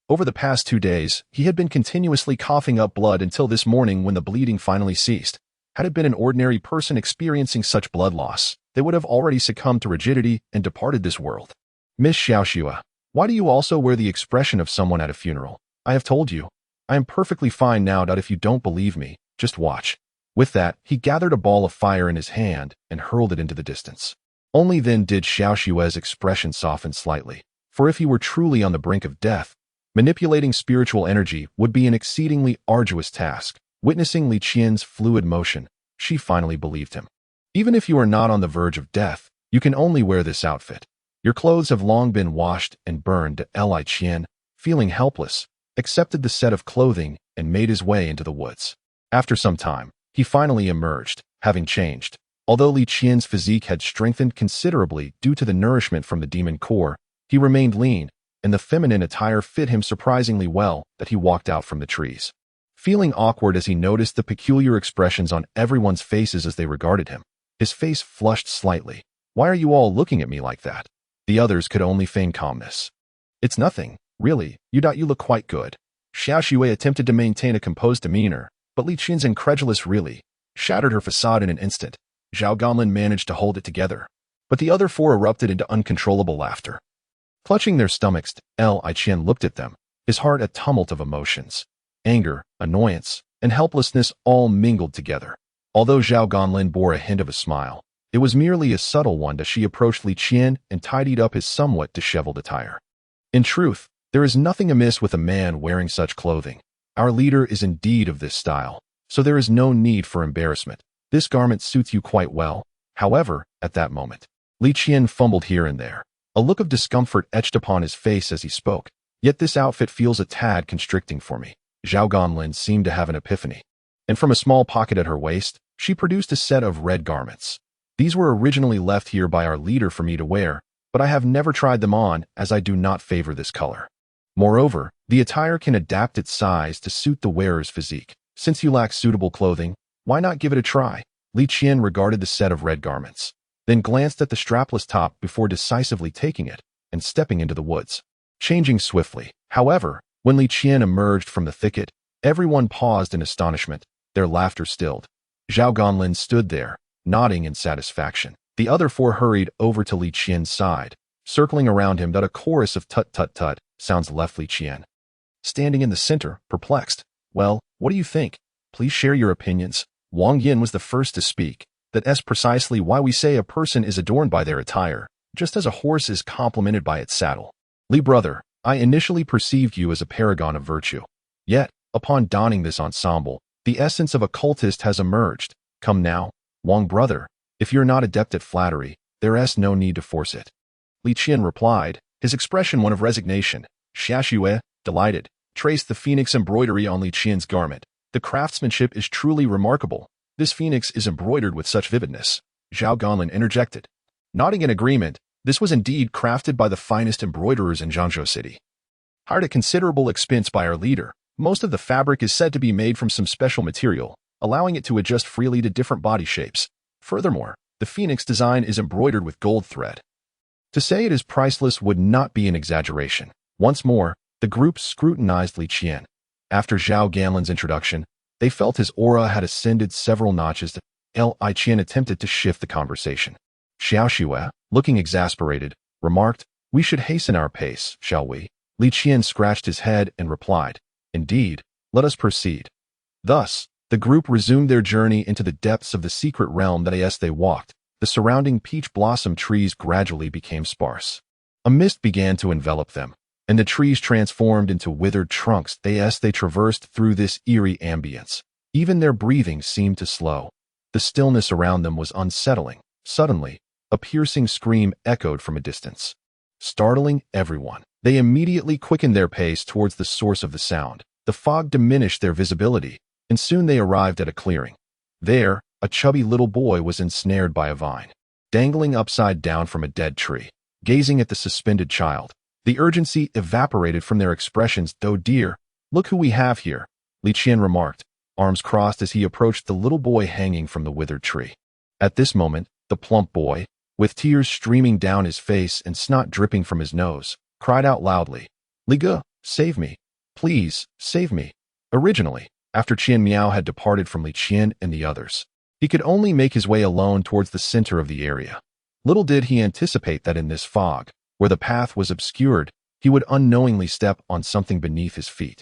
Over the past 2 days, he had been continuously coughing up blood until this morning when the bleeding finally ceased. Had it been an ordinary person experiencing such blood loss, they would have already succumbed to rigidity and departed this world. Miss Xiaoxua, why do you also wear the expression of someone at a funeral? I have told you. I am perfectly fine now. If you don't believe me, just watch. With that, he gathered a ball of fire in his hand and hurled it into the distance. Only then did Xiao Xue's expression soften slightly, for if he were truly on the brink of death, manipulating spiritual energy would be an exceedingly arduous task. Witnessing Li Qian's fluid motion, she finally believed him. Even if you are not on the verge of death, you can only wear this outfit. Your clothes have long been washed and burned. Li Qian, feeling helpless, accepted the set of clothing and made his way into the woods. After some time, he finally emerged, having changed. Although Li Qian's physique had strengthened considerably due to the nourishment from the demon core, he remained lean, and the feminine attire fit him surprisingly well that he walked out from the trees. Feeling awkward as he noticed the peculiar expressions on everyone's faces as they regarded him, his face flushed slightly. "Why are you all looking at me like that?" The others could only feign calmness. "It's nothing, really. You look quite good." Xiao Xue attempted to maintain a composed demeanor, but Li Qian's incredulous really shattered her facade in an instant. Zhao Ganlin managed to hold it together, but the other four erupted into uncontrollable laughter. Clutching their stomachs, Li Qian looked at them, his heart a tumult of emotions. Anger, annoyance, and helplessness all mingled together. Although Zhao Ganlin bore a hint of a smile, it was merely a subtle one as she approached Li Qian and tidied up his somewhat disheveled attire. "In truth, there is nothing amiss with a man wearing such clothing. Our leader is indeed of this style, so there is no need for embarrassment. This garment suits you quite well." However, at that moment, Li Qian fumbled here and there. A look of discomfort etched upon his face as he spoke. "Yet this outfit feels a tad constricting for me." Zhao Ganlin seemed to have an epiphany, and from a small pocket at her waist, she produced a set of red garments. "These were originally left here by our leader for me to wear, but I have never tried them on as I do not favor this color. Moreover, the attire can adapt its size to suit the wearer's physique. Since you lack suitable clothing, why not give it a try?" Li Qian regarded the set of red garments, then glanced at the strapless top before decisively taking it and stepping into the woods. Changing swiftly, however, when Li Qian emerged from the thicket, everyone paused in astonishment, their laughter stilled. Zhao Ganlin stood there, nodding in satisfaction. The other four hurried over to Li Qian's side, circling around him. That a chorus of tut-tut-tut sounds left Li Qian, standing in the center, perplexed. "Well, what do you think? Please share your opinions." Wang Yin was the first to speak. "That's precisely why we say a person is adorned by their attire, just as a horse is complimented by its saddle. Li brother, I initially perceived you as a paragon of virtue. Yet, upon donning this ensemble, the essence of a cultist has emerged. Come now, Wang brother, if you're not adept at flattery, there's no need to force it." Li Qian replied, his expression one of resignation. Xiao Xue, delighted, traced the phoenix embroidery on Li Qian's garment. "The craftsmanship is truly remarkable. This phoenix is embroidered with such vividness." Zhao Ganlin interjected, nodding in agreement. This was indeed crafted by the finest embroiderers in Zhangzhou City. Hired at considerable expense by our leader, most of the fabric is said to be made from some special material, allowing it to adjust freely to different body shapes. Furthermore, the phoenix design is embroidered with gold thread. To say it is priceless would not be an exaggeration. Once more, the group scrutinized Li Qian. After Zhao Ganlin's introduction, they felt his aura had ascended several notches. Li Qian attempted to shift the conversation. Xiao Xue, looking exasperated, remarked, "We should hasten our pace, shall we?" Li Qian scratched his head and replied, "Indeed, let us proceed." Thus, the group resumed their journey into the depths of the secret realm that as they walked, the surrounding peach blossom trees gradually became sparse. A mist began to envelop them, and the trees transformed into withered trunks as they traversed through this eerie ambience. Even their breathing seemed to slow. The stillness around them was unsettling. Suddenly, a piercing scream echoed from a distance. Startling everyone, they immediately quickened their pace towards the source of the sound. The fog diminished their visibility, and soon they arrived at a clearing. There, a chubby little boy was ensnared by a vine, dangling upside down from a dead tree. Gazing at the suspended child, the urgency evaporated from their expressions. "Though dear, look who we have here," Li Qian remarked, arms crossed as he approached the little boy hanging from the withered tree. At this moment, the plump boy, with tears streaming down his face and snot dripping from his nose, cried out loudly, "Li Ge, save me. Please, save me." Originally, after Qian Miao had departed from Li Qian and the others, he could only make his way alone towards the center of the area. Little did he anticipate that in this fog, where the path was obscured, he would unknowingly step on something beneath his feet.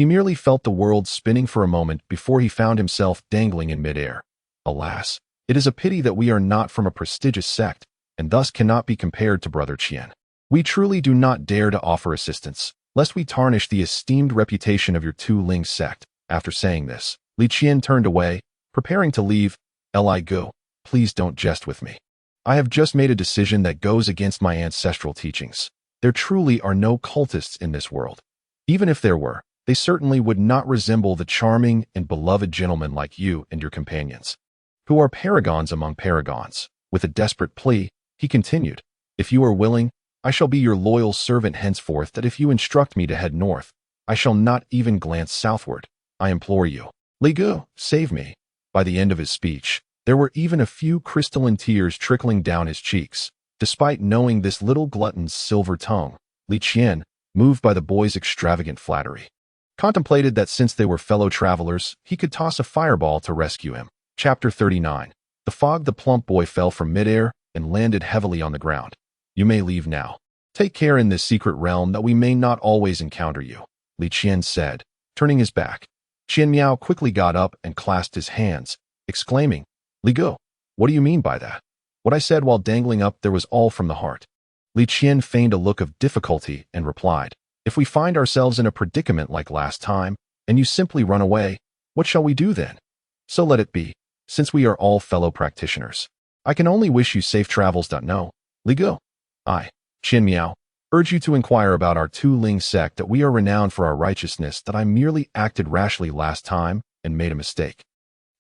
He merely felt the world spinning for a moment before he found himself dangling in midair. Alas, it is a pity that we are not from a prestigious sect, and thus cannot be compared to Brother Qian. We truly do not dare to offer assistance, lest we tarnish the esteemed reputation of your Tu-Ling sect. After saying this, Li Qian turned away, preparing to leave. Li Go, please don't jest with me. I have just made a decision that goes against my ancestral teachings. There truly are no cultists in this world. Even if there were, they certainly would not resemble the charming and beloved gentlemen like you and your companions, who are paragons among paragons. With a desperate plea, he continued, if you are willing, I shall be your loyal servant henceforth, that if you instruct me to head north, I shall not even glance southward. I implore you. Li Gu, save me. By the end of his speech, there were even a few crystalline tears trickling down his cheeks. Despite knowing this little glutton's silver tongue, Li Qian, moved by the boy's extravagant flattery, contemplated that since they were fellow travelers, he could toss a fireball to rescue him. Chapter 39. The fog. The plump boy fell from midair and landed heavily on the ground. You may leave now. Take care in this secret realm that we may not always encounter you, Li Qian said, turning his back. Qian Miao quickly got up and clasped his hands, exclaiming, Li Gu, what do you mean by that? What I said while dangling up there was all from the heart. Li Qian feigned a look of difficulty and replied, if we find ourselves in a predicament like last time, and you simply run away, what shall we do then? So let it be, since we are all fellow practitioners. I can only wish you safe travels. No, Li Gu. I, Qian Miao, urge you to inquire about our Tu-Ling sect, that we are renowned for our righteousness, that I merely acted rashly last time and made a mistake.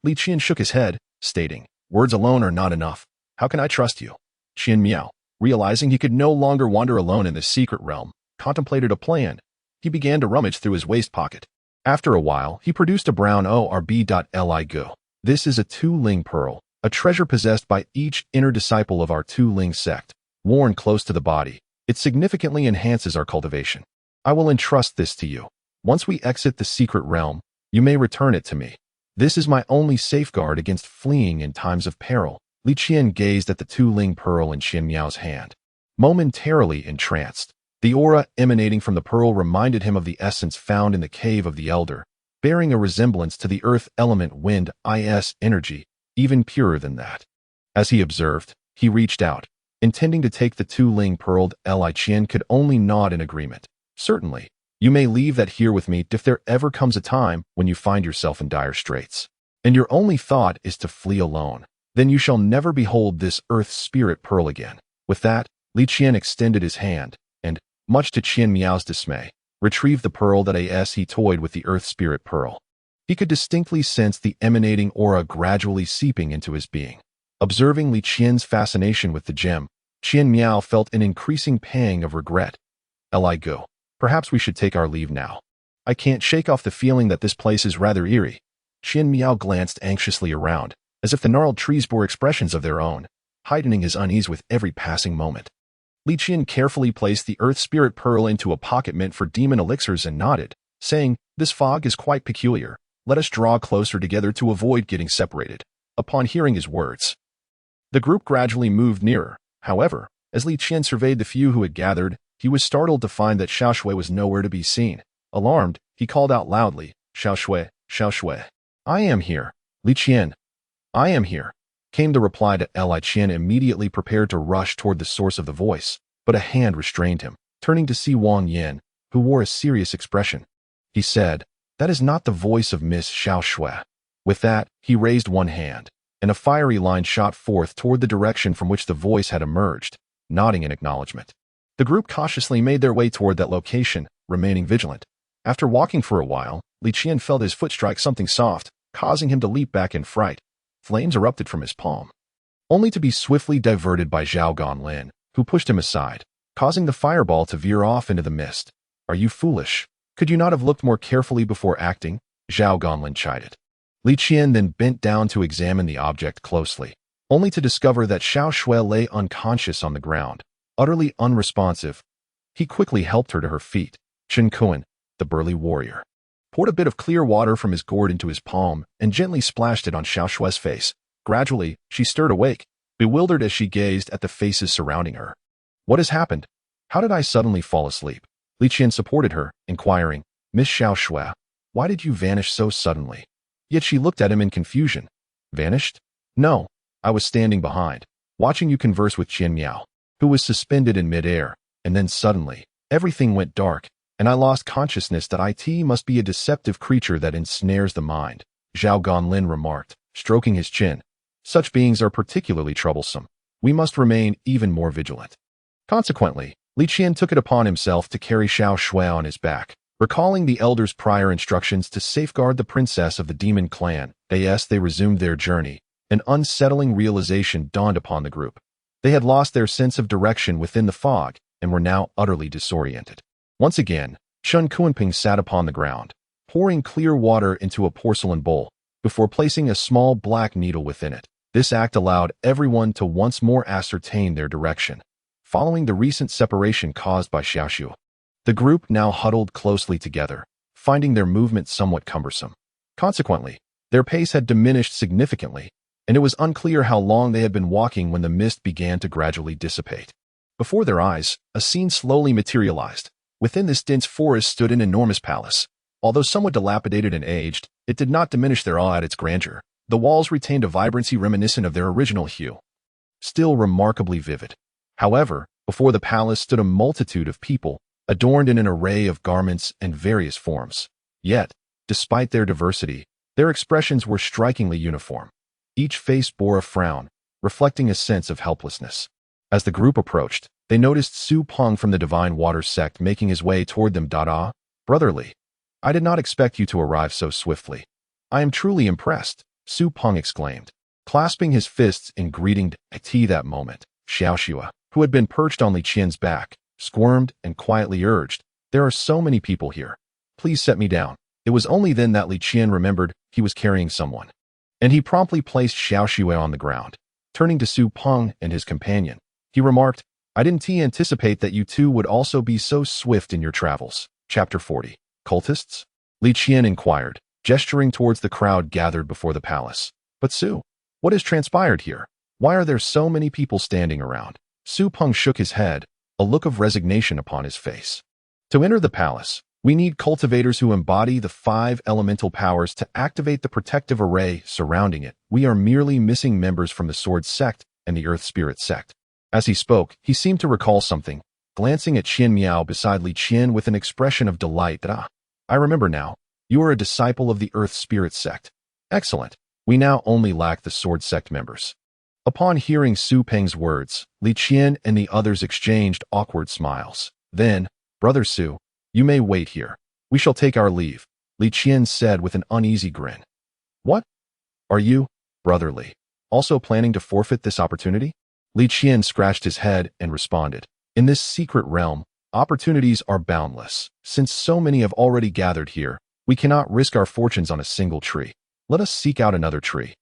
Li Qian shook his head, stating, words alone are not enough. How can I trust you? Qian Miao, realizing he could no longer wander alone in this secret realm, contemplated a plan. He began to rummage through his waist pocket. After a while, he produced a brown orb.li Gu. This is a Tu-Ling pearl, a treasure possessed by each inner disciple of our Tu-Ling sect. Worn close to the body, it significantly enhances our cultivation. I will entrust this to you. Once we exit the secret realm, you may return it to me. This is my only safeguard against fleeing in times of peril. Li Qian gazed at the Tu-Ling pearl in Qian Miao's hand, momentarily entranced. The aura emanating from the pearl reminded him of the essence found in the cave of the elder, bearing a resemblance to the earth element wind is energy, even purer than that. As he observed, he reached out, intending to take the Tu-Ling pearl. Li Qian could only nod in agreement. Certainly, you may leave that here with me if there ever comes a time when you find yourself in dire straits, and your only thought is to flee alone. Then you shall never behold this earth spirit pearl again. With that, Li Qian extended his hand, and, much to Qian Miao's dismay, retrieved the pearl. As he toyed with the earth spirit pearl, he could distinctly sense the emanating aura gradually seeping into his being. Observing Li Qian's fascination with the gem, Qian Miao felt an increasing pang of regret. Li Gu, perhaps we should take our leave now. I can't shake off the feeling that this place is rather eerie. Qian Miao glanced anxiously around, as if the gnarled trees bore expressions of their own, heightening his unease with every passing moment. Li Qian carefully placed the earth spirit pearl into a pocket meant for demon elixirs and nodded, saying, this fog is quite peculiar. Let us draw closer together to avoid getting separated. Upon hearing his words, the group gradually moved nearer. However, as Li Qian surveyed the few who had gathered, he was startled to find that Xiao Shui was nowhere to be seen. Alarmed, he called out loudly, Xiao Shui, Xiao Shui. I am here. Li Qian. I am here, came the reply. To Li Qian immediately prepared to rush toward the source of the voice, but a hand restrained him. Turning to see Wang Yin, who wore a serious expression, he said, that is not the voice of Miss Xiao Shui. With that, he raised one hand, and a fiery line shot forth toward the direction from which the voice had emerged, nodding in acknowledgement. The group cautiously made their way toward that location, remaining vigilant. After walking for a while, Li Qian felt his foot strike something soft, causing him to leap back in fright. Flames erupted from his palm, only to be swiftly diverted by Zhao Ganlin, who pushed him aside, causing the fireball to veer off into the mist. Are you foolish? Could you not have looked more carefully before acting? Zhao Ganlin chided. Li Qian then bent down to examine the object closely, only to discover that Xiao Shui lay unconscious on the ground, utterly unresponsive. He quickly helped her to her feet. Chen Kuan, the burly warrior, poured a bit of clear water from his gourd into his palm and gently splashed it on Xiao Shui's face. Gradually, she stirred awake, bewildered as she gazed at the faces surrounding her. What has happened? How did I suddenly fall asleep? Li Qian supported her, inquiring, Miss Xiao Shui, Why did you vanish so suddenly? Yet she looked at him in confusion. Vanished? No, I was standing behind, watching you converse with Qian Miao, who was suspended in midair, and then suddenly, everything went dark, and I lost consciousness that it must be a deceptive creature that ensnares the mind, Zhao Ganlin remarked, stroking his chin. Such beings are particularly troublesome. We must remain even more vigilant. Consequently, Li Qian took it upon himself to carry Xiao Shui on his back, recalling the elders' prior instructions to safeguard the princess of the demon clan. As they resumed their journey, an unsettling realization dawned upon the group. They had lost their sense of direction within the fog and were now utterly disoriented. Once again, Chun Kuanping sat upon the ground, pouring clear water into a porcelain bowl, before placing a small black needle within it. This act allowed everyone to once more ascertain their direction, following the recent separation caused by Xiaoxiu. The group now huddled closely together, finding their movement somewhat cumbersome. Consequently, their pace had diminished significantly, and it was unclear how long they had been walking when the mist began to gradually dissipate. Before their eyes, a scene slowly materialized. Within this dense forest stood an enormous palace. Although somewhat dilapidated and aged, it did not diminish their awe at its grandeur. The walls retained a vibrancy reminiscent of their original hue, still remarkably vivid. However, before the palace stood a multitude of people, adorned in an array of garments and various forms. Yet, despite their diversity, their expressions were strikingly uniform. Each face bore a frown, reflecting a sense of helplessness. As the group approached, they noticed Su Peng from the Divine Water sect making his way toward them. Brotherly, I did not expect you to arrive so swiftly. I am truly impressed, Su Peng exclaimed, clasping his fists in greeting. That moment, Xiaoxiu, who had been perched on Li Qian's back, squirmed and quietly urged, there are so many people here. Please set me down. It was only then that Li Qian remembered he was carrying someone, and he promptly placed Xiaoxiu on the ground. Turning to Su Peng and his companion, he remarked, I didn't anticipate that you two would also be so swift in your travels. Chapter 40. Cultists? Li Qian inquired, gesturing towards the crowd gathered before the palace. But Su, what has transpired here? Why are there so many people standing around? Su Peng shook his head, a look of resignation upon his face. To enter the palace, we need cultivators who embody the 5 elemental powers to activate the protective array surrounding it. We are merely missing members from the Sword sect and the Earth Spirit sect. As he spoke, he seemed to recall something, glancing at Qian Miao beside Li Qian with an expression of delight that, I remember now. You are a disciple of the Earth Spirit sect. Excellent. We now only lack the Sword sect members. Upon hearing Su Peng's words, Li Qian and the others exchanged awkward smiles. Then, Brother Su, you may wait here. We shall take our leave, Li Qian said with an uneasy grin. What? Are you, brotherly, also planning to forfeit this opportunity? Li Qian scratched his head and responded, in this secret realm, opportunities are boundless. Since so many have already gathered here, we cannot risk our fortunes on a single tree. Let us seek out another tree.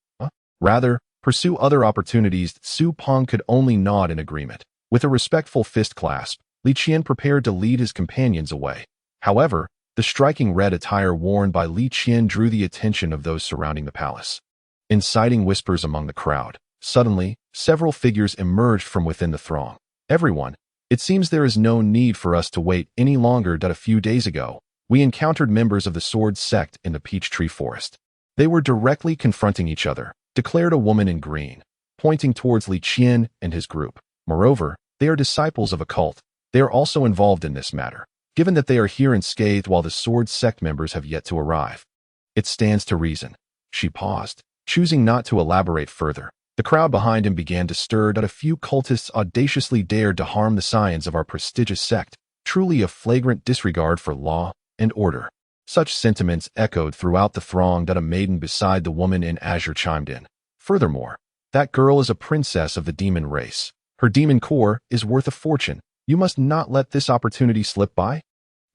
Rather, pursue other opportunities. Su Peng could only nod in agreement. With a respectful fist clasp, Li Qian prepared to lead his companions away. However, the striking red attire worn by Li Qian drew the attention of those surrounding the palace. Inciting whispers among the crowd. Suddenly, several figures emerged from within the throng. Everyone, it seems there is no need for us to wait any longer. A few days ago, we encountered members of the Sword sect in the Peach Tree Forest. They were directly confronting each other, declared a woman in green, pointing towards Li Qian and his group. Moreover, they are disciples of a cult. They are also involved in this matter, given that they are here unscathed while the Sword sect members have yet to arrive. It stands to reason. She paused, choosing not to elaborate further. The crowd behind him began to stir. A few cultists audaciously dared to harm the scions of our prestigious sect, truly a flagrant disregard for law and order. Such sentiments echoed throughout the throng. A maiden beside the woman in azure chimed in. Furthermore, that girl is a princess of the demon race. Her demon core is worth a fortune. You must not let this opportunity slip by.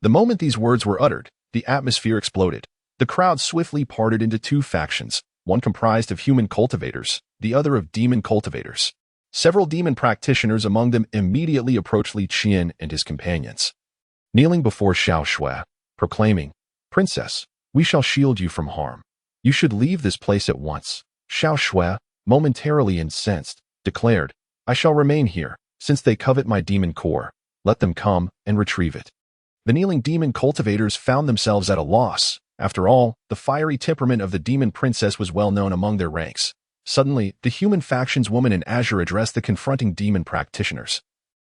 The moment these words were uttered, the atmosphere exploded. The crowd swiftly parted into 2 factions, one comprised of human cultivators, the other of demon cultivators. Several demon practitioners among them immediately approached Li Qian and his companions, kneeling before Xiao Shui, proclaiming, Princess, we shall shield you from harm. You should leave this place at once. Xiao Shui, momentarily incensed, declared, I shall remain here, since they covet my demon core. Let them come and retrieve it. The kneeling demon cultivators found themselves at a loss. After all, the fiery temperament of the demon princess was well known among their ranks. Suddenly, the human faction's woman in azure addressed the confronting demon practitioners,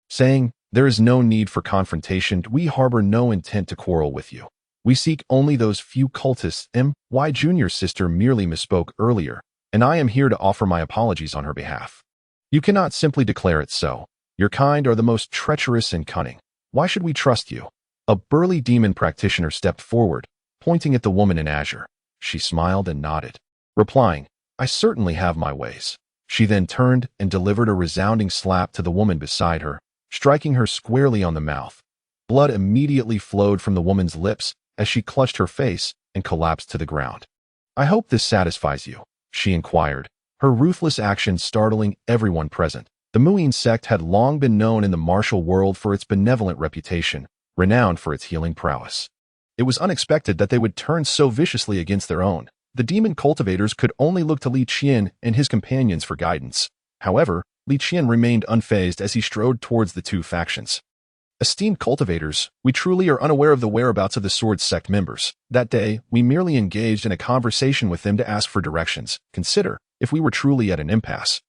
saying, "There is no need for confrontation. We harbor no intent to quarrel with you. We seek only those few cultists. My junior sister merely misspoke earlier, and I am here to offer my apologies on her behalf. You cannot simply declare it so. Your kind are the most treacherous and cunning. Why should we trust you?" A burly demon practitioner stepped forward, pointing at the woman in azure. She smiled and nodded, replying, "I certainly have my ways." She then turned and delivered a resounding slap to the woman beside her, striking her squarely on the mouth. Blood immediately flowed from the woman's lips as she clutched her face and collapsed to the ground. "I hope this satisfies you," she inquired, her ruthless action startling everyone present. The Muin sect had long been known in the martial world for its benevolent reputation, renowned for its healing prowess. It was unexpected that they would turn so viciously against their own. The demon cultivators could only look to Qian and his companions for guidance. However, Qian remained unfazed as he strode towards the two factions. "Esteemed cultivators, we truly are unaware of the whereabouts of the Sword Sect members. That day, we merely engaged in a conversation with them to ask for directions. Consider, if we were truly at an impasse,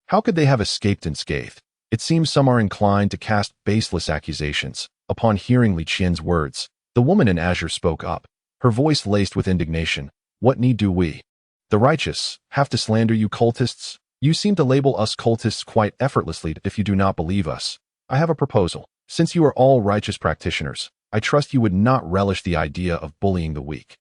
how could they have escaped unscathed? It seems some are inclined to cast baseless accusations." Upon hearing Qian's words, the woman in azure spoke up, her voice laced with indignation. "What need do we, the righteous, have to slander you cultists? You seem to label us cultists quite effortlessly. If you do not believe us, I have a proposal. Since you are all righteous practitioners, I trust you would not relish the idea of bullying the weak.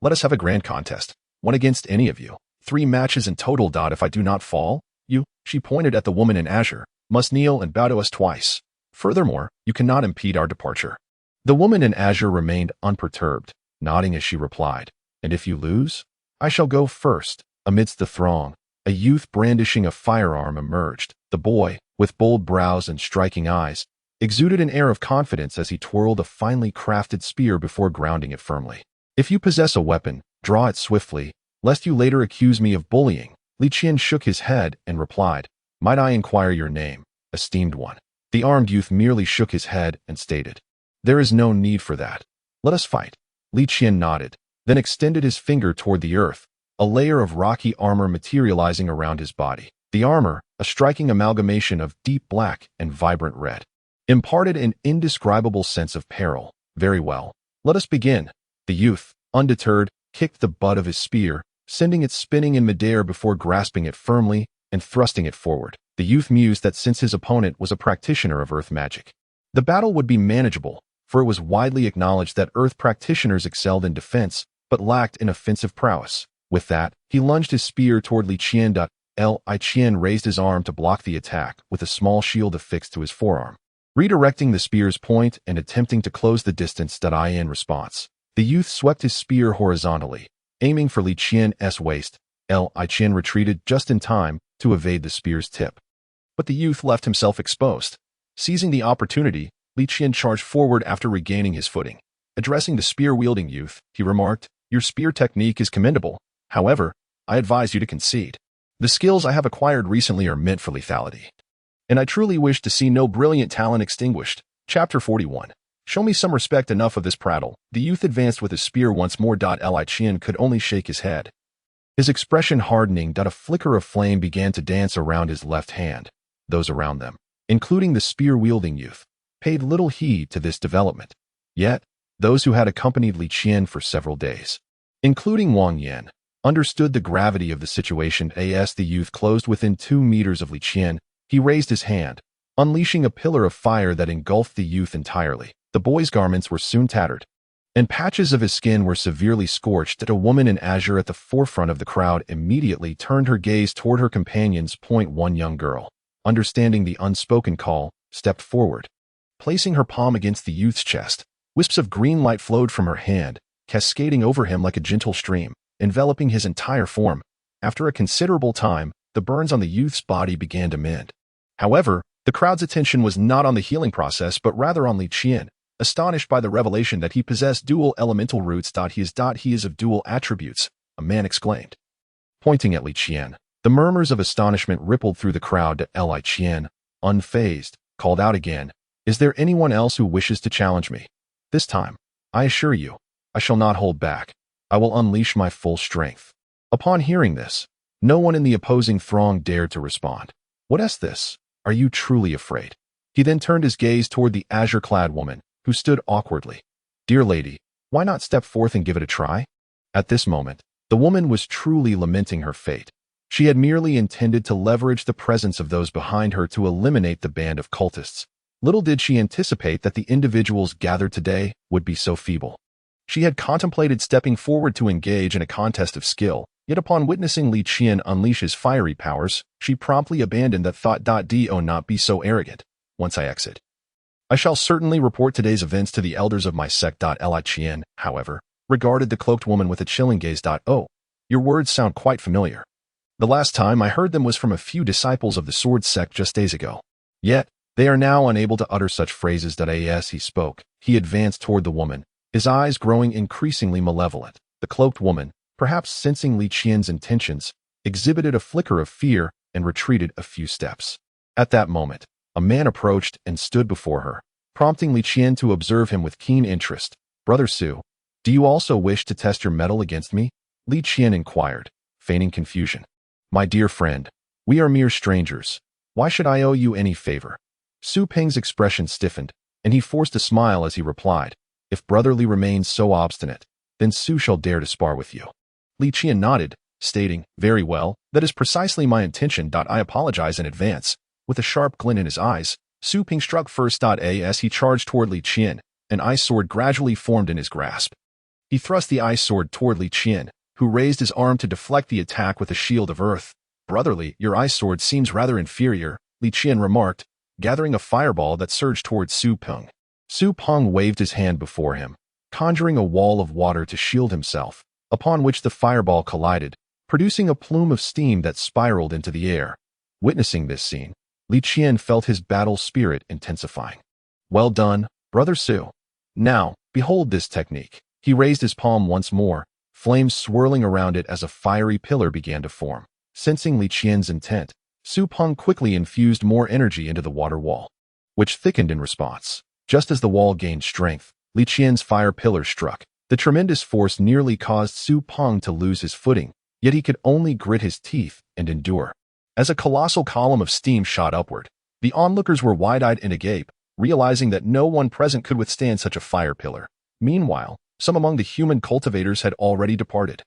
Let us have a grand contest, one against any of you. 3 matches in total. If I do not fall, you," she pointed at the woman in azure, "must kneel and bow to us twice. Furthermore, you cannot impede our departure." The woman in azure remained unperturbed, nodding as she replied, "And if you lose, I shall go first." Amidst the throng, a youth brandishing a firearm emerged. The boy, with bold brows and striking eyes, exuded an air of confidence as he twirled a finely crafted spear before grounding it firmly. "If you possess a weapon, draw it swiftly, lest you later accuse me of bullying." Qian shook his head and replied, "Might I inquire your name, esteemed one?" The armed youth merely shook his head and stated, "There is no need for that. Let us fight." Qian nodded, then extended his finger toward the earth, a layer of rocky armor materializing around his body. The armor, a striking amalgamation of deep black and vibrant red, imparted an indescribable sense of peril. "Very well. Let us begin." The youth, undeterred, kicked the butt of his spear, sending it spinning in midair before grasping it firmly and thrusting it forward. The youth mused that since his opponent was a practitioner of earth magic, the battle would be manageable, for it was widely acknowledged that earth practitioners excelled in defense but lacked in offensive prowess. With that, he lunged his spear toward Qian. Qian raised his arm to block the attack with a small shield affixed to his forearm, redirecting the spear's point and attempting to close the distance. In response, the youth swept his spear horizontally, aiming for Qian's waist. Qian retreated just in time to evade the spear's tip, but the youth left himself exposed. Seizing the opportunity, Qian charged forward after regaining his footing. Addressing the spear-wielding youth, he remarked, "Your spear technique is commendable. However, I advise you to concede. The skills I have acquired recently are meant for lethality, and I truly wish to see no brilliant talent extinguished." Chapter 41. Show me some respect. Enough of this prattle. The youth advanced with his spear once more. Qian could only shake his head, his expression hardening. A flicker of flame began to dance around his left hand. Those around them, including the spear-wielding youth, paid little heed to this development. Yet, those who had accompanied Qian for several days, including Wang Yan, understood the gravity of the situation. As the youth closed within 2 meters of Qian, he raised his hand, unleashing a pillar of fire that engulfed the youth entirely. The boy's garments were soon tattered, and patches of his skin were severely scorched. A woman in azure at the forefront of the crowd immediately turned her gaze toward her companions. One young girl, understanding the unspoken call, stepped forward, placing her palm against the youth's chest. Wisps of green light flowed from her hand, cascading over him like a gentle stream, enveloping his entire form. After a considerable time, the burns on the youth's body began to mend. However, the crowd's attention was not on the healing process but rather on Qian, astonished by the revelation that he possessed dual elemental roots. He is of dual attributes, a man exclaimed, pointing at Qian. The murmurs of astonishment rippled through the crowd. Qian, unfazed, called out again, "Is there anyone else who wishes to challenge me? This time, I assure you, I shall not hold back. I will unleash my full strength. Upon hearing this, no one in the opposing throng dared to respond. What is this? Are you truly afraid? He then turned his gaze toward the azure-clad woman, who stood awkwardly. Dear lady, why not step forth and give it a try? At this moment, the woman was truly lamenting her fate. She had merely intended to leverage the presence of those behind her to eliminate the band of cultists. Little did she anticipate that the individuals gathered today would be so feeble. She had contemplated stepping forward to engage in a contest of skill, yet upon witnessing Qian unleash his fiery powers, she promptly abandoned that thought. Do not be so arrogant. Once I exit, I shall certainly report today's events to the elders of my sect. Qian, however, regarded the cloaked woman with a chilling gaze. Oh, your words sound quite familiar. The last time I heard them was from a few disciples of the sword sect just days ago. Yet, they are now unable to utter such phrases. As he spoke, he advanced toward the woman, his eyes growing increasingly malevolent. The cloaked woman, perhaps sensing Qian's intentions, exhibited a flicker of fear and retreated a few steps. At that moment, a man approached and stood before her, prompting Qian to observe him with keen interest. Brother Su, do you also wish to test your mettle against me? Qian inquired, feigning confusion. My dear friend, we are mere strangers. Why should I owe you any favor? Su Peng's expression stiffened, and he forced a smile as he replied, If Brother Li remains so obstinate, then Su shall dare to spar with you. Qian nodded, stating, Very well, that is precisely my intention. I apologize in advance. With a sharp glint in his eyes, Su Peng struck first. As he charged toward Qian, an ice sword gradually formed in his grasp. He thrust the ice sword toward Qian, who raised his arm to deflect the attack with a shield of earth. Brotherly, your ice sword seems rather inferior, Qian remarked, gathering a fireball that surged toward Su Peng. Su Peng waved his hand before him, conjuring a wall of water to shield himself, upon which the fireball collided, producing a plume of steam that spiraled into the air. Witnessing this scene, Qian felt his battle spirit intensifying. Well done, Brother Su. Now, behold this technique. He raised his palm once more, flames swirling around it as a fiery pillar began to form. Sensing Qian's intent, Su Peng quickly infused more energy into the water wall, which thickened in response. Just as the wall gained strength, Qian's fire pillar struck. The tremendous force nearly caused Su Peng to lose his footing, yet he could only grit his teeth and endure. As a colossal column of steam shot upward, the onlookers were wide-eyed and agape, realizing that no one present could withstand such a fire pillar. Meanwhile, some among the human cultivators had already departed.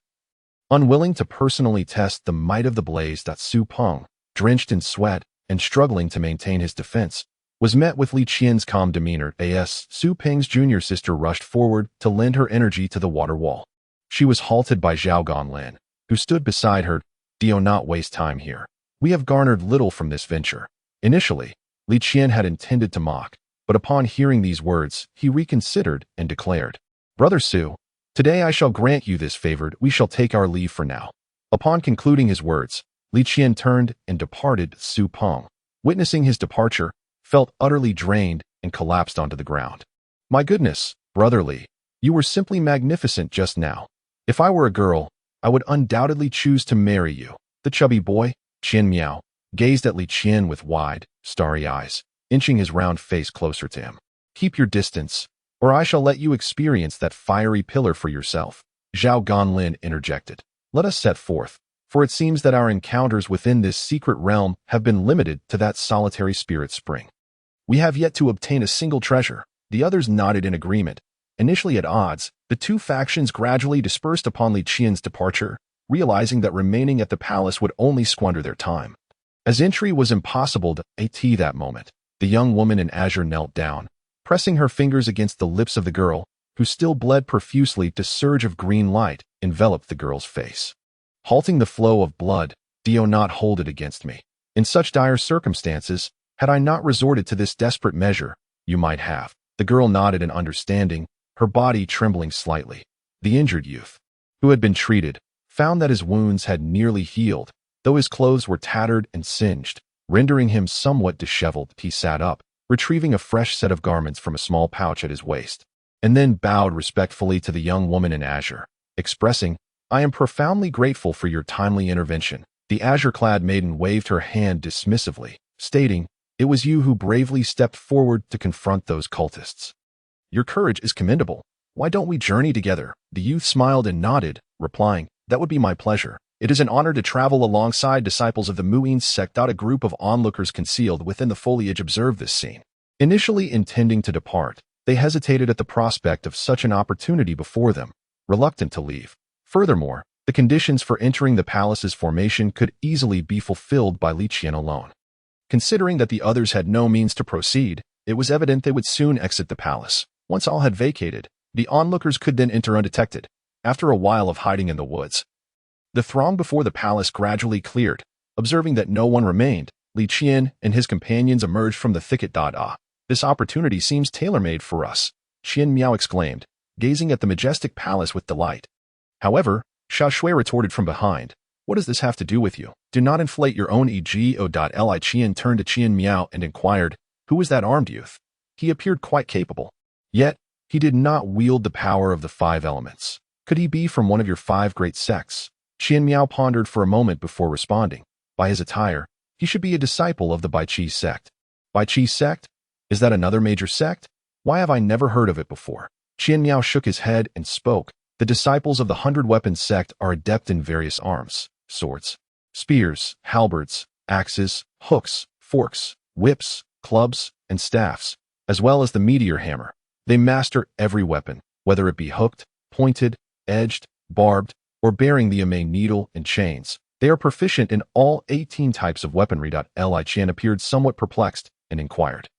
Unwilling to personally test the might of the blaze, Su Peng, drenched in sweat and struggling to maintain his defense, was met with Qian's calm demeanor. Su Peng's junior sister rushed forward to lend her energy to the water wall. She was halted by Zhao Ganlin, who stood beside her. Do not waste time here. We have garnered little from this venture. Initially, Qian had intended to mock, but upon hearing these words, he reconsidered and declared, Brother Su, today I shall grant you this favor. We shall take our leave for now. Upon concluding his words, Qian turned and departed. Su Peng, witnessing his departure, felt utterly drained and collapsed onto the ground. My goodness, Brother Li, you were simply magnificent just now. If I were a girl, I would undoubtedly choose to marry you. The chubby boy, Qian Miao, gazed at Qian with wide, starry eyes, inching his round face closer to him. Keep your distance, or I shall let you experience that fiery pillar for yourself. Zhao Ganlin interjected. Let us set forth, for it seems that our encounters within this secret realm have been limited to that solitary spirit spring. We have yet to obtain a single treasure. The others nodded in agreement. Initially at odds, the two factions gradually dispersed upon Qian's departure, realizing that remaining at the palace would only squander their time. As entry was impossible that moment, the young woman in azure knelt down, pressing her fingers against the lips of the girl, who still bled profusely. A surge of green light enveloped the girl's face, halting the flow of blood. Do not hold it against me. In such dire circumstances, had I not resorted to this desperate measure, you might have. The girl nodded in understanding, her body trembling slightly. The injured youth, who had been treated, found that his wounds had nearly healed, though his clothes were tattered and singed, rendering him somewhat disheveled. He sat up, retrieving a fresh set of garments from a small pouch at his waist, and then bowed respectfully to the young woman in azure, expressing, I am profoundly grateful for your timely intervention. The azure-clad maiden waved her hand dismissively, stating, It was you who bravely stepped forward to confront those cultists. Your courage is commendable. Why don't we journey together? The youth smiled and nodded, replying, "That would be my pleasure. It is an honor to travel alongside disciples of the Mu'in sect." A group of onlookers concealed within the foliage observed this scene. Initially intending to depart, they hesitated at the prospect of such an opportunity before them, reluctant to leave. Furthermore, the conditions for entering the palace's formation could easily be fulfilled by Qian alone. Considering that the others had no means to proceed, it was evident they would soon exit the palace. Once all had vacated, the onlookers could then enter undetected. After a while of hiding in the woods, the throng before the palace gradually cleared. Observing that no one remained, Qian and his companions emerged from the thicket. This opportunity seems tailor-made for us, Qian Miao exclaimed, gazing at the majestic palace with delight. However, Xiao Shui retorted from behind, "What does this have to do with you? Do not inflate your own ego." Li Qian turned to Qian Miao and inquired, "Who was that armed youth?" He appeared quite capable. Yet, he did not wield the power of the 5 elements. Could he be from one of your 5 great sects? Qian Miao pondered for a moment before responding. By his attire, he should be a disciple of the Baiqi sect. Baiqi sect? Is that another major sect? Why have I never heard of it before? Qian Miao shook his head and spoke. The disciples of the 100-weapon sect are adept in various arms: swords, spears, halberds, axes, hooks, forks, whips, clubs, and staffs, as well as the meteor hammer. They master every weapon, whether it be hooked, pointed, edged, barbed, or bearing the main needle and chains. They are proficient in all 18 types of weaponry. Li Qian appeared somewhat perplexed and inquired,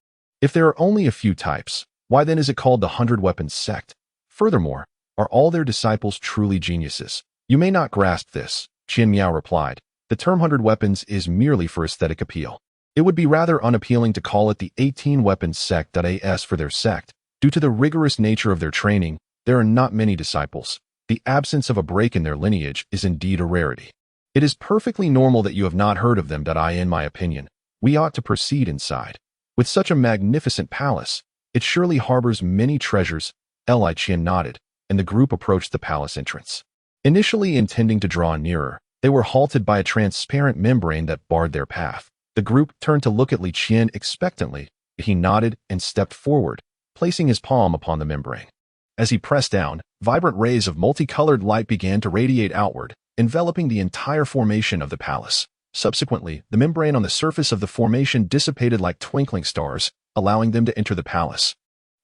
"If there are only a few types, why then is it called the 100-weapon sect? Furthermore, are all their disciples truly geniuses?" "You may not grasp this," Qian Miao replied. "The term 100 weapons is merely for aesthetic appeal. It would be rather unappealing to call it the 18-weapon sect. As for their sect, due to the rigorous nature of their training, there are not many disciples. The absence of a break in their lineage is indeed a rarity. It is perfectly normal that you have not heard of them. In my opinion, we ought to proceed inside. With such a magnificent palace, it surely harbors many treasures." Li Qian nodded, and the group approached the palace entrance. Initially intending to draw nearer, they were halted by a transparent membrane that barred their path. The group turned to look at Li Qian expectantly. He nodded and stepped forward, placing his palm upon the membrane. As he pressed down, vibrant rays of multicolored light began to radiate outward, enveloping the entire formation of the palace. Subsequently, the membrane on the surface of the formation dissipated like twinkling stars, allowing them to enter the palace.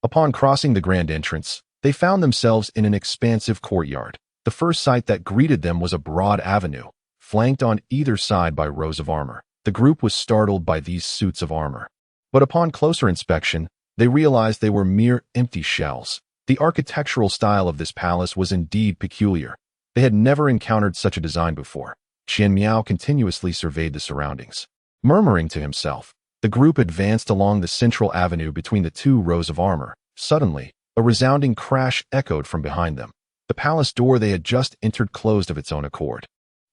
Upon crossing the grand entrance, they found themselves in an expansive courtyard. The first sight that greeted them was a broad avenue, flanked on either side by rows of armor. The group was startled by these suits of armor. But upon closer inspection, they realized they were mere empty shells. The architectural style of this palace was indeed peculiar. They had never encountered such a design before. Qian Miao continuously surveyed the surroundings. Murmuring to himself, the group advanced along the central avenue between the 2 rows of armor. Suddenly, a resounding crash echoed from behind them. The palace door they had just entered closed of its own accord.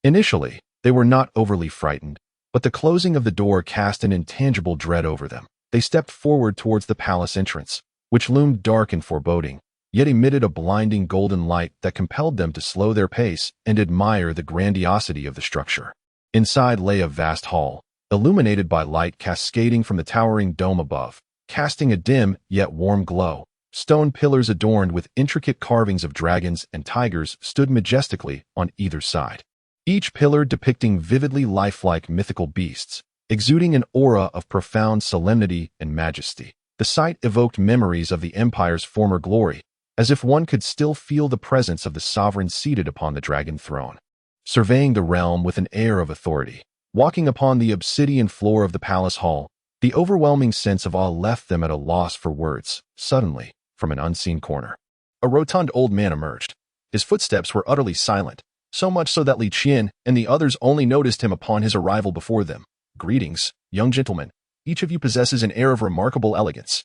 Initially, they were not overly frightened, but the closing of the door cast an intangible dread over them. They stepped forward towards the palace entrance, which loomed dark and foreboding, yet emitted a blinding golden light that compelled them to slow their pace and admire the grandiosity of the structure. Inside lay a vast hall, illuminated by light cascading from the towering dome above, casting a dim yet warm glow. Stone pillars adorned with intricate carvings of dragons and tigers stood majestically on either side, each pillar depicting vividly lifelike mythical beasts, exuding an aura of profound solemnity and majesty. The sight evoked memories of the empire's former glory, as if one could still feel the presence of the sovereign seated upon the dragon throne, surveying the realm with an air of authority. Walking upon the obsidian floor of the palace hall, the overwhelming sense of awe left them at a loss for words. Suddenly, from an unseen corner, a rotund old man emerged. His footsteps were utterly silent, so much so that Li Qian and the others only noticed him upon his arrival before them. "Greetings, young gentlemen. Each of you possesses an air of remarkable elegance.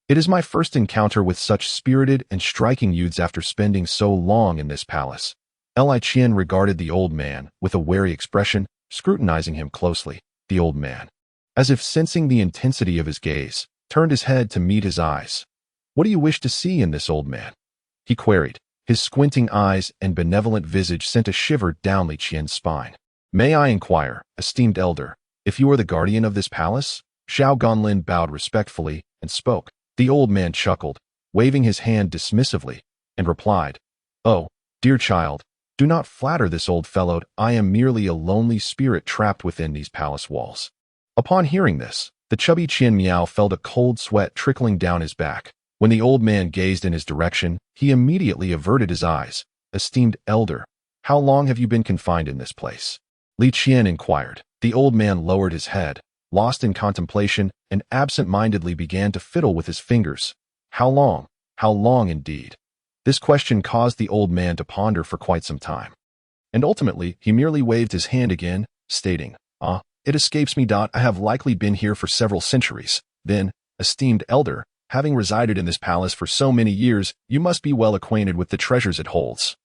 It is my first encounter with such spirited and striking youths after spending so long in this palace." Li Qian regarded the old man with a wary expression, scrutinizing him closely. The old man, as if sensing the intensity of his gaze, turned his head to meet his eyes. "What do you wish to see in this old man?" he queried. His squinting eyes and benevolent visage sent a shiver down Li Qian's spine. "May I inquire, esteemed elder, if you are the guardian of this palace?" Xiao Ganlin bowed respectfully and spoke. The old man chuckled, waving his hand dismissively, and replied, "Oh, Dear child, do not flatter this old fellow. I am merely a lonely spirit trapped within these palace walls. Upon hearing this, the chubby Qian Miao felt a cold sweat trickling down his back. When the old man gazed in his direction, he immediately averted his eyes. Esteemed elder, how long have you been confined in this place? Li Qian inquired. The old man lowered his head, lost in contemplation, and absent-mindedly began to fiddle with his fingers. How long? How long indeed? This question caused the old man to ponder for quite some time. And ultimately, he merely waved his hand again, stating, it escapes me. I have likely been here for several centuries. Then, esteemed elder, having resided in this palace for so many years, you must be well acquainted with the treasures it holds.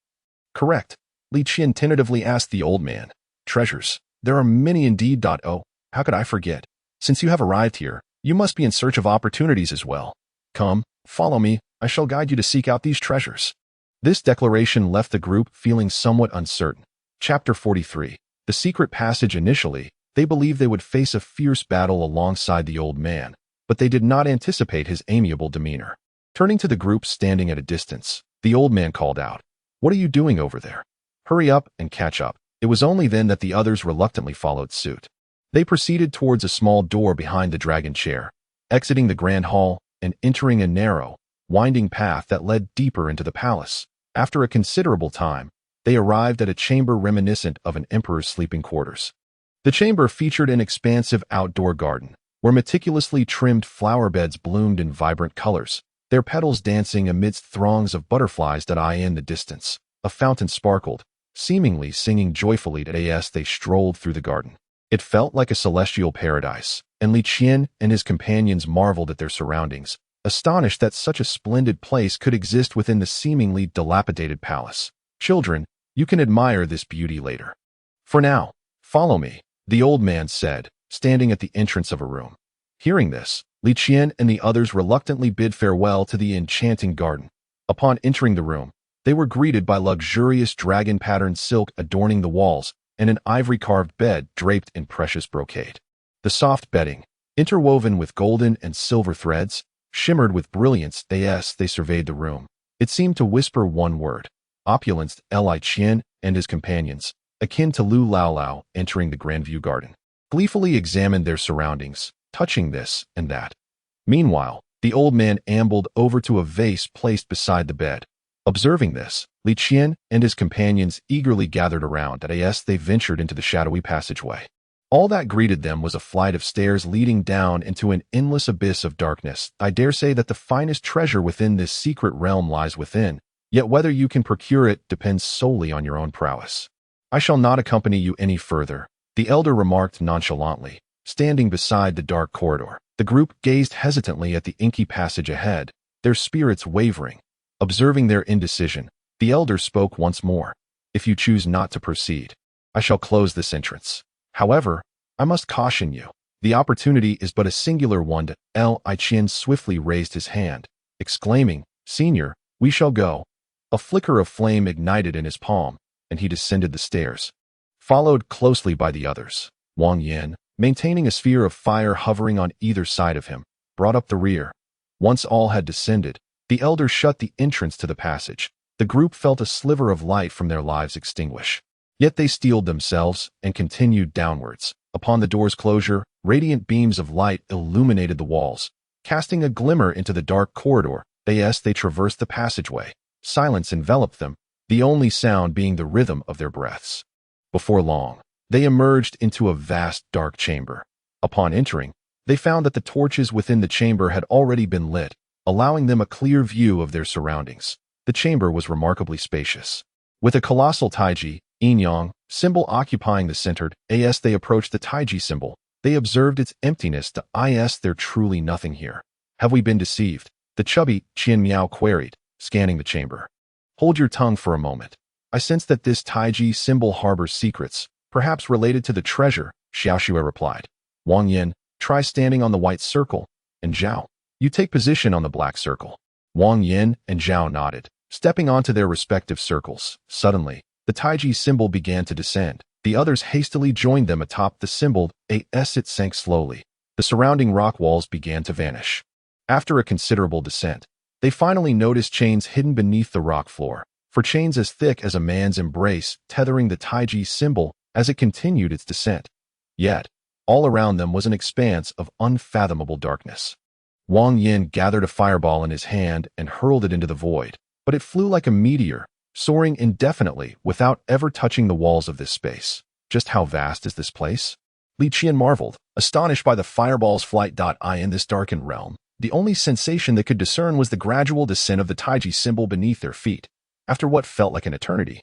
Correct. Li Qian tentatively asked the old man. Treasures. There are many indeed. Oh, how could I forget? Since you have arrived here, you must be in search of opportunities as well. Come, follow me. I shall guide you to seek out these treasures. This declaration left the group feeling somewhat uncertain. Chapter 43. The secret passage. Initially, they believed they would face a fierce battle alongside the old man, but they did not anticipate his amiable demeanor. Turning to the group standing at a distance, the old man called out, What are you doing over there? Hurry up and catch up. It was only then that the others reluctantly followed suit. They proceeded towards a small door behind the dragon chair, exiting the grand hall and entering a narrow, winding path that led deeper into the palace. After a considerable time, they arrived at a chamber reminiscent of an emperor's sleeping quarters. The chamber featured an expansive outdoor garden, where meticulously trimmed flower beds bloomed in vibrant colors, their petals dancing amidst throngs of butterflies that eye in the distance. A fountain sparkled, seemingly singing joyfully as they strolled through the garden. It felt like a celestial paradise, and Li Qian and his companions marveled at their surroundings, astonished that such a splendid place could exist within the seemingly dilapidated palace. Children, you can admire this beauty later. For now, follow me, the old man said, standing at the entrance of a room. Hearing this, Li Qian and the others reluctantly bid farewell to the enchanting garden. Upon entering the room, they were greeted by luxurious dragon-patterned silk adorning the walls and an ivory-carved bed draped in precious brocade. The soft bedding, interwoven with golden and silver threads, shimmered with brilliance as they surveyed the room. It seemed to whisper one word, opulence. Li Qian and his companions, akin to Lu Lao entering the Grandview Garden, gleefully examined their surroundings, touching this and that. Meanwhile, the old man ambled over to a vase placed beside the bed. Observing this, Li Qian and his companions eagerly gathered around as they ventured into the shadowy passageway. All that greeted them was a flight of stairs leading down into an endless abyss of darkness. I dare say that the finest treasure within this secret realm lies within, yet whether you can procure it depends solely on your own prowess. I shall not accompany you any further, the elder remarked nonchalantly, standing beside the dark corridor. The group gazed hesitantly at the inky passage ahead, their spirits wavering. Observing their indecision, the elder spoke once more. If you choose not to proceed, I shall close this entrance. However, I must caution you. The opportunity is but a singular one. Li Qian swiftly raised his hand, exclaiming, Senior, we shall go. A flicker of flame ignited in his palm, and he descended the stairs, followed closely by the others. Wang Yin, maintaining a sphere of fire hovering on either side of him, brought up the rear. Once all had descended, the elder shut the entrance to the passage. The group felt a sliver of light from their lives extinguish. Yet they steeled themselves and continued downwards. Upon the door's closure, radiant beams of light illuminated the walls, casting a glimmer into the dark corridor. As they traversed the passageway, silence enveloped them, the only sound being the rhythm of their breaths. Before long, they emerged into a vast dark chamber. Upon entering, they found that the torches within the chamber had already been lit, allowing them a clear view of their surroundings. The chamber was remarkably spacious, with a colossal taiji, yin-yang, symbol occupying the center. As they approached the taiji symbol, they observed its emptiness. There truly nothing here. Have we been deceived? The chubby Qian Miao queried, scanning the chamber. Hold your tongue for a moment. I sense that this taiji symbol harbors secrets, perhaps related to the treasure, Xiaoxue replied. Wang Yin, try standing on the white circle, and Zhao, you take position on the black circle. Wang Yin and Zhao nodded, stepping onto their respective circles. Suddenly, the taiji symbol began to descend. The others hastily joined them atop the symbol. As it sank slowly, the surrounding rock walls began to vanish. After a considerable descent, they finally noticed chains hidden beneath the rock floor. for chains as thick as a man's embrace tethering the Taiji symbol as it continued its descent. Yet, all around them was an expanse of unfathomable darkness. Wang Yin gathered a fireball in his hand and hurled it into the void, but it flew like a meteor, soaring indefinitely without ever touching the walls of this space. Just how vast is this place? Li Qian marveled, astonished by the fireball's flight. In this darkened realm, the only sensation they could discern was the gradual descent of the Taiji symbol beneath their feet, after what felt like an eternity.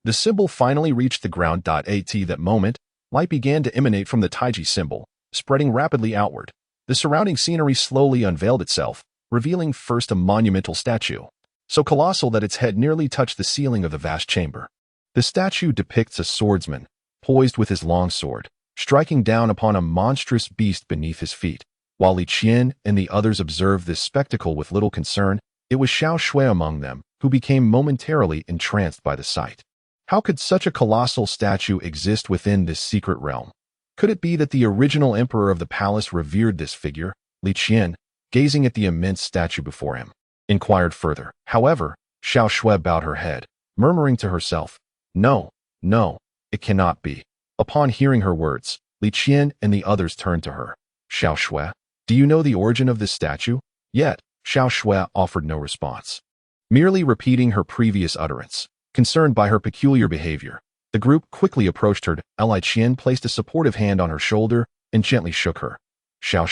The symbol finally reached the ground. At that moment, light began to emanate from the Taiji symbol, spreading rapidly outward. The surrounding scenery slowly unveiled itself, revealing first a monumental statue, so colossal that its head nearly touched the ceiling of the vast chamber. The statue depicts a swordsman, poised with his long sword, striking down upon a monstrous beast beneath his feet. While Li Qian and the others observed this spectacle with little concern, it was Xiao Shui among them who became momentarily entranced by the sight. How could such a colossal statue exist within this secret realm? Could it be that the original emperor of the palace revered this figure? Li Qian, gazing at the immense statue before him, inquired further. However, Xiao Shui bowed her head, murmuring to herself, "No, no, it cannot be." Upon hearing her words, Li Qian and the others turned to her. "Xiao Shui, do you know the origin of this statue?" Yet, Xiao Shui offered no response, merely repeating her previous utterance. Concerned by her peculiar behavior, the group quickly approached her. Li Qian placed a supportive hand on her shoulder and gently shook her. Xiao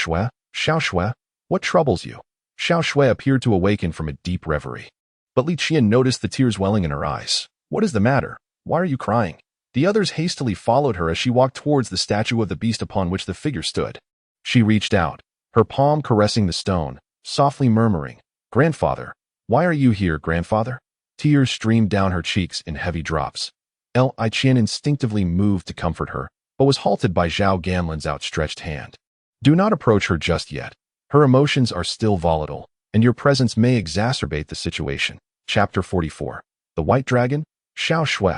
Shui, what troubles you?" Xiao Shui appeared to awaken from a deep reverie. But Li Qian noticed the tears welling in her eyes. "What is the matter? Why are you crying?" The others hastily followed her as she walked towards the statue of the beast upon which the figure stood. She reached out, her palm caressing the stone, softly murmuring, "Grandfather, why are you here, grandfather?" Tears streamed down her cheeks in heavy drops. Li Qian instinctively moved to comfort her, but was halted by Zhao Ganlin's outstretched hand. "Do not approach her just yet. Her emotions are still volatile, and your presence may exacerbate the situation." Chapter 44. The White Dragon? Xiao Shui.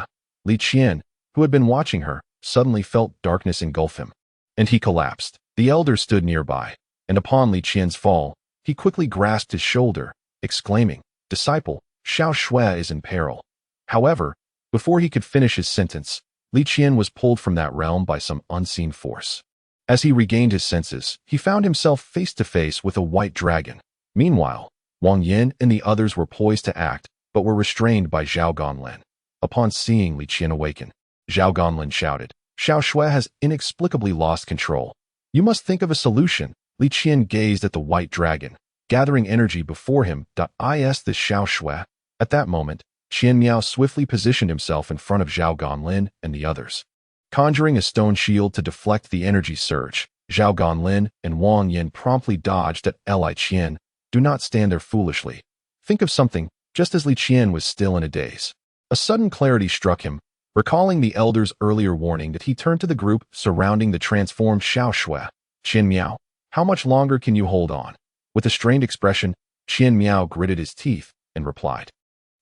Li Qian, who had been watching her, suddenly felt darkness engulf him, and he collapsed. The elder stood nearby, and upon Li Qian's fall, he quickly grasped his shoulder, exclaiming, "Disciple, Xiao Shui is in peril." However, before he could finish his sentence, Li Qian was pulled from that realm by some unseen force. As he regained his senses, he found himself face to face with a white dragon. Meanwhile, Wang Yin and the others were poised to act, but were restrained by Zhao Ganlin. Upon seeing Li Qian awaken, Zhao Ganlin shouted, "Xiao Shui has inexplicably lost control. You must think of a solution." Li Qian gazed at the white dragon, gathering energy before him. Is this Xiao Shui? At that moment, Qian Miao swiftly positioned himself in front of Zhao Ganlin and the others. Conjuring a stone shield to deflect the energy surge, Zhao Ganlin and Wang Yin promptly dodged at Li Qian. "Do not stand there foolishly. Think of something." Just as Li Qian was still in a daze, a sudden clarity struck him. Recalling the elder's earlier warning, that he turned to the group surrounding the transformed Xiao Shui. "Qian Miao, how much longer can you hold on?" With a strained expression, Qian Miao gritted his teeth and replied,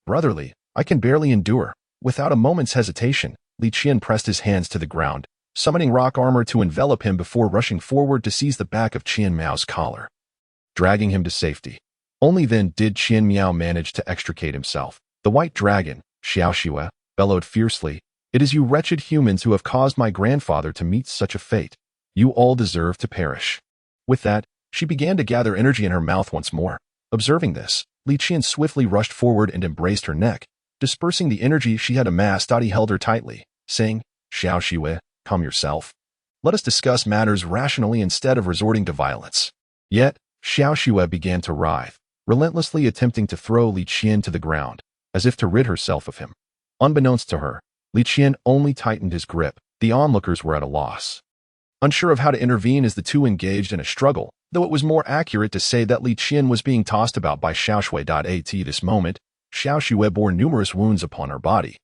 "Brotherly, I can barely endure." Without a moment's hesitation, Li Qian pressed his hands to the ground, summoning rock armor to envelop him before rushing forward to seize the back of Qian Miao's collar, dragging him to safety. Only then did Qian Miao manage to extricate himself. The white dragon, Xiao Shui, bellowed fiercely, "It is you wretched humans who have caused my grandfather to meet such a fate. You all deserve to perish." With that, she began to gather energy in her mouth once more. Observing this, Li Qian swiftly rushed forward and embraced her neck, dispersing the energy she had amassed. He held her tightly, saying, "Xiao Shui, calm yourself. Let us discuss matters rationally instead of resorting to violence." Yet, Xiao Shui began to writhe, relentlessly attempting to throw Li Qian to the ground, as if to rid herself of him. Unbeknownst to her, Li Qian only tightened his grip. The onlookers were at a loss, unsure of how to intervene as the two engaged in a struggle, though it was more accurate to say that Li Qian was being tossed about by Xiao Shui. At this moment, Xiao Shui bore numerous wounds upon her body.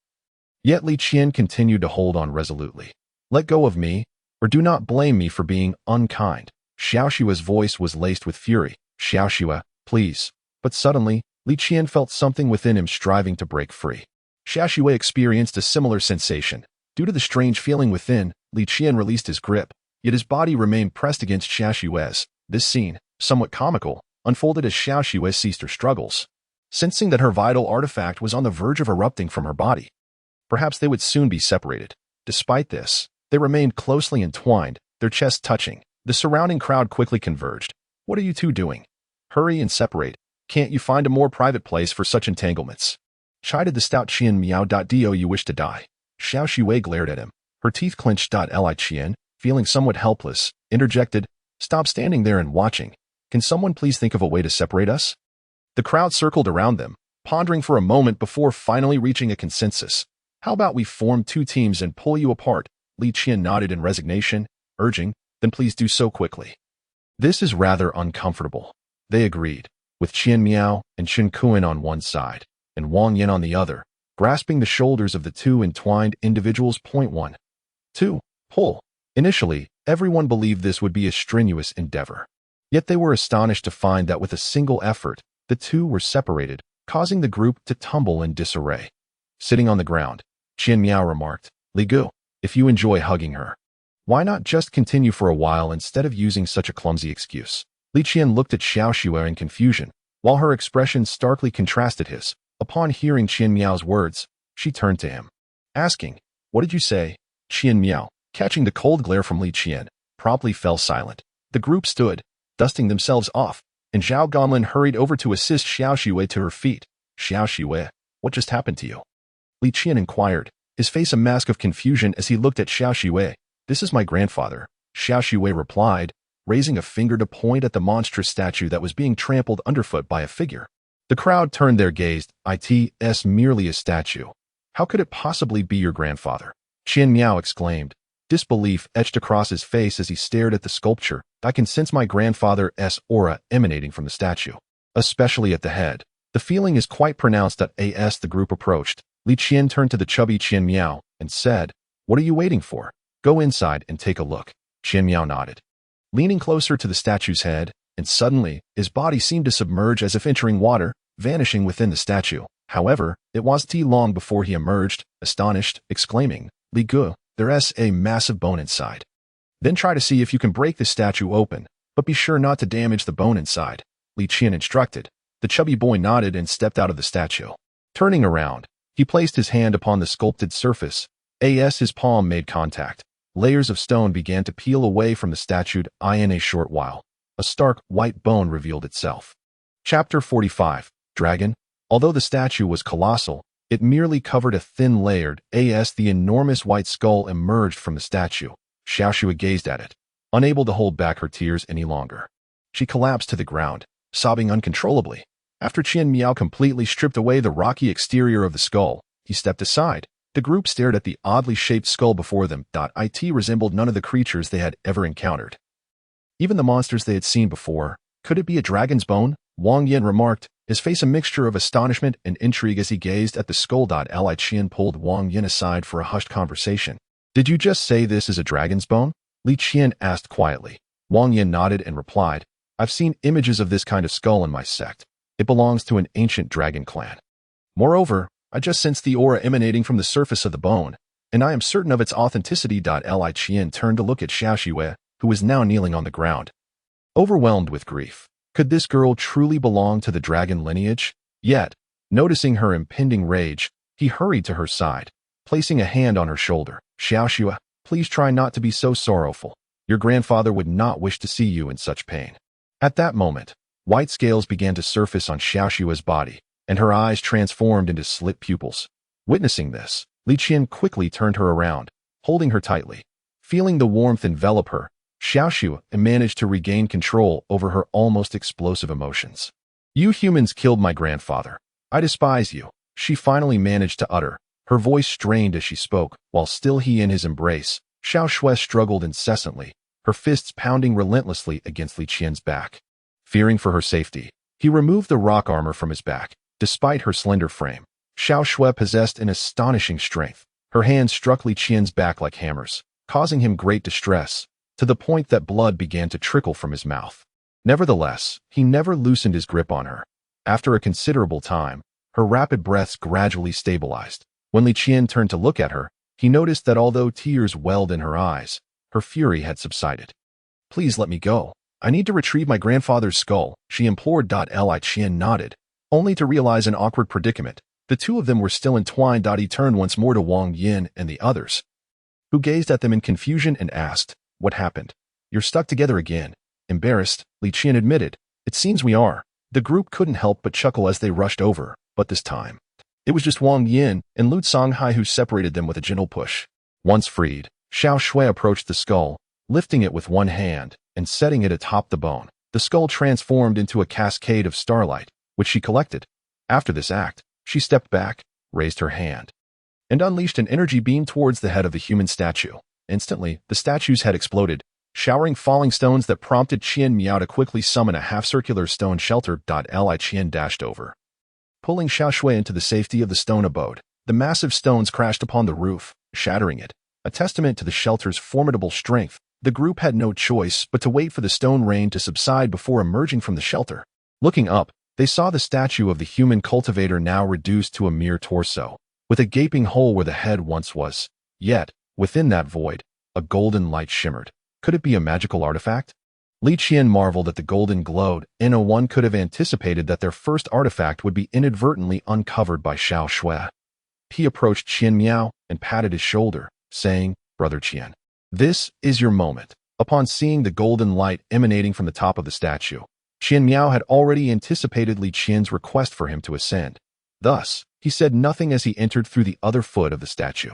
Yet Li Qian continued to hold on resolutely. "Let go of me, or do not blame me for being unkind." Xiao Shui's voice was laced with fury. "Xiao Shui, please." But suddenly, Li Qian felt something within him striving to break free. Xiao Shui experienced a similar sensation. Due to the strange feeling within, Li Qian released his grip, yet his body remained pressed against Xiao Shui's. This scene, somewhat comical, unfolded as Xiao Shui ceased her struggles. sensing that her vital artifact was on the verge of erupting from her body. Perhaps they would soon be separated. Despite this, they remained closely entwined, their chests touching. The surrounding crowd quickly converged. "What are you two doing? Hurry and separate. Can't you find a more private place for such entanglements?" Chided the stout Qian Miao. "Do you wish to die?" Xiao Xue glared at him, her teeth clenched. Li Qian, feeling somewhat helpless, interjected, "Stop standing there and watching. Can someone please think of a way to separate us?" The crowd circled around them, pondering for a moment before finally reaching a consensus. "How about we form two teams and pull you apart?" Li Qian nodded in resignation, urging, "Then please do so quickly." "This is rather uncomfortable," they agreed, with Qian Miao and Chen Kuan on one side, and Wang Yin on the other, grasping the shoulders of the two entwined individuals. 1. 2. Pull. Initially, everyone believed this would be a strenuous endeavor. Yet they were astonished to find that with a single effort, the two were separated, causing the group to tumble in disarray. Sitting on the ground, Qian Miao remarked, "Li Gu, if you enjoy hugging her, why not just continue for a while instead of using such a clumsy excuse?" Li Qian looked at Xiao Xue in confusion, while her expression starkly contrasted his. Upon hearing Qian Miao's words, she turned to him, asking, "What did you say?" Qian Miao, catching the cold glare from Li Qian, promptly fell silent. The group stood, dusting themselves off, and Zhao Ganlin hurried over to assist Xiao Xue to her feet. "Xiao Xue, what just happened to you?" Li Qian inquired, his face a mask of confusion as he looked at Xiao Xue. "This is my grandfather," Xiao Xue replied, raising a finger to point at the monstrous statue that was being trampled underfoot by a figure. The crowd turned their gaze. "It's merely a statue. How could it possibly be your grandfather?" Qian Miao exclaimed, disbelief etched across his face as he stared at the sculpture. "I can sense my grandfather's aura emanating from the statue, especially at the head. The feeling is quite pronounced." As the group approached, Li Qian turned to the chubby Qian Miao and said, "What are you waiting for? Go inside and take a look." Qian Miao nodded, leaning closer to the statue's head, and suddenly, his body seemed to submerge as if entering water, vanishing within the statue. However, it wasn't too long before he emerged, astonished, exclaiming, "Li Gu, there's a massive bone inside. Then try to see if you can break the statue open, but be sure not to damage the bone inside," Li Qian instructed. The chubby boy nodded and stepped out of the statue. Turning around, he placed his hand upon the sculpted surface. As his palm made contact, layers of stone began to peel away from the statue. In a short while, a stark, white bone revealed itself. Chapter 45. Dragon. Although the statue was colossal, it merely covered a thin layered. As the enormous white skull emerged from the statue, Xiao Xue gazed at it, unable to hold back her tears any longer. She collapsed to the ground, sobbing uncontrollably. After Qian Miao completely stripped away the rocky exterior of the skull, he stepped aside. The group stared at the oddly shaped skull before them. It resembled none of the creatures they had ever encountered. Even the monsters they had seen before. Could it be a dragon's bone? Wang Yin remarked, his face a mixture of astonishment and intrigue as he gazed at the skull. Li Qian pulled Wang Yin aside for a hushed conversation. "Did you just say this is a dragon's bone?" Li Qian asked quietly. Wang Yin nodded and replied, "I've seen images of this kind of skull in my sect. It belongs to an ancient dragon clan. Moreover, I just sensed the aura emanating from the surface of the bone, and I am certain of its authenticity." Li Qian turned to look at Xiao Xue, who was now kneeling on the ground, overwhelmed with grief. Could this girl truly belong to the dragon lineage? Yet, noticing her impending rage, he hurried to her side, placing a hand on her shoulder. "Xiao Xue, please try not to be so sorrowful. Your grandfather would not wish to see you in such pain." At that moment, white scales began to surface on Xiao Xue's body, and her eyes transformed into slit pupils. Witnessing this, Li Qian quickly turned her around, holding her tightly. Feeling the warmth envelop her, Xiao Xue managed to regain control over her almost explosive emotions. "You humans killed my grandfather. I despise you," she finally managed to utter, her voice strained as she spoke. While still in his embrace, Xiao Xue struggled incessantly, her fists pounding relentlessly against Li Qian's back. Fearing for her safety, he removed the rock armor from his back. Despite her slender frame, Xiao Xue possessed an astonishing strength. Her hands struck Li Qian's back like hammers, causing him great distress, to the point that blood began to trickle from his mouth. Nevertheless, he never loosened his grip on her. After a considerable time, her rapid breaths gradually stabilized. When Li Qian turned to look at her, he noticed that although tears welled in her eyes, her fury had subsided. "Please let me go. I need to retrieve my grandfather's skull," she implored. Li Qian nodded, only to realize an awkward predicament. The two of them were still entwined. He turned once more to Wang Yin and the others, who gazed at them in confusion and asked, "What happened? You're stuck together again." Embarrassed, Li Qian admitted, "It seems we are." The group couldn't help but chuckle as they rushed over, but this time, it was just Wang Yin and Lu Songhai who separated them with a gentle push. Once freed, Xiao Shui approached the skull, lifting it with one hand and setting it atop the bone. The skull transformed into a cascade of starlight, which she collected. After this act, she stepped back, raised her hand, and unleashed an energy beam towards the head of the human statue. Instantly, the statue's head exploded, showering falling stones that prompted Qian Miao to quickly summon a half-circular stone shelter. Li Qian dashed over, pulling Xiao Shui into the safety of the stone abode. The massive stones crashed upon the roof, shattering it, a testament to the shelter's formidable strength. The group had no choice but to wait for the stone rain to subside before emerging from the shelter. Looking up, they saw the statue of the human cultivator now reduced to a mere torso, with a gaping hole where the head once was. Yet, within that void, a golden light shimmered. Could it be a magical artifact? Li Qian marveled at the golden glowed, and no one could have anticipated that their first artifact would be inadvertently uncovered by Xiao Shui. He approached Qian Miao and patted his shoulder, saying, "Brother Qian, this is your moment." Upon seeing the golden light emanating from the top of the statue, Qian Miao had already anticipated Li Qian's request for him to ascend. Thus, he said nothing as he entered through the other foot of the statue.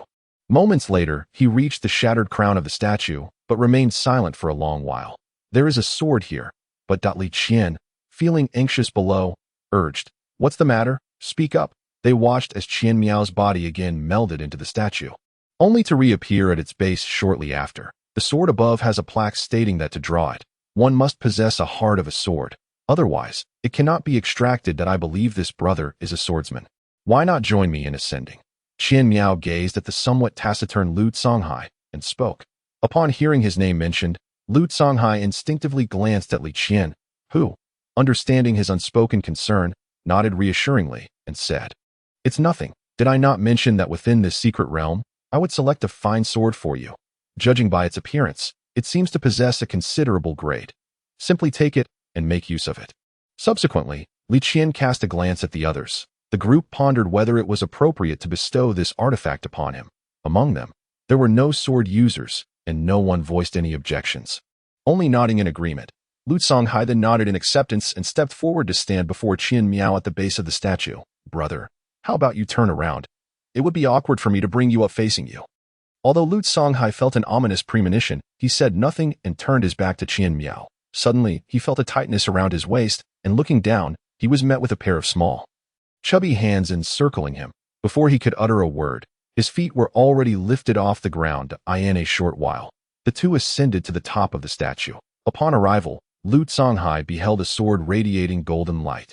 Moments later, he reached the shattered crown of the statue, but remained silent for a long while. "There is a sword here," but Li Qian, feeling anxious below, urged, "What's the matter? Speak up." They watched as Qian Miao's body again melded into the statue, only to reappear at its base shortly after. The sword above has a plaque stating that to draw it, one must possess a heart of a sword. Otherwise, it cannot be extracted. I believe this brother is a swordsman. Why not join me in ascending? Qian Miao gazed at the somewhat taciturn Lu Songhai and spoke. Upon hearing his name mentioned, Lu Songhai instinctively glanced at Li Qian, who, understanding his unspoken concern, nodded reassuringly and said, "It's nothing. Did I not mention that within this secret realm, I would select a fine sword for you? Judging by its appearance, it seems to possess a considerable grade. Simply take it and make use of it." Subsequently, Li Qian cast a glance at the others. The group pondered whether it was appropriate to bestow this artifact upon him. Among them, there were no sword users, and no one voiced any objections. Only nodding in agreement, Lu Songhai then nodded in acceptance and stepped forward to stand before Qian Miao at the base of the statue. "Brother, how about you turn around? It would be awkward for me to bring you up facing you." Although Lu Songhai felt an ominous premonition, he said nothing and turned his back to Qian Miao. Suddenly, he felt a tightness around his waist, and looking down, he was met with a pair of small, chubby hands encircling him. Before he could utter a word, his feet were already lifted off the ground. In a short while, the two ascended to the top of the statue. Upon arrival, Lu Songhai beheld a sword radiating golden light,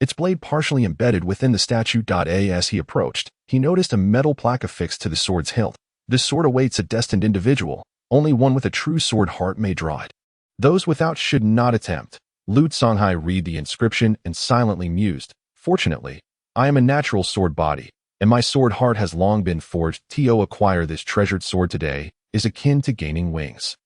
its blade partially embedded within the statue. As he approached, he noticed a metal plaque affixed to the sword's hilt. "This sword awaits a destined individual. Only one with a true sword heart may draw it. Those without should not attempt." Lu Songhai read the inscription and silently mused, "Fortunately, I am a natural sword body, and my sword heart has long been forged. To acquire this treasured sword today is akin to gaining wings."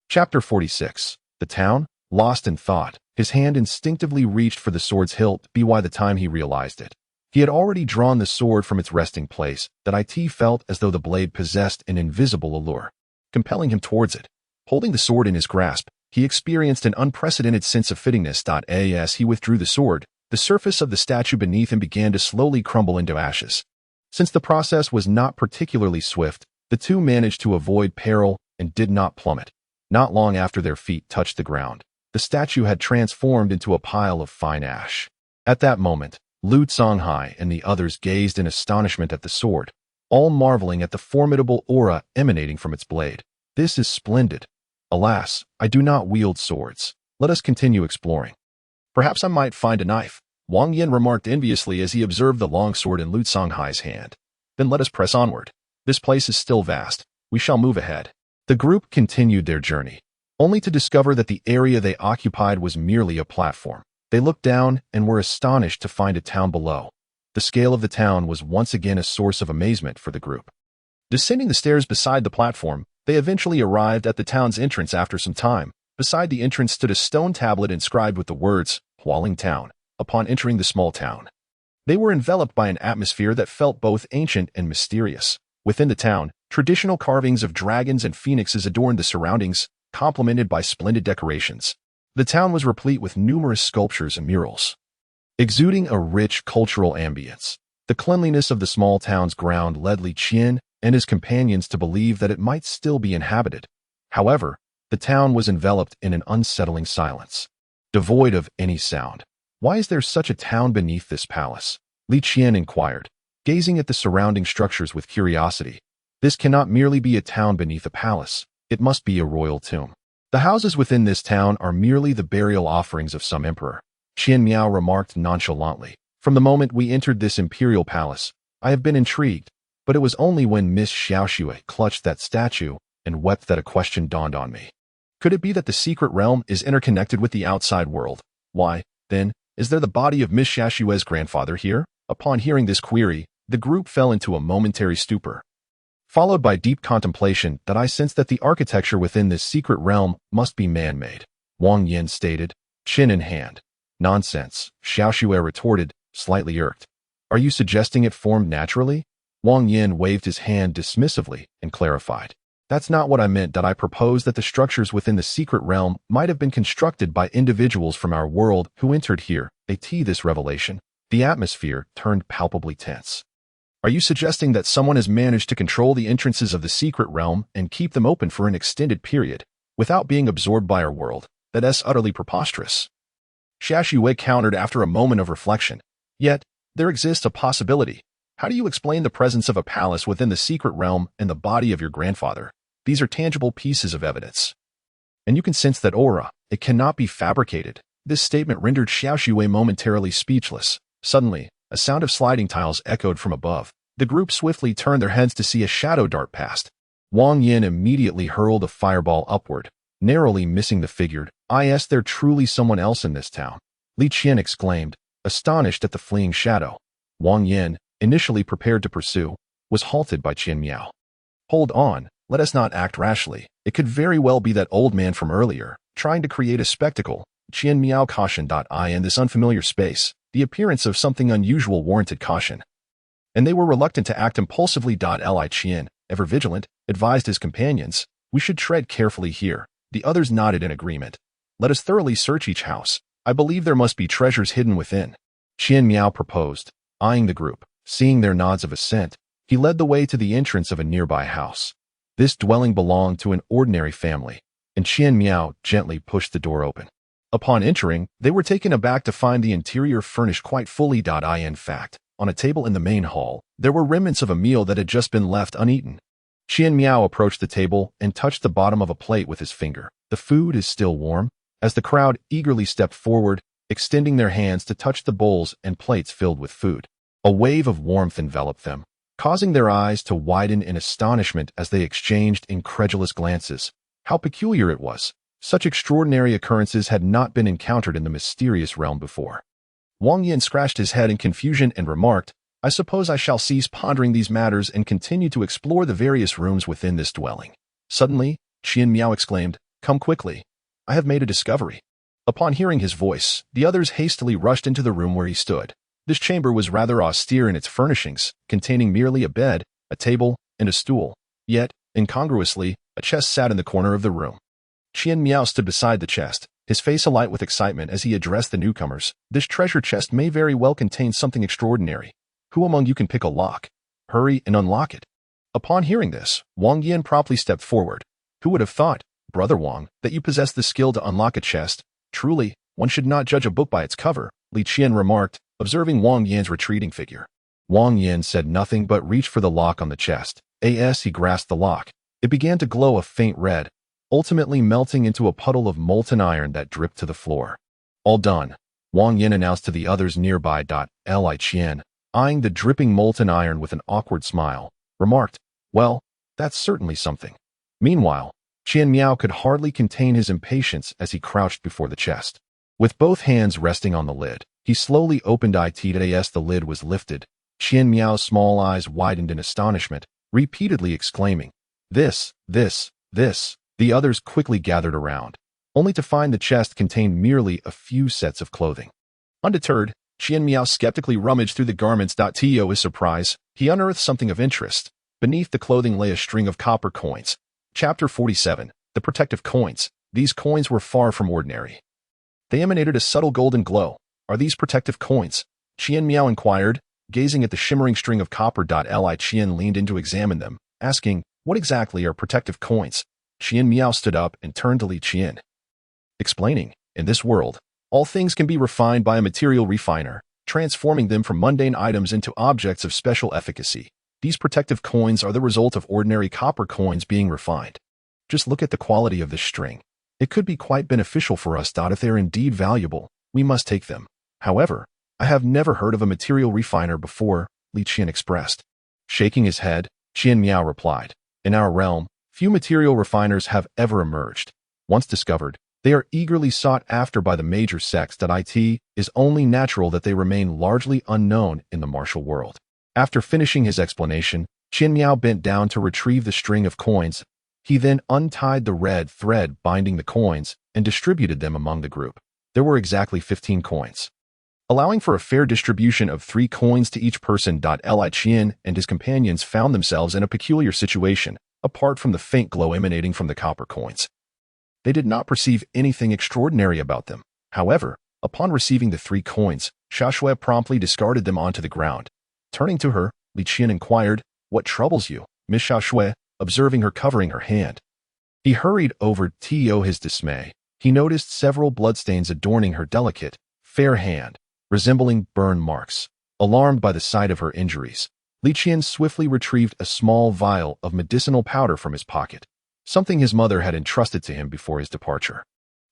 Chapter 46. The town, lost in thought, his hand instinctively reached for the sword's hilt. By the time he realized it, he had already drawn the sword from its resting place. It felt as though the blade possessed an invisible allure, compelling him towards it. Holding the sword in his grasp, he experienced an unprecedented sense of fittingness. As he withdrew the sword, the surface of the statue beneath him began to slowly crumble into ashes. Since the process was not particularly swift, the two managed to avoid peril and did not plummet. Not long after their feet touched the ground, the statue had transformed into a pile of fine ash. At that moment, Lu Songhai and the others gazed in astonishment at the sword, all marveling at the formidable aura emanating from its blade. "This is splendid. Alas, I do not wield swords. Let us continue exploring. Perhaps I might find a knife," Wang Yin remarked enviously as he observed the long sword in Lu Songhai's hand. "Then let us press onward. This place is still vast. We shall move ahead." The group continued their journey, only to discover that the area they occupied was merely a platform. They looked down and were astonished to find a town below. The scale of the town was once again a source of amazement for the group. Descending the stairs beside the platform, they eventually arrived at the town's entrance. After some time, beside the entrance stood a stone tablet inscribed with the words, "Hualing Town." Upon entering the small town, They were enveloped by an atmosphere that felt both ancient and mysterious. Within the town, traditional carvings of dragons and phoenixes adorned the surroundings, complemented by splendid decorations. The town was replete with numerous sculptures and murals, exuding a rich cultural ambience. The cleanliness of the small town's ground led Li Qian and his companions to believe that it might still be inhabited. However, the town was enveloped in an unsettling silence, devoid of any sound. Why is there such a town beneath this palace? Li Qian inquired, gazing at the surrounding structures with curiosity. This cannot merely be a town beneath a palace. It must be a royal tomb. The houses within this town are merely the burial offerings of some emperor, Qian Miao remarked nonchalantly. From the moment we entered this imperial palace, I have been intrigued, but it was only when Miss Xiaoxue clutched that statue and wept that a question dawned on me. Could it be that the secret realm is interconnected with the outside world? Why, then, is there the body of Miss Xiaoxue's grandfather here? Upon hearing this query, the group fell into a momentary stupor, followed by deep contemplation that I sensed that the architecture within this secret realm must be man-made. Wang Yin stated, chin in hand. Nonsense, Xiaoxue retorted, slightly irked. Are you suggesting it formed naturally? Wang Yin waved his hand dismissively and clarified. That's not what I meant. That I proposed that the structures within the secret realm might have been constructed by individuals from our world who entered here. This revelation, the atmosphere turned palpably tense. Are you suggesting that someone has managed to control the entrances of the secret realm and keep them open for an extended period without being absorbed by our world? That's utterly preposterous. Xiaoxue countered after a moment of reflection. Yet, there exists a possibility. How do you explain the presence of a palace within the secret realm and the body of your grandfather? These are tangible pieces of evidence. And you can sense that aura. It cannot be fabricated. This statement rendered Xiaoxue momentarily speechless. Suddenly, a sound of sliding tiles echoed from above. The group swiftly turned their heads to see a shadow dart past. Wang Yin immediately hurled a fireball upward, narrowly missing the figure. Is there truly someone else in this town? Li Qian exclaimed, astonished at the fleeing shadow. Wang Yin, initially prepared to pursue, was halted by Qian Miao. Hold on, let us not act rashly. It could very well be that old man from earlier, trying to create a spectacle. Qian Miao cautioned. In this unfamiliar space, the appearance of something unusual warranted caution, and they were reluctant to act impulsively. Li Qian, ever vigilant, advised his companions, we should tread carefully here. The others nodded in agreement. Let us thoroughly search each house. I believe there must be treasures hidden within. Qian Miao proposed, eyeing the group. Seeing their nods of assent, he led the way to the entrance of a nearby house. This dwelling belonged to an ordinary family, and Qian Miao gently pushed the door open. Upon entering, they were taken aback to find the interior furnished quite fully. In fact, on a table in the main hall, there were remnants of a meal that had just been left uneaten. Qian Miao approached the table and touched the bottom of a plate with his finger. The food is still warm. As the crowd eagerly stepped forward, extending their hands to touch the bowls and plates filled with food, a wave of warmth enveloped them, causing their eyes to widen in astonishment as they exchanged incredulous glances. How peculiar it was. Such extraordinary occurrences had not been encountered in the mysterious realm before. Wang Yin scratched his head in confusion and remarked, I suppose I shall cease pondering these matters and continue to explore the various rooms within this dwelling. Suddenly, Qian Miao exclaimed, Come quickly. I have made a discovery. Upon hearing his voice, the others hastily rushed into the room where he stood. This chamber was rather austere in its furnishings, containing merely a bed, a table, and a stool. Yet, incongruously, a chest sat in the corner of the room. Qian Miao stood beside the chest, his face alight with excitement as he addressed the newcomers. This treasure chest may very well contain something extraordinary. Who among you can pick a lock? Hurry and unlock it. Upon hearing this, Wang Yin promptly stepped forward. Who would have thought, Brother Wang, that you possess the skill to unlock a chest? Truly, one should not judge a book by its cover, Li Qian remarked, observing Wang Yin's retreating figure. Wang Yin said nothing but reached for the lock on the chest. As he grasped the lock, it began to glow a faint red, ultimately melting into a puddle of molten iron that dripped to the floor. All done, Wang Yin announced to the others nearby. Li Qian, eyeing the dripping molten iron with an awkward smile, remarked, Well, that's certainly something. Meanwhile, Qian Miao could hardly contain his impatience as he crouched before the chest. With both hands resting on the lid, he slowly opened it as the lid was lifted. Qian Miao's small eyes widened in astonishment, repeatedly exclaiming, This. The others quickly gathered around, only to find the chest contained merely a few sets of clothing. Undeterred, Qian Miao skeptically rummaged through the garments. To his surprise, he unearthed something of interest. Beneath the clothing lay a string of copper coins. Chapter 47. The Protective Coins. These coins were far from ordinary. They emanated a subtle golden glow. Are these protective coins? Qian Miao inquired, gazing at the shimmering string of copper. Li Qian leaned in to examine them, asking, what exactly are protective coins? Qian Miao stood up and turned to Li Qian, explaining, in this world, all things can be refined by a material refiner, transforming them from mundane items into objects of special efficacy. These protective coins are the result of ordinary copper coins being refined. Just look at the quality of this string. It could be quite beneficial for us. If they are indeed valuable, we must take them. However, I have never heard of a material refiner before, Li Qian expressed. Shaking his head, Qian Miao replied, in our realm, few material refiners have ever emerged. Once discovered, they are eagerly sought after by the major sects. It is only natural that they remain largely unknown in the martial world. After finishing his explanation, Qian Miao bent down to retrieve the string of coins. He then untied the red thread binding the coins and distributed them among the group. There were exactly 15 coins, allowing for a fair distribution of 3 coins to each person. Li Qian and his companions found themselves in a peculiar situation, apart from the faint glow emanating from the copper coins. They did not perceive anything extraordinary about them. However, upon receiving the 3 coins, Xiaoshui promptly discarded them onto the ground. Turning to her, Li Qian inquired, what troubles you, Miss Xiaoshui, observing her covering her hand. He hurried over to his dismay. He noticed several bloodstains adorning her delicate, fair hand, resembling burn marks. Alarmed by the sight of her injuries, Li Qian swiftly retrieved a small vial of medicinal powder from his pocket, something his mother had entrusted to him before his departure.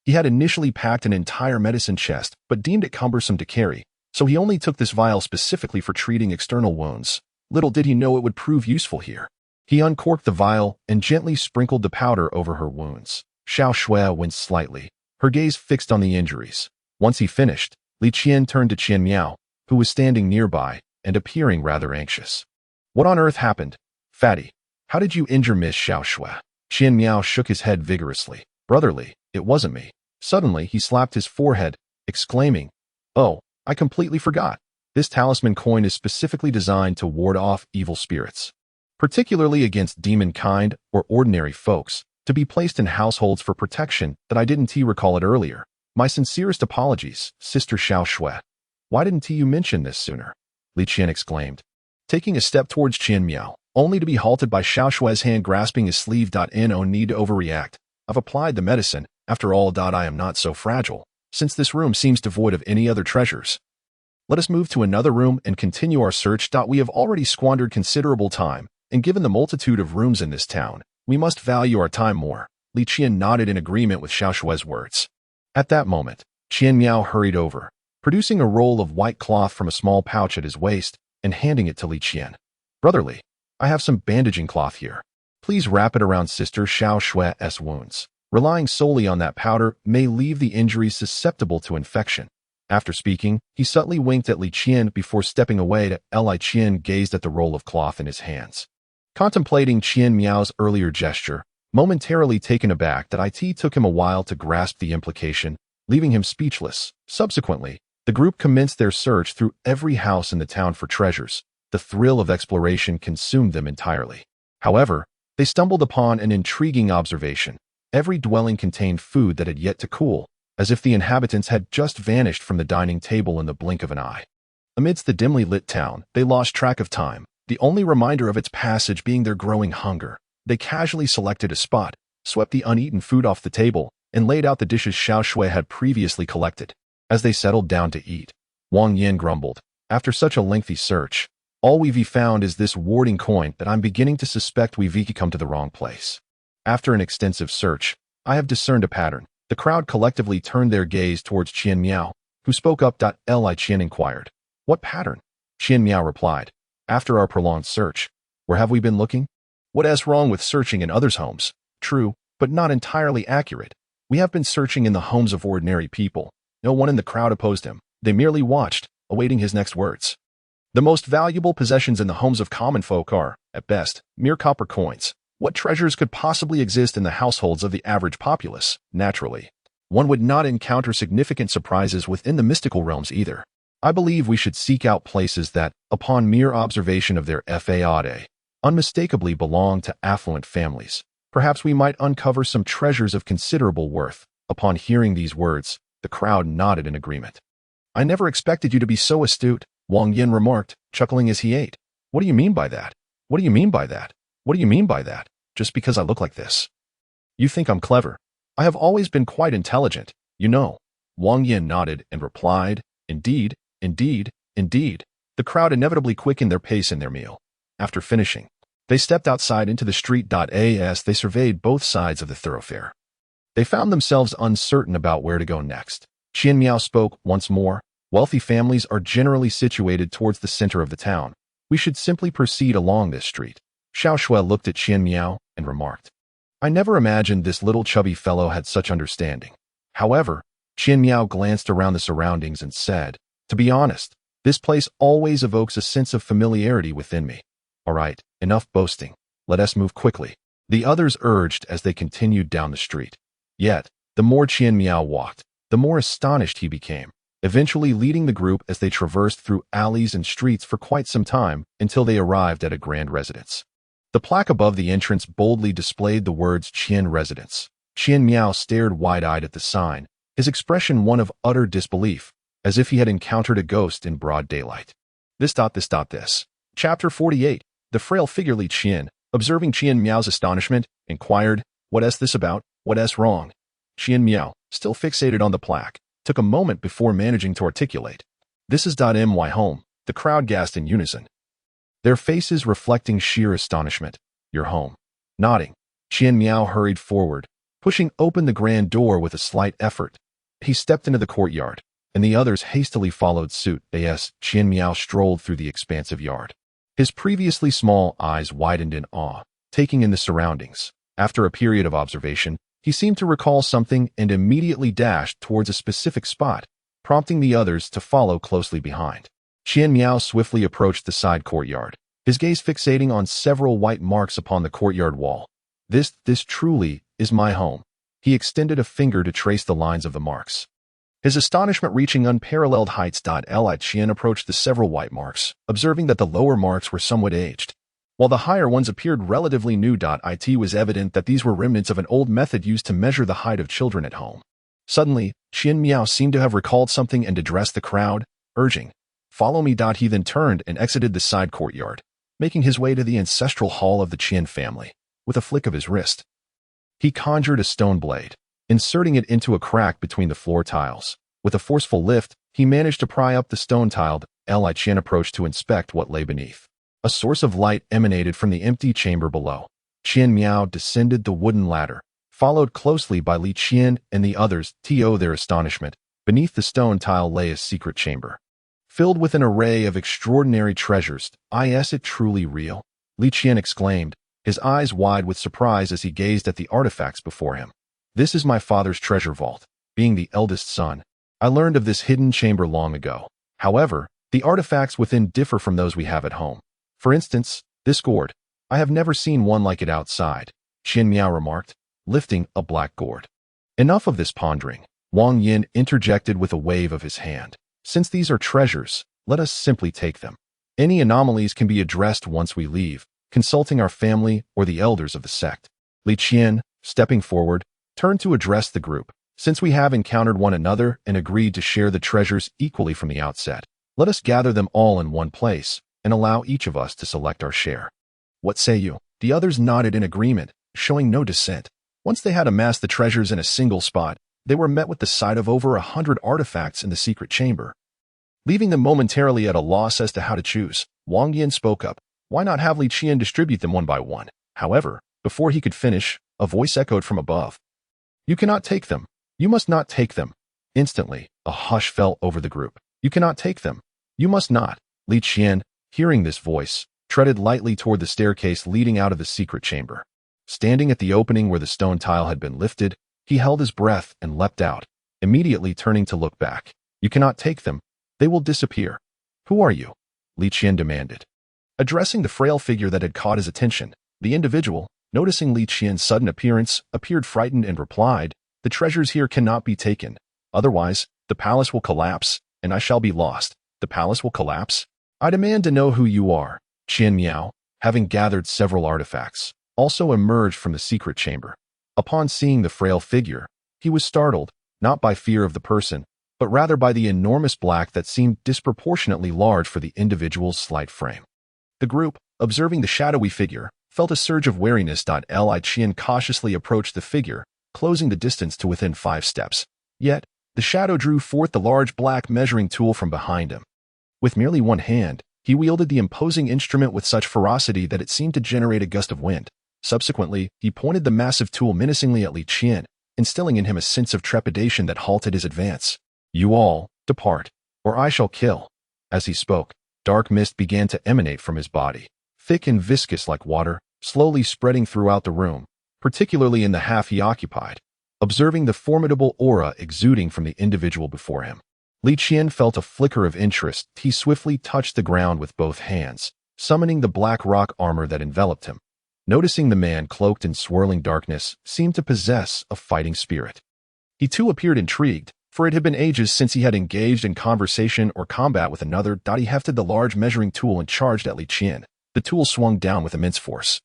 He had initially packed an entire medicine chest, but deemed it cumbersome to carry, so he only took this vial specifically for treating external wounds. Little did he know it would prove useful here. He uncorked the vial and gently sprinkled the powder over her wounds. Xiaoshui winced slightly, her gaze fixed on the injuries. Once he finished, Li Qian turned to Qian Miao, who was standing nearby and appearing rather anxious. What on earth happened? Fatty, how did you injure Miss Xiaoshui? Qian Miao shook his head vigorously. Brotherly, it wasn't me. Suddenly, he slapped his forehead, exclaiming, oh, I completely forgot. This talisman coin is specifically designed to ward off evil spirits, particularly against demon kind or ordinary folks, to be placed in households for protection. That I didn't recall it earlier. My sincerest apologies, Sister Xiaoshui. Why didn't you mention this sooner? Li Qian exclaimed, taking a step towards Qian Miao, only to be halted by Xiaoshui's hand grasping his sleeve. No need to overreact. I've applied the medicine. After all, I am not so fragile, since this room seems devoid of any other treasures. Let us move to another room and continue our search. We have already squandered considerable time, and given the multitude of rooms in this town, we must value our time more. Li Qian nodded in agreement with Xiaoshui's words. At that moment, Qian Miao hurried over, producing a roll of white cloth from a small pouch at his waist and handing it to Li Qian. Brotherly, I have some bandaging cloth here. Please wrap it around Sister Xiaoshui's wounds. Relying solely on that powder may leave the injuries susceptible to infection. After speaking, he subtly winked at Li Qian before stepping away. Li Qian gazed at the roll of cloth in his hands, contemplating Qian Miao's earlier gesture, momentarily taken aback. It took him a while to grasp the implication, leaving him speechless. Subsequently, the group commenced their search through every house in the town for treasures. The thrill of exploration consumed them entirely. However, they stumbled upon an intriguing observation. Every dwelling contained food that had yet to cool, as if the inhabitants had just vanished from the dining table in the blink of an eye. Amidst the dimly lit town, they lost track of time, the only reminder of its passage being their growing hunger. They casually selected a spot, swept the uneaten food off the table, and laid out the dishes Xiaoshui had previously collected. As they settled down to eat, Wang Yin grumbled, after such a lengthy search, all we've found is this warding coin. That I'm beginning to suspect we've come to the wrong place. After an extensive search, I have discerned a pattern. The crowd collectively turned their gaze towards Qian Miao, who spoke up. Li Qian inquired, what pattern? Qian Miao replied, after our prolonged search, where have we been looking? What's wrong with searching in others' homes? True, but not entirely accurate. We have been searching in the homes of ordinary people. No one in the crowd opposed him. They merely watched, awaiting his next words. The most valuable possessions in the homes of common folk are, at best, mere copper coins. What treasures could possibly exist in the households of the average populace? Naturally, one would not encounter significant surprises within the mystical realms either. I believe we should seek out places that, upon mere observation of their faade, unmistakably belong to affluent families. Perhaps we might uncover some treasures of considerable worth. Upon hearing these words, the crowd nodded in agreement. I never expected you to be so astute, Wang Yin remarked, chuckling as he ate. What do you mean by that? What do you mean by that? What do you mean by that? Just because I look like this? You think I'm clever? I have always been quite intelligent, you know. Wang Yin nodded and replied, Indeed, indeed, indeed. The crowd inevitably quickened their pace in their meal. After finishing, they stepped outside into the street. As they surveyed both sides of the thoroughfare, they found themselves uncertain about where to go next. Qian Miao spoke once more. Wealthy families are generally situated towards the center of the town. We should simply proceed along this street. Xiao Shui looked at Qian Miao and remarked, I never imagined this little chubby fellow had such understanding. However, Qian Miao glanced around the surroundings and said, To be honest, this place always evokes a sense of familiarity within me. All right, enough boasting. Let us move quickly. The others urged as they continued down the street. Yet, the more Qian Miao walked, the more astonished he became, eventually leading the group as they traversed through alleys and streets for quite some time until they arrived at a grand residence. The plaque above the entrance boldly displayed the words Qian Residence. Qian Miao stared wide-eyed at the sign, his expression one of utter disbelief, as if he had encountered a ghost in broad daylight. This. Chapter 48. The frail figure Li Qian, observing Qian Miao's astonishment, inquired, What's this about? What's wrong? Qian Miao, still fixated on the plaque, took a moment before managing to articulate. This is my home. The crowd gasped in unison, their faces reflecting sheer astonishment. Your home. Nodding, Qian Miao hurried forward, pushing open the grand door with a slight effort. He stepped into the courtyard, and the others hastily followed suit. Qian Miao strolled through the expansive yard. His previously small eyes widened in awe, taking in the surroundings. After a period of observation, he seemed to recall something and immediately dashed towards a specific spot, prompting the others to follow closely behind. Qian Miao swiftly approached the side courtyard, his gaze fixating on several white marks upon the courtyard wall. This truly is my home. He extended a finger to trace the lines of the marks, his astonishment reaching unparalleled heights. Li Qian approached the several white marks, observing that the lower marks were somewhat aged, while the higher ones appeared relatively new. It was evident that these were remnants of an old method used to measure the height of children at home. Suddenly, Qian Miao seemed to have recalled something and addressed the crowd, urging, Follow me. He then turned and exited the side courtyard, making his way to the ancestral hall of the Qian family. With a flick of his wrist, he conjured a stone blade, inserting it into a crack between the floor tiles. With a forceful lift, he managed to pry up the stone tile. Li Qian approached to inspect what lay beneath. A source of light emanated from the empty chamber below. Qian Miao descended the wooden ladder, followed closely by Li Qian and the others. To their astonishment, beneath the stone tile lay a secret chamber, filled with an array of extraordinary treasures. Is it truly real? Li Qian exclaimed, his eyes wide with surprise as he gazed at the artifacts before him. This is my father's treasure vault. Being the eldest son, I learned of this hidden chamber long ago. However, the artifacts within differ from those we have at home. For instance, this gourd. I have never seen one like it outside, Qian Miao remarked, lifting a black gourd. Enough of this pondering. Wang Yin interjected with a wave of his hand. Since these are treasures, let us simply take them. Any anomalies can be addressed once we leave, consulting our family or the elders of the sect. Li Qian, stepping forward, turned to address the group. Since we have encountered one another and agreed to share the treasures equally from the outset, let us gather them all in one place and allow each of us to select our share. What say you? The others nodded in agreement, showing no dissent. Once they had amassed the treasures in a single spot, they were met with the sight of over 100 artifacts in the secret chamber. Leaving them momentarily at a loss as to how to choose, Wang Yin spoke up. Why not have Li Qian distribute them one by one? However, before he could finish, a voice echoed from above. You cannot take them. You must not take them. Instantly, a hush fell over the group. You cannot take them. You must not. Li Qian, hearing this voice, treaded lightly toward the staircase leading out of the secret chamber. Standing at the opening where the stone tile had been lifted, he held his breath and leapt out, immediately turning to look back. You cannot take them. They will disappear. Who are you? Li Qian demanded. Addressing the frail figure that had caught his attention, the individual, noticing Li Qian's sudden appearance, appeared frightened and replied, The treasures here cannot be taken. Otherwise, the palace will collapse, and I shall be lost. the palace will collapse? I demand to know who you are. Qian Miao, having gathered several artifacts, also emerged from the secret chamber. Upon seeing the frail figure, he was startled, not by fear of the person, but rather by the enormous black that seemed disproportionately large for the individual's slight frame. The group, observing the shadowy figure, felt a surge of wariness. Li Qian cautiously approached the figure, closing the distance to within 5 steps. Yet, the shadow drew forth the large black measuring tool from behind him. With merely one hand, he wielded the imposing instrument with such ferocity that it seemed to generate a gust of wind. Subsequently, he pointed the massive tool menacingly at Li Qian, instilling in him a sense of trepidation that halted his advance. You all, depart, or I shall kill. As he spoke, dark mist began to emanate from his body, thick and viscous like water, slowly spreading throughout the room, particularly in the half he occupied. Observing the formidable aura exuding from the individual before him, Li Qian felt a flicker of interest. He swiftly touched the ground with both hands, summoning the black rock armor that enveloped him. Noticing the man cloaked in swirling darkness seemed to possess a fighting spirit. He too appeared intrigued, for it had been ages since he had engaged in conversation or combat with another. He hefted the large measuring tool and charged at Li Qian. The tool swung down with immense force,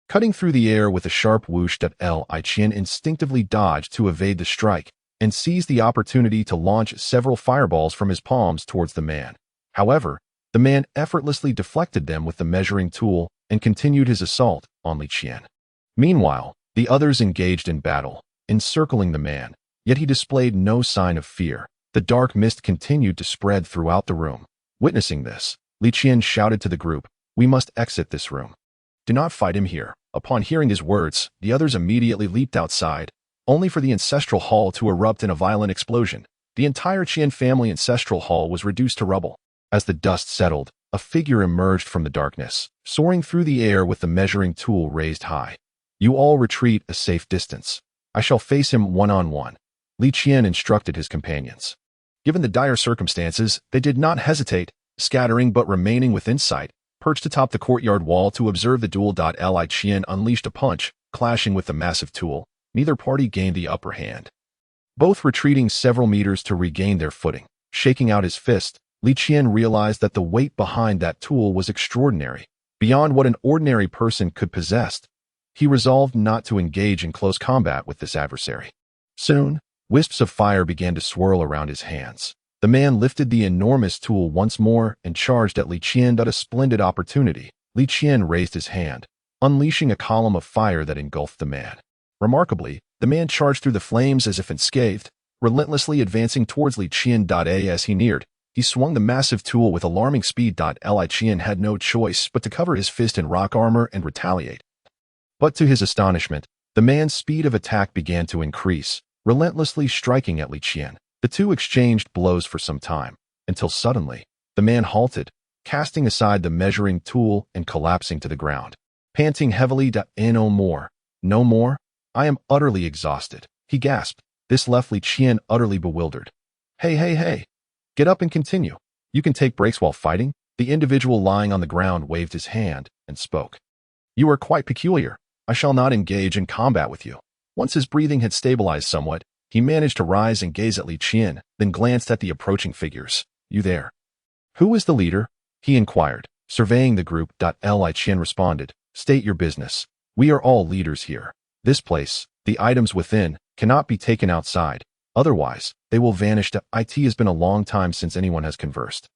cutting through the air with a sharp whoosh. Li Qian instinctively dodged to evade the strike and seized the opportunity to launch several fireballs from his palms towards the man. However, the man effortlessly deflected them with the measuring tool and continued his assault on Li Qian. Meanwhile, the others engaged in battle, encircling the man, yet he displayed no sign of fear. The dark mist continued to spread throughout the room. Witnessing this, Li Qian shouted to the group, "We must exit this room. Do not fight him here." Upon hearing his words, the others immediately leaped outside, only for the ancestral hall to erupt in a violent explosion. The entire Qian family ancestral hall was reduced to rubble. As the dust settled, a figure emerged from the darkness, soaring through the air with the measuring tool raised high. You all retreat a safe distance. I shall face him one-on-one. Li Qian instructed his companions. Given the dire circumstances, they did not hesitate, scattering but remaining within sight, perched atop the courtyard wall to observe the duel. Li Qian unleashed a punch, clashing with the massive tool. Neither party gained the upper hand, both retreating several meters to regain their footing. Shaking out his fist, Li Qian realized that the weight behind that tool was extraordinary, beyond what an ordinary person could possess. He resolved not to engage in close combat with this adversary. Soon, wisps of fire began to swirl around his hands. The man lifted the enormous tool once more and charged at Li Qian. A splendid opportunity. Li Qian raised his hand, unleashing a column of fire that engulfed the man. Remarkably, the man charged through the flames as if unscathed, relentlessly advancing towards Li Qian. As he neared, he swung the massive tool with alarming speed. Li Qian had no choice but to cover his fist in rock armor and retaliate. But to his astonishment, the man's speed of attack began to increase, relentlessly striking at Li Qian. The two exchanged blows for some time, until suddenly, the man halted, casting aside the measuring tool and collapsing to the ground. Panting heavily. No more. No more? I am utterly exhausted, he gasped. This left Li Qian utterly bewildered. Hey. Get up and continue. You can take breaks while fighting. The individual lying on the ground waved his hand and spoke. You are quite peculiar. I shall not engage in combat with you. Once his breathing had stabilized somewhat, he managed to rise and gaze at Li Qian, then glanced at the approaching figures. You there? Who is the leader? He inquired, surveying the group. Li Qian responded. State your business. We are all leaders here. This place, the items within, cannot be taken outside. Otherwise, they will vanish. It has been a long time since anyone has conversed.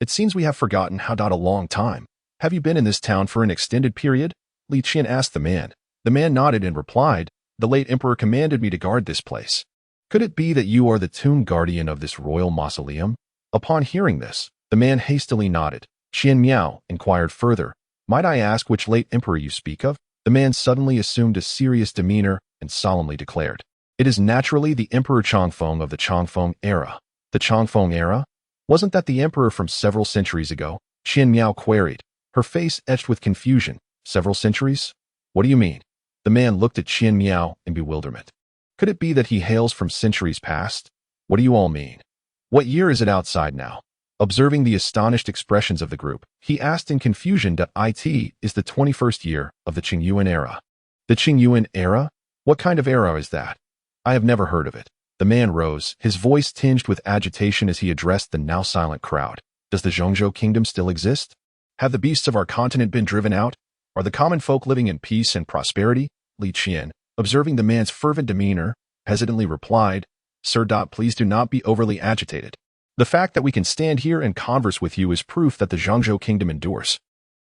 It seems we have forgotten how. A long time. Have you been in this town for an extended period? Li Qian asked the man. The man nodded and replied, the late emperor commanded me to guard this place. Could it be that you are the tomb guardian of this royal mausoleum? Upon hearing this, the man hastily nodded. Qian Miao inquired further, might I ask which late emperor you speak of? The man suddenly assumed a serious demeanor and solemnly declared, it is naturally the Emperor Chongfeng of the Chongfeng era. The Chongfeng era? Wasn't that the emperor from several centuries ago? Qian Miao queried, her face etched with confusion. Several centuries? What do you mean? The man looked at Qian Miao in bewilderment. Could it be that he hails from centuries past? What do you all mean? What year is it outside now? Observing the astonished expressions of the group, he asked in confusion. It is the 21st year of the Qingyuan era. The Qingyuan era? What kind of era is that? I have never heard of it. The man rose, his voice tinged with agitation as he addressed the now silent crowd. Does the Zhongzhou kingdom still exist? Have the beasts of our continent been driven out? Are the common folk living in peace and prosperity? Li Qian, observing the man's fervent demeanor, hesitantly replied, Sir. Please do not be overly agitated. The fact that we can stand here and converse with you is proof that the Zhongzhou kingdom endures.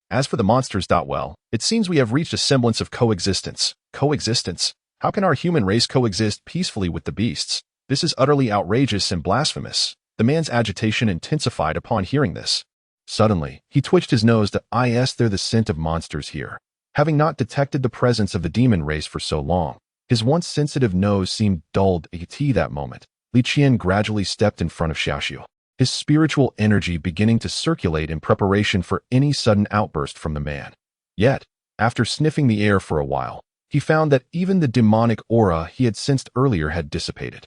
As for the monsters, well, it seems we have reached a semblance of coexistence. Coexistence? How can our human race coexist peacefully with the beasts? This is utterly outrageous and blasphemous. The man's agitation intensified upon hearing this. Suddenly, he twitched his nose to they're the scent of monsters here. Having not detected the presence of the demon race for so long, his once sensitive nose seemed dulled at that moment. Li Qian gradually stepped in front of Xiaoxiu, his spiritual energy beginning to circulate in preparation for any sudden outburst from the man. Yet, after sniffing the air for a while, he found that even the demonic aura he had sensed earlier had dissipated.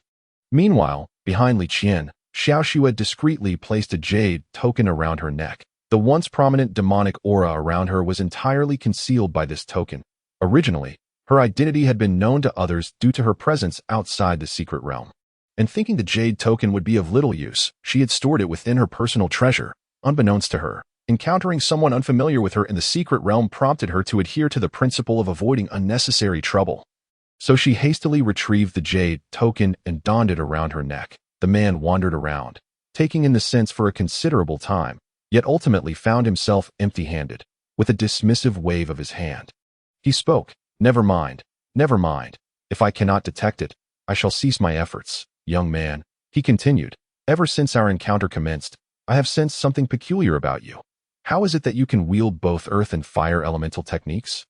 Meanwhile, behind Li Qian, Xiaoxiu had discreetly placed a jade token around her neck. The once prominent demonic aura around her was entirely concealed by this token. Originally, her identity had been known to others due to her presence outside the secret realm. And thinking the jade token would be of little use, she had stored it within her personal treasure. Unbeknownst to her, encountering someone unfamiliar with her in the secret realm prompted her to adhere to the principle of avoiding unnecessary trouble. So she hastily retrieved the jade token and donned it around her neck. The man wandered around, taking in the sense for a considerable time, yet ultimately found himself empty-handed, with a dismissive wave of his hand. He spoke, Never mind. If I cannot detect it, I shall cease my efforts. Young man, he continued, ever since our encounter commenced, I have sensed something peculiar about you. How is it that you can wield both earth and fire elemental techniques?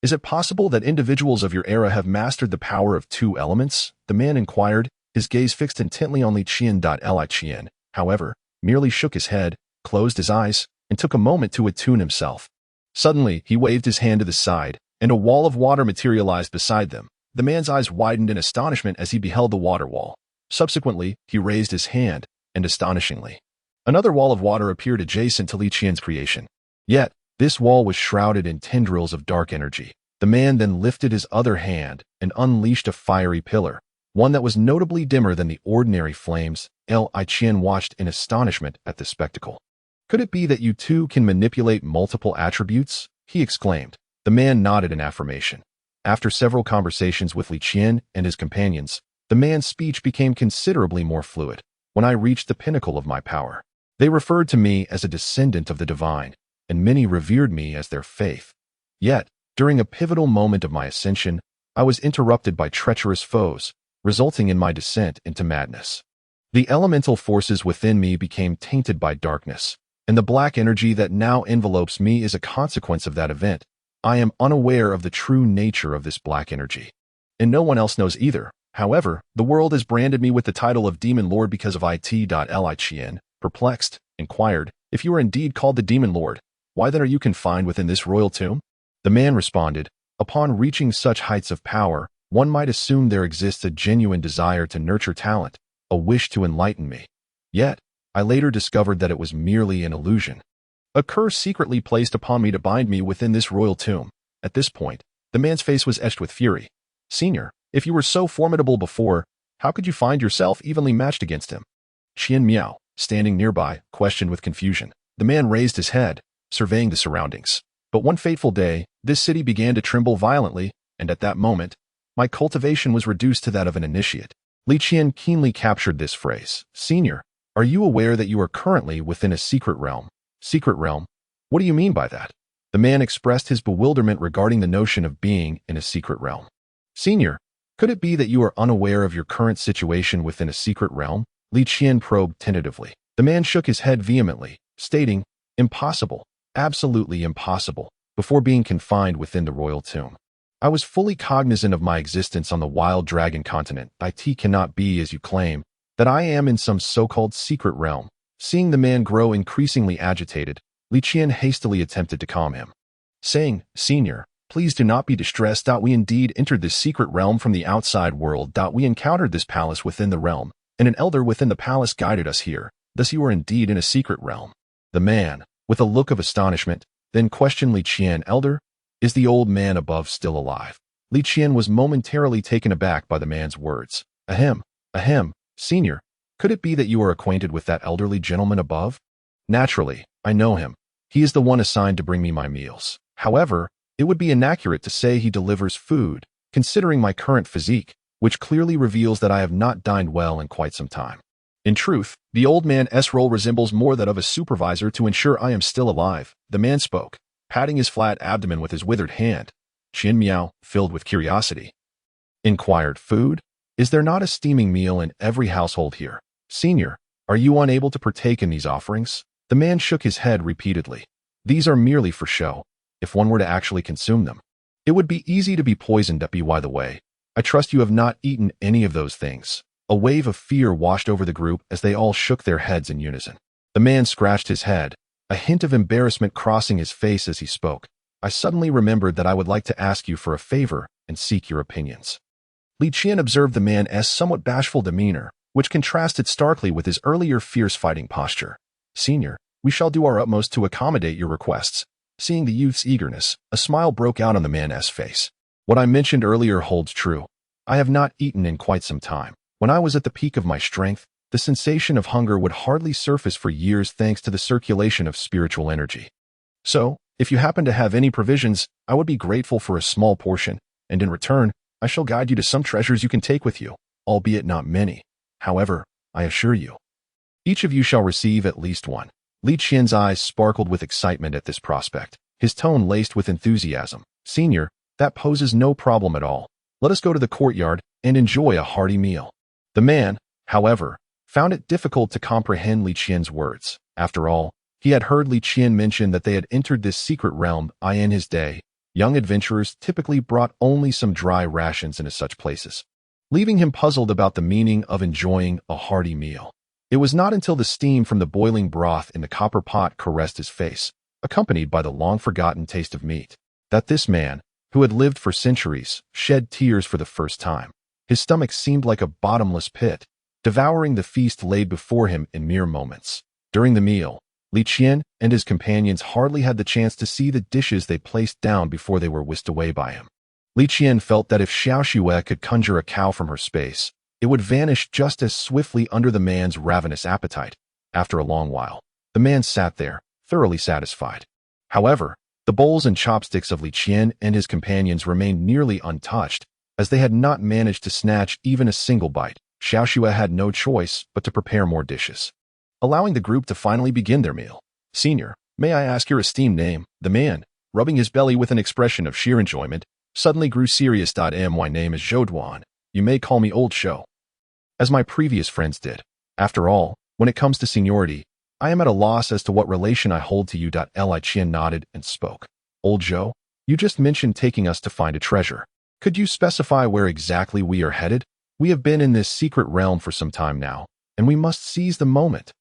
Is it possible that individuals of your era have mastered the power of two elements? The man inquired, his gaze fixed intently on Li Qian. Li Qian, however, merely shook his head, closed his eyes, and took a moment to attune himself. Suddenly, he waved his hand to the side, and a wall of water materialized beside them. The man's eyes widened in astonishment as he beheld the water wall. Subsequently, he raised his hand, and astonishingly, another wall of water appeared adjacent to Li Qian's creation. Yet, this wall was shrouded in tendrils of dark energy. The man then lifted his other hand and unleashed a fiery pillar, one that was notably dimmer than the ordinary flames. Li Qian watched in astonishment at the spectacle. Could it be that you too can manipulate multiple attributes? He exclaimed. The man nodded in affirmation. After several conversations with Li Qian and his companions, the man's speech became considerably more fluid. When I reached the pinnacle of my power, they referred to me as a descendant of the divine, and many revered me as their faith. Yet, during a pivotal moment of my ascension, I was interrupted by treacherous foes, resulting in my descent into madness. The elemental forces within me became tainted by darkness, and the black energy that now envelopes me is a consequence of that event. I am unaware of the true nature of this black energy, and no one else knows either. However, the world has branded me with the title of Demon Lord because of it. Li Qian, perplexed, inquired, If you are indeed called the Demon Lord, why then are you confined within this royal tomb? The man responded, Upon reaching such heights of power, one might assume there exists a genuine desire to nurture talent, a wish to enlighten me. Yet, I later discovered that it was merely an illusion. A curse secretly placed upon me to bind me within this royal tomb. At this point, the man's face was etched with fury. Senior, if you were so formidable before, how could you find yourself evenly matched against him? Qian Miao, standing nearby, questioned with confusion. The man raised his head, surveying the surroundings. But one fateful day, this city began to tremble violently, and at that moment, my cultivation was reduced to that of an initiate. Li Qian keenly captured this phrase. Senior, are you aware that you are currently within a secret realm? Secret realm? What do you mean by that? The man expressed his bewilderment regarding the notion of being in a secret realm. Senior, could it be that you are unaware of your current situation within a secret realm? Li Qian probed tentatively. The man shook his head vehemently, stating, Impossible, absolutely impossible, before being confined within the royal tomb. I was fully cognizant of my existence on the wild dragon continent. It cannot be, as you claim, that I am in some so-called secret realm. Seeing the man grow increasingly agitated, Li Qian hastily attempted to calm him, saying, Senior, please do not be distressed. We indeed entered this secret realm from the outside world. We encountered this palace within the realm, and an elder within the palace guided us here. Thus you are indeed in a secret realm. The man, with a look of astonishment, then questioned Li Qian. Elder, is the old man above still alive? Li Qian was momentarily taken aback by the man's words. Ahem, senior, could it be that you are acquainted with that elderly gentleman above? Naturally, I know him. He is the one assigned to bring me my meals. However, it would be inaccurate to say he delivers food, considering my current physique, which clearly reveals that I have not dined well in quite some time. In truth, the old man's role resembles more that of a supervisor to ensure I am still alive. The man spoke, patting his flat abdomen with his withered hand. Qian Miao, filled with curiosity, inquired, "Food? Is there not a steaming meal in every household here? Senior, are you unable to partake in these offerings?" The man shook his head repeatedly. "These are merely for show. If one were to actually consume them, it would be easy to be poisoned. By the way, I trust you have not eaten any of those things." A wave of fear washed over the group as they all shook their heads in unison. The man scratched his head, a hint of embarrassment crossing his face as he spoke. "I suddenly remembered that I would like to ask you for a favor and seek your opinions." Li Qian observed the man's somewhat bashful demeanor, which contrasted starkly with his earlier fierce fighting posture. "Senior, we shall do our utmost to accommodate your requests." Seeing the youth's eagerness, a smile broke out on the man's face. "What I mentioned earlier holds true. I have not eaten in quite some time. When I was at the peak of my strength, the sensation of hunger would hardly surface for years thanks to the circulation of spiritual energy. So, if you happen to have any provisions, I would be grateful for a small portion, and in return, I shall guide you to some treasures you can take with you, albeit not many. However, I assure you, each of you shall receive at least one." Li Qian's eyes sparkled with excitement at this prospect, his tone laced with enthusiasm. "Senior, that poses no problem at all. Let us go to the courtyard and enjoy a hearty meal." The man, however, found it difficult to comprehend Li Qian's words. After all, he had heard Li Qian mention that they had entered this secret realm. In his day, young adventurers typically brought only some dry rations into such places, leaving him puzzled about the meaning of enjoying a hearty meal. It was not until the steam from the boiling broth in the copper pot caressed his face, accompanied by the long-forgotten taste of meat, that this man, who had lived for centuries, shed tears for the first time. His stomach seemed like a bottomless pit, devouring the feast laid before him in mere moments. During the meal, Li Qian and his companions hardly had the chance to see the dishes they placed down before they were whisked away by him. Li Qian felt that if Xiao Xue could conjure a cow from her space, it would vanish just as swiftly under the man's ravenous appetite. After a long while, the man sat there, thoroughly satisfied. However, the bowls and chopsticks of Li Qian and his companions remained nearly untouched, as they had not managed to snatch even a single bite. Xiao Xue had no choice but to prepare more dishes, allowing the group to finally begin their meal. "Senior, may I ask your esteemed name?" The man, rubbing his belly with an expression of sheer enjoyment, suddenly grew serious. "My name is Zhou Duan. You may call me Old Shou, as my previous friends did. After all, when it comes to seniority, I am at a loss as to what relation I hold to you." Li Qian nodded and spoke. "Old Zhou, you just mentioned taking us to find a treasure. Could you specify where exactly we are headed? We have been in this secret realm for some time now, and we must seize the moment."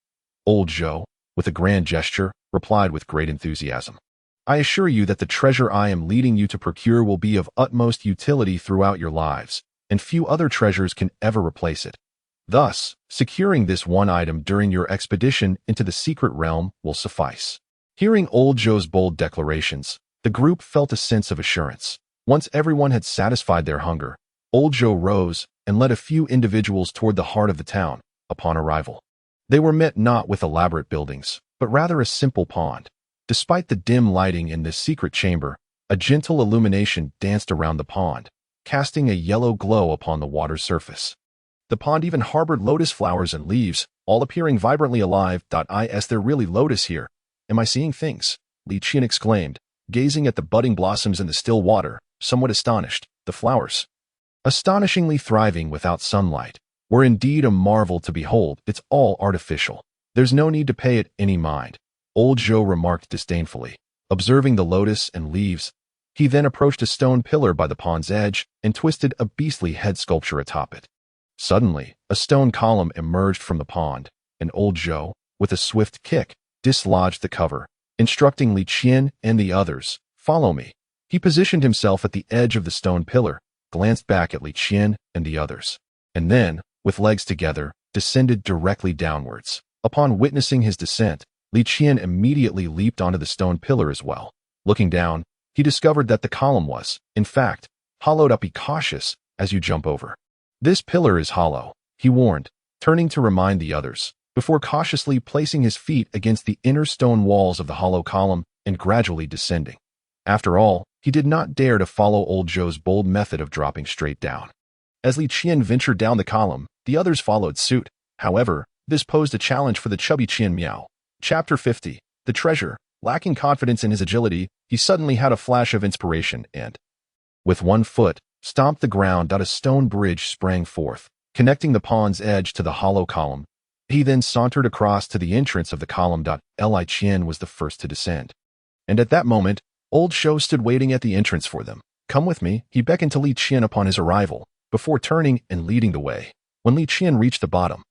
Old Zhou, with a grand gesture, replied with great enthusiasm. "I assure you that the treasure I am leading you to procure will be of utmost utility throughout your lives, and few other treasures can ever replace it. Thus, securing this one item during your expedition into the secret realm will suffice." Hearing Old Zhou's bold declarations, the group felt a sense of assurance. Once everyone had satisfied their hunger, Old Zhou rose and led a few individuals toward the heart of the town. Upon arrival, they were met not with elaborate buildings, but rather a simple pond. Despite the dim lighting in this secret chamber, a gentle illumination danced around the pond, casting a yellow glow upon the water's surface. The pond even harbored lotus flowers and leaves, all appearing vibrantly alive. "Is there really lotus here? Am I seeing things?" Li Qian exclaimed, gazing at the budding blossoms in the still water, somewhat astonished. The flowers, astonishingly thriving without sunlight, were indeed a marvel to behold. "It's all artificial. There's no need to pay it any mind," Old Zhou remarked disdainfully. Observing the lotus and leaves, he then approached a stone pillar by the pond's edge and twisted a beastly head sculpture atop it. Suddenly, a stone column emerged from the pond, and Old Zhou, with a swift kick, dislodged the cover, instructing Li Qian and the others, "Follow me." He positioned himself at the edge of the stone pillar, glanced back at Li Qian and the others, and then, with legs together, descended directly downwards. Upon witnessing his descent, Li Qian immediately leaped onto the stone pillar as well. Looking down, he discovered that the column was, in fact, hollowed up. "Be cautious as you jump over. This pillar is hollow," he warned, turning to remind the others. before cautiously placing his feet against the inner stone walls of the hollow column and gradually descending. After all, he did not dare to follow old Zhou's bold method of dropping straight down. As Li Qian ventured down the column, the others followed suit. However, this posed a challenge for the chubby Qian Miao. Chapter 50. The Treasure. Lacking confidence in his agility, he suddenly had a flash of inspiration and, with one foot, stomped the ground. A stone bridge sprang forth, connecting the pond's edge to the hollow column. He then sauntered across to the entrance of the column. Li Qian was the first to descend. And at that moment, old Zhou stood waiting at the entrance for them. "Come with me," he beckoned to Li Qian upon his arrival, before turning and leading the way. When Li Qian reached the bottom,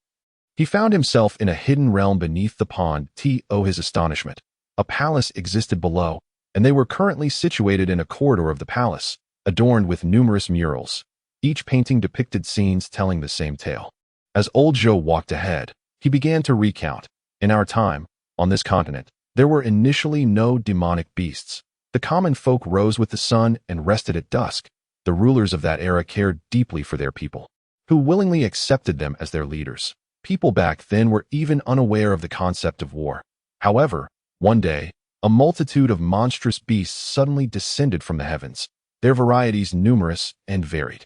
he found himself in a hidden realm beneath the pond. To his astonishment, a palace existed below, and they were currently situated in a corridor of the palace, adorned with numerous murals. Each painting depicted scenes telling the same tale. As old Zhou walked ahead, he began to recount. In our time, on this continent, there were initially no demonic beasts. The common folk rose with the sun and rested at dusk. The rulers of that era cared deeply for their people, who willingly accepted them as their leaders. People back then were even unaware of the concept of war. However, one day, a multitude of monstrous beasts suddenly descended from the heavens, their varieties numerous and varied.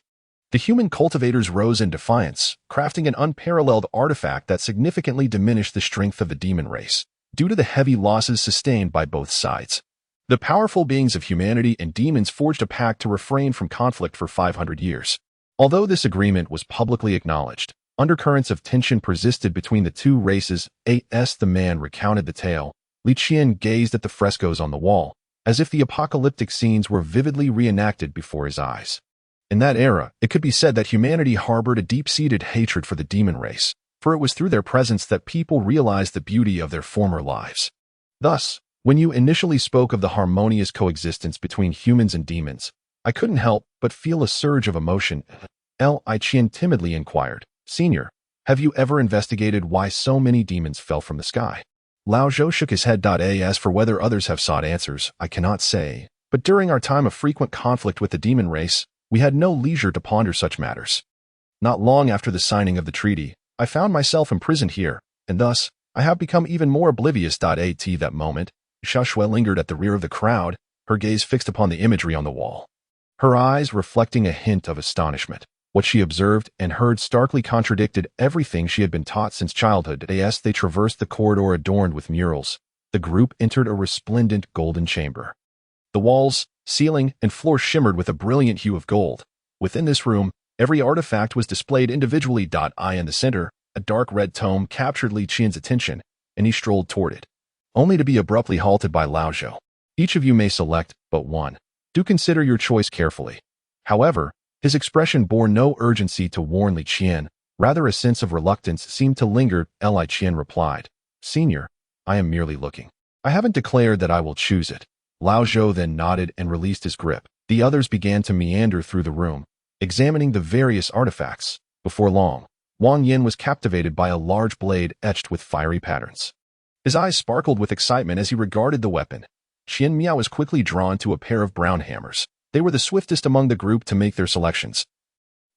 The human cultivators rose in defiance, crafting an unparalleled artifact that significantly diminished the strength of the demon race, due to the heavy losses sustained by both sides. The powerful beings of humanity and demons forged a pact to refrain from conflict for 500 years. Although this agreement was publicly acknowledged, undercurrents of tension persisted between the two races. As the man recounted the tale, Li Qian gazed at the frescoes on the wall, as if the apocalyptic scenes were vividly reenacted before his eyes. In that era, it could be said that humanity harbored a deep-seated hatred for the demon race, for it was through their presence that people realized the beauty of their former lives. Thus, when you initially spoke of the harmonious coexistence between humans and demons, I couldn't help but feel a surge of emotion. Li Qian timidly inquired, "Senior, have you ever investigated why so many demons fell from the sky?" Lao Zhou shook his head. As for whether others have sought answers, I cannot say, but during our time of frequent conflict with the demon race, we had no leisure to ponder such matters. Not long after the signing of the treaty, I found myself imprisoned here, and thus, I have become even more oblivious. At that moment, Xiaoshui lingered at the rear of the crowd, her gaze fixed upon the imagery on the wall, her eyes reflecting a hint of astonishment. What she observed and heard starkly contradicted everything she had been taught since childhood. As they traversed the corridor adorned with murals, the group entered a resplendent golden chamber. The walls, ceiling, and floor shimmered with a brilliant hue of gold. Within this room, every artifact was displayed individually. In the center, a dark red tome captured Li Qian's attention, and he strolled toward it, only to be abruptly halted by Lao Zhou. "Each of you may select but one. Do consider your choice carefully." However, his expression bore no urgency to warn Li Qian, rather a sense of reluctance seemed to linger. Li Qian replied, "Senior, I am merely looking. I haven't declared that I will choose it." Lao Zhou then nodded and released his grip. The others began to meander through the room, examining the various artifacts. Before long, Wang Yin was captivated by a large blade etched with fiery patterns. His eyes sparkled with excitement as he regarded the weapon. Qian Miao was quickly drawn to a pair of brown hammers. They were the swiftest among the group to make their selections,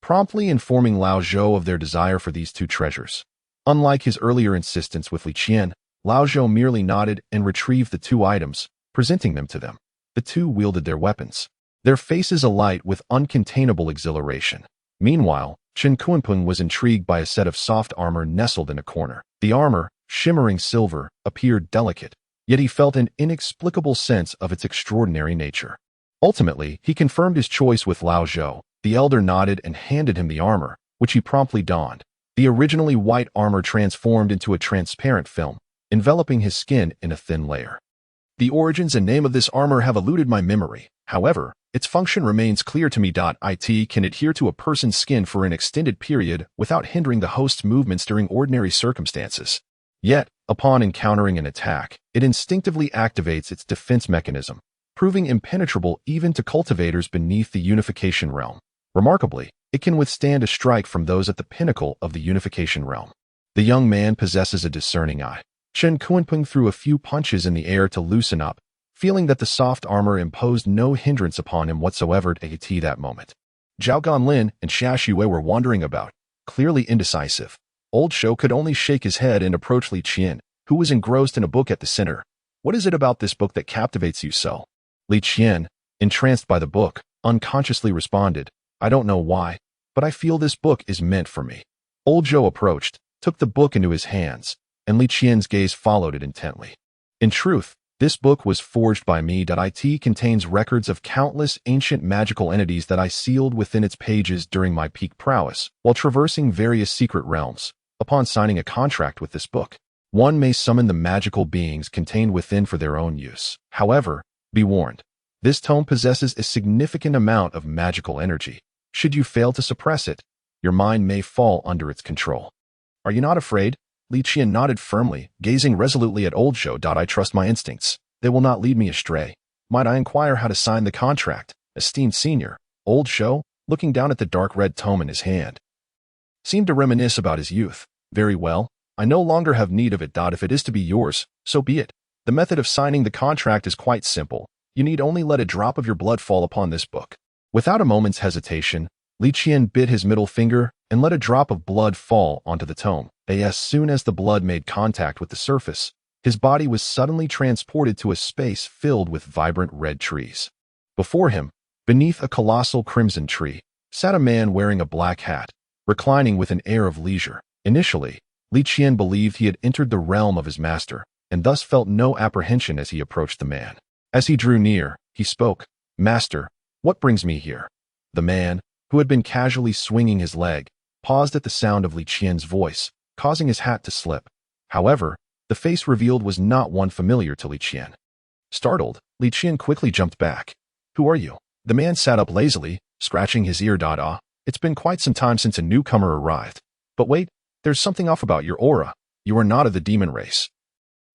promptly informing Lao Zhou of their desire for these two treasures. Unlike his earlier insistence with Li Qian, Lao Zhou merely nodded and retrieved the two items, presenting them to them. The two wielded their weapons, their faces alight with uncontainable exhilaration. Meanwhile, Chen Kunpeng was intrigued by a set of soft armor nestled in a corner. The armor, shimmering silver, appeared delicate, yet he felt an inexplicable sense of its extraordinary nature. Ultimately, he confirmed his choice with Lao Zhou. The elder nodded and handed him the armor, which he promptly donned. The originally white armor transformed into a transparent film, enveloping his skin in a thin layer. The origins and name of this armor have eluded my memory. However, its function remains clear to me. It can adhere to a person's skin for an extended period without hindering the host's movements during ordinary circumstances. Yet, upon encountering an attack, it instinctively activates its defense mechanism, proving impenetrable even to cultivators beneath the unification realm. Remarkably, it can withstand a strike from those at the pinnacle of the unification realm. The young man possesses a discerning eye. Chen Kunpeng threw a few punches in the air to loosen up, feeling that the soft armor imposed no hindrance upon him whatsoever at that moment. Zhao Ganlin and Xia Xue were wandering about, clearly indecisive. Old Shou could only shake his head and approach Li Qian, who was engrossed in a book at the center. What is it about this book that captivates you so? Li Qian, entranced by the book, unconsciously responded, I don't know why, but I feel this book is meant for me. Old Shou approached, took the book into his hands, and Li Qian's gaze followed it intently. In truth, this book was forged by me. It contains records of countless ancient magical entities that I sealed within its pages during my peak prowess, while traversing various secret realms. Upon signing a contract with this book, one may summon the magical beings contained within for their own use. However, be warned, this tome possesses a significant amount of magical energy. Should you fail to suppress it, your mind may fall under its control. Are you not afraid? Li Qian nodded firmly, gazing resolutely at Old Shou. I trust my instincts. They will not lead me astray. Might I inquire how to sign the contract, esteemed senior? Old Shou, looking down at the dark red tome in his hand, seemed to reminisce about his youth. Very well. I no longer have need of it. If it is to be yours, so be it. The method of signing the contract is quite simple. You need only let a drop of your blood fall upon this book. Without a moment's hesitation, Li Qian bit his middle finger and let a drop of blood fall onto the tome. As soon as the blood made contact with the surface, his body was suddenly transported to a space filled with vibrant red trees. Before him, beneath a colossal crimson tree, sat a man wearing a black hat, reclining with an air of leisure. Initially, Li Qian believed he had entered the realm of his master, and thus felt no apprehension as he approached the man. As he drew near, he spoke, Master, what brings me here? The man, who had been casually swinging his leg, paused at the sound of Li Qian's voice, causing his hat to slip. However, the face revealed was not one familiar to Li Qian. Startled, Li Qian quickly jumped back. Who are you? The man sat up lazily, scratching his ear. It's been quite some time since a newcomer arrived. But wait, there's something off about your aura. You are not of the demon race.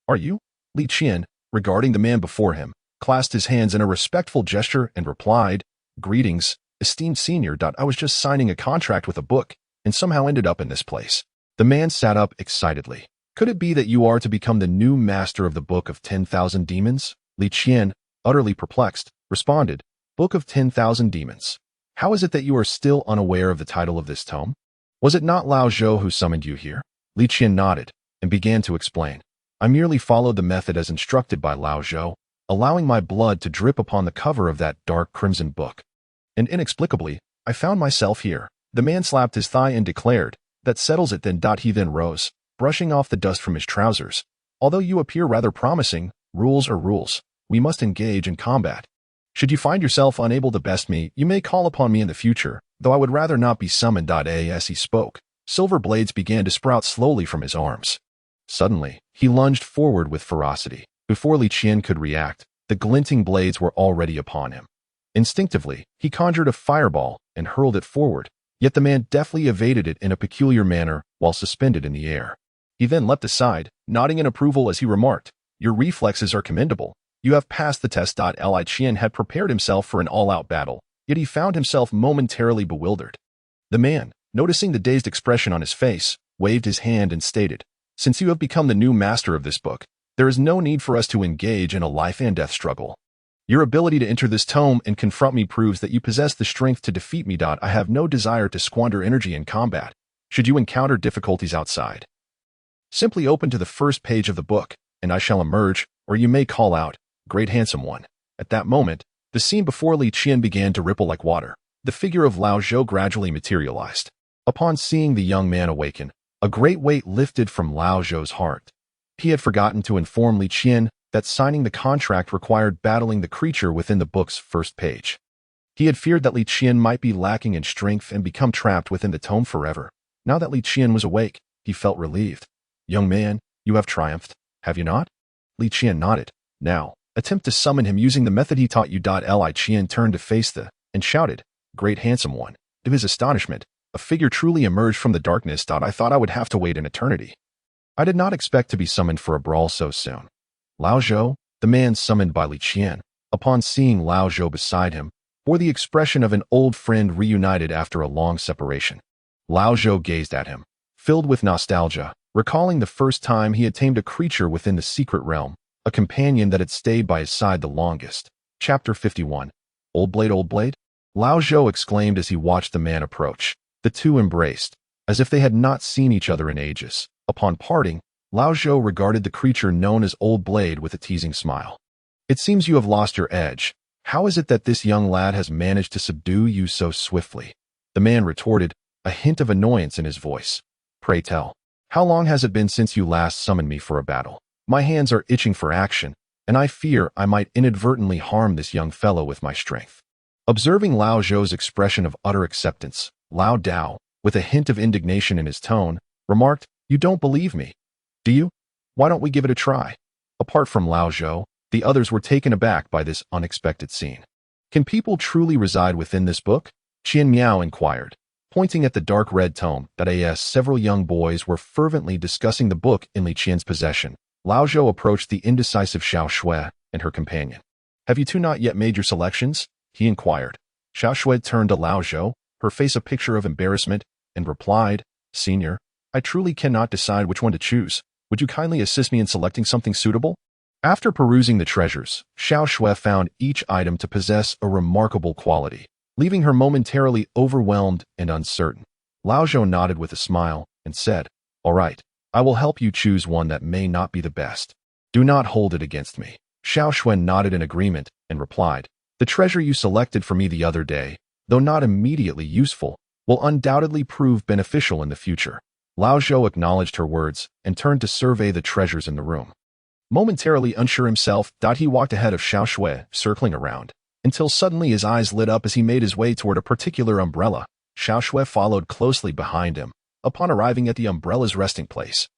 Are you? Li Qian, regarding the man before him, clasped his hands in a respectful gesture and replied, Greetings, esteemed senior. I was just signing a contract with a book, and somehow ended up in this place. The man sat up excitedly. Could it be that you are to become the new master of the Book of 10,000 Demons? Li Qian, utterly perplexed, responded, Book of 10,000 Demons. How is it that you are still unaware of the title of this tome? Was it not Lao Zhou who summoned you here? Li Qian nodded and began to explain. I merely followed the method as instructed by Lao Zhou, allowing my blood to drip upon the cover of that dark crimson book. And inexplicably, I found myself here. The man slapped his thigh and declared, That settles it then. He then rose, brushing off the dust from his trousers. Although you appear rather promising, rules are rules. We must engage in combat. Should you find yourself unable to best me, you may call upon me in the future, though I would rather not be summoned. As he spoke, silver blades began to sprout slowly from his arms. Suddenly, he lunged forward with ferocity. Before Li Qian could react, the glinting blades were already upon him. Instinctively, he conjured a fireball and hurled it forward, yet the man deftly evaded it in a peculiar manner while suspended in the air. He then leapt aside, nodding in approval as he remarked, Your reflexes are commendable. You have passed the test. Li Qian had prepared himself for an all-out battle, yet he found himself momentarily bewildered. The man, noticing the dazed expression on his face, waved his hand and stated, Since you have become the new master of this book, there is no need for us to engage in a life-and-death struggle. Your ability to enter this tome and confront me proves that you possess the strength to defeat me. I have no desire to squander energy in combat. Should you encounter difficulties outside, simply open to the first page of the book, and I shall emerge, or you may call out, Great Handsome One. At that moment, the scene before Li Qian began to ripple like water. The figure of Lao Zhou gradually materialized. Upon seeing the young man awaken, a great weight lifted from Lao Zhou's heart. He had forgotten to inform Li Qian that signing the contract required battling the creature within the book's first page. He had feared that Li Qian might be lacking in strength and become trapped within the tome forever. Now that Li Qian was awake, he felt relieved. Young man, you have triumphed, have you not? Li Qian nodded. Now, attempt to summon him using the method he taught you. Li Qian turned to face and shouted, Great Handsome One. To his astonishment, a figure truly emerged from the darkness. I thought I would have to wait an eternity. I did not expect to be summoned for a brawl so soon. Lao Zhou, the man summoned by Li Qian, upon seeing Lao Zhou beside him, bore the expression of an old friend reunited after a long separation. Lao Zhou gazed at him, filled with nostalgia, recalling the first time he had tamed a creature within the secret realm, a companion that had stayed by his side the longest. Chapter 51. Old Blade, Old Blade? Lao Zhou exclaimed as he watched the man approach. The two embraced, as if they had not seen each other in ages. Upon parting, Lao Zhou regarded the creature known as Old Blade with a teasing smile. "It seems you have lost your edge. How is it that this young lad has managed to subdue you so swiftly?" The man retorted, a hint of annoyance in his voice. "Pray tell, how long has it been since you last summoned me for a battle? My hands are itching for action, and I fear I might inadvertently harm this young fellow with my strength." Observing Lao Zhou's expression of utter acceptance, Lao Dao, with a hint of indignation in his tone, remarked, "You don't believe me, do you? Why don't we give it a try?" Apart from Lao Zhou, the others were taken aback by this unexpected scene. "Can people truly reside within this book?" Qian Miao inquired, pointing at the dark red tome that as several young boys were fervently discussing the book in Li Qian's possession. Lao Zhou approached the indecisive Xiao Shui and her companion. "Have you two not yet made your selections?" he inquired. Xiao Shui turned to Lao Zhou, her face a picture of embarrassment, and replied, "Senior, I truly cannot decide which one to choose. Would you kindly assist me in selecting something suitable?" After perusing the treasures, Xiao Shui found each item to possess a remarkable quality, leaving her momentarily overwhelmed and uncertain. Lao Zhou nodded with a smile and said, "All right, I will help you choose one that may not be the best. Do not hold it against me." Xiao Shui nodded in agreement and replied, "The treasure you selected for me the other day, though not immediately useful, will undoubtedly prove beneficial in the future." Lao Zhou acknowledged her words and turned to survey the treasures in the room. Momentarily unsure himself, he walked ahead of Xiao Shui, circling around, until suddenly his eyes lit up as he made his way toward a particular umbrella. Xiao Shui followed closely behind him. Upon arriving at the umbrella's resting place,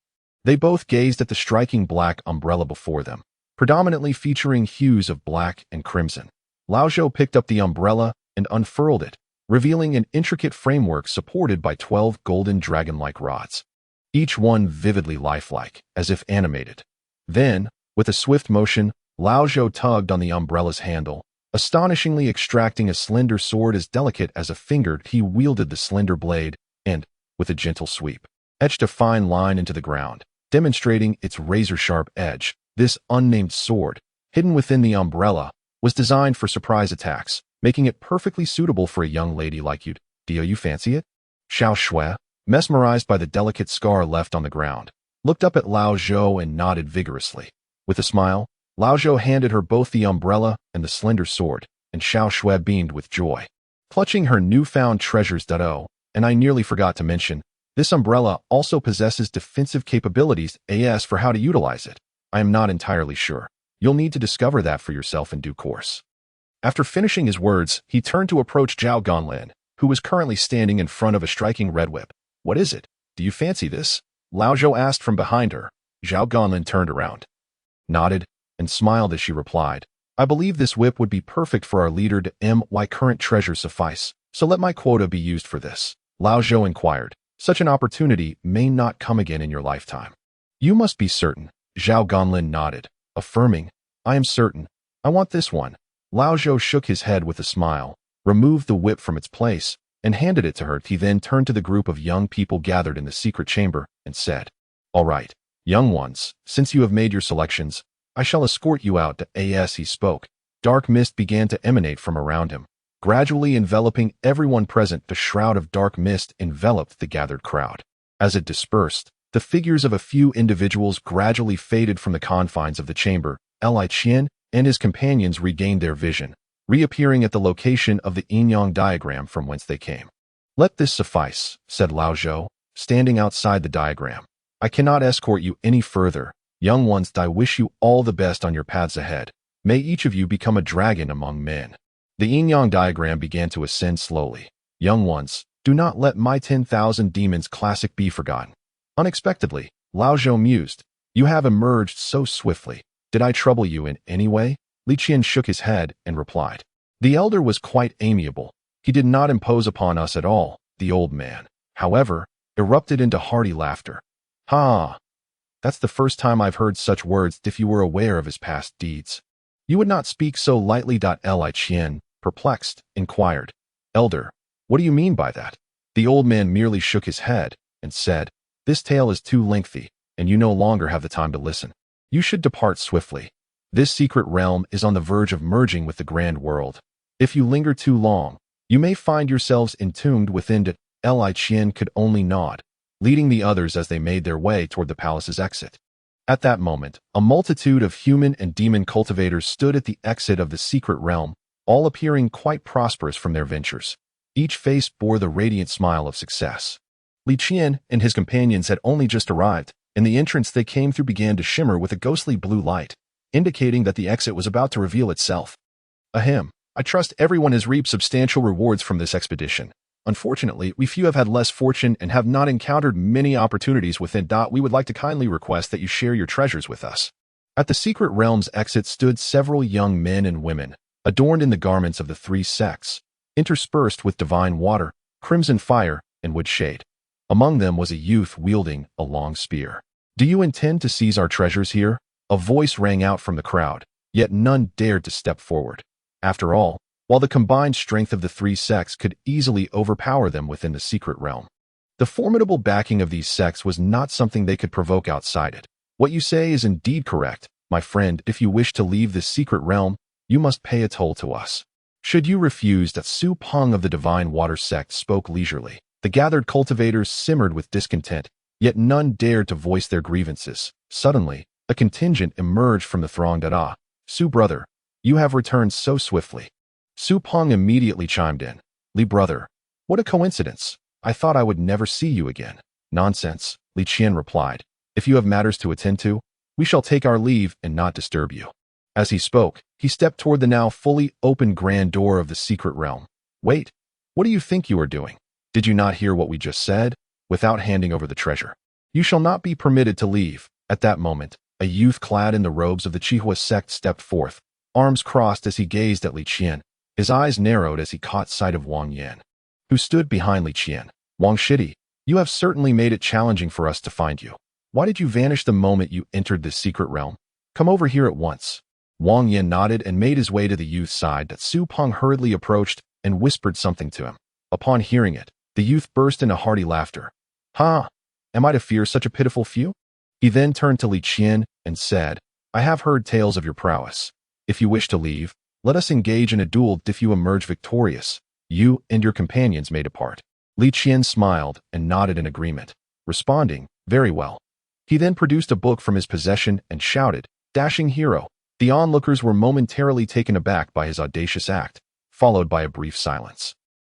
they both gazed at the striking black umbrella before them, predominantly featuring hues of black and crimson. Lao Zhou picked up the umbrella and unfurled it, revealing an intricate framework supported by 12 golden dragon-like rods, each one vividly lifelike, as if animated. Then, with a swift motion, Lao Zhou tugged on the umbrella's handle, astonishingly extracting a slender sword as delicate as a finger. He wielded the slender blade and, with a gentle sweep, etched a fine line into the ground, demonstrating its razor-sharp edge. This unnamed sword, hidden within the umbrella, was designed for surprise attacks, making it perfectly suitable for a young lady like you. Do you fancy it? Xiao Shui, mesmerized by the delicate scar left on the ground, looked up at Lao Zhou and nodded vigorously. With a smile, Lao Zhou handed her both the umbrella and the slender sword, and Xiao Shui beamed with joy. Clutching her newfound treasures, and I nearly forgot to mention, this umbrella also possesses defensive capabilities. As for how to utilize it, I am not entirely sure. You'll need to discover that for yourself in due course. After finishing his words, he turned to approach Zhao Ganlin, who was currently standing in front of a striking red whip. "What is it? Do you fancy this?" Lao Zhou asked from behind her. Zhao Ganlin turned around, nodded, and smiled as she replied, "I believe this whip would be perfect for our leader. My current treasures suffice, so let my quota be used for this." Lao Zhou inquired, "Such an opportunity may not come again in your lifetime." "You must be certain." Zhao Ganlin nodded, affirming, "I am certain. I want this one." Lao Zhou shook his head with a smile, removed the whip from its place, and handed it to her. He then turned to the group of young people gathered in the secret chamber and said, "All right, young ones, since you have made your selections, I shall escort you out to." As he spoke, dark mist began to emanate from around him, gradually enveloping everyone present. The shroud of dark mist enveloped the gathered crowd. As it dispersed, the figures of a few individuals gradually faded from the confines of the chamber. Li Qian and his companions regained their vision, reappearing at the location of the yin-yang diagram from whence they came. "Let this suffice," said Lao Zhou, standing outside the diagram. "I cannot escort you any further. Young ones, I wish you all the best on your paths ahead. May each of you become a dragon among men." The yin-yang diagram began to ascend slowly. "Young ones, do not let my 10,000 demons classic be forgotten." Unexpectedly, Lao Zhou mused, "You have emerged so swiftly. Did I trouble you in any way?" Li Qian shook his head and replied, "The elder was quite amiable. He did not impose upon us at all." The old man, however, erupted into hearty laughter. "Ha! That's the first time I've heard such words. If you were aware of his past deeds, you would not speak so lightly." Li Qian, perplexed, inquired, "Elder, what do you mean by that?" The old man merely shook his head and said, "This tale is too lengthy, and you no longer have the time to listen. You should depart swiftly. This secret realm is on the verge of merging with the grand world. If you linger too long, you may find yourselves entombed within it." Li Qian could only nod, leading the others as they made their way toward the palace's exit. At that moment, a multitude of human and demon cultivators stood at the exit of the secret realm, all appearing quite prosperous from their ventures. Each face bore the radiant smile of success. Li Qian and his companions had only just arrived, and the entrance they came through began to shimmer with a ghostly blue light, indicating that the exit was about to reveal itself. Ahem, I trust everyone has reaped substantial rewards from this expedition. Unfortunately, we few have had less fortune and have not encountered many opportunities within. We would like to kindly request that you share your treasures with us. At the secret realm's exit stood several young men and women, adorned in the garments of the three sects, interspersed with divine water, crimson fire, and wood shade. Among them was a youth wielding a long spear. Do you intend to seize our treasures here? A voice rang out from the crowd, yet none dared to step forward. After all, while the combined strength of the three sects could easily overpower them within the secret realm, the formidable backing of these sects was not something they could provoke outside it. What you say is indeed correct, my friend. If you wish to leave this secret realm, you must pay a toll to us. Should you refuse, that Su Peng of the Divine Water sect spoke leisurely. The gathered cultivators simmered with discontent, yet none dared to voice their grievances. Suddenly, a contingent emerged from the throng. Su brother, you have returned so swiftly. Su Peng immediately chimed in. Li brother, what a coincidence. I thought I would never see you again. Nonsense, Li Qian replied. If you have matters to attend to, we shall take our leave and not disturb you. As he spoke, he stepped toward the now fully open grand door of the secret realm. Wait, what do you think you are doing? Did you not hear what we just said? Without handing over the treasure, you shall not be permitted to leave. At that moment, a youth clad in the robes of the Qihua sect stepped forth, arms crossed as he gazed at Li Qian. His eyes narrowed as he caught sight of Wang Yan, who stood behind Li Qian. Wang Shidi, you have certainly made it challenging for us to find you. Why did you vanish the moment you entered this secret realm? Come over here at once. Wang Yan nodded and made his way to the youth's side. That Su Peng hurriedly approached and whispered something to him. Upon hearing it, the youth burst into hearty laughter. Ha! Am I to fear such a pitiful few? He then turned to Li Qian and said, I have heard tales of your prowess. If you wish to leave, let us engage in a duel. If you emerge victorious, you and your companions may depart. Li Qian smiled and nodded in agreement, responding, very well. He then produced a book from his possession and shouted, Dashing hero! The onlookers were momentarily taken aback by his audacious act, followed by a brief silence,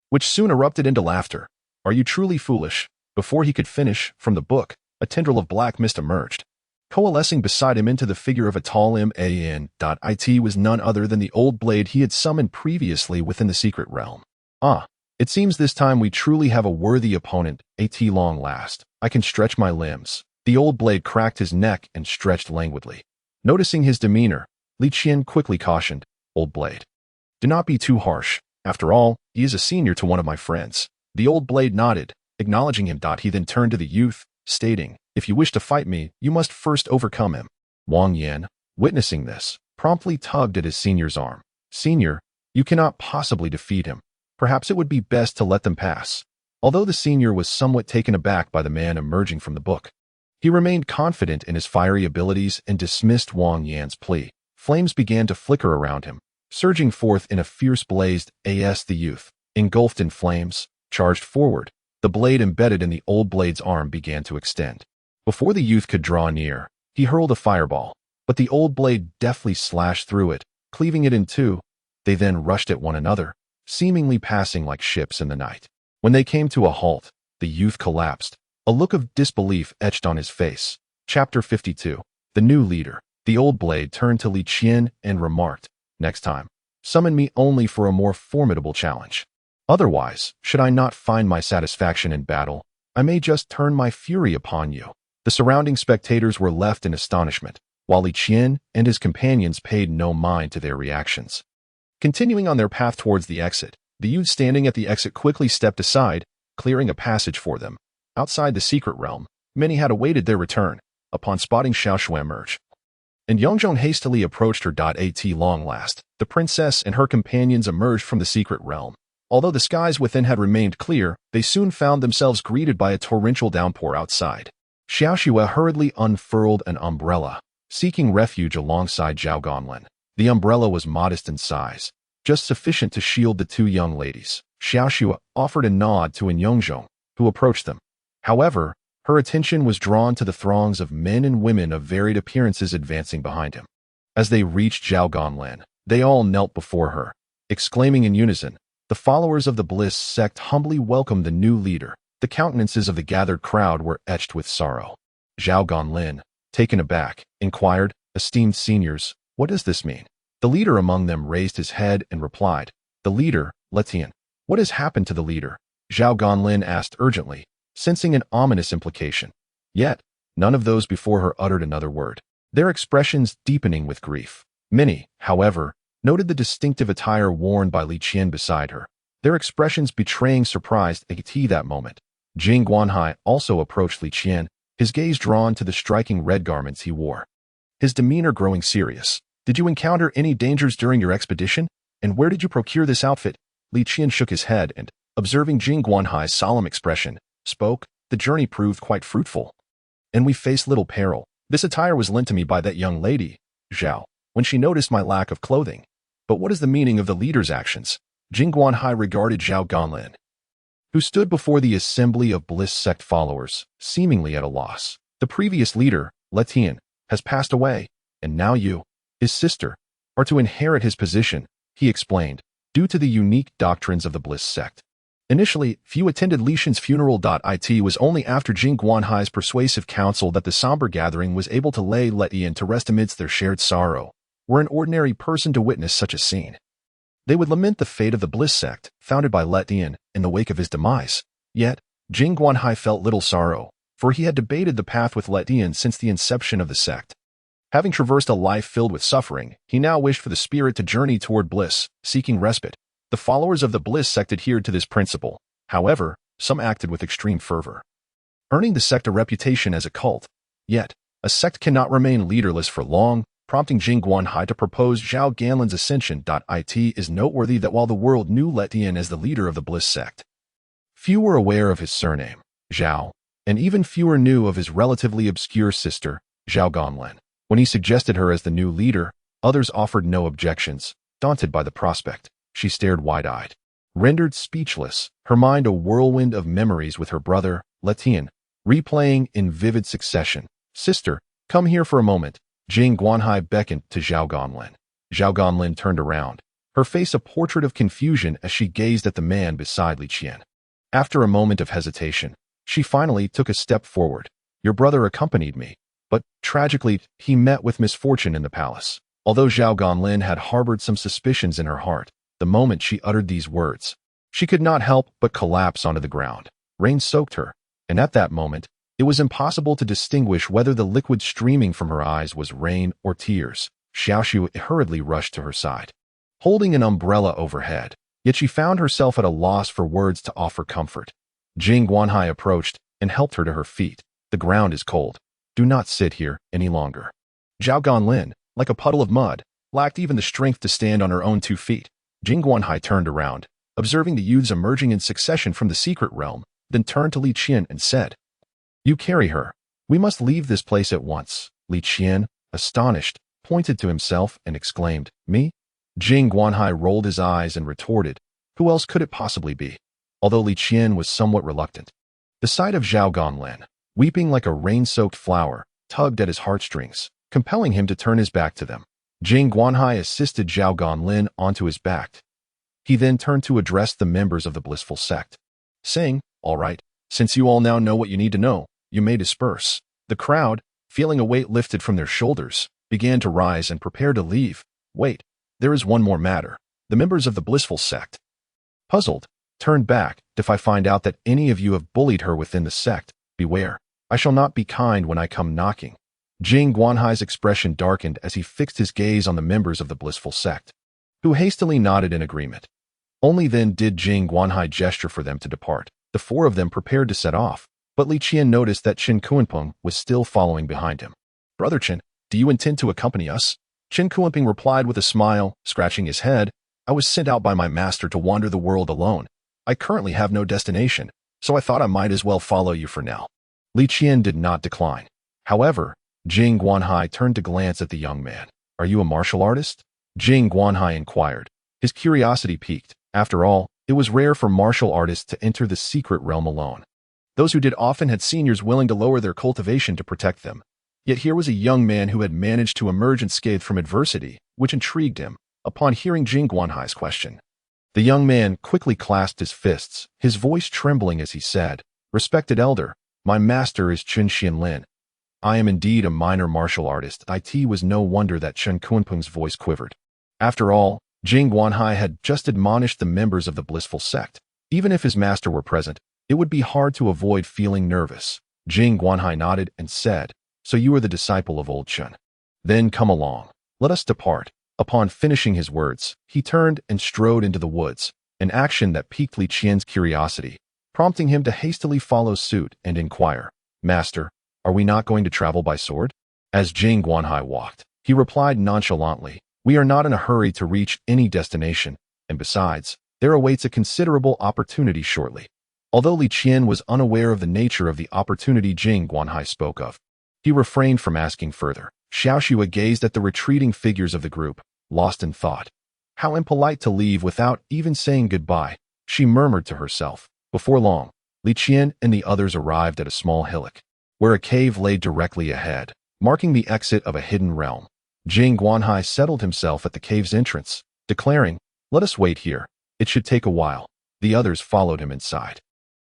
which soon erupted into laughter. Are you truly foolish? Before he could finish, from the book, a tendril of black mist emerged, coalescing beside him into the figure of a tall man. It was none other than the old blade he had summoned previously within the secret realm. Ah, it seems this time we truly have a worthy opponent. At long last, I can stretch my limbs. The old blade cracked his neck and stretched languidly. Noticing his demeanor, Li Qian quickly cautioned, Old blade, do not be too harsh. After all, he is a senior to one of my friends. The old blade nodded, acknowledging him. He then turned to the youth, stating, If you wish to fight me, you must first overcome him. Wang Yan, witnessing this, promptly tugged at his senior's arm. Senior, you cannot possibly defeat him. Perhaps it would be best to let them pass. Although the senior was somewhat taken aback by the man emerging from the book, he remained confident in his fiery abilities and dismissed Wang Yan's plea. Flames began to flicker around him, surging forth in a fierce blaze. The youth, engulfed in flames, charged forward. The blade embedded in the old blade's arm began to extend. Before the youth could draw near, he hurled a fireball, but the old blade deftly slashed through it, cleaving it in two. They then rushed at one another, seemingly passing like ships in the night. When they came to a halt, the youth collapsed, a look of disbelief etched on his face. Chapter 52. The New Leader. The old blade turned to Li Qian and remarked, Next time, summon me only for a more formidable challenge. Otherwise, should I not find my satisfaction in battle, I may just turn my fury upon you. The surrounding spectators were left in astonishment, while Li Qian and his companions paid no mind to their reactions. Continuing on their path towards the exit, the youth standing at the exit quickly stepped aside, clearing a passage for them. Outside the secret realm, many had awaited their return, upon spotting Xiaoshui emerge. And Yongzhong hastily approached her. At long last, the princess and her companions emerged from the secret realm. Although the skies within had remained clear, they soon found themselves greeted by a torrential downpour outside. Xiaoshui hurriedly unfurled an umbrella, seeking refuge alongside Zhao Gonlin. The umbrella was modest in size, just sufficient to shield the two young ladies. Xiaoxue offered a nod to An Yongzhong, who approached them. However, her attention was drawn to the throngs of men and women of varied appearances advancing behind him. As they reached Zhao Ganlin, they all knelt before her, exclaiming in unison, "The followers of the Bliss sect humbly welcome the new leader." The countenances of the gathered crowd were etched with sorrow. Zhao Ganlin, taken aback, inquired, "Esteemed seniors, what does this mean?" The leader among them raised his head and replied, "The leader, Letian." "What has happened to the leader?" Zhao Ganlin asked urgently, sensing an ominous implication. Yet, none of those before her uttered another word, their expressions deepening with grief. Many, however, noted the distinctive attire worn by Li Qian beside her, their expressions betraying surprise at that moment. Jing Guanhai also approached Li Qian, his gaze drawn to the striking red garments he wore. His demeanor growing serious. "Did you encounter any dangers during your expedition? And where did you procure this outfit?" Li Qian shook his head and, observing Jing Guanhai's solemn expression, spoke, "The journey proved quite fruitful, and we faced little peril. This attire was lent to me by that young lady, Zhao, when she noticed my lack of clothing. But what is the meaning of the leader's actions?" Jing Guanhai regarded Zhao Ganlin, who stood before the assembly of Bliss sect followers, seemingly at a loss. "The previous leader, Letian, has passed away, and now you, his sister, are to inherit his position," he explained, due to the unique doctrines of the Bliss sect. Initially, few attended Li Qian's funeral. It was only after Jing Guanhai's persuasive counsel that the somber gathering was able to lay Letian to rest amidst their shared sorrow. Were an ordinary person to witness such a scene, they would lament the fate of the Bliss sect, founded by Letian, in the wake of his demise. Yet, Jing Guanhai felt little sorrow, for he had debated the path with Letian since the inception of the sect. Having traversed a life filled with suffering, he now wished for the spirit to journey toward bliss, seeking respite. The followers of the Bliss sect adhered to this principle. However, some acted with extreme fervor, earning the sect a reputation as a cult. Yet, a sect cannot remain leaderless for long, prompting Jing Guanhai to propose Zhao Ganlin's ascension. It is noteworthy that while the world knew Letian as the leader of the Bliss sect, few were aware of his surname, Zhao, and even fewer knew of his relatively obscure sister, Zhao Ganlin. When he suggested her as the new leader, others offered no objections. Daunted by the prospect, she stared wide-eyed, rendered speechless, her mind a whirlwind of memories with her brother, Letian, replaying in vivid succession. "Sister, come here for a moment." Jing Guanhai beckoned to Zhao Ganlin. Zhao Ganlin turned around, her face a portrait of confusion as she gazed at the man beside Li Qian. After a moment of hesitation, she finally took a step forward. "Your brother accompanied me, but, tragically, he met with misfortune in the palace." Although Zhao Ganlin had harbored some suspicions in her heart, the moment she uttered these words, she could not help but collapse onto the ground. Rain soaked her, and at that moment, it was impossible to distinguish whether the liquid streaming from her eyes was rain or tears. Xiaoxue hurriedly rushed to her side, holding an umbrella overhead, yet she found herself at a loss for words to offer comfort. Jing Guanhai approached and helped her to her feet. "The ground is cold. Do not sit here any longer." Zhao Ganlin, like a puddle of mud, lacked even the strength to stand on her own 2 feet. Jing Guanhai turned around, observing the youths emerging in succession from the secret realm, then turned to Li Qian and said, "You carry her. We must leave this place at once." Li Qian, astonished, pointed to himself and exclaimed, "Me?" Jing Guanhai rolled his eyes and retorted, "Who else could it possibly be?" Although Li Qian was somewhat reluctant, the sight of Zhao Ganlin, weeping like a rain-soaked flower, tugged at his heartstrings, compelling him to turn his back to them. Jing Guanhai assisted Zhao Ganlin onto his back. He then turned to address the members of the blissful sect, saying, "All right, since you all now know what you need to know, you may disperse." The crowd, feeling a weight lifted from their shoulders, began to rise and prepare to leave. "Wait, there is one more matter." The members of the blissful sect, puzzled, turned back. "If I find out that any of you have bullied her within the sect, beware. I shall not be kind when I come knocking." Jing Guanhai's expression darkened as he fixed his gaze on the members of the blissful sect, who hastily nodded in agreement. Only then did Jing Guanhai gesture for them to depart. The 4 of them prepared to set off, but Li Qian noticed that Qin Kuanping was still following behind him. "Brother Qin, do you intend to accompany us?" Qin Kuanping replied with a smile, scratching his head. "I was sent out by my master to wander the world alone. I currently have no destination, so I thought I might as well follow you for now." Li Qian did not decline. However, Jing Guanhai turned to glance at the young man. "Are you a martial artist?" Jing Guanhai inquired, His curiosity piqued. After all, it was rare for martial artists to enter the secret realm alone. Those who did often had seniors willing to lower their cultivation to protect them. Yet here was a young man who had managed to emerge unscathed from adversity, which intrigued him. Upon hearing Jing Guanhai's question, the young man quickly clasped his fists, his voice trembling as he said, "Respected elder, my master is Qian Lin. I am indeed a minor martial artist." It was no wonder that Chen Kunpeng's voice quivered. After all, Jing Guanhai had just admonished the members of the blissful sect. Even if his master were present, it would be hard to avoid feeling nervous. Jing Guanhai nodded and said, "So you are the disciple of old Chen? Then come along. Let us depart." Upon finishing his words, he turned and strode into the woods, an action that piqued Li Qian's curiosity, prompting him to hastily follow suit and inquire, "Master, are we not going to travel by sword?" As Jing Guanhai walked, he replied nonchalantly, "We are not in a hurry to reach any destination, and besides, there awaits a considerable opportunity shortly." Although Li Qian was unaware of the nature of the opportunity Jing Guanhai spoke of, he refrained from asking further. Xiaoxua gazed at the retreating figures of the group, lost in thought. How impolite to leave without even saying goodbye, she murmured to herself. Before long, Li Qian and the others arrived at a small hillock, where a cave lay directly ahead, marking the exit of a hidden realm. Jing Guanhai settled himself at the cave's entrance, declaring, "Let us wait here. It should take a while." The others followed him inside,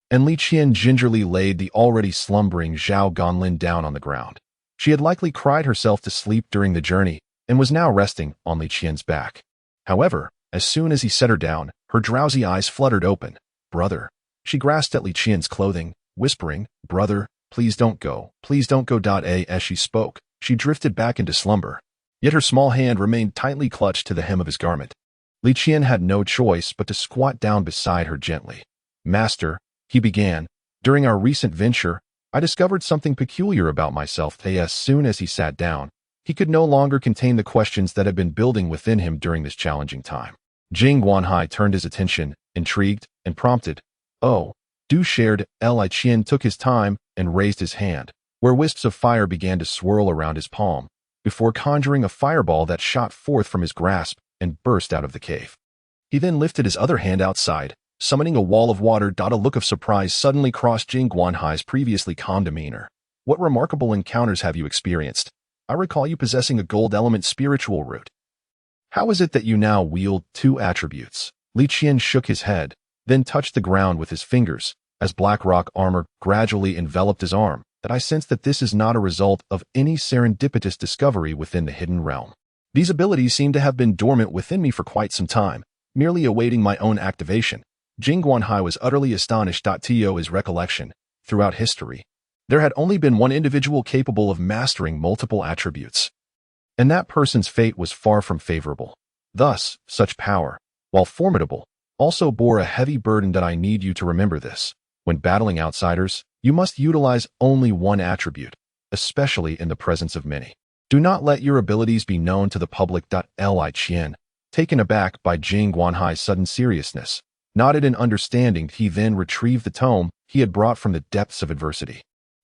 and Li Qian gingerly laid the already slumbering Zhao Ganlin down on the ground. She had likely cried herself to sleep during the journey and was now resting on Li Qian's back. However, as soon as he set her down, her drowsy eyes fluttered open. "Brother." She grasped at Li Qian's clothing, whispering, "Brother, please don't go. Please don't go." As she spoke, she drifted back into slumber. Yet her small hand remained tightly clutched to the hem of his garment. Li Qian had no choice but to squat down beside her gently. "Master," he began, "during our recent venture, I discovered something peculiar about myself." As soon as he sat down, he could no longer contain the questions that had been building within him during this challenging time. Jing Guanhai turned his attention, intrigued, and prompted. "Oh, do shared." Li Qian took his time and raised his hand, where wisps of fire began to swirl around his palm, before conjuring a fireball that shot forth from his grasp and burst out of the cave. He then lifted his other hand outside, summoning a wall of water. A look of surprise suddenly crossed Jing Guanhai's previously calm demeanor. "What remarkable encounters have you experienced? I recall you possessing a gold element spiritual root. How is it that you now wield two attributes?" Li Qian shook his head, then touched the ground with his fingers, as black rock armor gradually enveloped his arm. "That I sense that this is not a result of any serendipitous discovery within the hidden realm. These abilities seem to have been dormant within me for quite some time, merely awaiting my own activation." Jing Guanhai was utterly astonished. To his recollection, throughout history, there had only been one individual capable of mastering multiple attributes, and that person's fate was far from favorable. Thus, such power, while formidable, also bore a heavy burden. "I need you to remember this. When battling outsiders, you must utilize only one attribute, especially in the presence of many. Do not let your abilities be known to the public." Li Qian, taken aback by Jing Guanhai's sudden seriousness, nodded in understanding. He then retrieved the tome he had brought from the depths of adversity.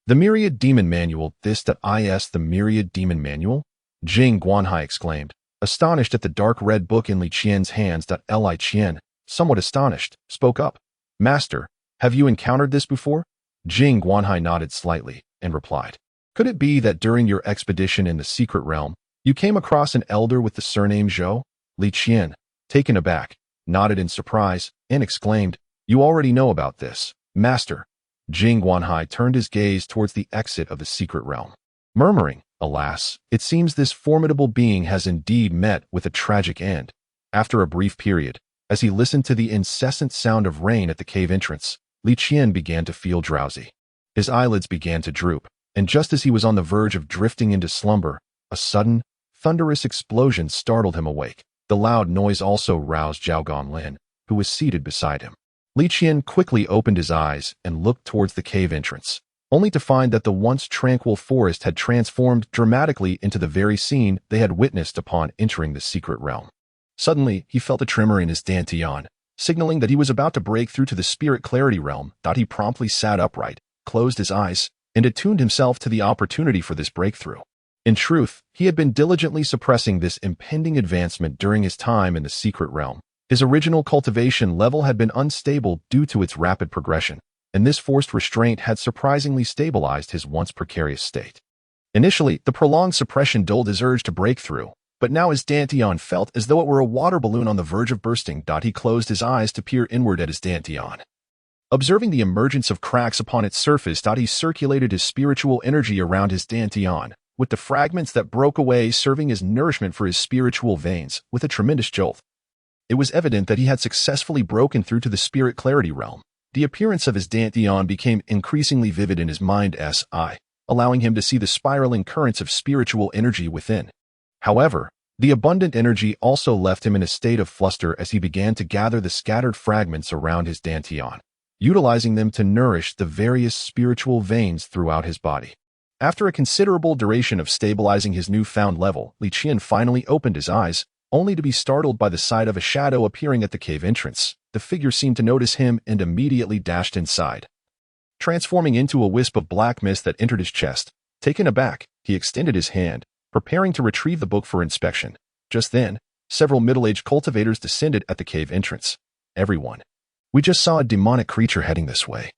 "The Myriad Demon Manual." The Myriad Demon Manual?" Jing Guanhai exclaimed, astonished at the dark red book in Li Qian's hands. Li Qian, somewhat astonished, spoke up. "Master, have you encountered this before?" Jing Guanhai nodded slightly and replied, "Could it be that during your expedition in the secret realm, you came across an elder with the surname Zhou?" Li Qian, taken aback, nodded in surprise and exclaimed, "You already know about this, Master." Jing Guanhai turned his gaze towards the exit of the secret realm, murmuring, "Alas, it seems this formidable being has indeed met with a tragic end." After a brief period, as he listened to the incessant sound of rain at the cave entrance, Li Qian began to feel drowsy. His eyelids began to droop, and just as he was on the verge of drifting into slumber, a sudden, thunderous explosion startled him awake. The loud noise also roused Zhao Ganlin, who was seated beside him. Li Qian quickly opened his eyes and looked towards the cave entrance, only to find that the once tranquil forest had transformed dramatically into the very scene they had witnessed upon entering the secret realm. Suddenly, he felt a tremor in his dantian, signaling that he was about to break through to the spirit clarity realm. He promptly sat upright, closed his eyes, and attuned himself to the opportunity for this breakthrough. In truth, he had been diligently suppressing this impending advancement during his time in the secret realm. His original cultivation level had been unstable due to its rapid progression, and this forced restraint had surprisingly stabilized his once precarious state. Initially, the prolonged suppression dulled his urge to break through, but now his dantian felt as though it were a water balloon on the verge of bursting. He closed his eyes to peer inward at his dantian. Observing the emergence of cracks upon its surface, he circulated his spiritual energy around his dantian, with the fragments that broke away serving as nourishment for his spiritual veins, with a tremendous jolt. It was evident that he had successfully broken through to the spirit clarity realm. The appearance of his dantian became increasingly vivid in his mind's eye, allowing him to see the spiraling currents of spiritual energy within. However, the abundant energy also left him in a state of fluster as he began to gather the scattered fragments around his dantian, utilizing them to nourish the various spiritual veins throughout his body. After a considerable duration of stabilizing his newfound level, Qian finally opened his eyes, only to be startled by the sight of a shadow appearing at the cave entrance. The figure seemed to notice him and immediately dashed inside, transforming into a wisp of black mist that entered his chest. Taken aback, he extended his hand, preparing to retrieve the book for inspection. Just then, several middle-aged cultivators descended at the cave entrance. "Everyone, we just saw a demonic creature heading this way.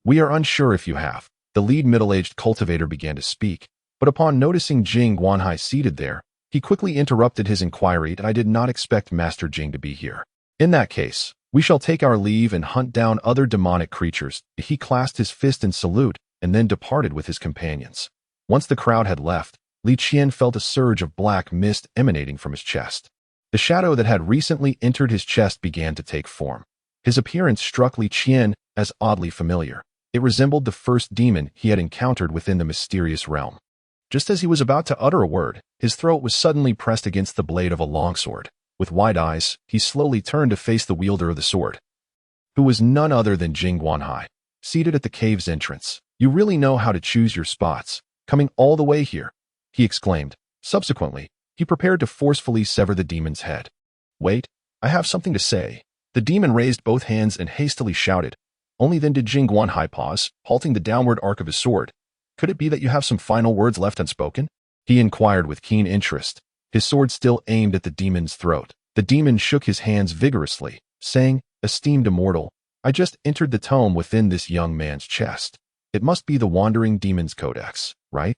We are unsure if you have." The lead middle-aged cultivator began to speak, but upon noticing Jing Guanhai seated there, he quickly interrupted his inquiry. "I did not expect Master Jing to be here. In that case, we shall take our leave and hunt down other demonic creatures." He clasped his fist in salute and then departed with his companions. Once the crowd had left, Qian felt a surge of black mist emanating from his chest. The shadow that had recently entered his chest began to take form. His appearance struck Qian as oddly familiar. It resembled the first demon he had encountered within the mysterious realm. Just as he was about to utter a word, his throat was suddenly pressed against the blade of a longsword. With wide eyes, he slowly turned to face the wielder of the sword, who was none other than Jing Guanhai, seated at the cave's entrance. "You really know how to choose your spots, coming all the way here," he exclaimed. Subsequently, he prepared to forcefully sever the demon's head. "Wait, I have something to say." The demon raised both hands and hastily shouted. Only then did Jing Guanhai pause, halting the downward arc of his sword. "Could it be that you have some final words left unspoken?" he inquired with keen interest, his sword still aimed at the demon's throat. The demon shook his hands vigorously, saying, "Esteemed immortal, I just entered the tome within this young man's chest. It must be the Wandering Demon's Codex, right?"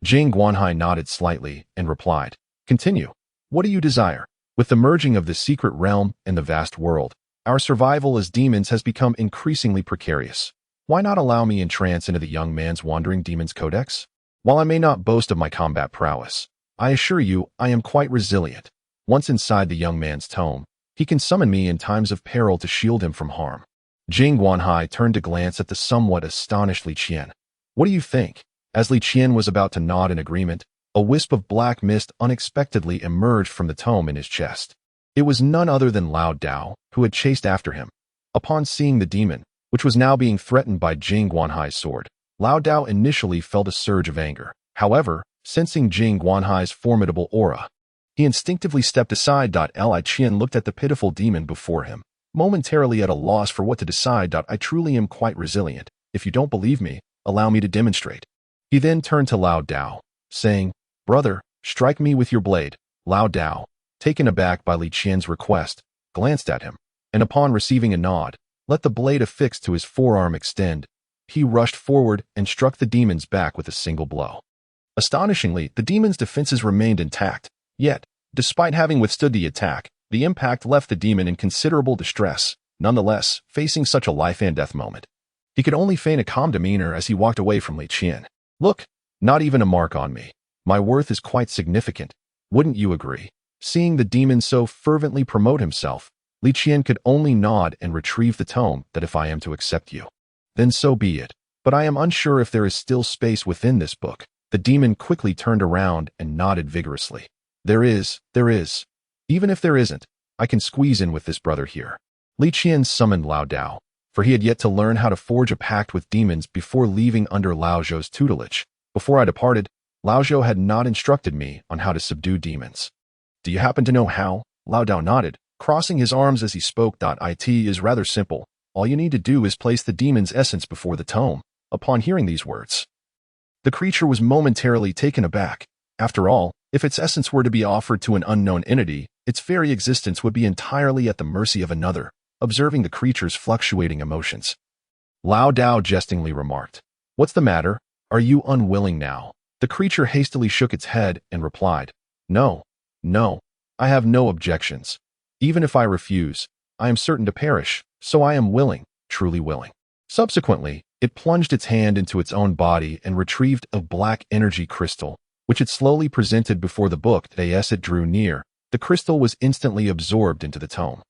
Jing Guanhai nodded slightly and replied, "Continue. What do you desire?" With the merging of the secret realm and the vast world, our survival as demons has become increasingly precarious. Why not allow me entrance into the young man's Wandering Demon's Codex? While I may not boast of my combat prowess, I assure you I am quite resilient. Once inside the young man's tome, he can summon me in times of peril to shield him from harm. Jing Guanhai turned to glance at the somewhat astonished Qian. "What do you think?" As Qian was about to nod in agreement, a wisp of black mist unexpectedly emerged from the tome in his chest. It was none other than Lao Dao, who had chased after him. Upon seeing the demon, which was now being threatened by Jing Guanhai's sword, Lao Dao initially felt a surge of anger. However, sensing Jing Guanhai's formidable aura, he instinctively stepped aside. Li Qian looked at the pitiful demon before him, momentarily at a loss for what to decide. "I truly am quite resilient. If you don't believe me, allow me to demonstrate." He then turned to Lao Dao, saying, "Brother, strike me with your blade." Lao Dao, taken aback by Qian's request, glanced at him, and upon receiving a nod, let the blade affixed to his forearm extend. He rushed forward and struck the demon's back with a single blow. Astonishingly, the demon's defenses remained intact, yet, despite having withstood the attack, the impact left the demon in considerable distress. Nonetheless, facing such a life-and-death moment, he could only feign a calm demeanor as he walked away from Qian. "Look, not even a mark on me. My worth is quite significant. Wouldn't you agree?" Seeing the demon so fervently promote himself, Qian could only nod and retrieve the tome. "That if I am to accept you, then so be it. But I am unsure if there is still space within this book." The demon quickly turned around and nodded vigorously. There is. Even if there isn't, I can squeeze in with this brother here." Qian summoned Lao Dao, for he had yet to learn how to forge a pact with demons before leaving under Lao Zhou's tutelage. "Before I departed, Lao Zhou had not instructed me on how to subdue demons. Do you happen to know how?" Lao Dao nodded, crossing his arms as he spoke. "It is rather simple. All you need to do is place the demon's essence before the tome." Upon hearing these words, the creature was momentarily taken aback. After all, if its essence were to be offered to an unknown entity, its very existence would be entirely at the mercy of another, observing the creature's fluctuating emotions. Lao Dao jestingly remarked, "What's the matter? Are you unwilling now?" The creature hastily shook its head and replied, "No, no, I have no objections. Even if I refuse, I am certain to perish, so I am willing, truly willing." Subsequently, it plunged its hand into its own body and retrieved a black energy crystal, which it slowly presented before the book. As it drew near, the crystal was instantly absorbed into the tome.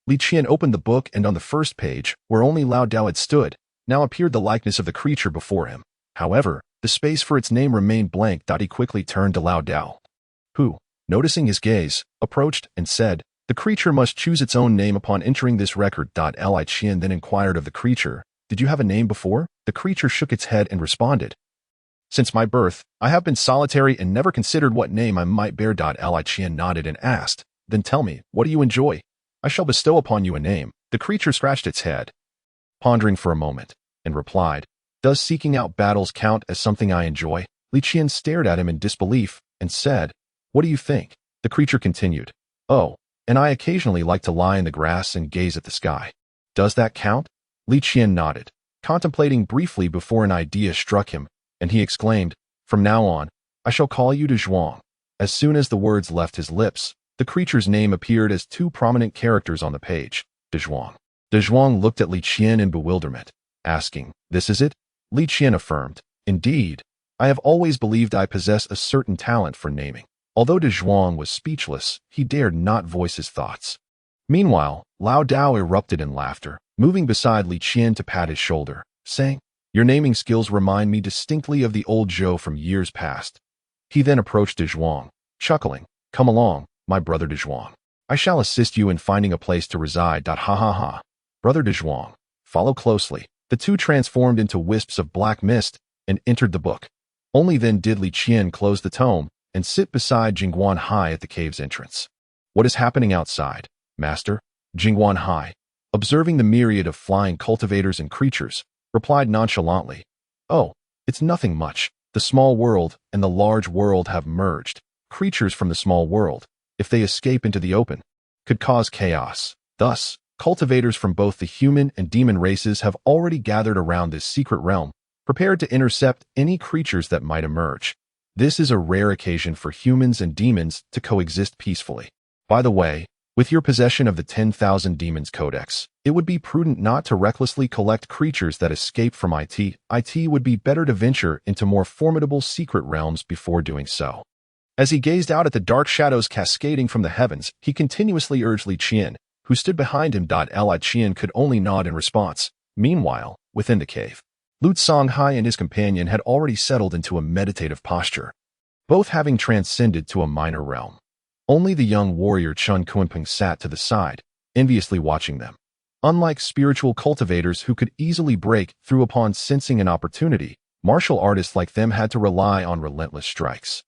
Li Qian opened the book, and on the first page, where only Lao Dao had stood, now appeared the likeness of the creature before him. However, the space for its name remained blank. He quickly turned to Lao Dao, who, noticing his gaze, approached and said, "The creature must choose its own name upon entering this record." Li Qian then inquired of the creature, "Did you have a name before?" The creature shook its head and responded, "Since my birth, I have been solitary and never considered what name I might bear." Li Qian nodded and asked, "Then tell me, what do you enjoy? I shall bestow upon you a name." The creature scratched its head, pondering for a moment, and replied, "Does seeking out battles count as something I enjoy?" Li Qian stared at him in disbelief and said, "What do you think?" The creature continued, "Oh, and I occasionally like to lie in the grass and gaze at the sky. Does that count?" Li Qian nodded, contemplating briefly before an idea struck him, and he exclaimed, "From now on, I shall call you Zhuang." As soon as the words left his lips, the creature's name appeared as two prominent characters on the page, Zhuang. Zhuang looked at Li Qian in bewilderment, asking, "This is it?" Li Qian affirmed, "Indeed, I have always believed I possess a certain talent for naming." Although Zhuang was speechless, he dared not voice his thoughts. Meanwhile, Lao Dao erupted in laughter, moving beside Li Qian to pat his shoulder, saying, "Your naming skills remind me distinctly of the old Zhou from years past." He then approached Zhuang, chuckling, "Come along, my brother Zhuang. I shall assist you in finding a place to reside. Ha ha ha. Brother Zhuang, follow closely." The two transformed into wisps of black mist and entered the book. Only then did Li Qian close the tome and sit beside Jingguan Hai at the cave's entrance. "What is happening outside, master?" Jingguan Hai, observing the myriad of flying cultivators and creatures, replied nonchalantly, "Oh, it's nothing much. The small world and the large world have merged. Creatures from the small world, if they escape into the open, could cause chaos. Thus, cultivators from both the human and demon races have already gathered around this secret realm, prepared to intercept any creatures that might emerge. This is a rare occasion for humans and demons to coexist peacefully. By the way, with your possession of the 10,000 Demons Codex, it would be prudent not to recklessly collect creatures that escape from it. It would be better to venture into more formidable secret realms before doing so." As he gazed out at the dark shadows cascading from the heavens, he continuously urged Li Qian, who stood behind him. Li Qian could only nod in response. Meanwhile, within the cave, Lu Songhai and his companion had already settled into a meditative posture, both having transcended to a minor realm. Only the young warrior Chun Kunpeng sat to the side, enviously watching them. Unlike spiritual cultivators who could easily break through upon sensing an opportunity, martial artists like them had to rely on relentless strikes,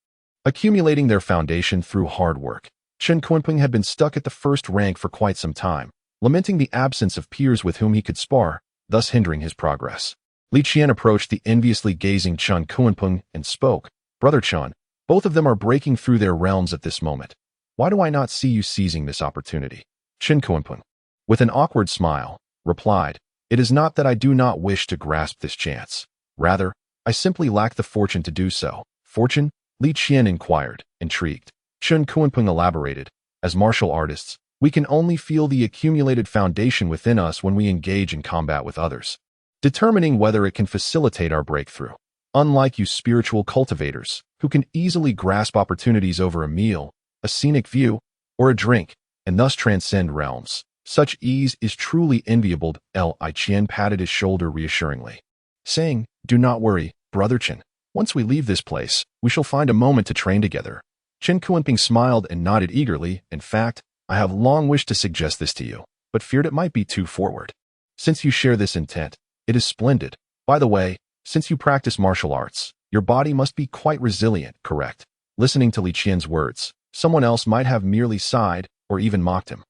accumulating their foundation through hard work. Chun Kunpeng had been stuck at the first rank for quite some time, lamenting the absence of peers with whom he could spar, thus hindering his progress. Li Qian approached the enviously gazing Chun Kunpeng and spoke, "Brother Chun, both of them are breaking through their realms at this moment. Why do I not see you seizing this opportunity?" Chun Kunpeng, with an awkward smile, replied, "It is not that I do not wish to grasp this chance. Rather, I simply lack the fortune to do so." "Fortune?" Li Qian inquired, intrigued. Chun Kunpeng elaborated, "As martial artists, we can only feel the accumulated foundation within us when we engage in combat with others, determining whether it can facilitate our breakthrough. Unlike you spiritual cultivators, who can easily grasp opportunities over a meal, a scenic view, or a drink, and thus transcend realms, such ease is truly enviable." Li Qian patted his shoulder reassuringly, saying, "Do not worry, Brother Chen. Once we leave this place, we shall find a moment to train together." Chun Kunpeng smiled and nodded eagerly. "In fact, I have long wished to suggest this to you, but feared it might be too forward. Since you share this intent, it is splendid. By the way, since you practice martial arts, your body must be quite resilient, correct?" Listening to Li Qian's words, someone else might have merely sighed or even mocked him.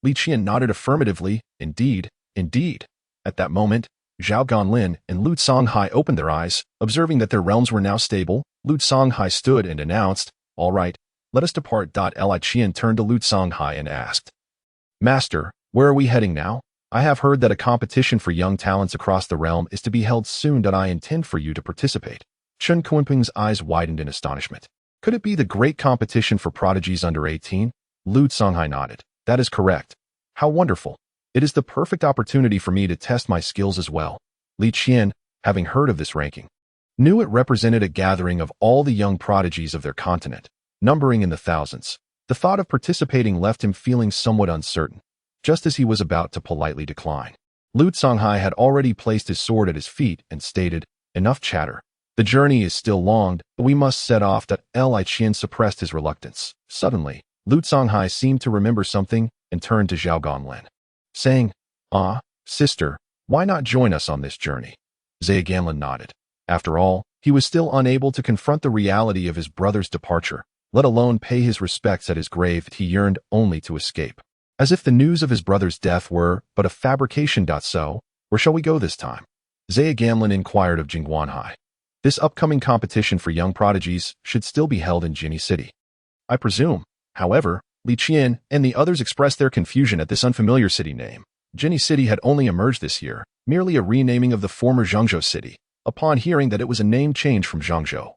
Li Qian nodded affirmatively. Indeed, indeed. At that moment, Zhao Ganlin and Lu Songhai opened their eyes, observing that their realms were now stable. Lu Songhai stood and announced, "All right, Let us depart. Li Qian turned to Lu Songhai and asked, Master, where are we heading now? I have heard that a competition for young talents across the realm is to be held soon. I intend for you to participate. Chen Kunping's eyes widened in astonishment. Could it be the great competition for prodigies under 18? Lu Songhai nodded. That is correct. How wonderful. It is the perfect opportunity for me to test my skills as well. Li Qian, having heard of this ranking, knew it represented a gathering of all the young prodigies of their continent, numbering in the thousands. The thought of participating left him feeling somewhat uncertain, just as he was about to politely decline. Lu Songhai had already placed his sword at his feet and stated, Enough chatter. The journey is still long, but we must set off. Li Qian suppressed his reluctance. Suddenly, Lu Songhai seemed to remember something and turned to Zhao Ganlin, saying, Sister, why not join us on this journey? Zhao Ganlin nodded. After all, he was still unable to confront the reality of his brother's departure, let alone pay his respects at his grave. He yearned only to escape. As if the news of his brother's death were but a fabrication. So, where shall we go this time? Zhao Ganlin inquired of Jingguanhai. This upcoming competition for young prodigies should still be held in Jinni City, I presume. However, Li Qian and the others expressed their confusion at this unfamiliar city name. Jinni City had only emerged this year, merely a renaming of the former Zhangzhou city. Upon hearing that it was a name change from Zhangzhou,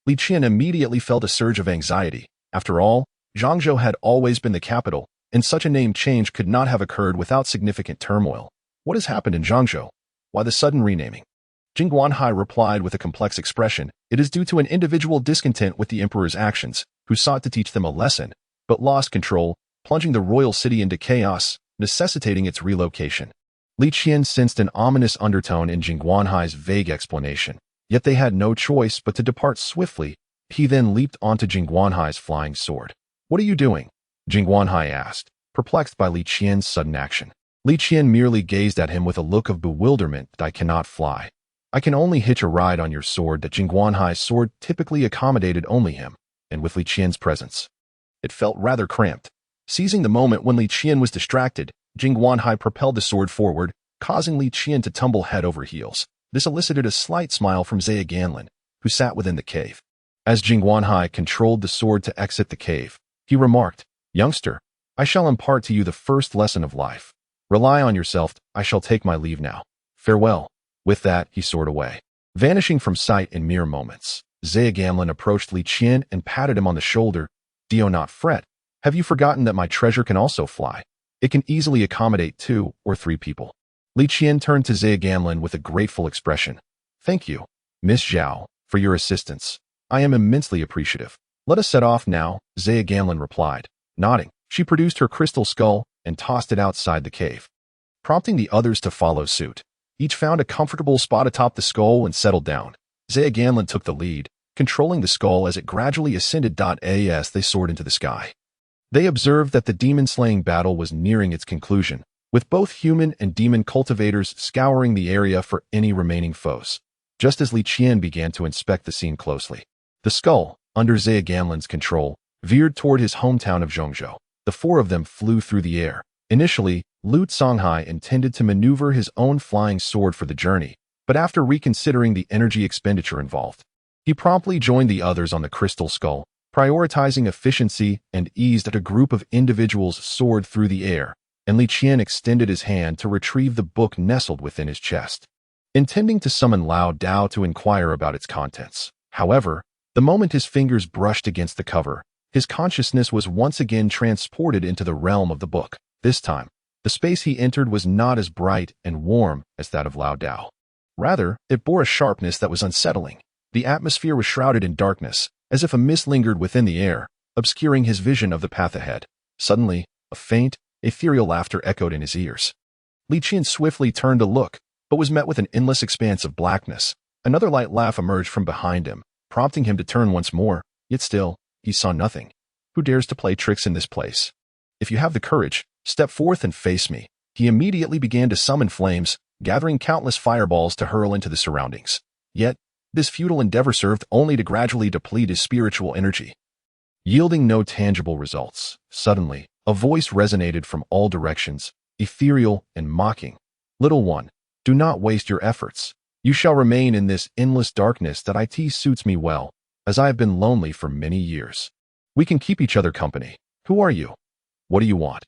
Li Qian immediately felt a surge of anxiety. After all, Zhangzhou had always been the capital, and such a name change could not have occurred without significant turmoil. What has happened in Zhangzhou? Why the sudden renaming? Jingguanhai replied with a complex expression. It is due to an individual discontent with the emperor's actions, who sought to teach them a lesson, but lost control, plunging the royal city into chaos, necessitating its relocation. Li Qian sensed an ominous undertone in Jingguanhai's vague explanation, yet they had no choice but to depart swiftly. He then leaped onto Jingguanhai's flying sword. What are you doing? Jingguanhai asked, perplexed by Li Qian's sudden action. Li Qian merely gazed at him with a look of bewilderment. I cannot fly. I can only hitch a ride on your sword. That Jingguanhai's sword typically accommodated only him, and with Li Qian's presence, it felt rather cramped. Seizing the moment when Li Qian was distracted, Jingguanhai propelled the sword forward, causing Li Qian to tumble head over heels. This elicited a slight smile from Zhao Ganlin, who sat within the cave. As Jingguanhai controlled the sword to exit the cave, he remarked, Youngster, I shall impart to you the first lesson of life. Rely on yourself. I shall take my leave now. Farewell. With that, he soared away, vanishing from sight in mere moments. Zhao Ganlin approached Li Qian and patted him on the shoulder. Do not fret. Have you forgotten that my treasure can also fly? It can easily accommodate 2 or 3 people. Li Qian turned to Zhao Ganlin with a grateful expression. Thank you, Miss Zhao, for your assistance. I am immensely appreciative. Let us set off now, Zhao Ganlin replied. Nodding, she produced her crystal skull and tossed it outside the cave, prompting the others to follow suit. Each found a comfortable spot atop the skull and settled down. Zhao Ganlin took the lead, controlling the skull as it gradually ascended. As they soared into the sky, they observed that the demon-slaying battle was nearing its conclusion, with both human and demon cultivators scouring the area for any remaining foes. Just as Li Qian began to inspect the scene closely, the skull, under Zhao Ganlin's control, veered toward his hometown of Zhongzhou. The 4 of them flew through the air. Initially, Lu Songhai intended to maneuver his own flying sword for the journey, but after reconsidering the energy expenditure involved, he promptly joined the others on the crystal skull, prioritizing efficiency and ease. That a group of individuals soared through the air, and Li Qian extended his hand to retrieve the book nestled within his chest, intending to summon Lao Dao to inquire about its contents. However, the moment his fingers brushed against the cover, his consciousness was once again transported into the realm of the book. This time, the space he entered was not as bright and warm as that of Lao Dao. Rather, it bore a sharpness that was unsettling. The atmosphere was shrouded in darkness, as if a mist lingered within the air, obscuring his vision of the path ahead. Suddenly, a faint, ethereal laughter echoed in his ears. Li Qian swiftly turned to look, but was met with an endless expanse of blackness. Another light laugh emerged from behind him, prompting him to turn once more, yet still, he saw nothing. Who dares to play tricks in this place? If you have the courage, step forth and face me. He immediately began to summon flames, gathering countless fireballs to hurl into the surroundings. Yet, this futile endeavor served only to gradually deplete his spiritual energy, yielding no tangible results. Suddenly, a voice resonated from all directions, ethereal and mocking. Little one, do not waste your efforts. You shall remain in this endless darkness. That it suits me well, as I have been lonely for many years. We can keep each other company. Who are you? What do you want?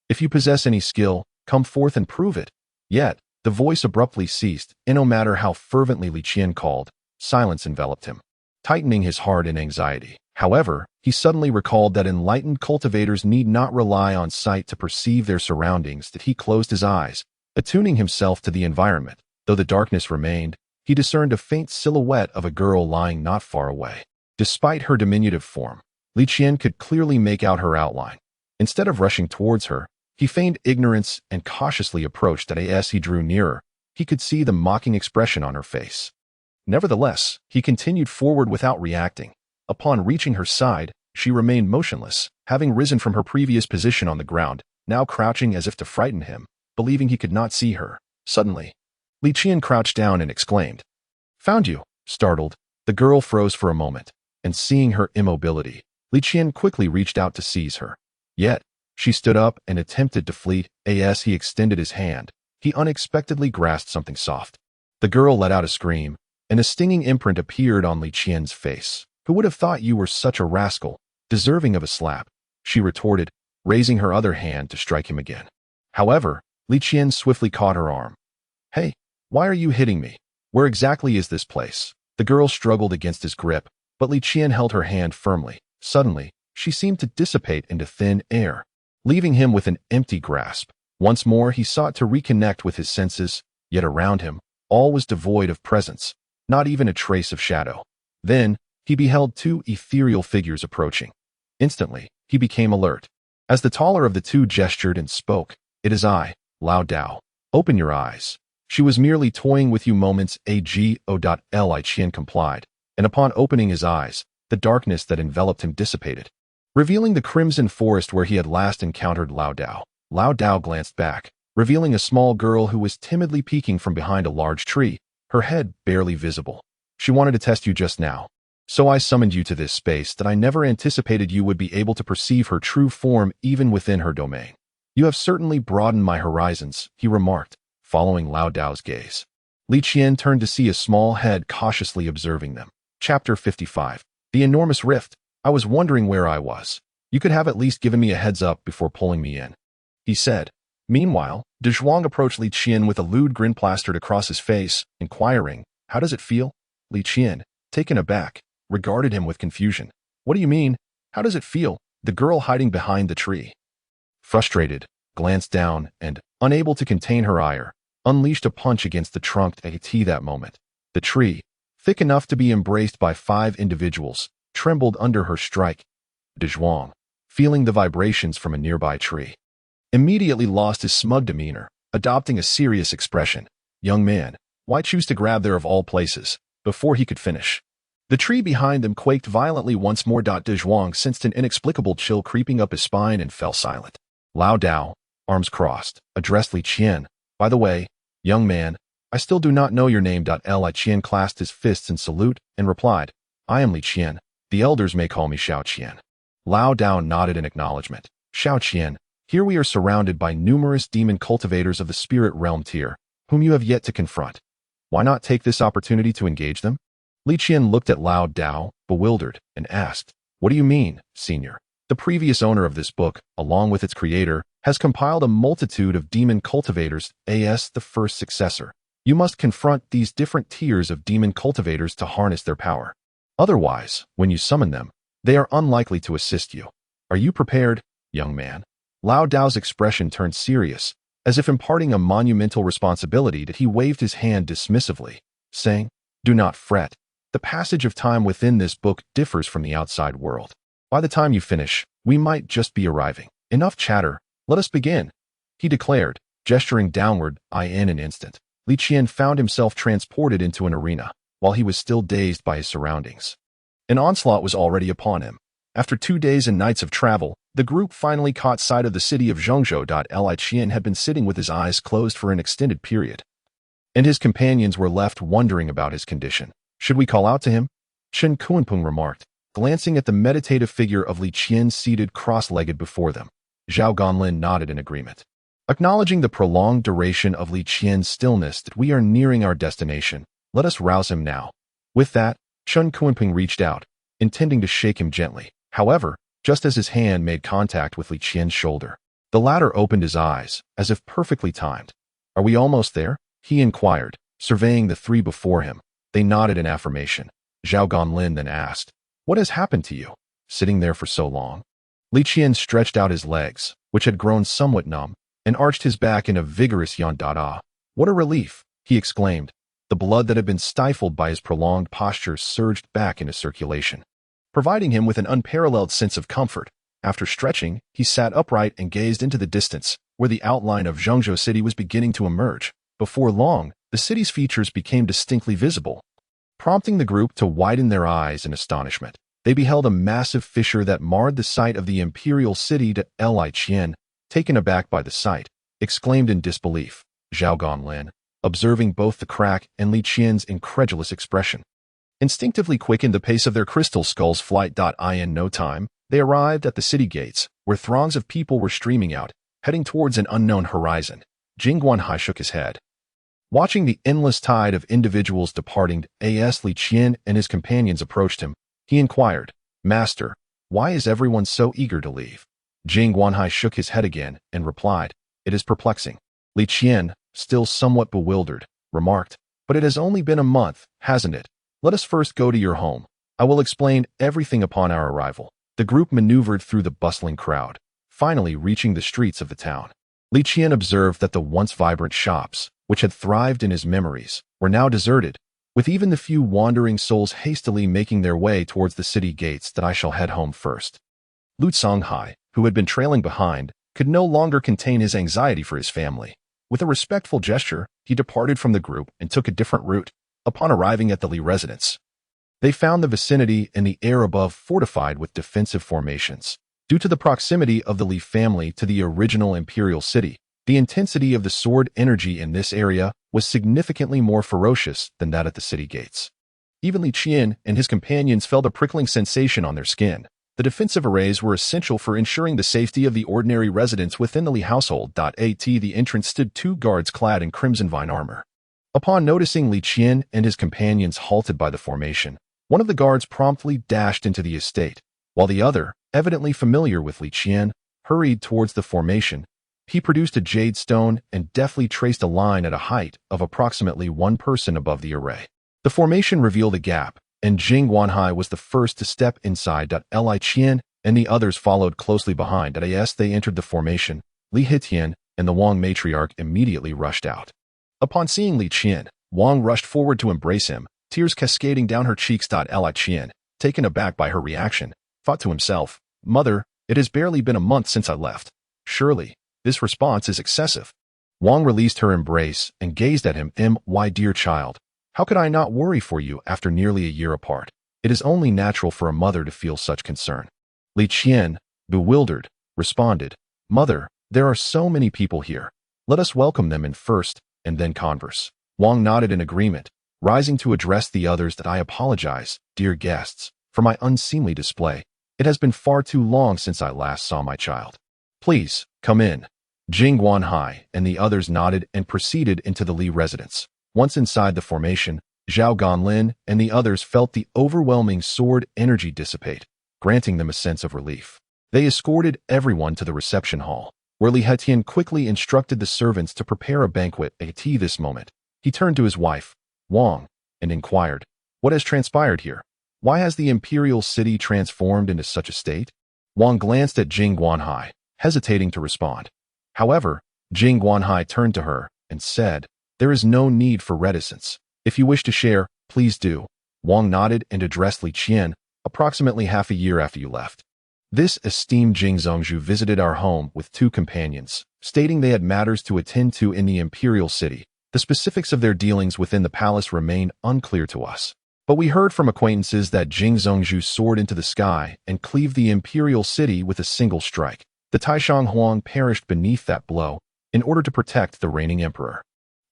If you possess any skill, come forth and prove it. Yet, the voice abruptly ceased, and no matter how fervently Li Qian called, silence enveloped him, tightening his heart in anxiety. However, he suddenly recalled that enlightened cultivators need not rely on sight to perceive their surroundings. That he closed his eyes, attuning himself to the environment. Though the darkness remained, he discerned a faint silhouette of a girl lying not far away. Despite her diminutive form, Li Qian could clearly make out her outline. Instead of rushing towards her, he feigned ignorance and cautiously approached. As he drew nearer, he could see the mocking expression on her face. Nevertheless, he continued forward without reacting. Upon reaching her side, she remained motionless, having risen from her previous position on the ground, now crouching as if to frighten him, believing he could not see her. Suddenly, Li Qian crouched down and exclaimed, "Found you!" Startled, the girl froze for a moment, and seeing her immobility, Li Qian quickly reached out to seize her. Yet, she stood up and attempted to flee. As he extended his hand, he unexpectedly grasped something soft. The girl let out a scream, and a stinging imprint appeared on Li Qian's face. "Who would have thought you were such a rascal, deserving of a slap?" she retorted, raising her other hand to strike him again. However, Li Qian swiftly caught her arm. "Hey, why are you hitting me? Where exactly is this place?" The girl struggled against his grip, but Li Qian held her hand firmly. Suddenly, she seemed to dissipate into thin air, leaving him with an empty grasp. Once more he sought to reconnect with his senses, yet around him, all was devoid of presence, not even a trace of shadow. Then, he beheld two ethereal figures approaching. Instantly, he became alert. As the taller of the two gestured and spoke, "It is I, Lao Dao. Open your eyes." "She was merely toying with you moments ago. Li Qian complied, and upon opening his eyes, the darkness that enveloped him dissipated, revealing the crimson forest where he had last encountered Lao Dao. Lao Dao glanced back, revealing a small girl who was timidly peeking from behind a large tree, her head barely visible. "She wanted to test you just now. So I summoned you to this space that I never anticipated you would be able to perceive her true form even within her domain. You have certainly broadened my horizons," he remarked, following Lao Dao's gaze. Li Qian turned to see a small head cautiously observing them. Chapter 55. The Enormous Rift. "I was wondering where I was. You could have at least given me a heads up before pulling me in," he said. Meanwhile, Dezhuang approached Li Qian with a lewd grin plastered across his face, inquiring, "How does it feel?" Li Qian, taken aback, regarded him with confusion. "What do you mean? How does it feel?" The girl hiding behind the tree, frustrated, glanced down and, unable to contain her ire, unleashed a punch against the trunk at that moment. The tree, thick enough to be embraced by 5 individuals, trembled under her strike. Dezhuang, feeling the vibrations from a nearby tree, immediately lost his smug demeanor, adopting a serious expression. "Young man, why choose to grab there of all places?" Before he could finish, the tree behind them quaked violently once more. Dezhuang sensed an inexplicable chill creeping up his spine and fell silent. Lao Dao, arms crossed, addressed Li Qian. "By the way, young man, I still do not know your name." Li Qian clasped his fists in salute and replied, "I am Li Qian. The elders may call me Xiao Qian." Lao Dao nodded in acknowledgement. "Xiao Qian, here we are surrounded by numerous demon cultivators of the spirit realm tier, whom you have yet to confront. Why not take this opportunity to engage them?" Li Qian looked at Lao Dao, bewildered, and asked, "What do you mean, senior?" The previous owner of this book, along with its creator, has compiled a multitude of demon cultivators as the first successor. You must confront these different tiers of demon cultivators to harness their power. Otherwise, when you summon them, they are unlikely to assist you. Are you prepared, young man? Lao Dao's expression turned serious, as if imparting a monumental responsibility. That he waved his hand dismissively, saying, "Do not fret. The passage of time within this book differs from the outside world. By the time you finish, we might just be arriving. Enough chatter, let us begin," he declared, gesturing downward. In an instant, Li Qian found himself transported into an arena, while he was still dazed by his surroundings. An onslaught was already upon him. After 2 days and nights of travel, the group finally caught sight of the city of Zhongzhou. Li Qian had been sitting with his eyes closed for an extended period, and his companions were left wondering about his condition. "Should we call out to him?" Chen Kuanpeng remarked, glancing at the meditative figure of Li Qian seated cross-legged before them. Zhao Ganlin nodded in agreement, acknowledging the prolonged duration of Li Qian's stillness. "That we are nearing our destination. Let us rouse him now." With that, Chen Kuanpeng reached out, intending to shake him gently. However, just as his hand made contact with Li Qian's shoulder. The latter opened his eyes, as if perfectly timed. "Are we almost there?" he inquired, surveying the three before him. They nodded in affirmation. Zhao Ganlin then asked, "What has happened to you, sitting there for so long?" Li Qian stretched out his legs, which had grown somewhat numb, and arched his back in a vigorous yan da. "What a relief!" he exclaimed. The blood that had been stifled by his prolonged posture surged back into circulation, providing him with an unparalleled sense of comfort. After stretching, he sat upright and gazed into the distance, where the outline of Zhongzhou City was beginning to emerge. Before long, the city's features became distinctly visible, prompting the group to widen their eyes in astonishment. They beheld a massive fissure that marred the sight of the imperial city. Li Qian, taken aback by the sight, exclaimed in disbelief. Zhao Ganlin, observing both the crack and Li Qian's incredulous expression, instinctively quickened the pace of their crystal skull's flight. In no time, they arrived at the city gates, where throngs of people were streaming out, heading towards an unknown horizon. Jing Guanhai shook his head, watching the endless tide of individuals departing. As Li Qian and his companions approached him, he inquired, "Master, why is everyone so eager to leave?" Jing Guanhai shook his head again and replied, "It is perplexing." Li Qian, still somewhat bewildered, remarked, "But it has only been a month, hasn't it? Let us first go to your home. I will explain everything upon our arrival." The group maneuvered through the bustling crowd, finally reaching the streets of the town. Li Qian observed that the once vibrant shops, which had thrived in his memories, were now deserted, with even the few wandering souls hastily making their way towards the city gates. "I shall head home first." Lu Songhai, who had been trailing behind, could no longer contain his anxiety for his family. With a respectful gesture, he departed from the group and took a different route. Upon arriving at the Li residence, they found the vicinity and the air above fortified with defensive formations. Due to the proximity of the Li family to the original imperial city, the intensity of the sword energy in this area was significantly more ferocious than that at the city gates. Even Li Qian and his companions felt a prickling sensation on their skin. The defensive arrays were essential for ensuring the safety of the ordinary residents within the Li household. At the entrance stood two guards clad in crimson vine armor. Upon noticing Li Qian and his companions halted by the formation, one of the guards promptly dashed into the estate, while the other, evidently familiar with Li Qian, hurried towards the formation. He produced a jade stone and deftly traced a line at a height of approximately one person above the array. The formation revealed a gap, and Jing Guanhai was the first to step inside. Li Qian and the others followed closely behind. As they entered the formation, Li Hitian and the Wang matriarch immediately rushed out. Upon seeing Li Qian, Wang rushed forward to embrace him, tears cascading down her cheeks. Li Qian, taken aback by her reaction, thought to himself, "Mother, it has barely been a month since I left. Surely, this response is excessive." Wang released her embrace and gazed at him. "My dear child, how could I not worry for you after nearly a year apart? It is only natural for a mother to feel such concern." Li Qian, bewildered, responded, "Mother, there are so many people here. Let us welcome them in first, and then converse." Wang nodded in agreement, rising to address the others. "I apologize, dear guests, for my unseemly display. It has been far too long since I last saw my child. Please, come in." Jing Guanhai and the others nodded and proceeded into the Li residence. Once inside the formation, Zhao Ganlin and the others felt the overwhelming sword energy dissipate, granting them a sense of relief. They escorted everyone to the reception hall, where Li Hetian quickly instructed the servants to prepare a banquet. At this moment, he turned to his wife, Wang, and inquired, "What has transpired here? Why has the imperial city transformed into such a state?" Wang glanced at Jing Guanhai, hesitating to respond. However, Jing Guanhai turned to her and said, "There is no need for reticence. If you wish to share, please do." Wang nodded and addressed Li Qian. "Approximately half a year after you left, this esteemed Jing Zhongzhu visited our home with two companions, stating they had matters to attend to in the imperial city. The specifics of their dealings within the palace remain unclear to us. But we heard from acquaintances that Jing Zhongzhu soared into the sky and cleaved the imperial city with a single strike. The Taishang Huang perished beneath that blow in order to protect the reigning emperor."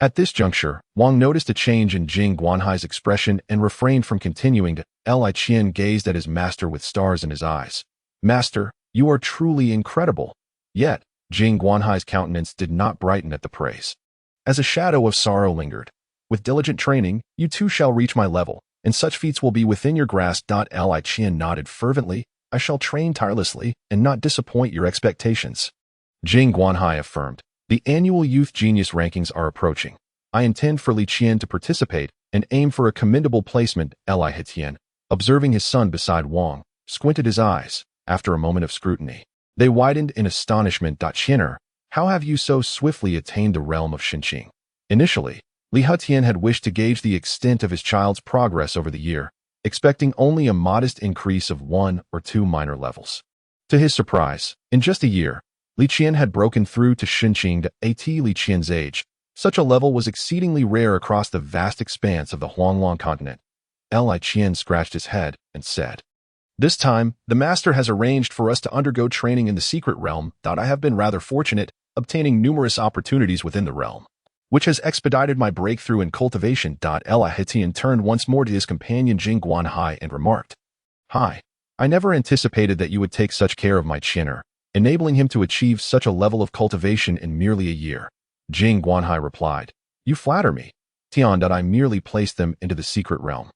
At this juncture, Wang noticed a change in Jing Guanhai's expression and refrained from continuing. Li Qian gazed at his master with stars in his eyes. "Master, you are truly incredible." Yet, Jing Guanhai's countenance did not brighten at the praise. As a shadow of sorrow lingered. "With diligent training, you too shall reach my level, and such feats will be within your grasp." Li Qian nodded fervently. I shall train tirelessly and not disappoint your expectations. Jing Guanhai affirmed. The annual Youth Genius rankings are approaching. I intend for Li Qian to participate and aim for a commendable placement. Li Hetien, observing his son beside Wang, squinted his eyes. After a moment of scrutiny, they widened in astonishment. Qianer, how have you so swiftly attained the realm of Xinqing? Initially, Li Hetien had wished to gauge the extent of his child's progress over the year, expecting only a modest increase of 1 or 2 minor levels. To his surprise, in just a year, Li Qian had broken through to Xinqing at Li Qian's age. Such a level was exceedingly rare across the vast expanse of the Huanglong continent. Li Qian scratched his head and said, "This time, the master has arranged for us to undergo training in the secret realm. I have been rather fortunate, obtaining numerous opportunities within the realm, which has expedited my breakthrough in cultivation." Li Hetien turned once more to his companion Jing Guanhai and remarked, "Hi, I never anticipated that you would take such care of my Qianer, enabling him to achieve such a level of cultivation in merely a year." Jing Guanhai replied, "You flatter me, Tian. I merely placed them into the secret realm.